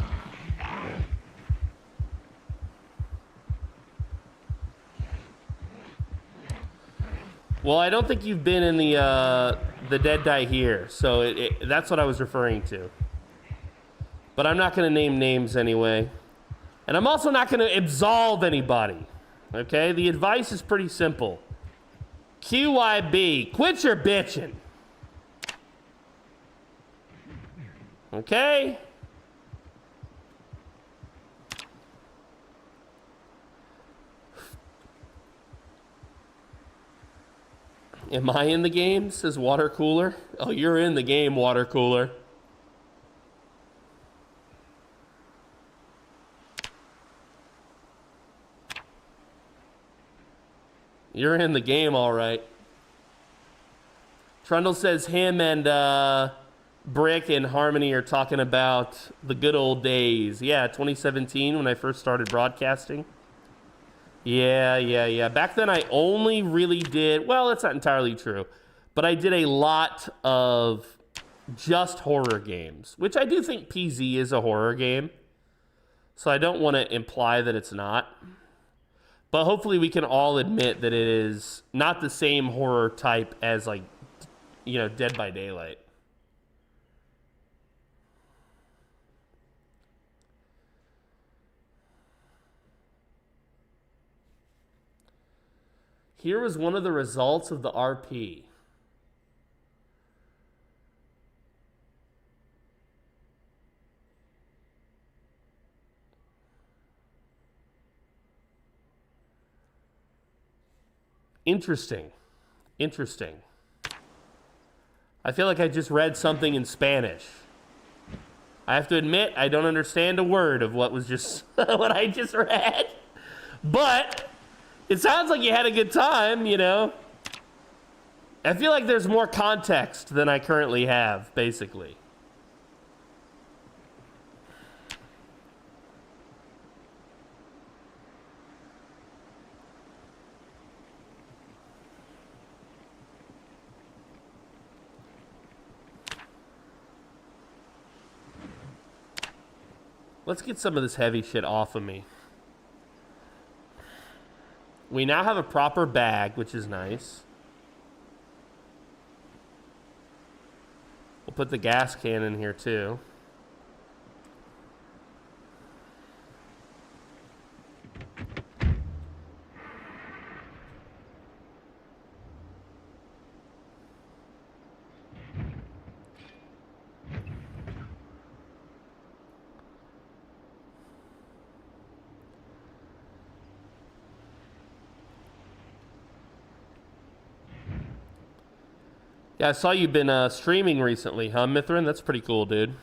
Well, I don't think you've been in the Dead Die Here, so that's what I was referring to. But I'm not going to name names anyway. And I'm also not going to absolve anybody, okay? The advice is pretty simple. QYB, quit your bitching. Okay? Am I in the game? Says Water Cooler. Oh, you're in the game, Water Cooler. You're in the game, all right. Trundle says him and Brick and Harmony are talking about the good old days. Yeah, 2017 when I first started broadcasting. Yeah. Back then I only really did, well, that's not entirely true, but I did a lot of just horror games, which I do think PZ is a horror game. So I don't want to imply that it's not. But hopefully we can all admit that it is not the same horror type as, like, you know, Dead by Daylight. Here was one of the results of the RP. Interesting. I feel like I just read something in Spanish. I have to admit, I don't understand a word of what was just what I just read. But it sounds like you had a good time, you know. I feel like there's more context than I currently have, basically. Let's get some of this heavy shit off of me. We now have a proper bag, which is nice. We'll put the gas can in here too. Yeah, I saw you've been streaming recently, huh, Mithrin? That's pretty cool, dude.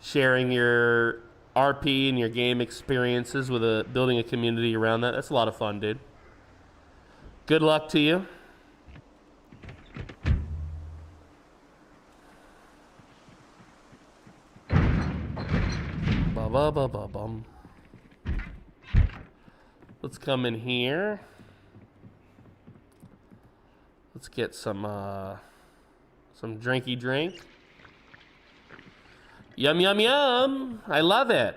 Sharing your RP and your game experiences with building a community around that. That's a lot of fun, dude. Good luck to you. Ba-ba-ba-ba-bum. Let's come in here. Let's get some drinky drink. Yum, yum, yum. I love it.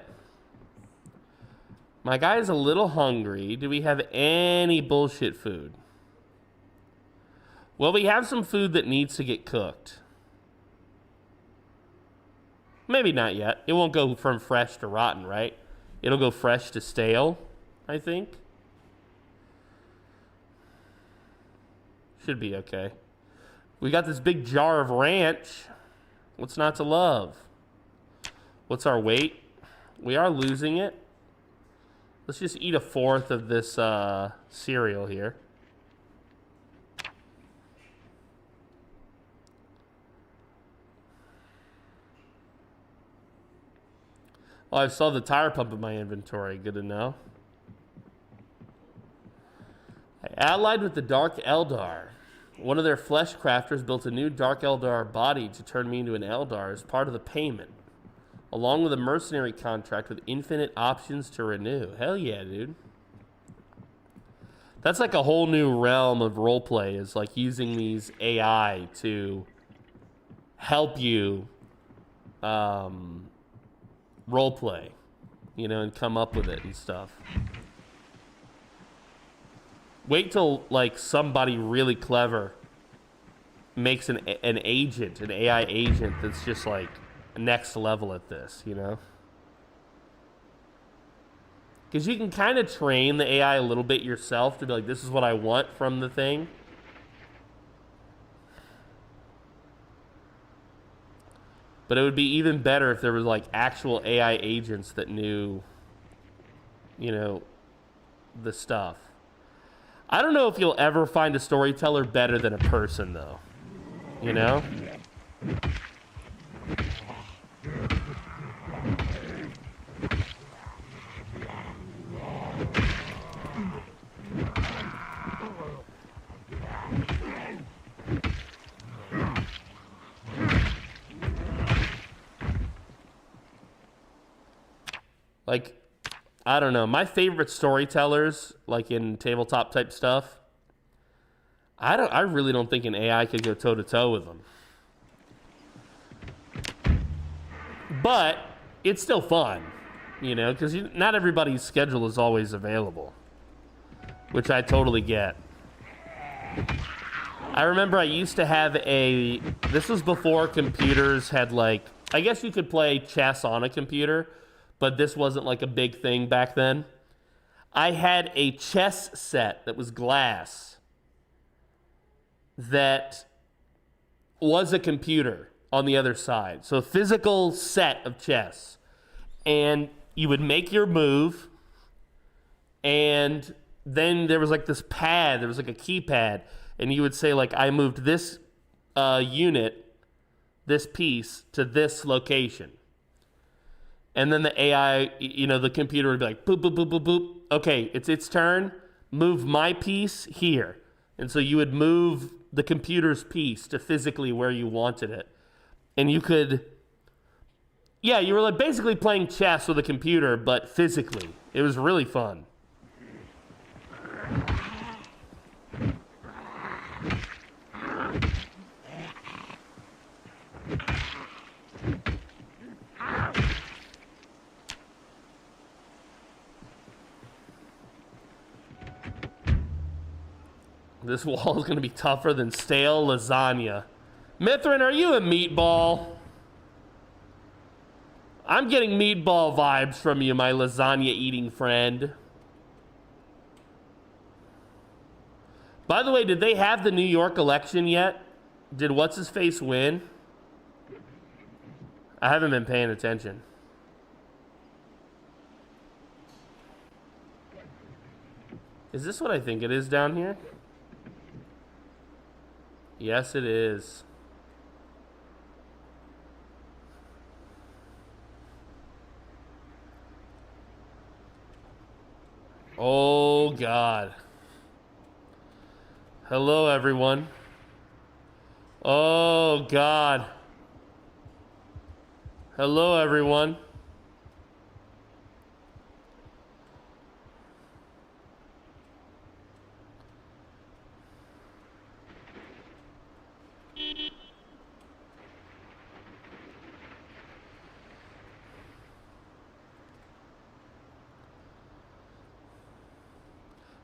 My guy's a little hungry. Do we have any bullshit food? Well, we have some food that needs to get cooked. Maybe not yet. It won't go from fresh to rotten, right? It'll go fresh to stale, I think. Should be okay. We got this big jar of ranch. What's not to love? What's our weight? We are losing it. Let's just eat a fourth of this cereal here. Oh, I saw the tire pump in my inventory. Good to know. I allied with the Dark Eldar. One of their flesh crafters built a new Dark Eldar body to turn me into an Eldar as part of the payment, along with a mercenary contract with infinite options to renew. Hell yeah, dude. That's like a whole new realm of roleplay, is like using these AI to help you roleplay, you know, and come up with it and stuff. Wait till, like, somebody really clever makes an agent, an AI agent that's just, like, next level at this, you know? Because you can kind of train the AI a little bit yourself to be like, this is what I want from the thing. But it would be even better if there was, like, actual AI agents that knew, you know, the stuff. I don't know if you'll ever find a storyteller better than a person, though. You know? Like, I don't know. My favorite storytellers, like in tabletop type stuff, I really don't think an AI could go toe to toe with them. But it's still fun, you know, because not everybody's schedule is always available, which I totally get. I remember I used to have this was before computers had, like, I guess you could play chess on a computer, but this wasn't like a big thing back then. I had a chess set that was glass that was a computer on the other side. So a physical set of chess. And you would make your move, and then there was like this pad, there was like a keypad, and you would say, like, I moved this unit, this piece, to this location. And then the AI, you know, the computer would be like, boop, boop, boop, boop, boop. Okay, it's its turn. Move my piece here. And so you would move the computer's piece to physically where you wanted it. And you could, yeah, you were like basically playing chess with a computer, but physically. It was really fun. This wall is gonna be tougher than stale lasagna. Mithrin, are you a meatball? I'm getting meatball vibes from you, my lasagna eating friend. By the way, did they have the New York election yet? Did what's-his-face win? I haven't been paying attention. Is this what I think it is down here? Yes, it is. Oh, God. Hello, everyone. Oh, God. Hello, everyone.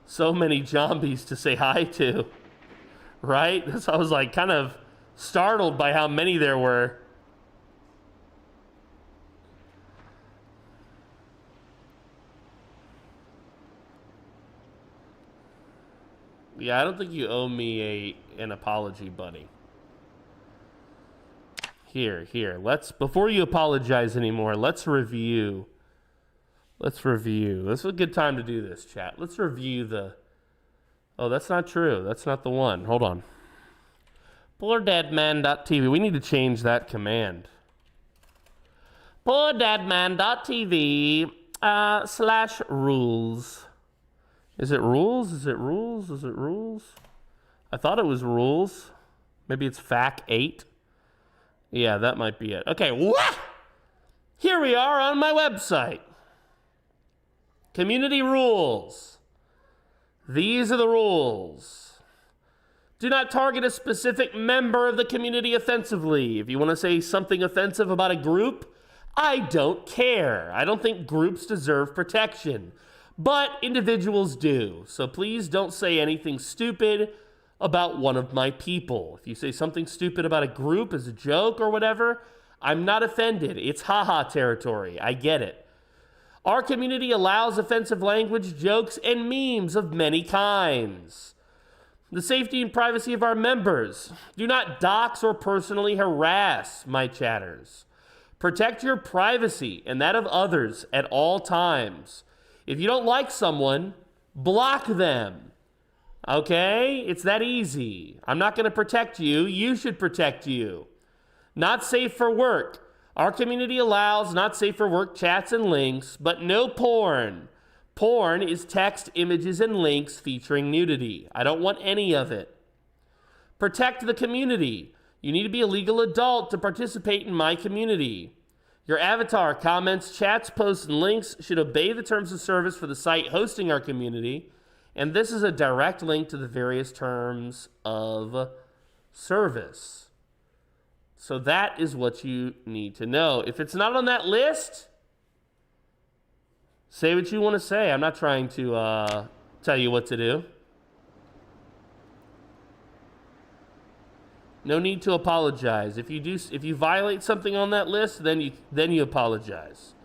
So many zombies to say hi to, right? I was like kind of startled by how many there were. Yeah, I don't think you owe me an apology, buddy. Here, let's, before you apologize anymore, let's review. This is a good time to do this, chat. Let's review the... Oh, that's not true. That's not the one. Hold on. PoorDeadMan.tv. We need to change that command. PoorDeadMan.tv /rules. Is it rules? Is it rules? Is it rules? I thought it was rules. Maybe it's FAQ 8. Yeah, that might be it. Okay, what? Here we are on my website. Community rules. These are the rules. Do not target a specific member of the community offensively. If you want to say something offensive about a group, I don't care. I don't think groups deserve protection, but individuals do. So please don't say anything stupid about one of my people. If you say something stupid about a group as a joke or whatever, I'm not offended. It's haha territory. I get it. Our community allows offensive language, jokes, and memes of many kinds. The safety and privacy of our members. Do not dox or personally harass my chatters. Protect your privacy and that of others at all times. If you don't like someone, block them. Okay? It's that easy. I'm not going to protect you. You should protect you. Not safe for work. Our community allows not safe for work chats and links, but no porn. Porn is text, images, and links featuring nudity. I don't want any of it. Protect the community. You need to be a legal adult to participate in my community. Your avatar, comments, chats, posts, and links should obey the terms of service for the site hosting our community. And this is a direct link to the various terms of service. So that is what you need to know. If it's not on that list, say what you want to say. I'm not trying to tell you what to do. No need to apologize. If you violate something on that list, then you apologize.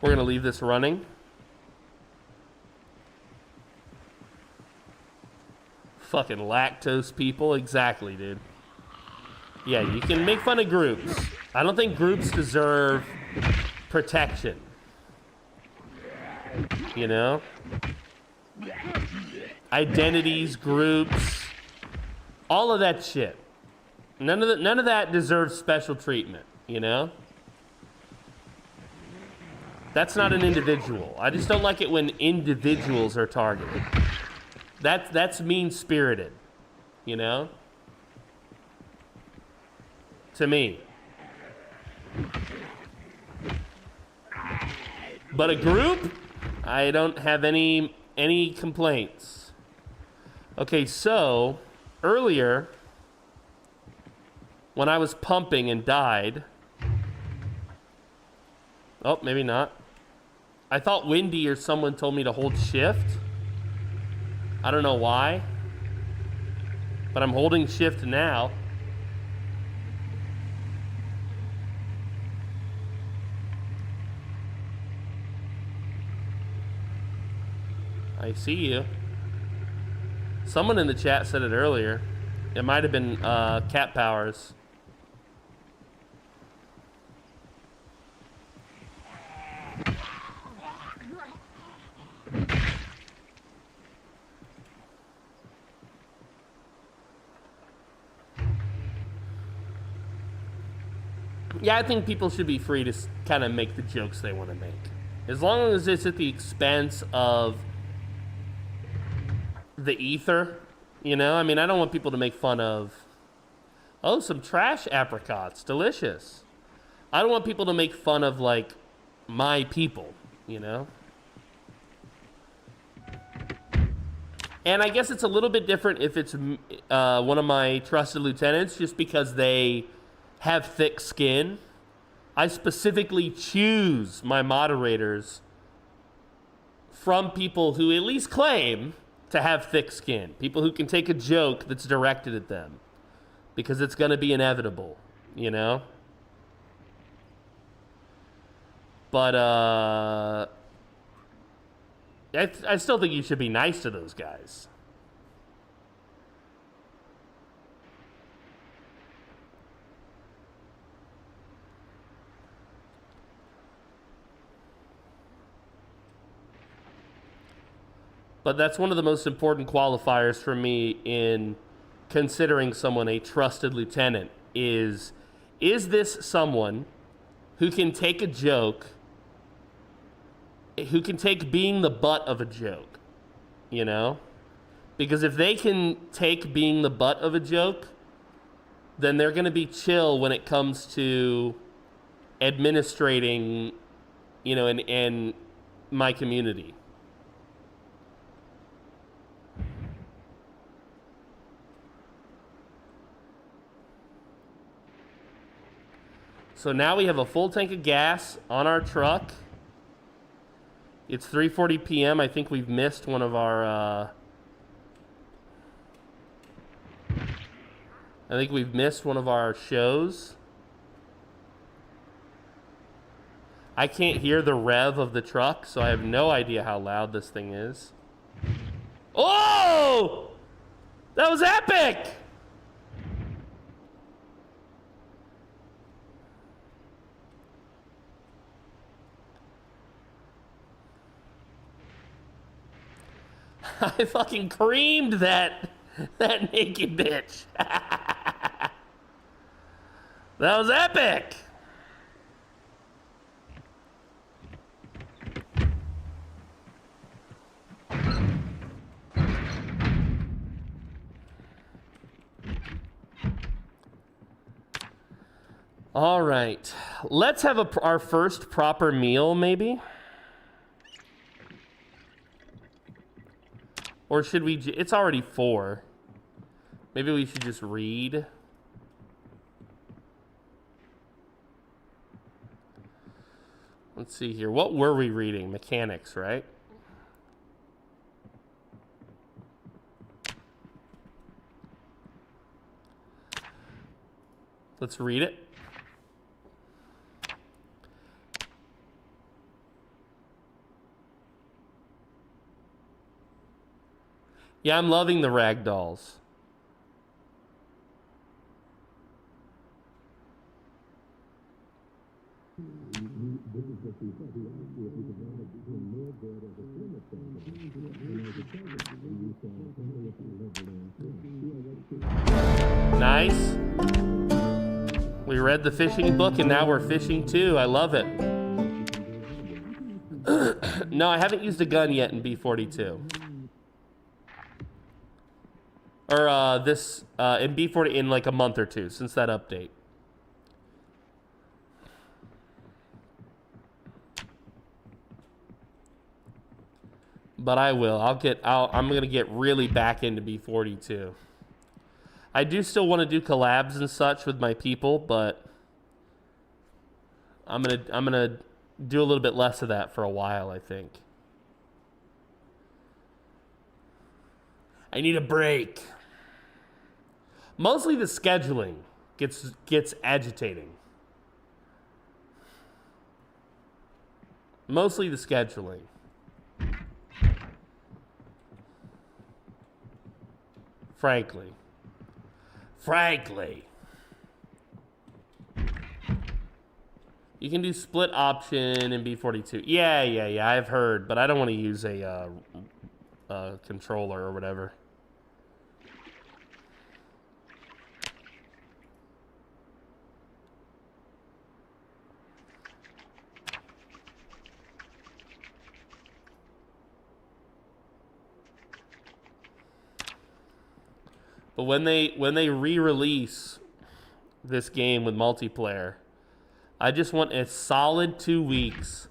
We're going to leave this running. Fucking lactose people. Exactly, dude. Yeah, you can make fun of groups. I don't think groups deserve protection. You know? Identities, groups, all of that shit. None of that deserves special treatment, you know? That's not an individual. I just don't like it when individuals are targeted. That's mean-spirited, you know? To me. But a group, I don't have any complaints. Okay, so earlier when I was pumping and died. Oh, maybe not. I thought Wendy or someone told me to hold shift. I don't know why. But I'm holding shift now. I see you. Someone in the chat said it earlier. It might have been Cat Powers. Yeah, I think people should be free to kind of make the jokes they want to make. As long as it's at the expense of the ether, you know? I mean, I don't want people to make fun of, oh, some trash apricots, delicious. I don't want people to make fun of, like, my people, you know? And I guess it's a little bit different if it's one of my trusted lieutenants, just because they have thick skin. I specifically choose my moderators from people who at least claim to have thick skin. People who can take a joke that's directed at them. Because it's going to be inevitable, you know? But, I still think you should be nice to those guys. But that's one of the most important qualifiers for me in considering someone a trusted lieutenant is this someone who can take a joke, who can take being the butt of a joke, you know? Because if they can take being the butt of a joke, then they're going to be chill when it comes to administrating, you know, in my community. So now we have a full tank of gas on our truck. It's 3:40 p.m. I think we've missed one of our, shows. I can't hear the rev of the truck, so I have no idea how loud this thing is. Oh! That was epic! I fucking creamed that naked bitch. That was epic. All right, let's have our first proper meal, maybe. Or should we? It's already 4. Maybe we should just read. Let's see here. What were we reading? Mechanics, right? Let's read it. Yeah, I'm loving the rag dolls. Nice. We read the fishing book and now we're fishing too. I love it. No, I haven't used a gun yet in B42. Or in B40 in like a month or two since that update. But I will. I'm gonna get really back into B42. I do still want to do collabs and such with my people, but I'm gonna do a little bit less of that for a while, I think. I need a break. Mostly the scheduling gets agitating. Mostly the scheduling. Frankly. You can do split option in B42. Yeah, I've heard, but I don't want to use a controller or whatever. But when they re-release this game with multiplayer, I just want a solid 2 weeks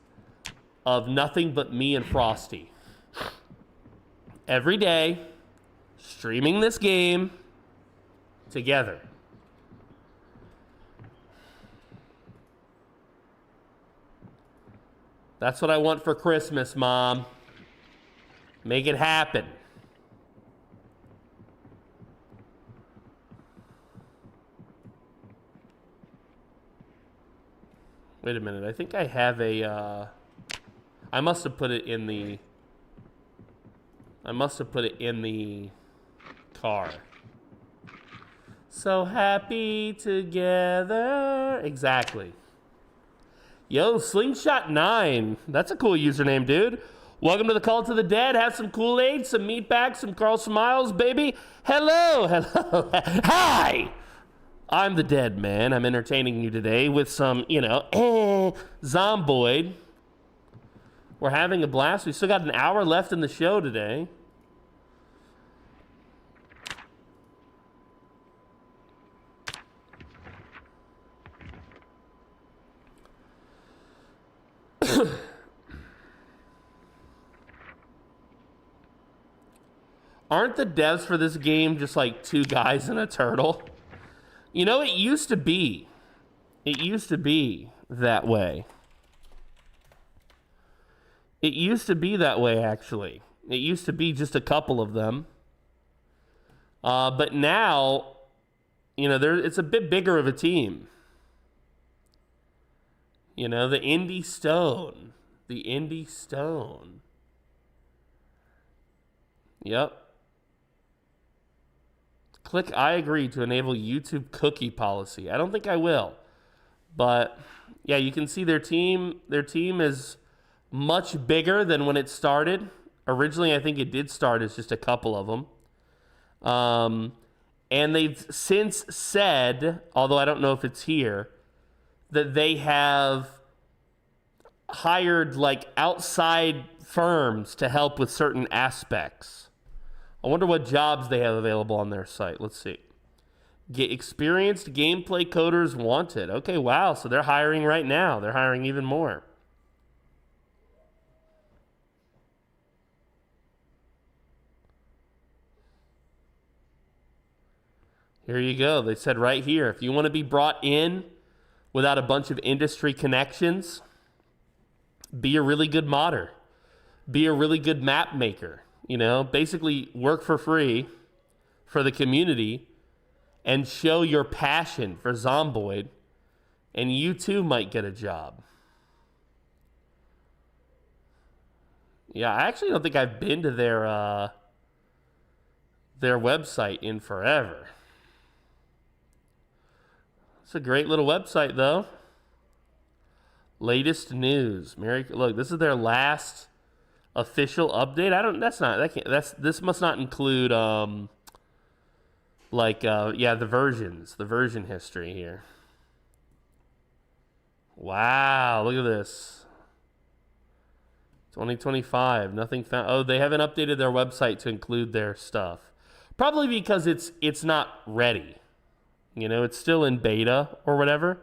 of nothing but me and Frosty. Every day, streaming this game together. That's what I want for Christmas, Mom. Make it happen. Wait a minute, I think I have a, I must have put it in the car. So happy together. Exactly. Yo, Slingshot9. That's a cool username, dude. Welcome to the Call to the Dead. Have some Kool-Aid, some meat bags, some Carl Smiles, baby. Hello. Hi. I'm the Dead Man. I'm entertaining you today with some, Zomboid. We're having a blast. We still got an hour left in the show today. Aren't the devs for this game just like two guys and a turtle? You know, it used to be. It used to be that way. It used to be that way, actually. It used to be just a couple of them. But now, it's a bit bigger of a team. The Indie Stone. The Indie Stone. Yep. Click I agree to enable YouTube cookie policy. I don't think I will. But yeah, you can see their team is much bigger than when it started. Originally, I think it did start as just a couple of them. And they've since said, although I don't know if it's here, that they have hired like outside firms to help with certain aspects. I wonder what jobs they have available on their site. Let's see. Get experienced gameplay coders wanted. Okay, wow. So they're hiring right now. They're hiring even more. Here you go. They said right here, if you want to be brought in without a bunch of industry connections, be a really good modder. Be a really good map maker. Basically work for free for the community and show your passion for Zomboid, and you too might get a job. Yeah, I actually don't think I've been to their website in forever. It's a great little website, though. Latest news. Look, this is their last official update. This must not include the versions, the version history here. Wow, look at this. 2025, nothing found. Oh, they haven't updated their website to include their stuff. Probably because it's not ready. It's still in beta or whatever.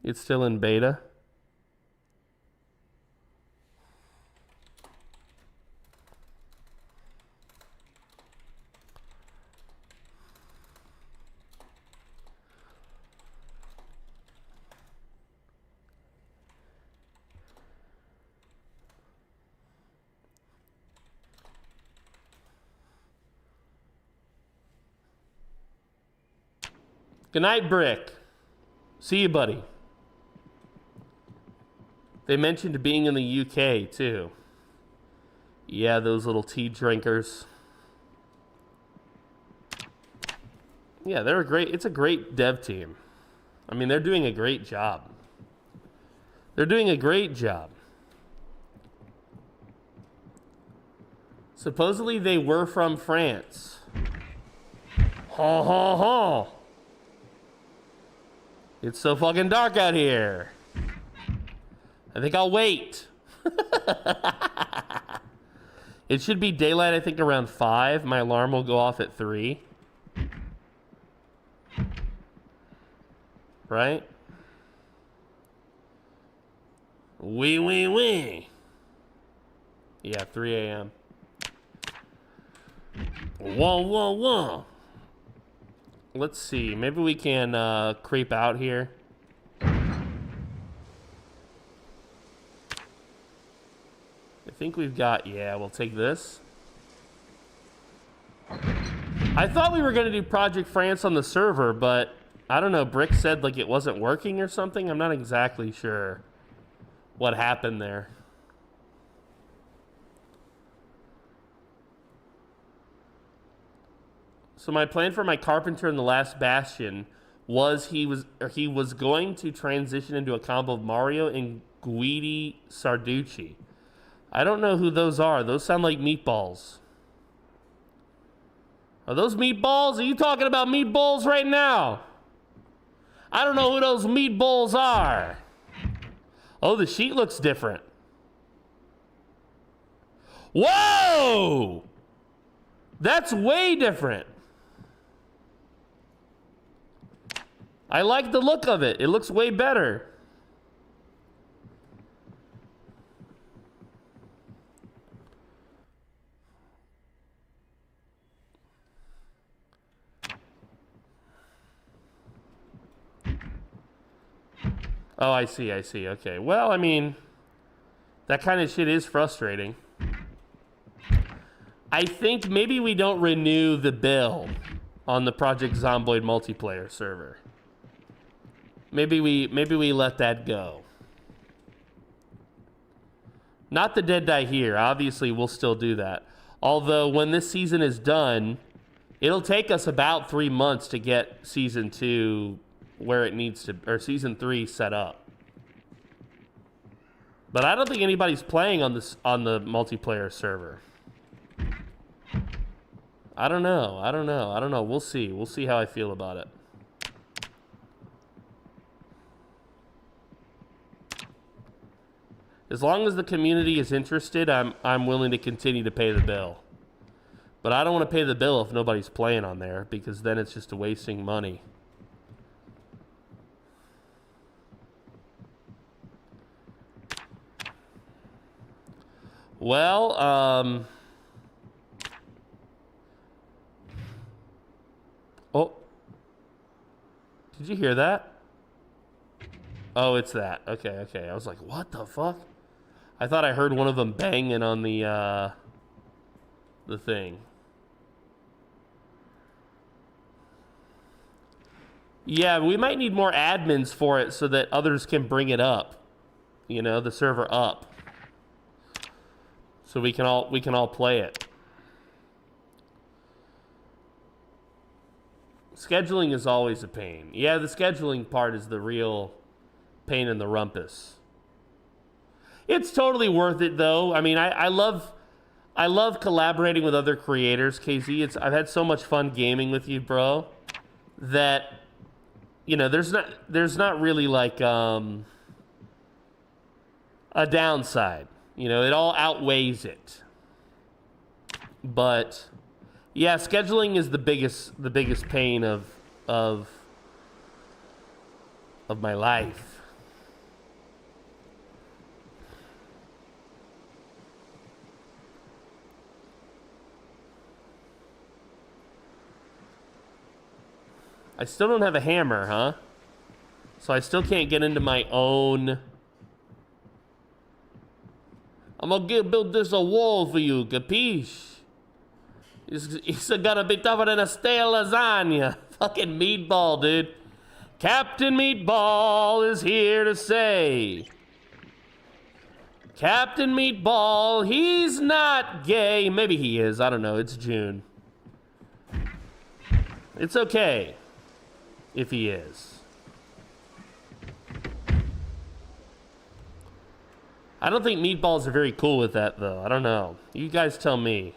It's still in beta. Good night, Brick. See you, buddy. They mentioned being in the UK, too. Yeah, those little tea drinkers. Yeah, they're a great... It's a great dev team. I mean, they're doing a great job. They're doing a great job. Supposedly, they were from France. Ha ha ha. It's so fucking dark out here. I think I'll wait. It should be daylight, I think, around 5. My alarm will go off at 3. Right? Wee. Yeah, 3 a.m. Whoa. Let's see. Maybe we can creep out here. I think we've got... Yeah, we'll take this. I thought we were going to do Project France on the server, but I don't know. Brick said like it wasn't working or something. I'm not exactly sure what happened there. So my plan for my carpenter in the last Bastion was he was going to transition into a combo of Mario and Guidi Sarducci. I don't know who those are. Those sound like meatballs. Are those meatballs? Are you talking about meatballs right now? I don't know who those meatballs are. Oh, the sheet looks different. Whoa! That's way different. I like the look of it. It looks way better. Oh, I see. Okay. Well, I mean, that kind of shit is frustrating. I think maybe we don't renew the bill on the Project Zomboid multiplayer server. Maybe we let that go. Not the Dead Die Here. Obviously, we'll still do that. Although, when this season is done, it'll take us about 3 months to get Season 2 where it needs to, or Season 3 set up. But I don't think anybody's playing on this on the multiplayer server. I don't know. We'll see. We'll see how I feel about it. As long as the community is interested, I'm willing to continue to pay the bill. But I don't want to pay the bill if nobody's playing on there, because then it's just wasting money. Well, oh. Did you hear that? Oh, it's that. Okay. I was like, what the fuck? I thought I heard one of them banging on the thing. Yeah, we might need more admins for it so that others can bring it up. You know, the server up. So we can all play it. Scheduling is always a pain. Yeah, the scheduling part is the real pain in the rumpus. It's totally worth it though. I mean, I love collaborating with other creators, KZ. I've had so much fun gaming with you, bro, that you know, there's not really like a downside. You know, it all outweighs it. But yeah, scheduling is the biggest pain of my life. I still don't have a hammer, huh? So I still can't get into my own... I'm gonna build this a wall for you, capiche? It's gonna be tougher than a stale lasagna. Fucking meatball, dude. Captain Meatball is here to say, Captain Meatball, he's not gay. Maybe he is. I don't know. It's June. It's okay if he is. I don't think Meatballs are very cool with that, though. I don't know. You guys tell me.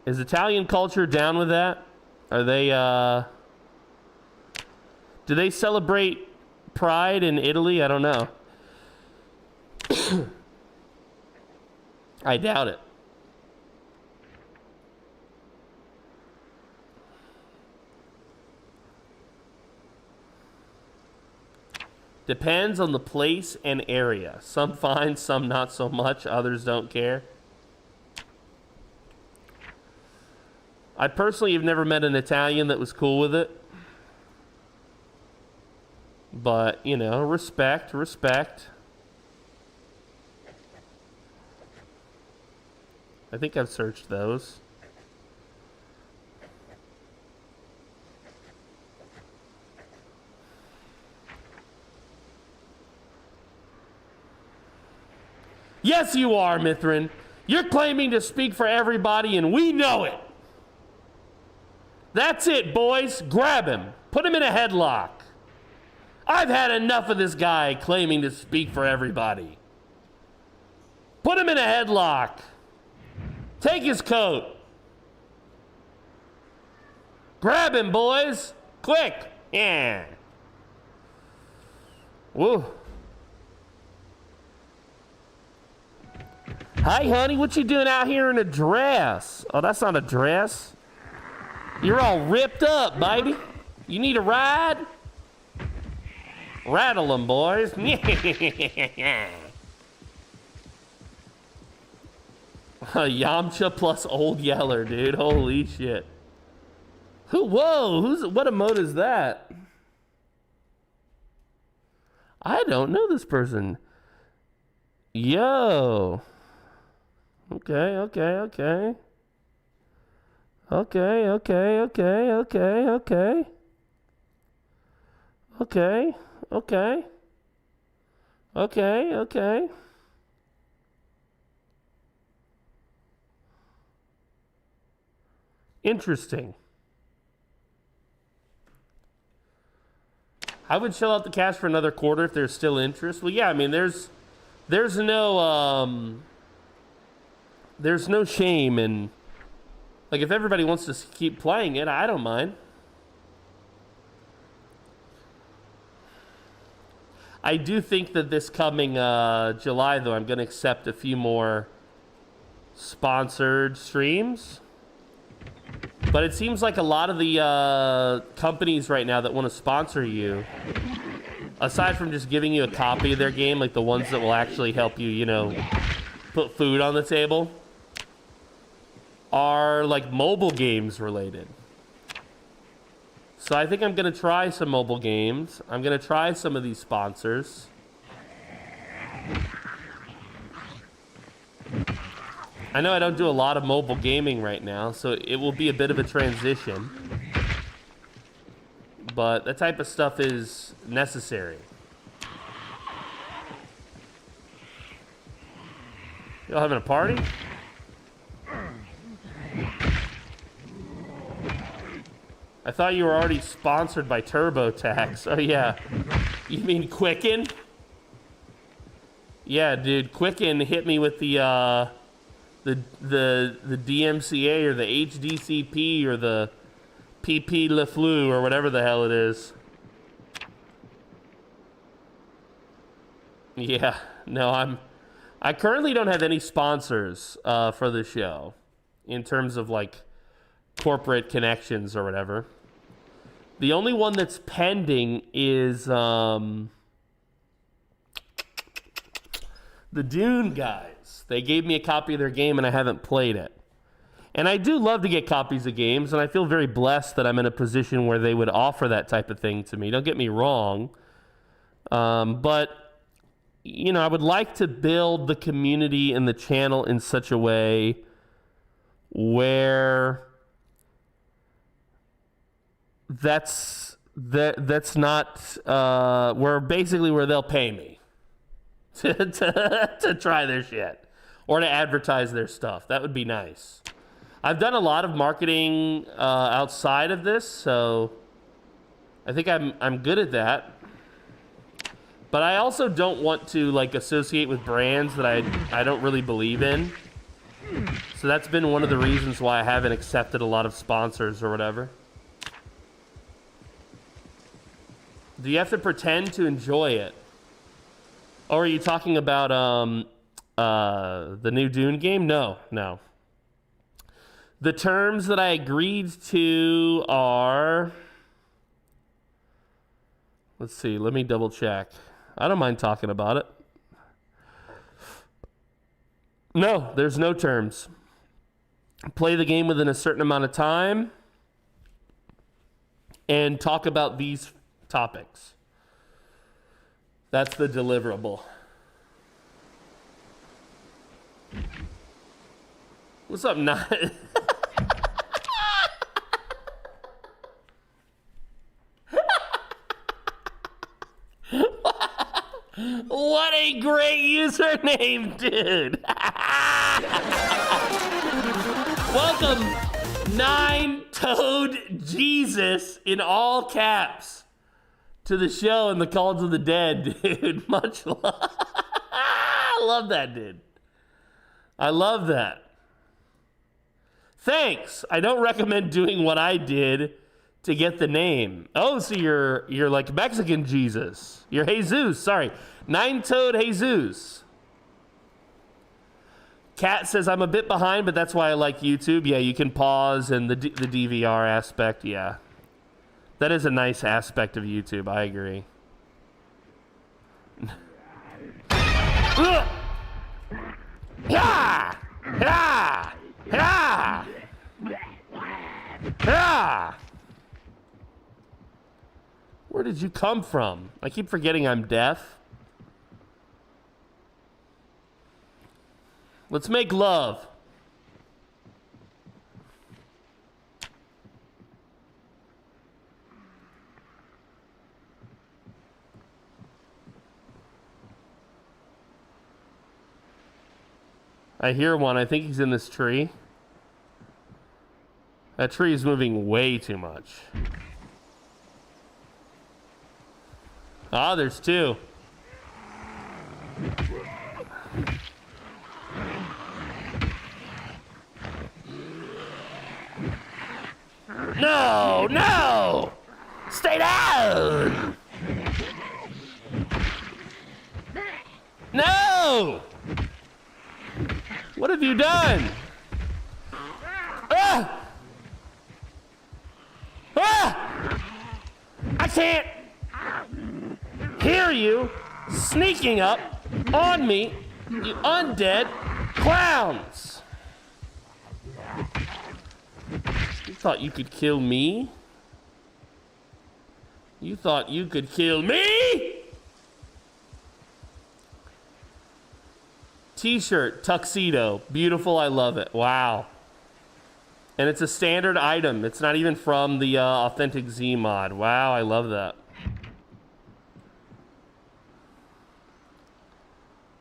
Is Italian culture down with that? Are they, do they celebrate Pride in Italy? I don't know. I doubt it. Depends on the place and area. Some fine, some not so much. Others don't care. I personally have never met an Italian that was cool with it. But, you know, respect. I think I've searched those. Yes, you are, Mithrin. You're claiming to speak for everybody, and we know it. That's it, boys. Grab him. Put him in a headlock. I've had enough of this guy claiming to speak for everybody. Put him in a headlock. Take his coat. Grab him, boys. Quick. Yeah. Woo. Hi, honey. What you doing out here in a dress? Oh, that's not a dress. You're all ripped up, baby. You need a ride? Rattle them, boys. Yamcha plus Old Yeller, dude. Holy shit. Whoa, what emote is that? I don't know this person. Yo. Okay. Okay. Interesting. I would shell out the cash for another quarter if there's still interest. Well, yeah, I mean, there's no shame in, like, if everybody wants to keep playing it, I don't mind. I do think that this coming July, though, I'm going to accept a few more sponsored streams. But it seems like a lot of the companies right now that want to sponsor you, aside from just giving you a copy of their game, like the ones that will actually help you, you know, put food on the table, are like mobile games related. So I think I'm going to try some mobile games. I'm going to try some of these sponsors. I know I don't do a lot of mobile gaming right now, so it will be a bit of a transition. But that type of stuff is necessary. Y'all having a party? I thought you were already sponsored by TurboTax. Oh yeah. You mean Quicken? Yeah, dude, Quicken hit me with the DMCA or the HDCP or the PP Le Flu or whatever the hell it is. Yeah, no, I currently don't have any sponsors for the show in terms of like corporate connections or whatever. The only one that's pending is the Dune guys. They gave me a copy of their game and I haven't played it. And I do love to get copies of games, and I feel very blessed that I'm in a position where they would offer that type of thing to me. Don't get me wrong. But, you know, I would like to build the community and the channel in such a way where that's that's not where they'll pay me to try their shit or to advertise their stuff. That would be nice. I've done a lot of marketing outside of this, so I think I'm good at that. But I also don't want to like associate with brands that I don't really believe in. So that's been one of the reasons why I haven't accepted a lot of sponsors or whatever. Do you have to pretend to enjoy it? Or are you talking about the new Dune game? No. The terms that I agreed to are... Let's see, let me double check. I don't mind talking about it. No, there's no terms. Play the game within a certain amount of time and talk about these topics. That's the deliverable. What's up, Nine? What a great username, dude. Welcome, Nine-Toed Jesus, in all caps, to the show and the Calls of the Dead, dude. Much love. I love that, dude. I love that. Thanks. I don't recommend doing what I did to get the name. Oh, so you're like Mexican Jesus. You're Jesus. Sorry. Nine-Toed Jesus. Kat says, I'm a bit behind, but that's why I like YouTube. Yeah, you can pause and the DVR aspect, yeah. That is a nice aspect of YouTube, I agree. Yeah! Yeah! Yeah! Yeah! Where did you come from? I keep forgetting I'm deaf. Let's make love. I hear one. I think he's in this tree. That tree is moving way too much. Ah, there's two. No, no! Stay down! No! What have you done? Ah! Ah! I can't hear you sneaking up on me, you undead clowns! You thought you could kill me? You thought you could kill me? T-shirt, tuxedo, beautiful, I love it. Wow. And it's a standard item. It's not even from the Authentic Z mod. Wow, I love that.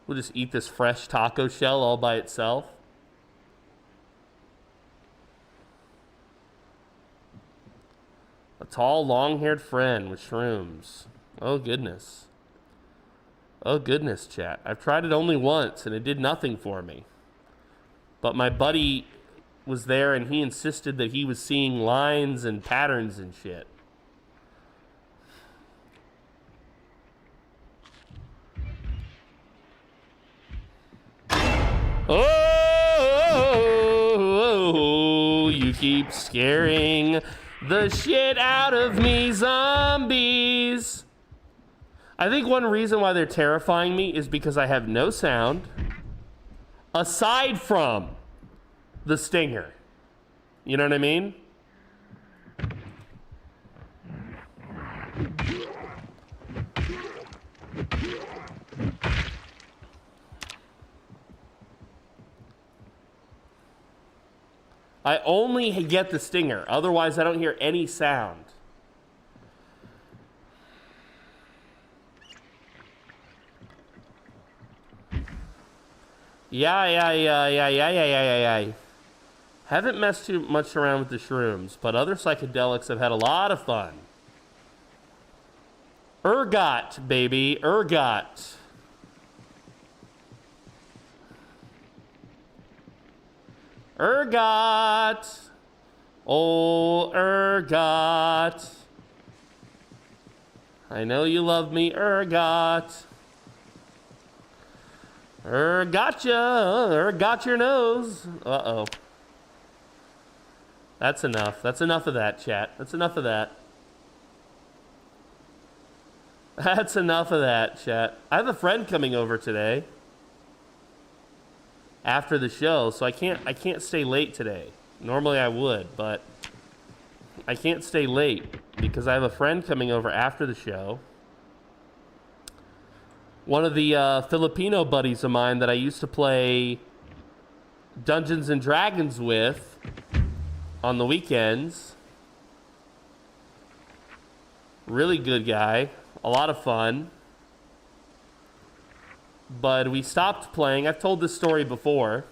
We'll just eat this fresh taco shell all by itself. A tall, long-haired friend with shrooms. Oh, goodness. Oh, goodness, chat. I've tried it only once, and it did nothing for me. But my buddy was there, and he insisted that he was seeing lines and patterns and shit. Oh, you keep scaring the shit out of me, zombies. I think one reason why they're terrifying me is because I have no sound aside from the stinger. You know what I mean? I only get the stinger. Otherwise, I don't hear any sound. Yeah. Haven't messed too much around with the shrooms, but other psychedelics have had a lot of fun. Ergot, baby, ergot. Ergot. Oh, ergot. I know you love me, ergot. Gotcha. Got your nose. Uh-oh. That's enough. That's enough of that, chat. That's enough of that. That's enough of that, chat. I have a friend coming over today after the show, so I can't stay late today. Normally I would, but I can't stay late because I have a friend coming over after the show. One of the Filipino buddies of mine that I used to play Dungeons and Dragons with on the weekends. Really good guy. A lot of fun. But we stopped playing. I've told this story before.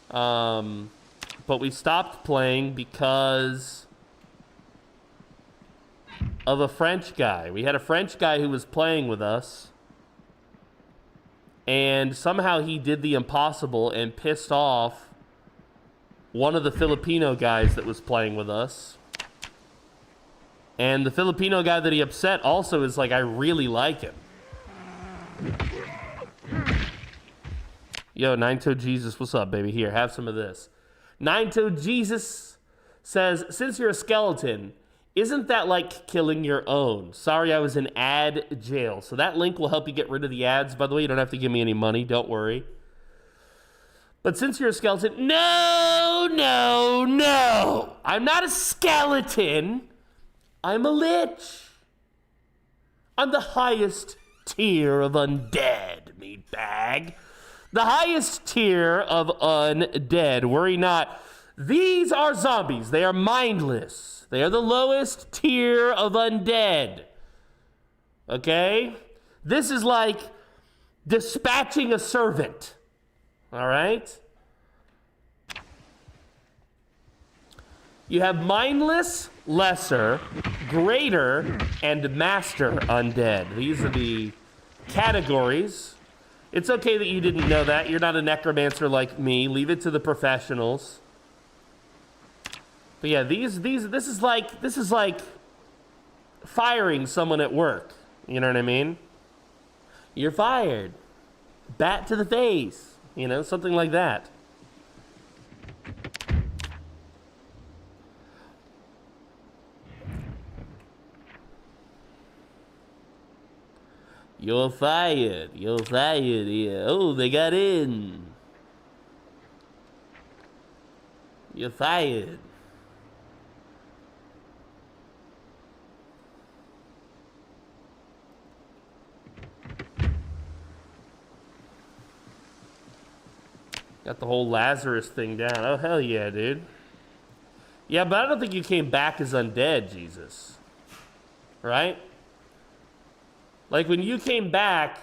But we stopped playing because of a French guy. We had a French guy who was playing with us, and somehow he did the impossible and pissed off one of the Filipino guys that was playing with us. And the Filipino guy that he upset also is like, I really like him. Yo, Nine-Toed Jesus, what's up, baby? Here, have some of this. Nine-Toed Jesus says, since you're a skeleton, isn't that like killing your own? Sorry, I was in ad jail. So that link will help you get rid of the ads. By the way, you don't have to give me any money. Don't worry. But since you're a skeleton, no. I'm not a skeleton. I'm a lich. I'm the highest tier of undead, meatbag. The highest tier of undead. Worry not. These are zombies. They are mindless. They are the lowest tier of undead. Okay? This is like dispatching a servant. All right? You have mindless, lesser, greater, and master undead. These are the categories. It's okay that you didn't know that. You're not a necromancer like me. Leave it to the professionals. But yeah, this is like firing someone at work. You know what I mean? You're fired. Bat to the face. You know, something like that. You're fired. You're fired. Yeah. Oh, they got in. You're fired. Got the whole Lazarus thing down. Oh, hell yeah, dude. Yeah, but I don't think you came back as undead, Jesus. Right? Like, when you came back,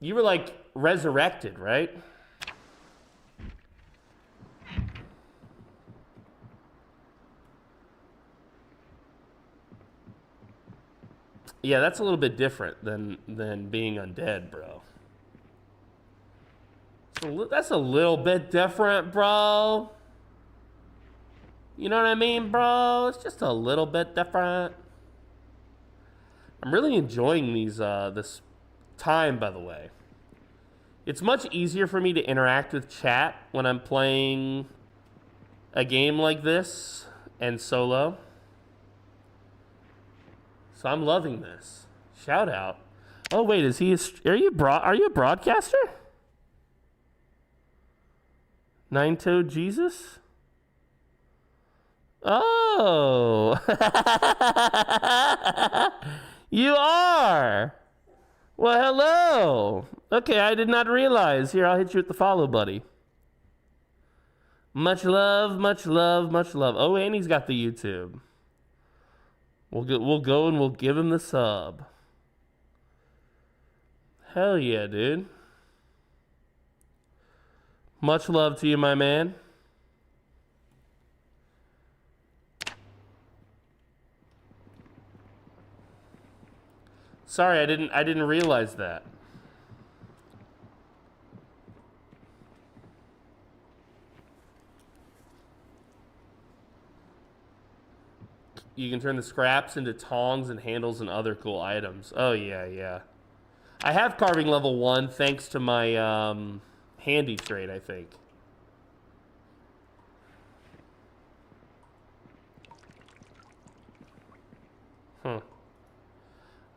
you were, like, resurrected, right? Yeah, that's a little bit different than being undead, bro. That's a little bit different, bro. You know what I mean, bro? It's just a little bit different. I'm really enjoying this time, by the way. It's much easier for me to interact with chat when I'm playing a game like this and solo. So I'm loving this. Shout out. Oh wait, are you a broadcaster? Nine-Toed Jesus? Oh. You are. Well, hello. Okay, I did not realize. Here, I'll hit you with the follow, buddy. Much love, much love, much love. Oh, and he's got the YouTube. We'll go and we'll give him the sub. Hell yeah, dude. Much love to you, my man. Sorry, I didn't realize that. You can turn the scraps into tongs and handles and other cool items. Oh yeah, yeah. I have carving level 1 thanks to my handy trade, I think. Huh.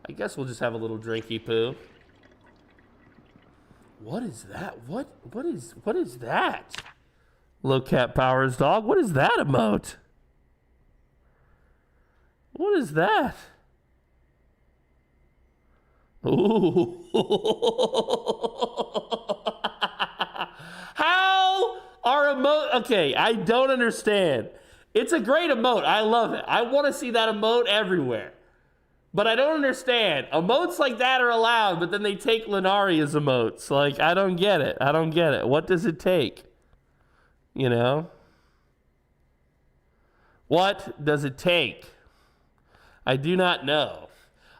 I guess we'll just have a little drinky poo. What is that? What is that? Low cat powers dog. What is that emote? What is that? Ooh. How are emote? Okay, I don't understand. It's a great emote. I love it. I want to see that emote everywhere. But I don't understand. Emotes like that are allowed, but then they take Lunaria's emotes. Like, I don't get it. I don't get it. What does it take? You know? What does it take? I do not know.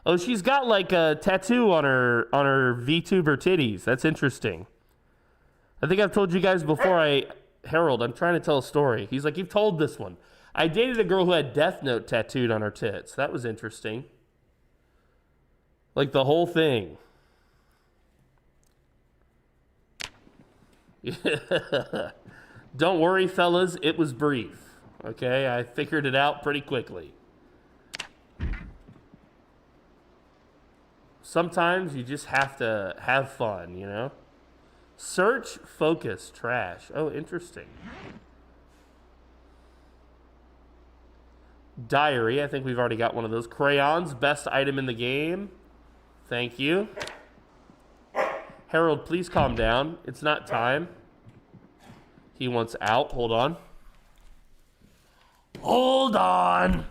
Oh, she's got like a tattoo on her VTuber titties. That's interesting. I think I've told you guys before. Harold, I'm trying to tell a story. He's like, you've told this one. I dated a girl who had Death Note tattooed on her tits. That was interesting. Like the whole thing. Don't worry, fellas. It was brief. Okay, I figured it out pretty quickly. Sometimes you just have to have fun, you know? Search, focus, trash. Oh, interesting. Diary. I think we've already got one of those. Crayons, best item in the game. Thank you. Harold, please calm down. It's not time. He wants out. Hold on. Hold on.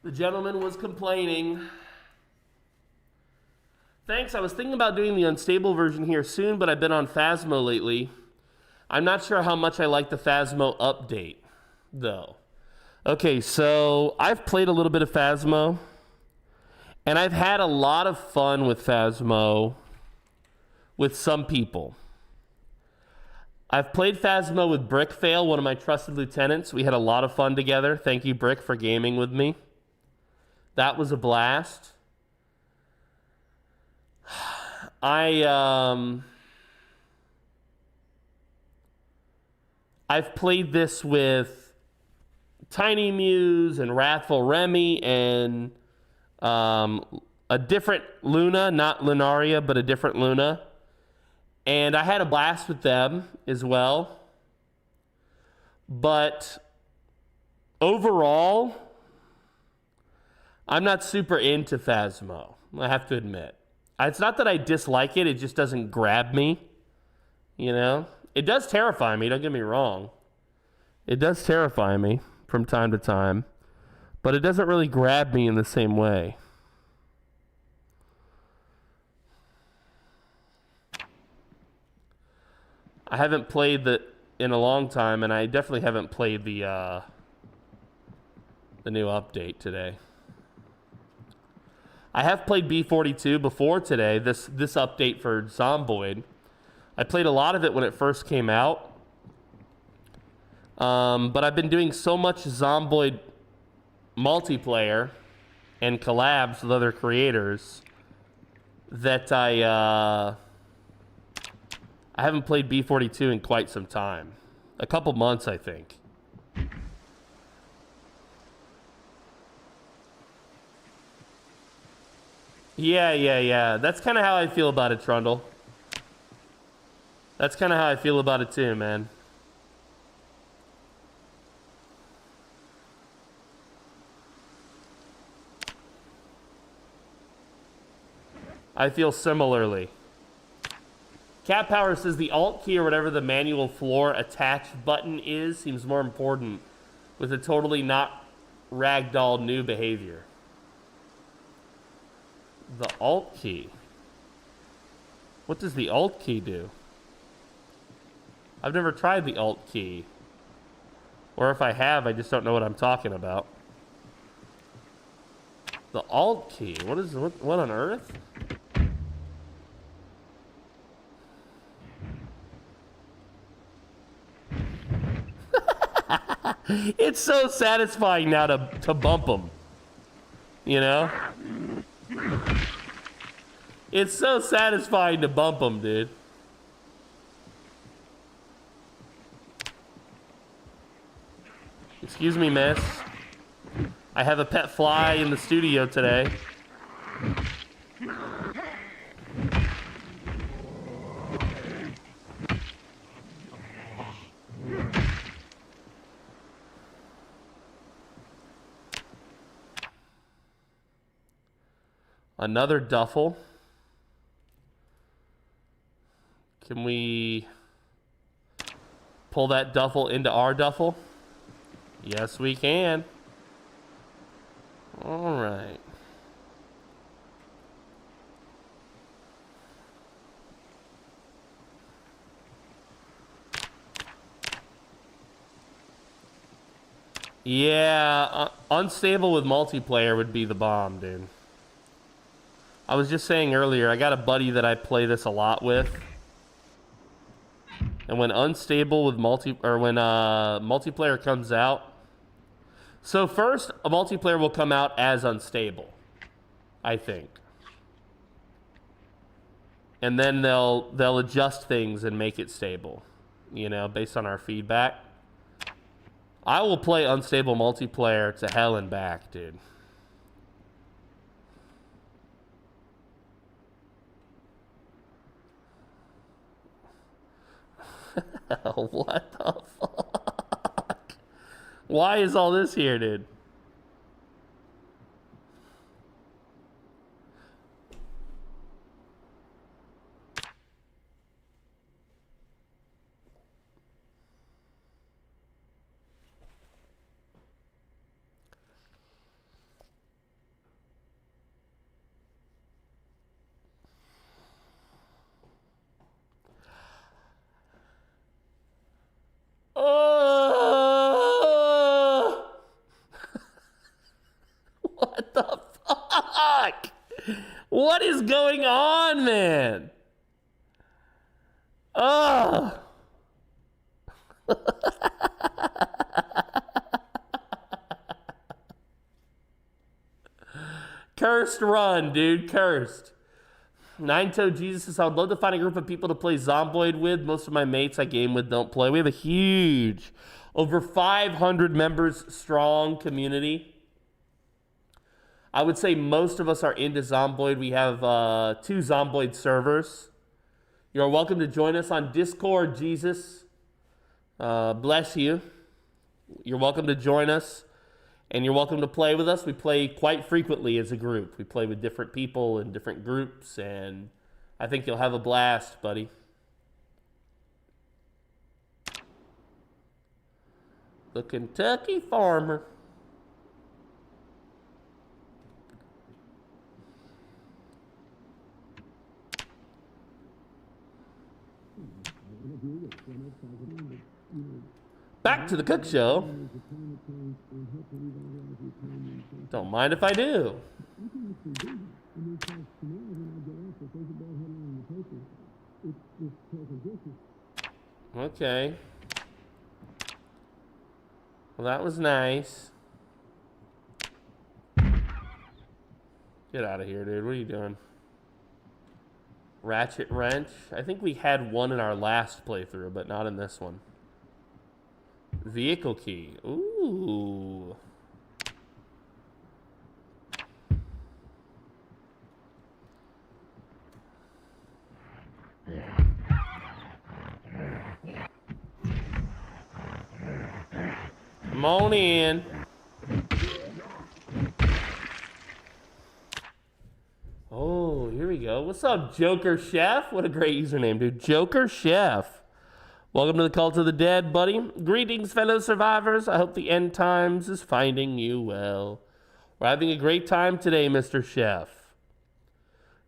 The gentleman was complaining. Thanks, I was thinking about doing the unstable version here soon, but I've been on Phasmo lately. I'm not sure how much I like the Phasmo update, though. Okay, so I've played a little bit of Phasmo, and I've had a lot of fun with Phasmo with some people. I've played Phasmo with Brickfail, one of my trusted lieutenants. We had a lot of fun together. Thank you, Brick, for gaming with me. That was a blast. I've played this with Tiny Muse and Wrathful Remy and a different Luna, not Lunaria, but a different Luna. And I had a blast with them as well. But overall, I'm not super into Phasmo, I have to admit. It's not that I dislike it, it just doesn't grab me, you know? It does terrify me, don't get me wrong. It does terrify me from time to time, but it doesn't really grab me in the same way. I haven't played that in a long time, and I definitely haven't played the new update today. I have played B42 before today, this update for Zomboid. I played a lot of it when it first came out. But I've been doing so much Zomboid multiplayer and collabs with other creators that I haven't played B42 in quite some time. A couple months, I think. Yeah. That's kind of how I feel about it, Trundle. That's kind of how I feel about it too, man. I feel similarly. Cat Power says the Alt key or whatever the manual floor attach button is seems more important with a totally not ragdoll new behavior. The Alt key. What does the Alt key do? I've never tried the Alt key. Or if I have, I just don't know what I'm talking about. The Alt key. What on earth? It's so satisfying now to bump them. You know? It's so satisfying to bump them, dude. Excuse me, miss. I have a pet fly in the studio today. Another duffel. Can we pull that duffel into our duffel? Yes, we can. All right. Yeah, unstable with multiplayer would be the bomb, dude. I was just saying earlier, I got a buddy that I play this a lot with. And when unstable with multiplayer comes out. So first, a multiplayer will come out as unstable, I think. And then they'll adjust things and make it stable, you know, based on our feedback. I will play unstable multiplayer to hell and back, dude. What the fuck? Why is all this here, dude? What the fuck? What is going on, man? Oh. Cursed run, dude. Cursed. Nine-Toed Jesus says, I would love to find a group of people to play Zomboid with. Most of my mates I game with don't play. We have a huge, over 500 members strong community. I would say most of us are into Zomboid. We have 2 Zomboid servers. You're welcome to join us on Discord, Jesus. Bless you. You're welcome to join us. And you're welcome to play with us. We play quite frequently as a group. We play with different people in different groups, and I think you'll have a blast, buddy. The Kentucky Farmer. Back to the Cook Show. Don't mind if I do. Okay. Well, that was nice. Get out of here, dude. What are you doing? Ratchet wrench. I think we had one in our last playthrough, but not in this one. Vehicle key. Ooh. Come on in. Oh, here we go. What's up, Joker Chef? What a great username, dude. Joker Chef. Welcome to the Cult of the Dead, buddy. Greetings, fellow survivors. I hope the end times is finding you well. We're having a great time today, Mr. Chef.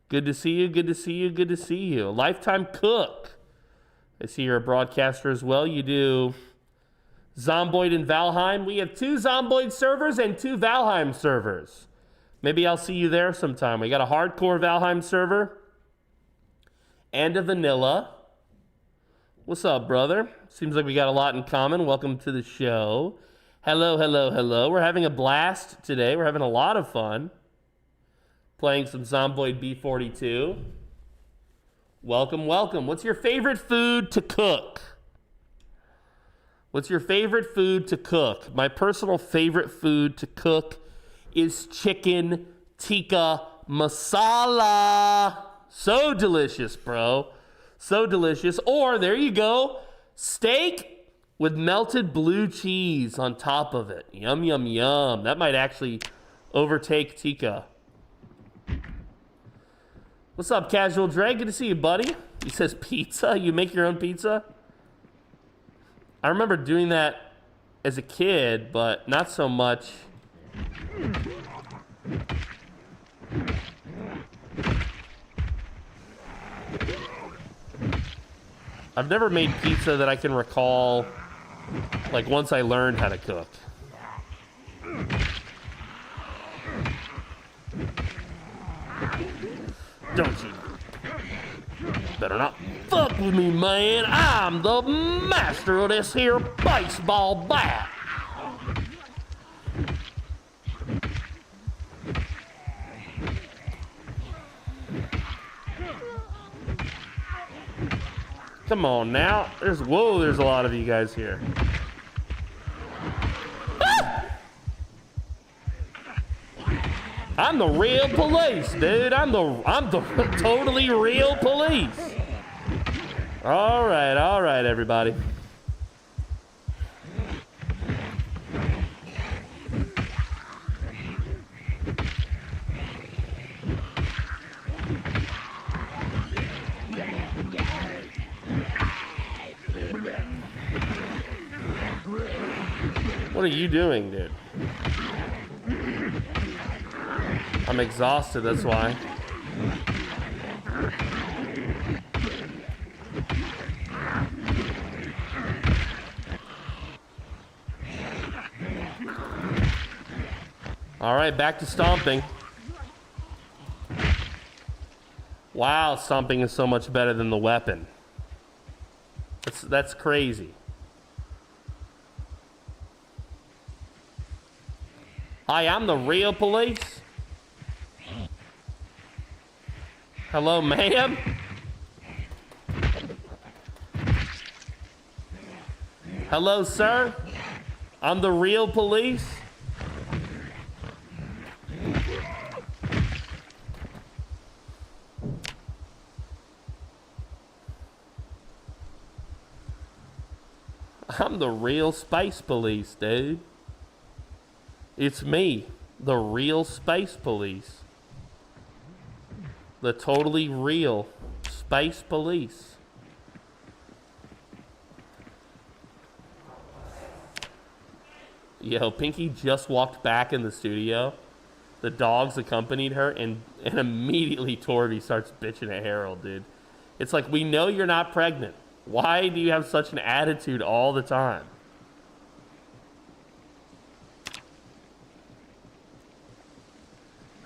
Good to see you, good to see you, good to see you. Lifetime cook. I see you're a broadcaster as well. You do Zomboid and Valheim. We have 2 Zomboid servers and 2 Valheim servers. Maybe I'll see you there sometime. We got a hardcore Valheim server and a vanilla. What's up, brother? Seems like we got a lot in common. Welcome to the show. Hello, hello, hello. We're having a blast today. We're having a lot of fun playing some Zomboid B42. Welcome, welcome. What's your favorite food to cook? What's your favorite food to cook? My personal favorite food to cook is chicken tikka masala. So delicious, bro. So delicious. Or, there you go, steak with melted blue cheese on top of it. Yum, yum, yum. That might actually overtake tikka. What's up, Casual Dre? Good to see you, buddy. He says pizza. You make your own pizza? I remember doing that as a kid, but not so much. I've never made pizza that I can recall, like, once I learned how to cook. Don't you better not fuck with me, man. I'm the master of this here baseball bat. Come on now. There's a lot of you guys here. Ah! I'm the real police, dude. I'm the totally real police. All right, everybody. What are you doing, dude? I'm exhausted, that's why. All right, back to stomping. Wow, stomping is so much better than the weapon. That's crazy. Hi, I'm the real police. Hello, ma'am. Hello, sir. I'm the real police. I'm the real space police, dude. It's me, the real space police. The totally real space police. Yo, Pinky just walked back in the studio. The dogs accompanied her, and immediately Torby starts bitching at Harold, dude. It's like, we know you're not pregnant. Why do you have such an attitude all the time?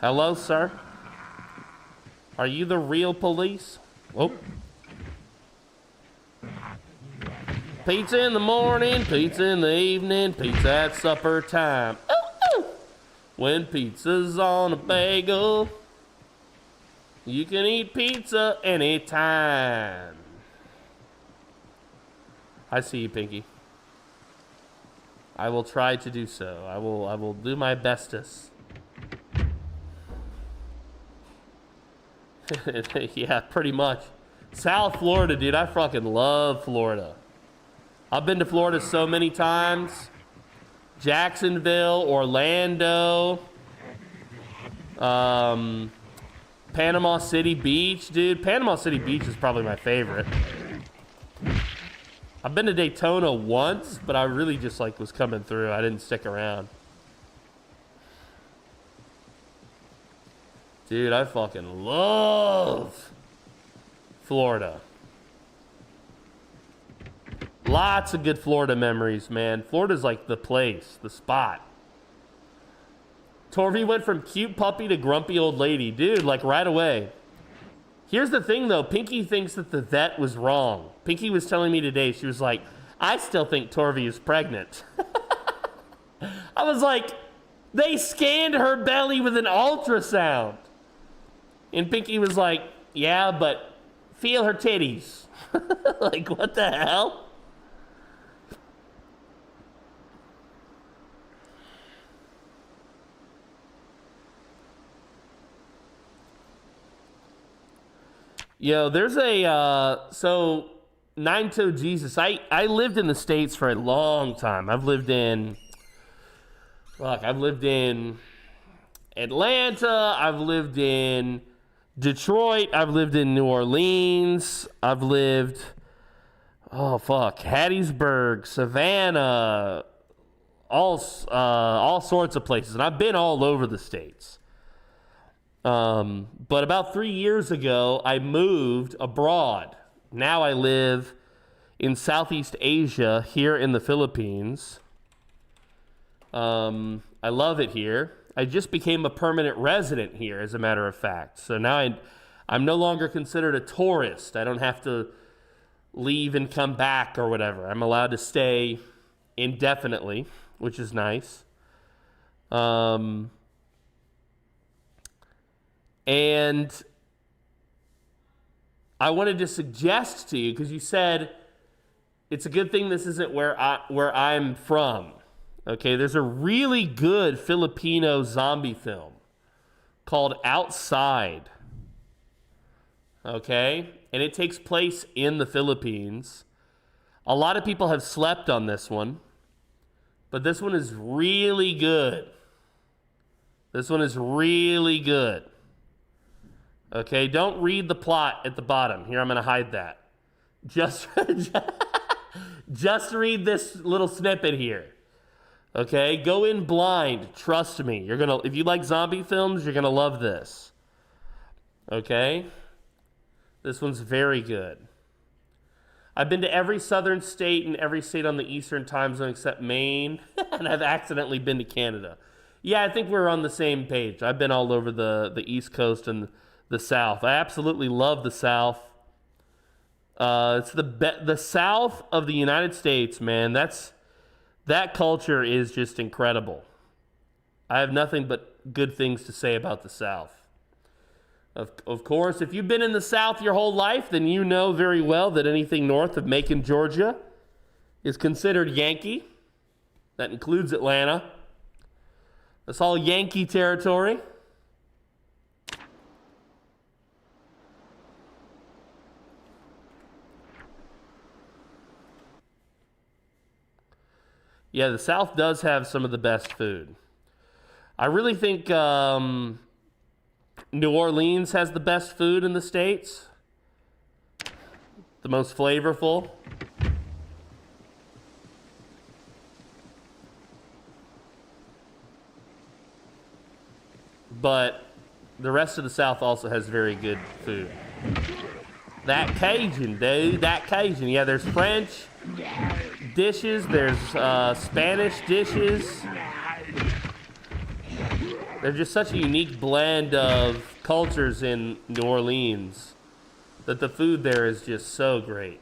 Hello, sir. Are you the real police? Oh. Pizza in the morning, pizza in the evening, pizza at supper time. Ooh, ooh. When pizza's on a bagel, you can eat pizza anytime. I see you, Pinky. I will try to do so. I will do my bestest. Yeah, pretty much. South Florida, dude. I fucking love Florida. I've been to Florida so many times. Jacksonville, Orlando, Panama City Beach, dude. Panama City Beach is probably my favorite. I've been to Daytona once, but I really just like was coming through. I didn't stick around. Dude, I fucking love Florida. Lots of good Florida memories, man. Florida's like the place, the spot. Torvy went from cute puppy to grumpy old lady. Dude, like right away. Here's the thing, though. Pinky thinks that the vet was wrong. Pinky was telling me today, she was like, I still think Torvy is pregnant. I was like, they scanned her belly with an ultrasound. And Pinky was like, yeah, but feel her titties. Like, what the hell? Yo, there's a, so, Nine-Toe Jesus, I lived in the States for a long time. I've lived in Atlanta, I've lived in Detroit, I've lived in New Orleans, I've lived, Hattiesburg, Savannah, all sorts of places, and I've been all over the States. But about 3 years ago, I moved abroad. Now I live in Southeast Asia, here in the Philippines. I love it here. I just became a permanent resident here, as a matter of fact. So now I'm no longer considered a tourist. I don't have to leave and come back or whatever. I'm allowed to stay indefinitely, which is nice. And I wanted to suggest to you, because you said it's a good thing this isn't where I'm from. Okay, there's a really good Filipino zombie film called Outside. Okay, and it takes place in the Philippines. A lot of people have slept on this one, but this one is really good. This one is really good. Okay, don't read the plot at the bottom. Here, I'm going to hide that. Just read this little snippet here. Okay, go in blind. Trust me. If you like zombie films, you're going to love this. Okay? This one's very good. I've been to every southern state and every state on the eastern time zone except Maine, and I've accidentally been to Canada. Yeah, I think we're on the same page. I've been all over the East Coast and the South. I absolutely love the South. It's the South of the United States, man. That culture is just incredible. I have nothing but good things to say about the South. Of course, if you've been in the South your whole life, then you know very well that anything north of Macon, Georgia, is considered Yankee. That includes Atlanta. That's all Yankee territory. Yeah, the South does have some of the best food. I really think New Orleans has the best food in the States. The most flavorful. But the rest of the South also has very good food. That Cajun, dude. That Cajun. Yeah, there's French dishes. There's Spanish dishes. They're just such a unique blend of cultures in New Orleans that the food there is just so great.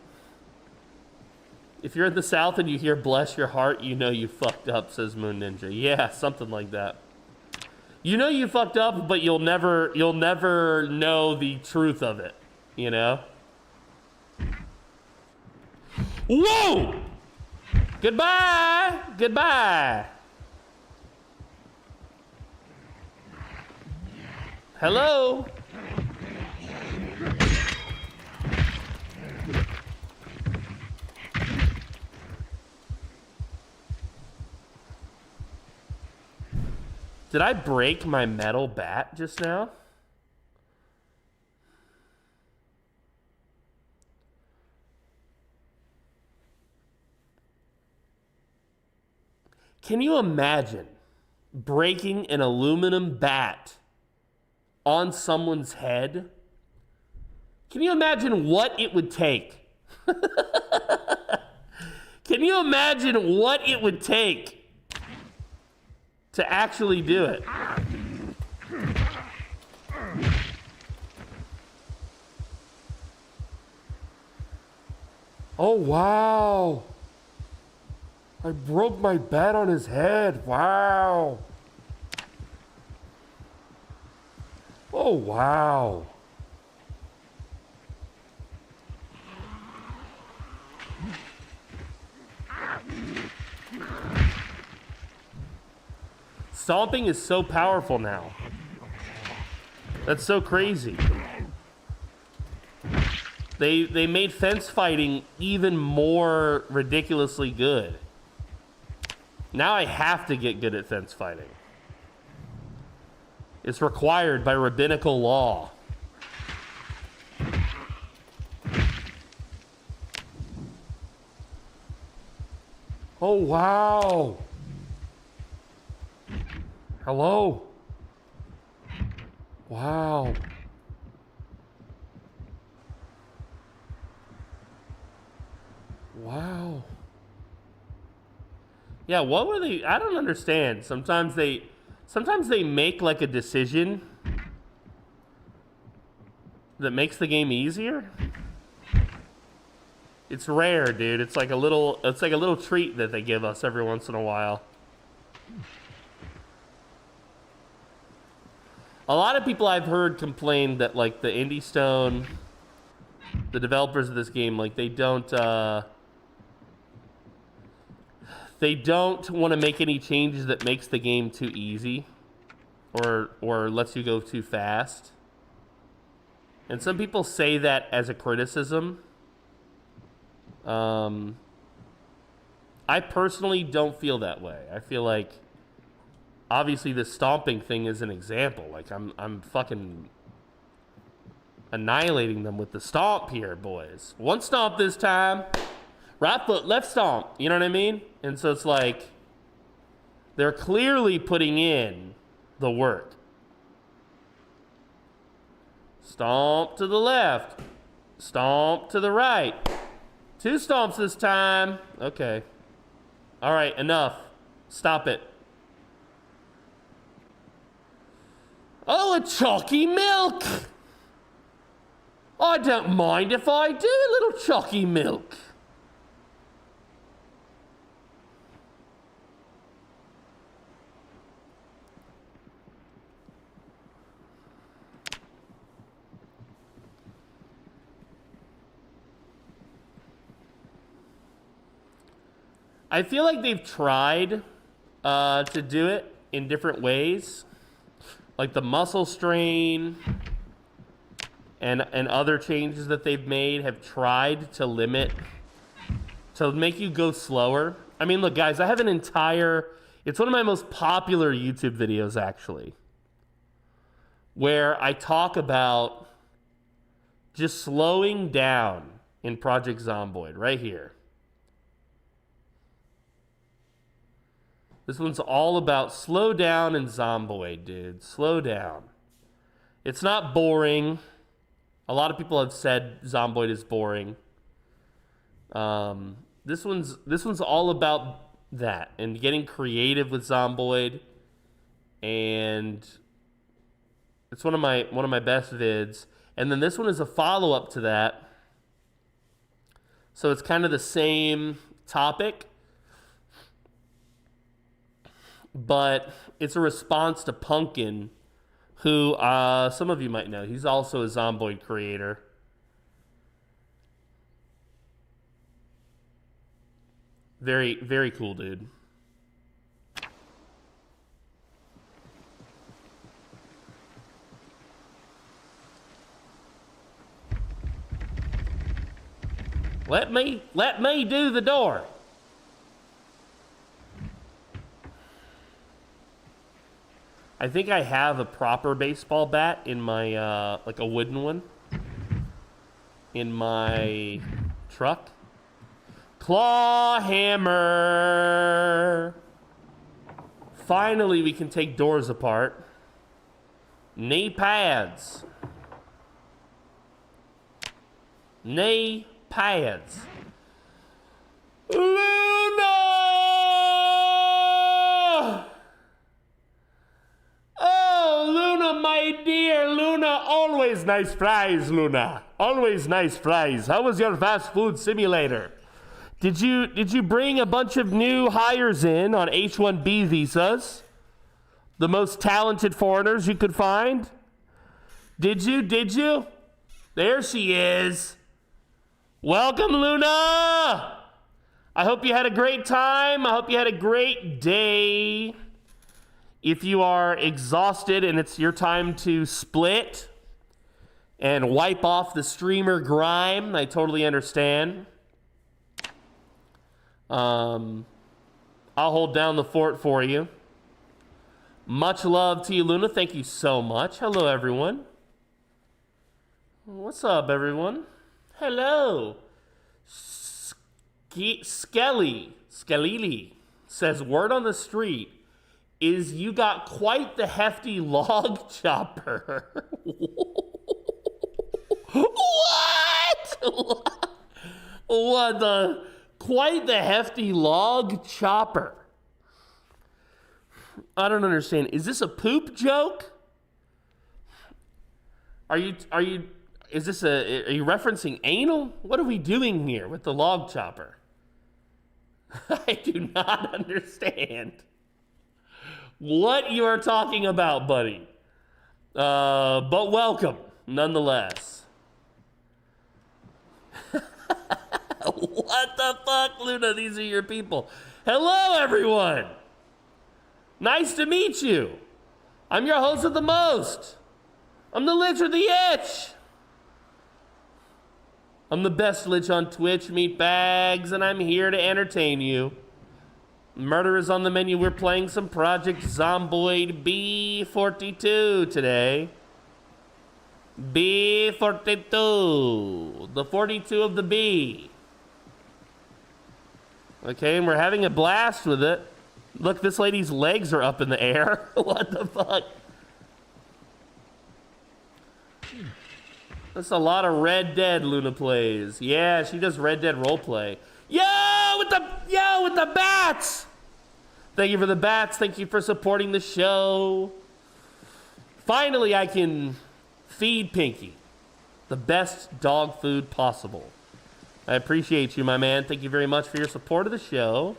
If you're in the South and you hear "bless your heart," you know you fucked up, says Moon Ninja. Yeah, something like that. You know you fucked up, but you'll never know the truth of it, you know? Whoa! Goodbye! Goodbye! Hello? Did I break my metal bat just now? Can you imagine breaking an aluminum bat on someone's head? Can you imagine what it would take? Can you imagine what it would take to actually do it? Oh, wow. I broke my bat on his head. Wow. Oh, wow. Stomping is so powerful now. That's so crazy. They made fence fighting even more ridiculously good. Now I have to get good at fence fighting. It's required by rabbinical law. Oh, wow. Hello. Wow. Wow. Yeah, what were they? I don't understand. Sometimes they make like a decision that makes the game easier. It's rare, dude. It's like a little treat that they give us every once in a while. A lot of people I've heard complain that like the Indie Stone, the developers of this game, like they don't want to make any changes that makes the game too easy or lets you go too fast. And some people say that as a criticism. I personally don't feel that way. I feel like obviously the stomping thing is an example. Like I'm fucking annihilating them with the stomp here, boys. One stomp this time. Right foot, left stomp. You know what I mean? And so it's like they're clearly putting in the work. Stomp to the left. Stomp to the right. 2 stomps this time. Okay. All right, enough. Stop it. Oh, a chalky milk. I don't mind if I do a little chalky milk. I feel like they've tried to do it in different ways. Like the muscle strain and other changes that they've made have tried to limit, to make you go slower. I mean, look, guys, I have an entire, it's one of my most popular YouTube videos, actually, where I talk about just slowing down in Project Zomboid, right here. This one's all about slow down in Zomboid, dude. Slow down. It's not boring. A lot of people have said Zomboid is boring. This one's all about that and getting creative with Zomboid, and it's one of my best vids. And then this one is a follow-up to that, so it's kind of the same topic, but it's a response to Pumpkin, who some of you might know. He's also a Zomboid creator. Very, very cool dude. Let me do the door. I think I have a proper baseball bat in my, like a wooden one, in my truck. Claw hammer. Finally, we can take doors apart. Knee pads. Knee pads. Luna! Oh, Luna, my dear Luna. Always nice fries, Luna. Always nice fries. How was your fast food simulator? Did you bring a bunch of new hires in on H-1B visas? The most talented foreigners you could find? Did you? There she is. Welcome, Luna. I hope you had a great time. I hope you had a great day. If you are exhausted and it's your time to split and wipe off the streamer grime, I totally understand. I'll hold down the fort for you. Much love to you, Luna. Thank you so much. Hello, everyone. What's up, everyone? Hello. Skelly says, word on the street is you got quite the hefty log chopper. What? What the? Quite the hefty log chopper. I don't understand. Is this a poop joke? Are you referencing anal? What are we doing here with the log chopper? I do not understand what you are talking about, buddy. But welcome, nonetheless. What the fuck, Luna? These are your people. Hello, everyone. Nice to meet you. I'm your host of the most. I'm the Lich with the Itch. I'm the best Lich on Twitch, meatbags, and I'm here to entertain you. Murder is on the menu. We're playing some Project Zomboid B42 today. B42. The 42 of the B. Okay, and we're having a blast with it. Look, this lady's legs are up in the air. What the fuck? That's a lot of Red Dead Luna plays. Yeah, she does Red Dead roleplay. Yo, with the bats! Thank you for the bats. Thank you for supporting the show. Finally, I can feed Pinky the best dog food possible. I appreciate you, my man. Thank you very much for your support of the show.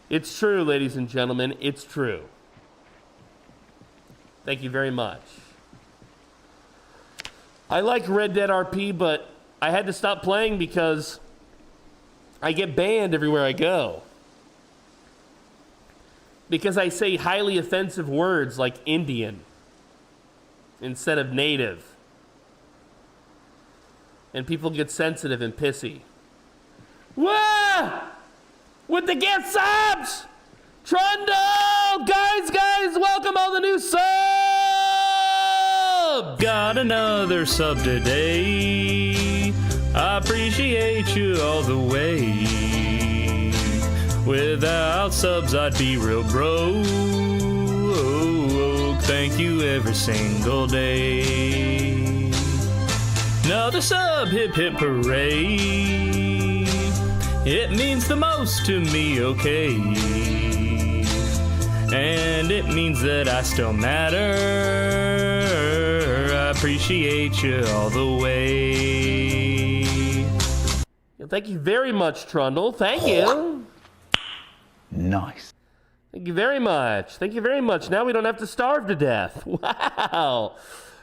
It's true, ladies and gentlemen. It's true. Thank you very much. I like Red Dead RP, but I had to stop playing because I get banned everywhere I go. Because I say highly offensive words like Indian instead of native. And people get sensitive and pissy. Whoa! With the gift subs! Trundle! Guys, welcome all the new subs!
Got another sub today. I appreciate you all the way. Without subs, I'd be real broke. Thank you every single day. Another sub, hip hip hooray. It means the most to me, okay. And it means that I still matter. I appreciate you all the way.
Thank you very much, Trundle. Thank you.
Nice.
Thank you very much. Thank you very much. Now we don't have to starve to death. Wow.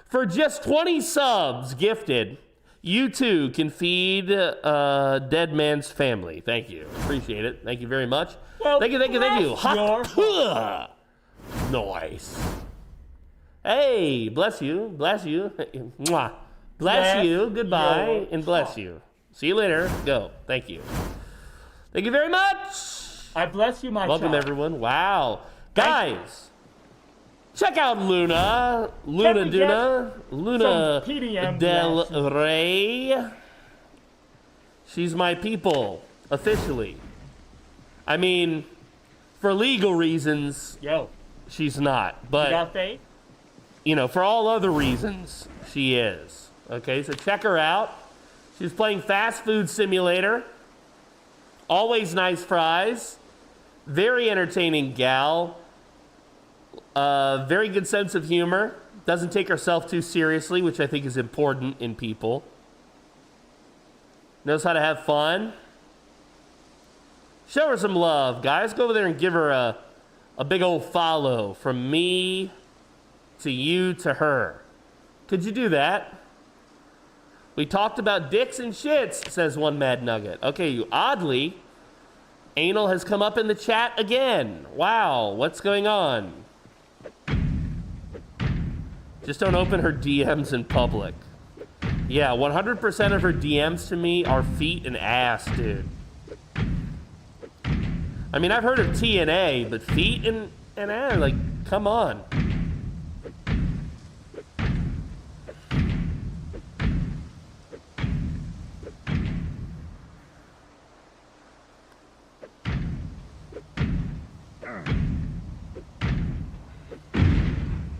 For just 20 subs gifted, you too can feed Dead Man's family. Thank you. Appreciate it. Thank you very much.
Well,
thank you. Nice. Hey, bless you. Mwah. Bless you. Goodbye. And bless you. See you later. Go. Thank you. Thank you very much.
I bless you, my
Welcome,
child.
everyone. Wow. Guys. Check out Luna Del Rey. She's my people, officially. I mean, For legal reasons,
Yo,
she's not.
you
But,
got faith?
you know, for all other reasons, she is. Okay, so check her out. She's playing Fast Food Simulator. Always nice fries. Very entertaining gal. Very good sense of humor. Doesn't take herself too seriously, which I think is important in people. Knows how to have fun. Show her some love, guys. Go over there and give her a big old follow from me to you to her. Could you do that? We talked about dicks and shits, says one Mad Nugget. Okay, oddly, anal has come up in the chat again. Wow, what's going on? Just don't open her DMs in public. Yeah, 100% of her DMs to me are feet and ass, dude. I mean, I've heard of TNA, but feet and ass, like, come on.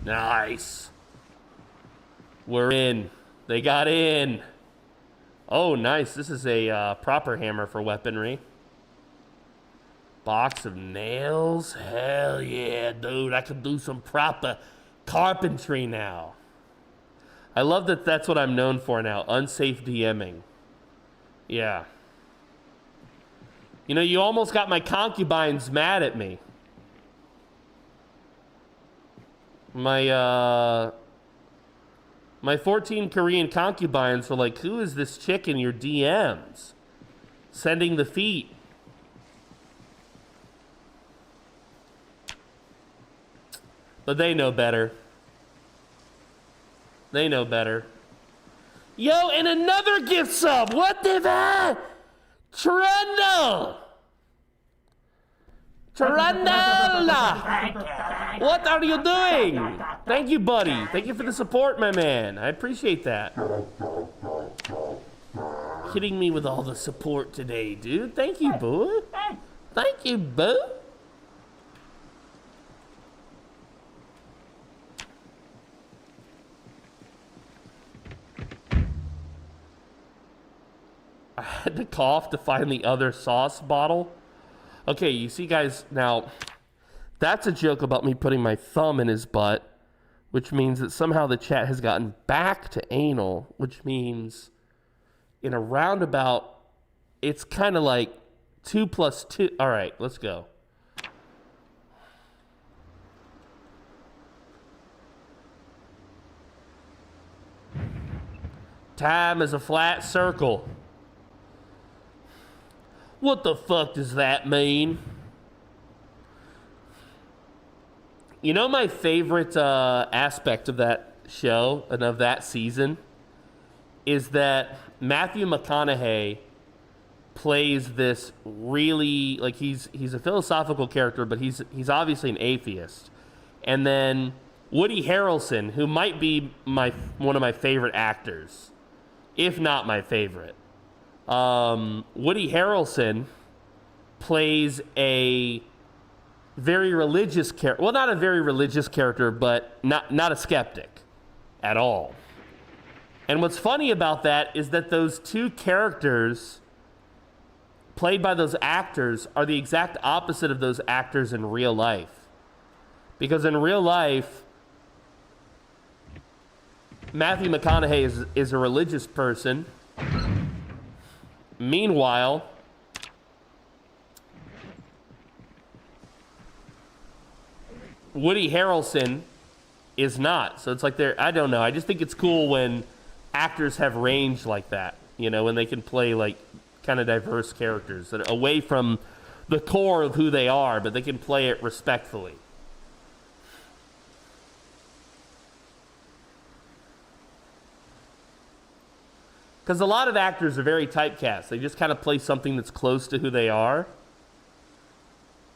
Nice. We're in. They got in. Oh, nice. This is a proper hammer for weaponry. Box of nails. Hell yeah, dude. I can do some proper carpentry now. I love that that's what I'm known for now. Unsafe DMing. Yeah. You know, you almost got my concubines mad at me. My 14 Korean concubines were like, who is this chick in your DMs? Sending the feet. But they know better. They know better. Yo, and another gift sub. What the fuck? Trundle. Trundle. What are you doing? Thank you, buddy. Thank you for the support, my man. I appreciate that. Hitting me with all the support today, dude. Thank you, boo. Thank you, boo. I had to cough to find the other sauce bottle. Okay, you see, guys, now, that's a joke about me putting my thumb in his butt, which means that somehow the chat has gotten back to anal, which means in a roundabout, it's kind of like 2 + 2. All right, let's go. Time is a flat circle. What the fuck does that mean? You know, my favorite aspect of that show and of that season is that Matthew McConaughey plays this really, like, he's a philosophical character, but he's obviously an atheist. And then Woody Harrelson, who might be one of my favorite actors, if not my favorite. Woody Harrelson plays a very religious character. Well, not a very religious character, but not a skeptic at all. And what's funny about that is that those two characters played by those actors are the exact opposite of those actors in real life. Because in real life, Matthew McConaughey is a religious person. Meanwhile, Woody Harrelson is not. So it's like I don't know. I just think it's cool when actors have range like that, you know, when they can play like kind of diverse characters that are away from the core of who they are, but they can play it respectfully. Because a lot of actors are very typecast. They just kind of play something that's close to who they are.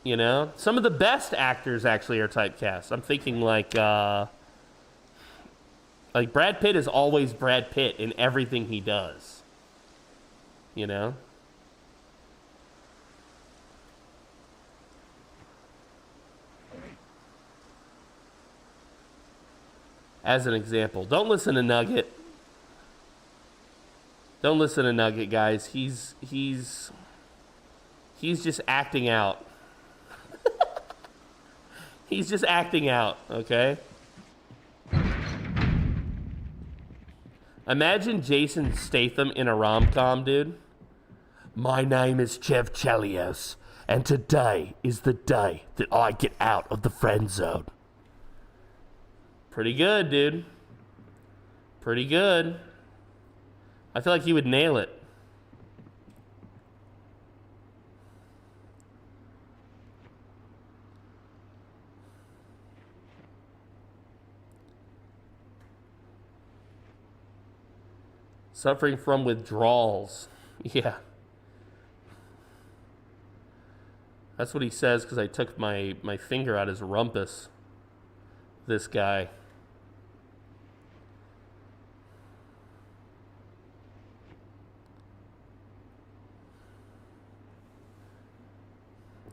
You know? Some of the best actors actually are typecast. I'm thinking like Brad Pitt is always Brad Pitt in everything he does. You know? as an example. Don't listen to Nugget. Don't listen to Nugget, guys. He's just acting out. He's just acting out, okay? Imagine Jason Statham in a rom-com, dude. My name is Chev Chelios, and today is the day that I get out of the friend zone. Pretty good, dude. Pretty good. I feel like he would nail it. Suffering from withdrawals. Yeah. That's what he says because I took my finger out his rumpus. This guy.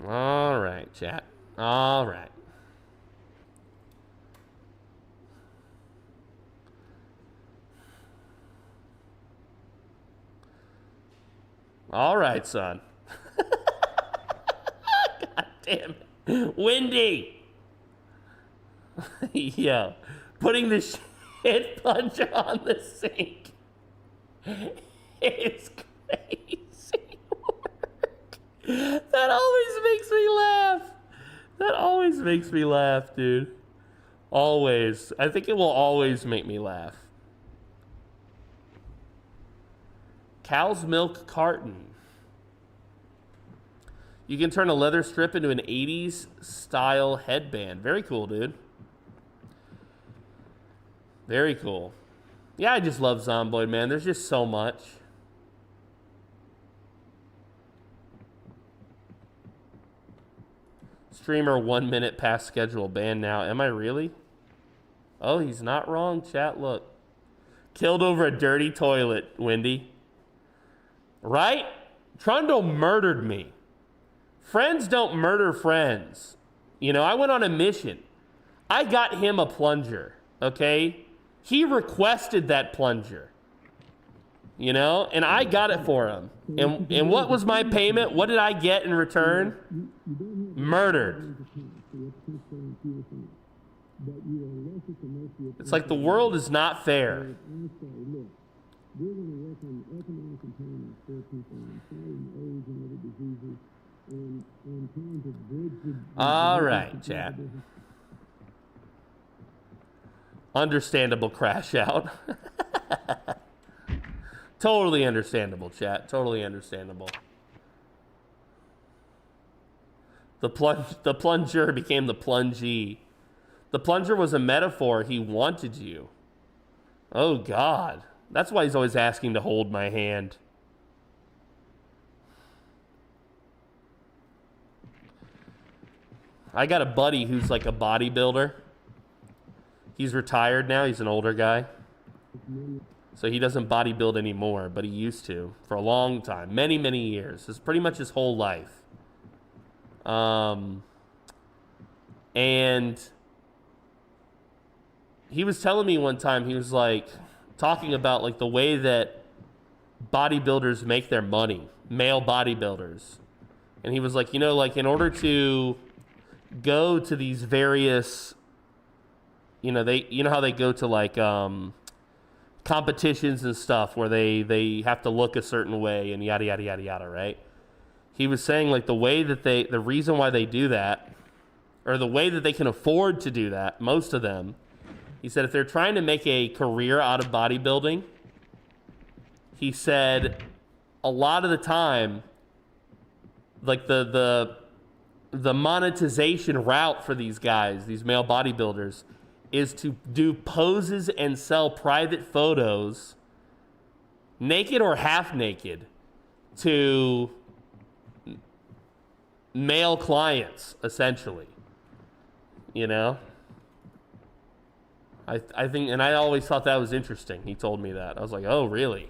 All right, chat. All right. All right, son. God damn it. Windy. Yo, putting the shit plunger on the sink is crazy work. That always makes me laugh. That always makes me laugh, dude. Always. I think it will always make me laugh. Cow's milk carton. You can turn a leather strip into an 80s style headband. Very cool, dude. Very cool. Yeah, I just love Zomboid, man. There's just so much. Streamer 1 minute past schedule. Banned now. Am I really? Oh, he's not wrong, chat. Look. Killed over a dirty toilet, Wendy. Right? Trundle murdered me. Friends don't murder friends. You know, I went on a mission. I got him a plunger, okay? He requested that plunger. You know, and I got it for him. And what was my payment? What did I get in return? Murdered. It's like the world is not fair. All right, chat. Understandable crash out. Totally understandable, chat. Totally understandable. The plunger became the plungee. The plunger was a metaphor. He wanted you. Oh, God. That's why he's always asking to hold my hand. I got a buddy who's like a bodybuilder. He's retired now. He's an older guy. So he doesn't bodybuild anymore, but he used to for a long time. Many, many years. It's pretty much his whole life. And he was telling me one time, he was like talking about like the way that bodybuilders make their money, male bodybuilders. And he was like, you know, like in order to go to these various, you know how they go to like competitions and stuff where they have to look a certain way and yada yada yada yada, right? He was saying like the reason why they do that, or the way that they can afford to do that, most of them, he said if they're trying to make a career out of bodybuilding, he said a lot of the time, like the monetization route for these guys, these male bodybuilders, is to do poses and sell private photos, naked or half naked, to male clients, essentially. You know? I think, and I always thought that was interesting. He told me that. I was like, oh, really?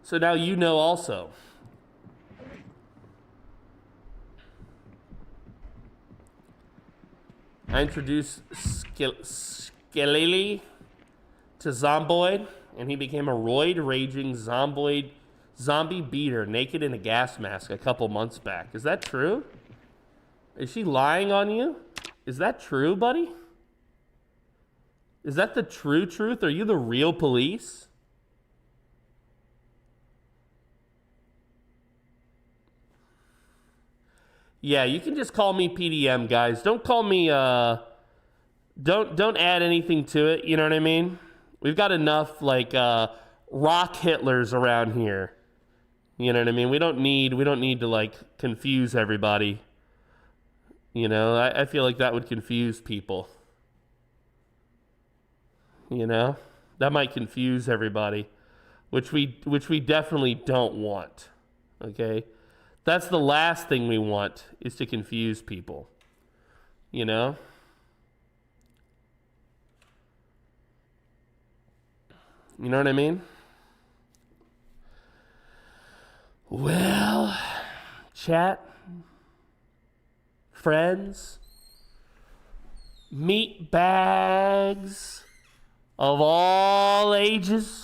So now you know also. I introduced Skelly to Zomboid, and he became a roid-raging zombie beater naked in a gas mask a couple months back. Is that true? Is she lying on you? Is that true, buddy? Is that the true truth? Are you the real police? Yeah, you can just call me PDM, guys. Don't call me, don't add anything to it, you know what I mean? We've got enough, like, rock Hitlers around here. You know what I mean? We don't need to, like, confuse everybody. You know, I feel like that would confuse people. You know? That might confuse everybody, which we definitely don't want. Okay? That's the last thing we want, is to confuse people. You know? You know what I mean? Well, chat, friends, meat bags of all ages.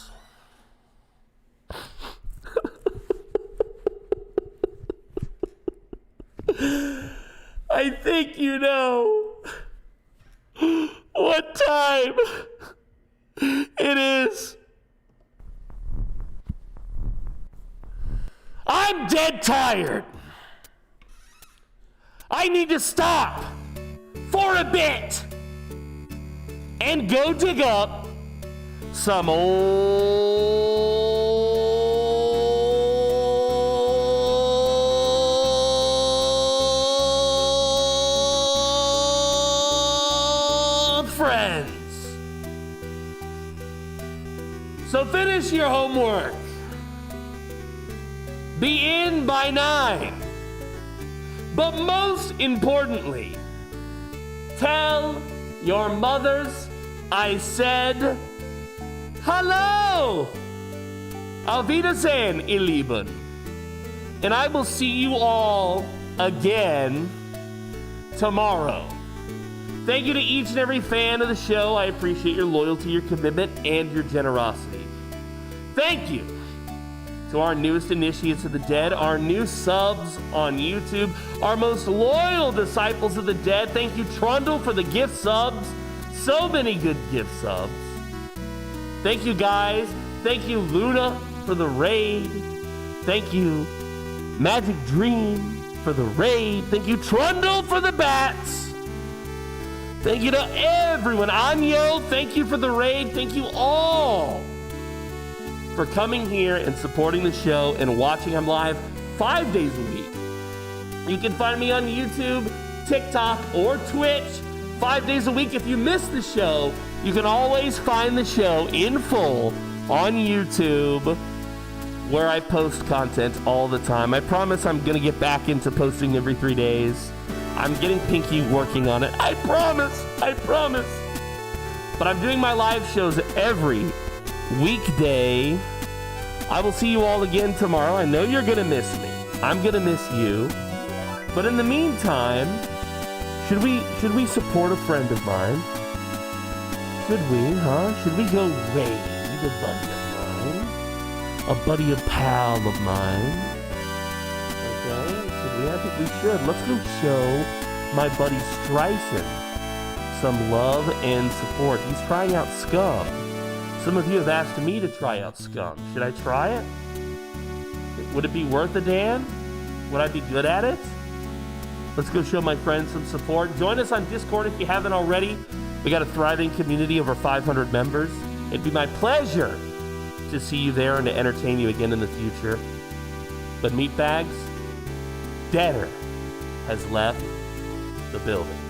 I think you know what time it is. I'm dead tired. I need to stop for a bit and go dig up some old friends. So finish your homework. Be in by 9. But most importantly, tell your mothers I said hello. Auf Wiedersehen, ihr Lieben. And I will see you all again tomorrow. Thank you to each and every fan of the show. I appreciate your loyalty, your commitment, and your generosity. Thank you to our newest initiates of the dead, our new subs on YouTube, our most loyal disciples of the dead. Thank you, Trundle, for the gift subs. So many good gift subs. Thank you, guys. Thank you, Luna, for the raid. Thank you, Magic Dream, for the raid. Thank you, Trundle, for the bats. Thank you to everyone. Anyo, thank you for the raid. Thank you all for coming here and supporting the show and watching. I'm live 5 days a week. You can find me on YouTube, TikTok, or Twitch 5 days a week. If you miss the show, you can always find the show in full on YouTube, where I post content all the time. I promise I'm gonna get back into posting every 3 days. I'm getting Pinky working on it. I promise. But I'm doing my live shows every weekday. I will see you all again tomorrow. I know you're gonna miss me. I'm gonna miss you. But in the meantime, should we support a friend of mine? Should we, huh? Should we go raid a buddy of mine? A buddy, a pal of mine? Okay, should we? I think we should. Let's go show my buddy Streisand some love and support. He's trying out Scum. Some of you have asked me to try out Scum. Should I try it? Would it be worth it, Dan? Would I be good at it? Let's go show my friends some support. Join us on Discord if you haven't already. We got a thriving community, over 500 members. It'd be my pleasure to see you there and to entertain you again in the future. But Meatbags, Deader has left the building.